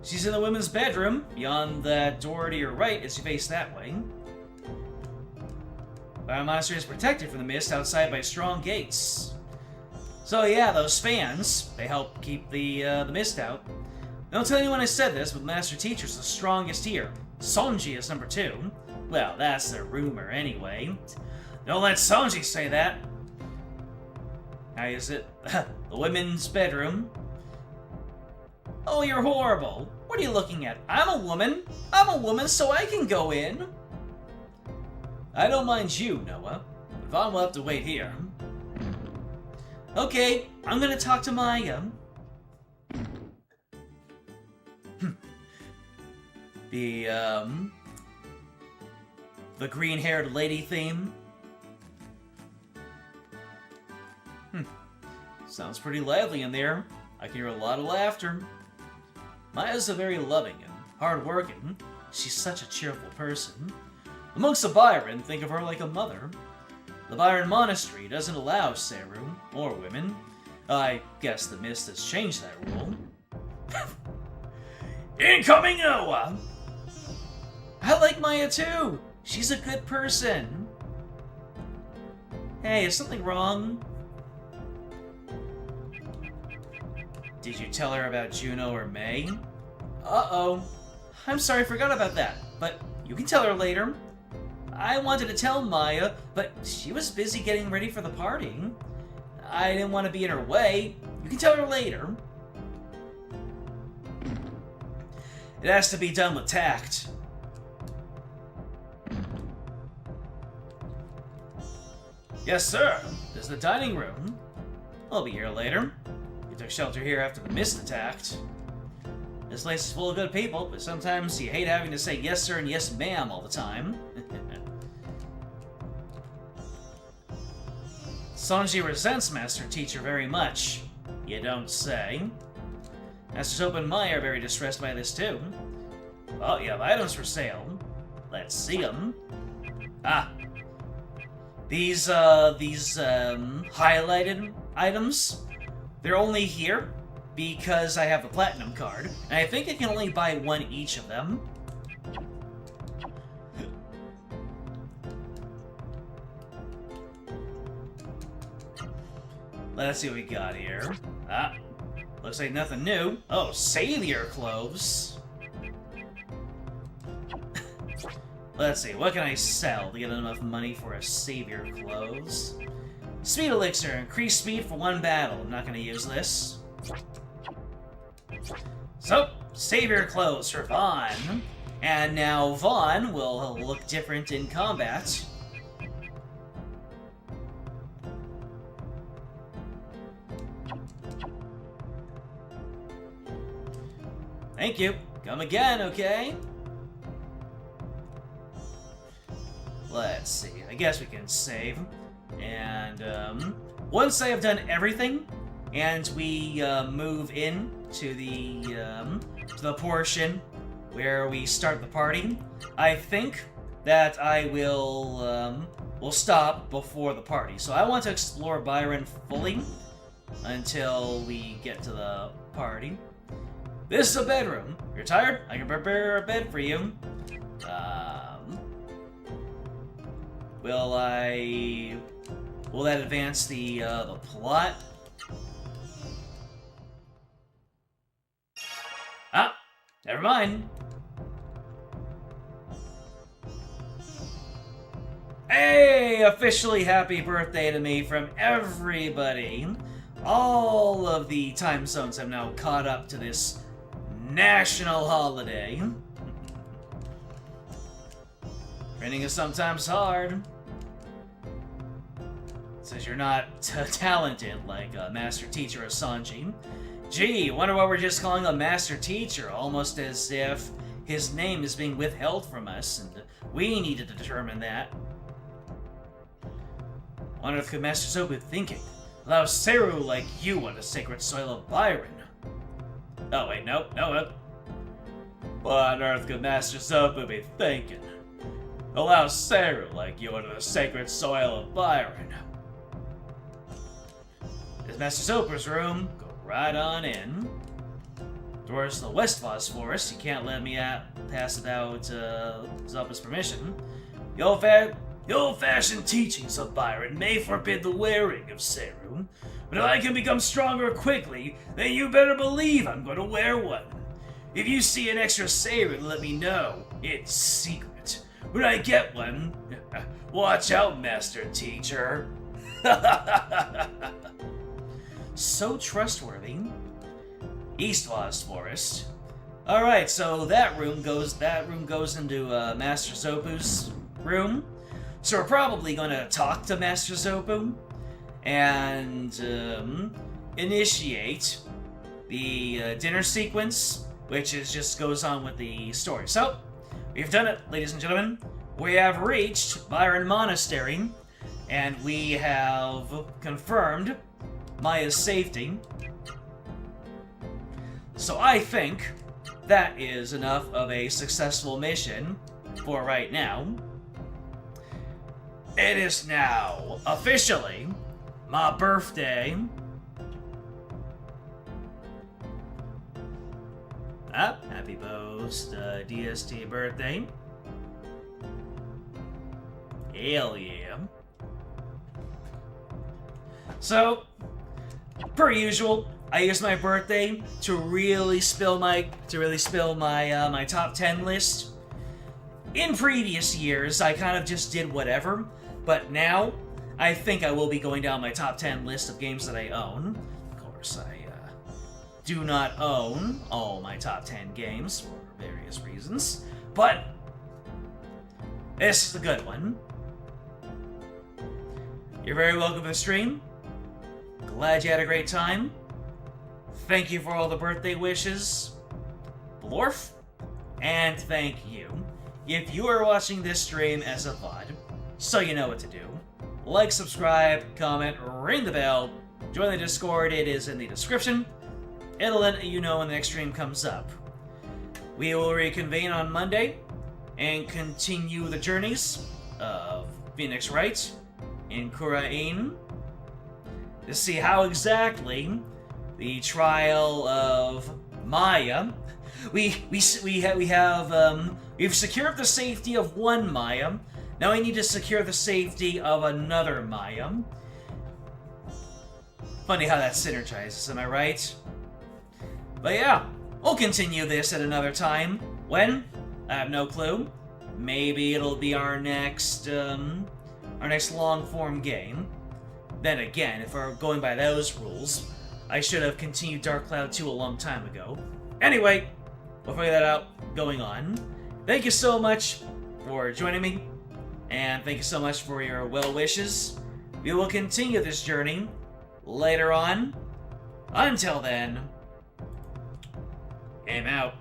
She's in the women's bedroom, beyond that door to your right as you face that way. Our monster is protected from the mist outside by strong gates. So yeah, those fans, they help keep the mist out. Don't tell anyone I said this, but Master Teacher's the strongest here. Sonji is number 2. Well, that's the rumor anyway. Don't let Sonji say that. How is it? The women's bedroom. Oh, you're horrible. What are you looking at? I'm a woman. I'm a woman, so I can go in. I don't mind you, Noah. But Vaughn will have to wait here. Okay, I'm gonna talk to Maya. The green-haired lady theme. Sounds pretty lively in there. I can hear a lot of laughter. Maya's a very loving and hard-working. She's such a cheerful person. The monks of Byron think of her like a mother. The Byron Monastery doesn't allow Seru or women. I guess the mist has changed that rule. Incoming Noah! I like Maya too! She's a good person. Hey, is something wrong? Did you tell her about Juno or May? Uh-oh. I'm sorry, I forgot about that. But you can tell her later. I wanted to tell Maya, but she was busy getting ready for the party. I didn't want to be in her way. You can tell her later. It has to be done with tact. Yes, sir. This is the dining room. I'll be here later. You took shelter here after the mist attacked. This place is full of good people, but sometimes you hate having to say yes, sir, and yes, ma'am all the time. Sanji resents Master Teacher very much. You don't say. Master Soap and Maya are very distressed by this too. Oh, you have items for sale. Let's see them. Ah. These highlighted items, they're only here because I have a platinum card, and I think I can only buy one each of them. Let's see what we got here. Ah, looks like nothing new. Oh, Savior Cloves. Let's see, what can I sell to get enough money for a Savior Cloves? Speed Elixir, increase speed for 1 battle. I'm not going to use this. So, Savior Cloves for Vaughn. And now Vaughn will look different in combat. Thank you. Come again, okay? Let's see. I guess we can save. And, once I have done everything, and we, move in to the portion where we start the party, I think that I will stop before the party. So I want to explore Byron fully until we get to the party. This is a bedroom. You're tired? I can prepare a bed for you. Will that advance the plot? Ah, never mind. Hey, officially happy birthday to me from everybody. All of the time zones have now caught up to this national holiday. Printing is sometimes hard. Since you're not talented like Master Teacher Asanji. Gee, wonder what we're just calling a Master Teacher, almost as if his name is being withheld from us, and we need to determine that. What on earth could Master Zobu be thinking? Allow Seru like you on the sacred soil of Byron. Oh wait, no. What on earth could Master Zobu be thinking? Allow Seru like you on the sacred soil of Byron. This Master Zobu's room. Go right on in. Doors to the West Voss Forest. You can't let me pass without Zobu's permission. The old-fashioned teachings of Byron may forbid the wearing of Seru, but if I can become stronger quickly, then you better believe I'm going to wear one. If you see an extra Seru, let me know. It's secret. When I get one, watch out, Master Teacher. So trustworthy. East Voss Forest. Alright, so that room goes into Master Zobu's room. So we're probably gonna talk to Master Zobu and initiate the dinner sequence, which just goes on with the story. So, we've done it, ladies and gentlemen. We have reached Byron Monastery, and we have confirmed Maya's safety. So I think that is enough of a successful mission for right now. It is now officially my birthday. Happy post DST birthday. Hell yeah. So, per usual, I use my birthday to really spill my my top 10 list. In previous years, I kind of just did whatever, but now I think I will be going down my top 10 list of games that I own. Of course, I do not own all my top 10 games for various reasons, but this is a good one. You're very welcome to the stream. Glad you had a great time. Thank you for all the birthday wishes, Blorf, and thank you. If you are watching this stream as a VOD, so you know what to do. Like, subscribe, comment, ring the bell, join the Discord, it is in the description. It'll let you know when the next stream comes up. We will reconvene on Monday and continue the journeys of Phoenix Wright in Kurain to see how exactly the trial of Maya. We've secured the safety of one Maya. Now we need to secure the safety of another Maya. Funny how that synergizes, am I right? But yeah, we'll continue this at another time. When? I have no clue. Maybe it'll be our next long-form game. Then again, if we're going by those rules, I should have continued Dark Cloud 2 a long time ago. Anyway, we'll figure that out going on. Thank you so much for joining me, and thank you so much for your well wishes. We will continue this journey later on. Until then, I'm out.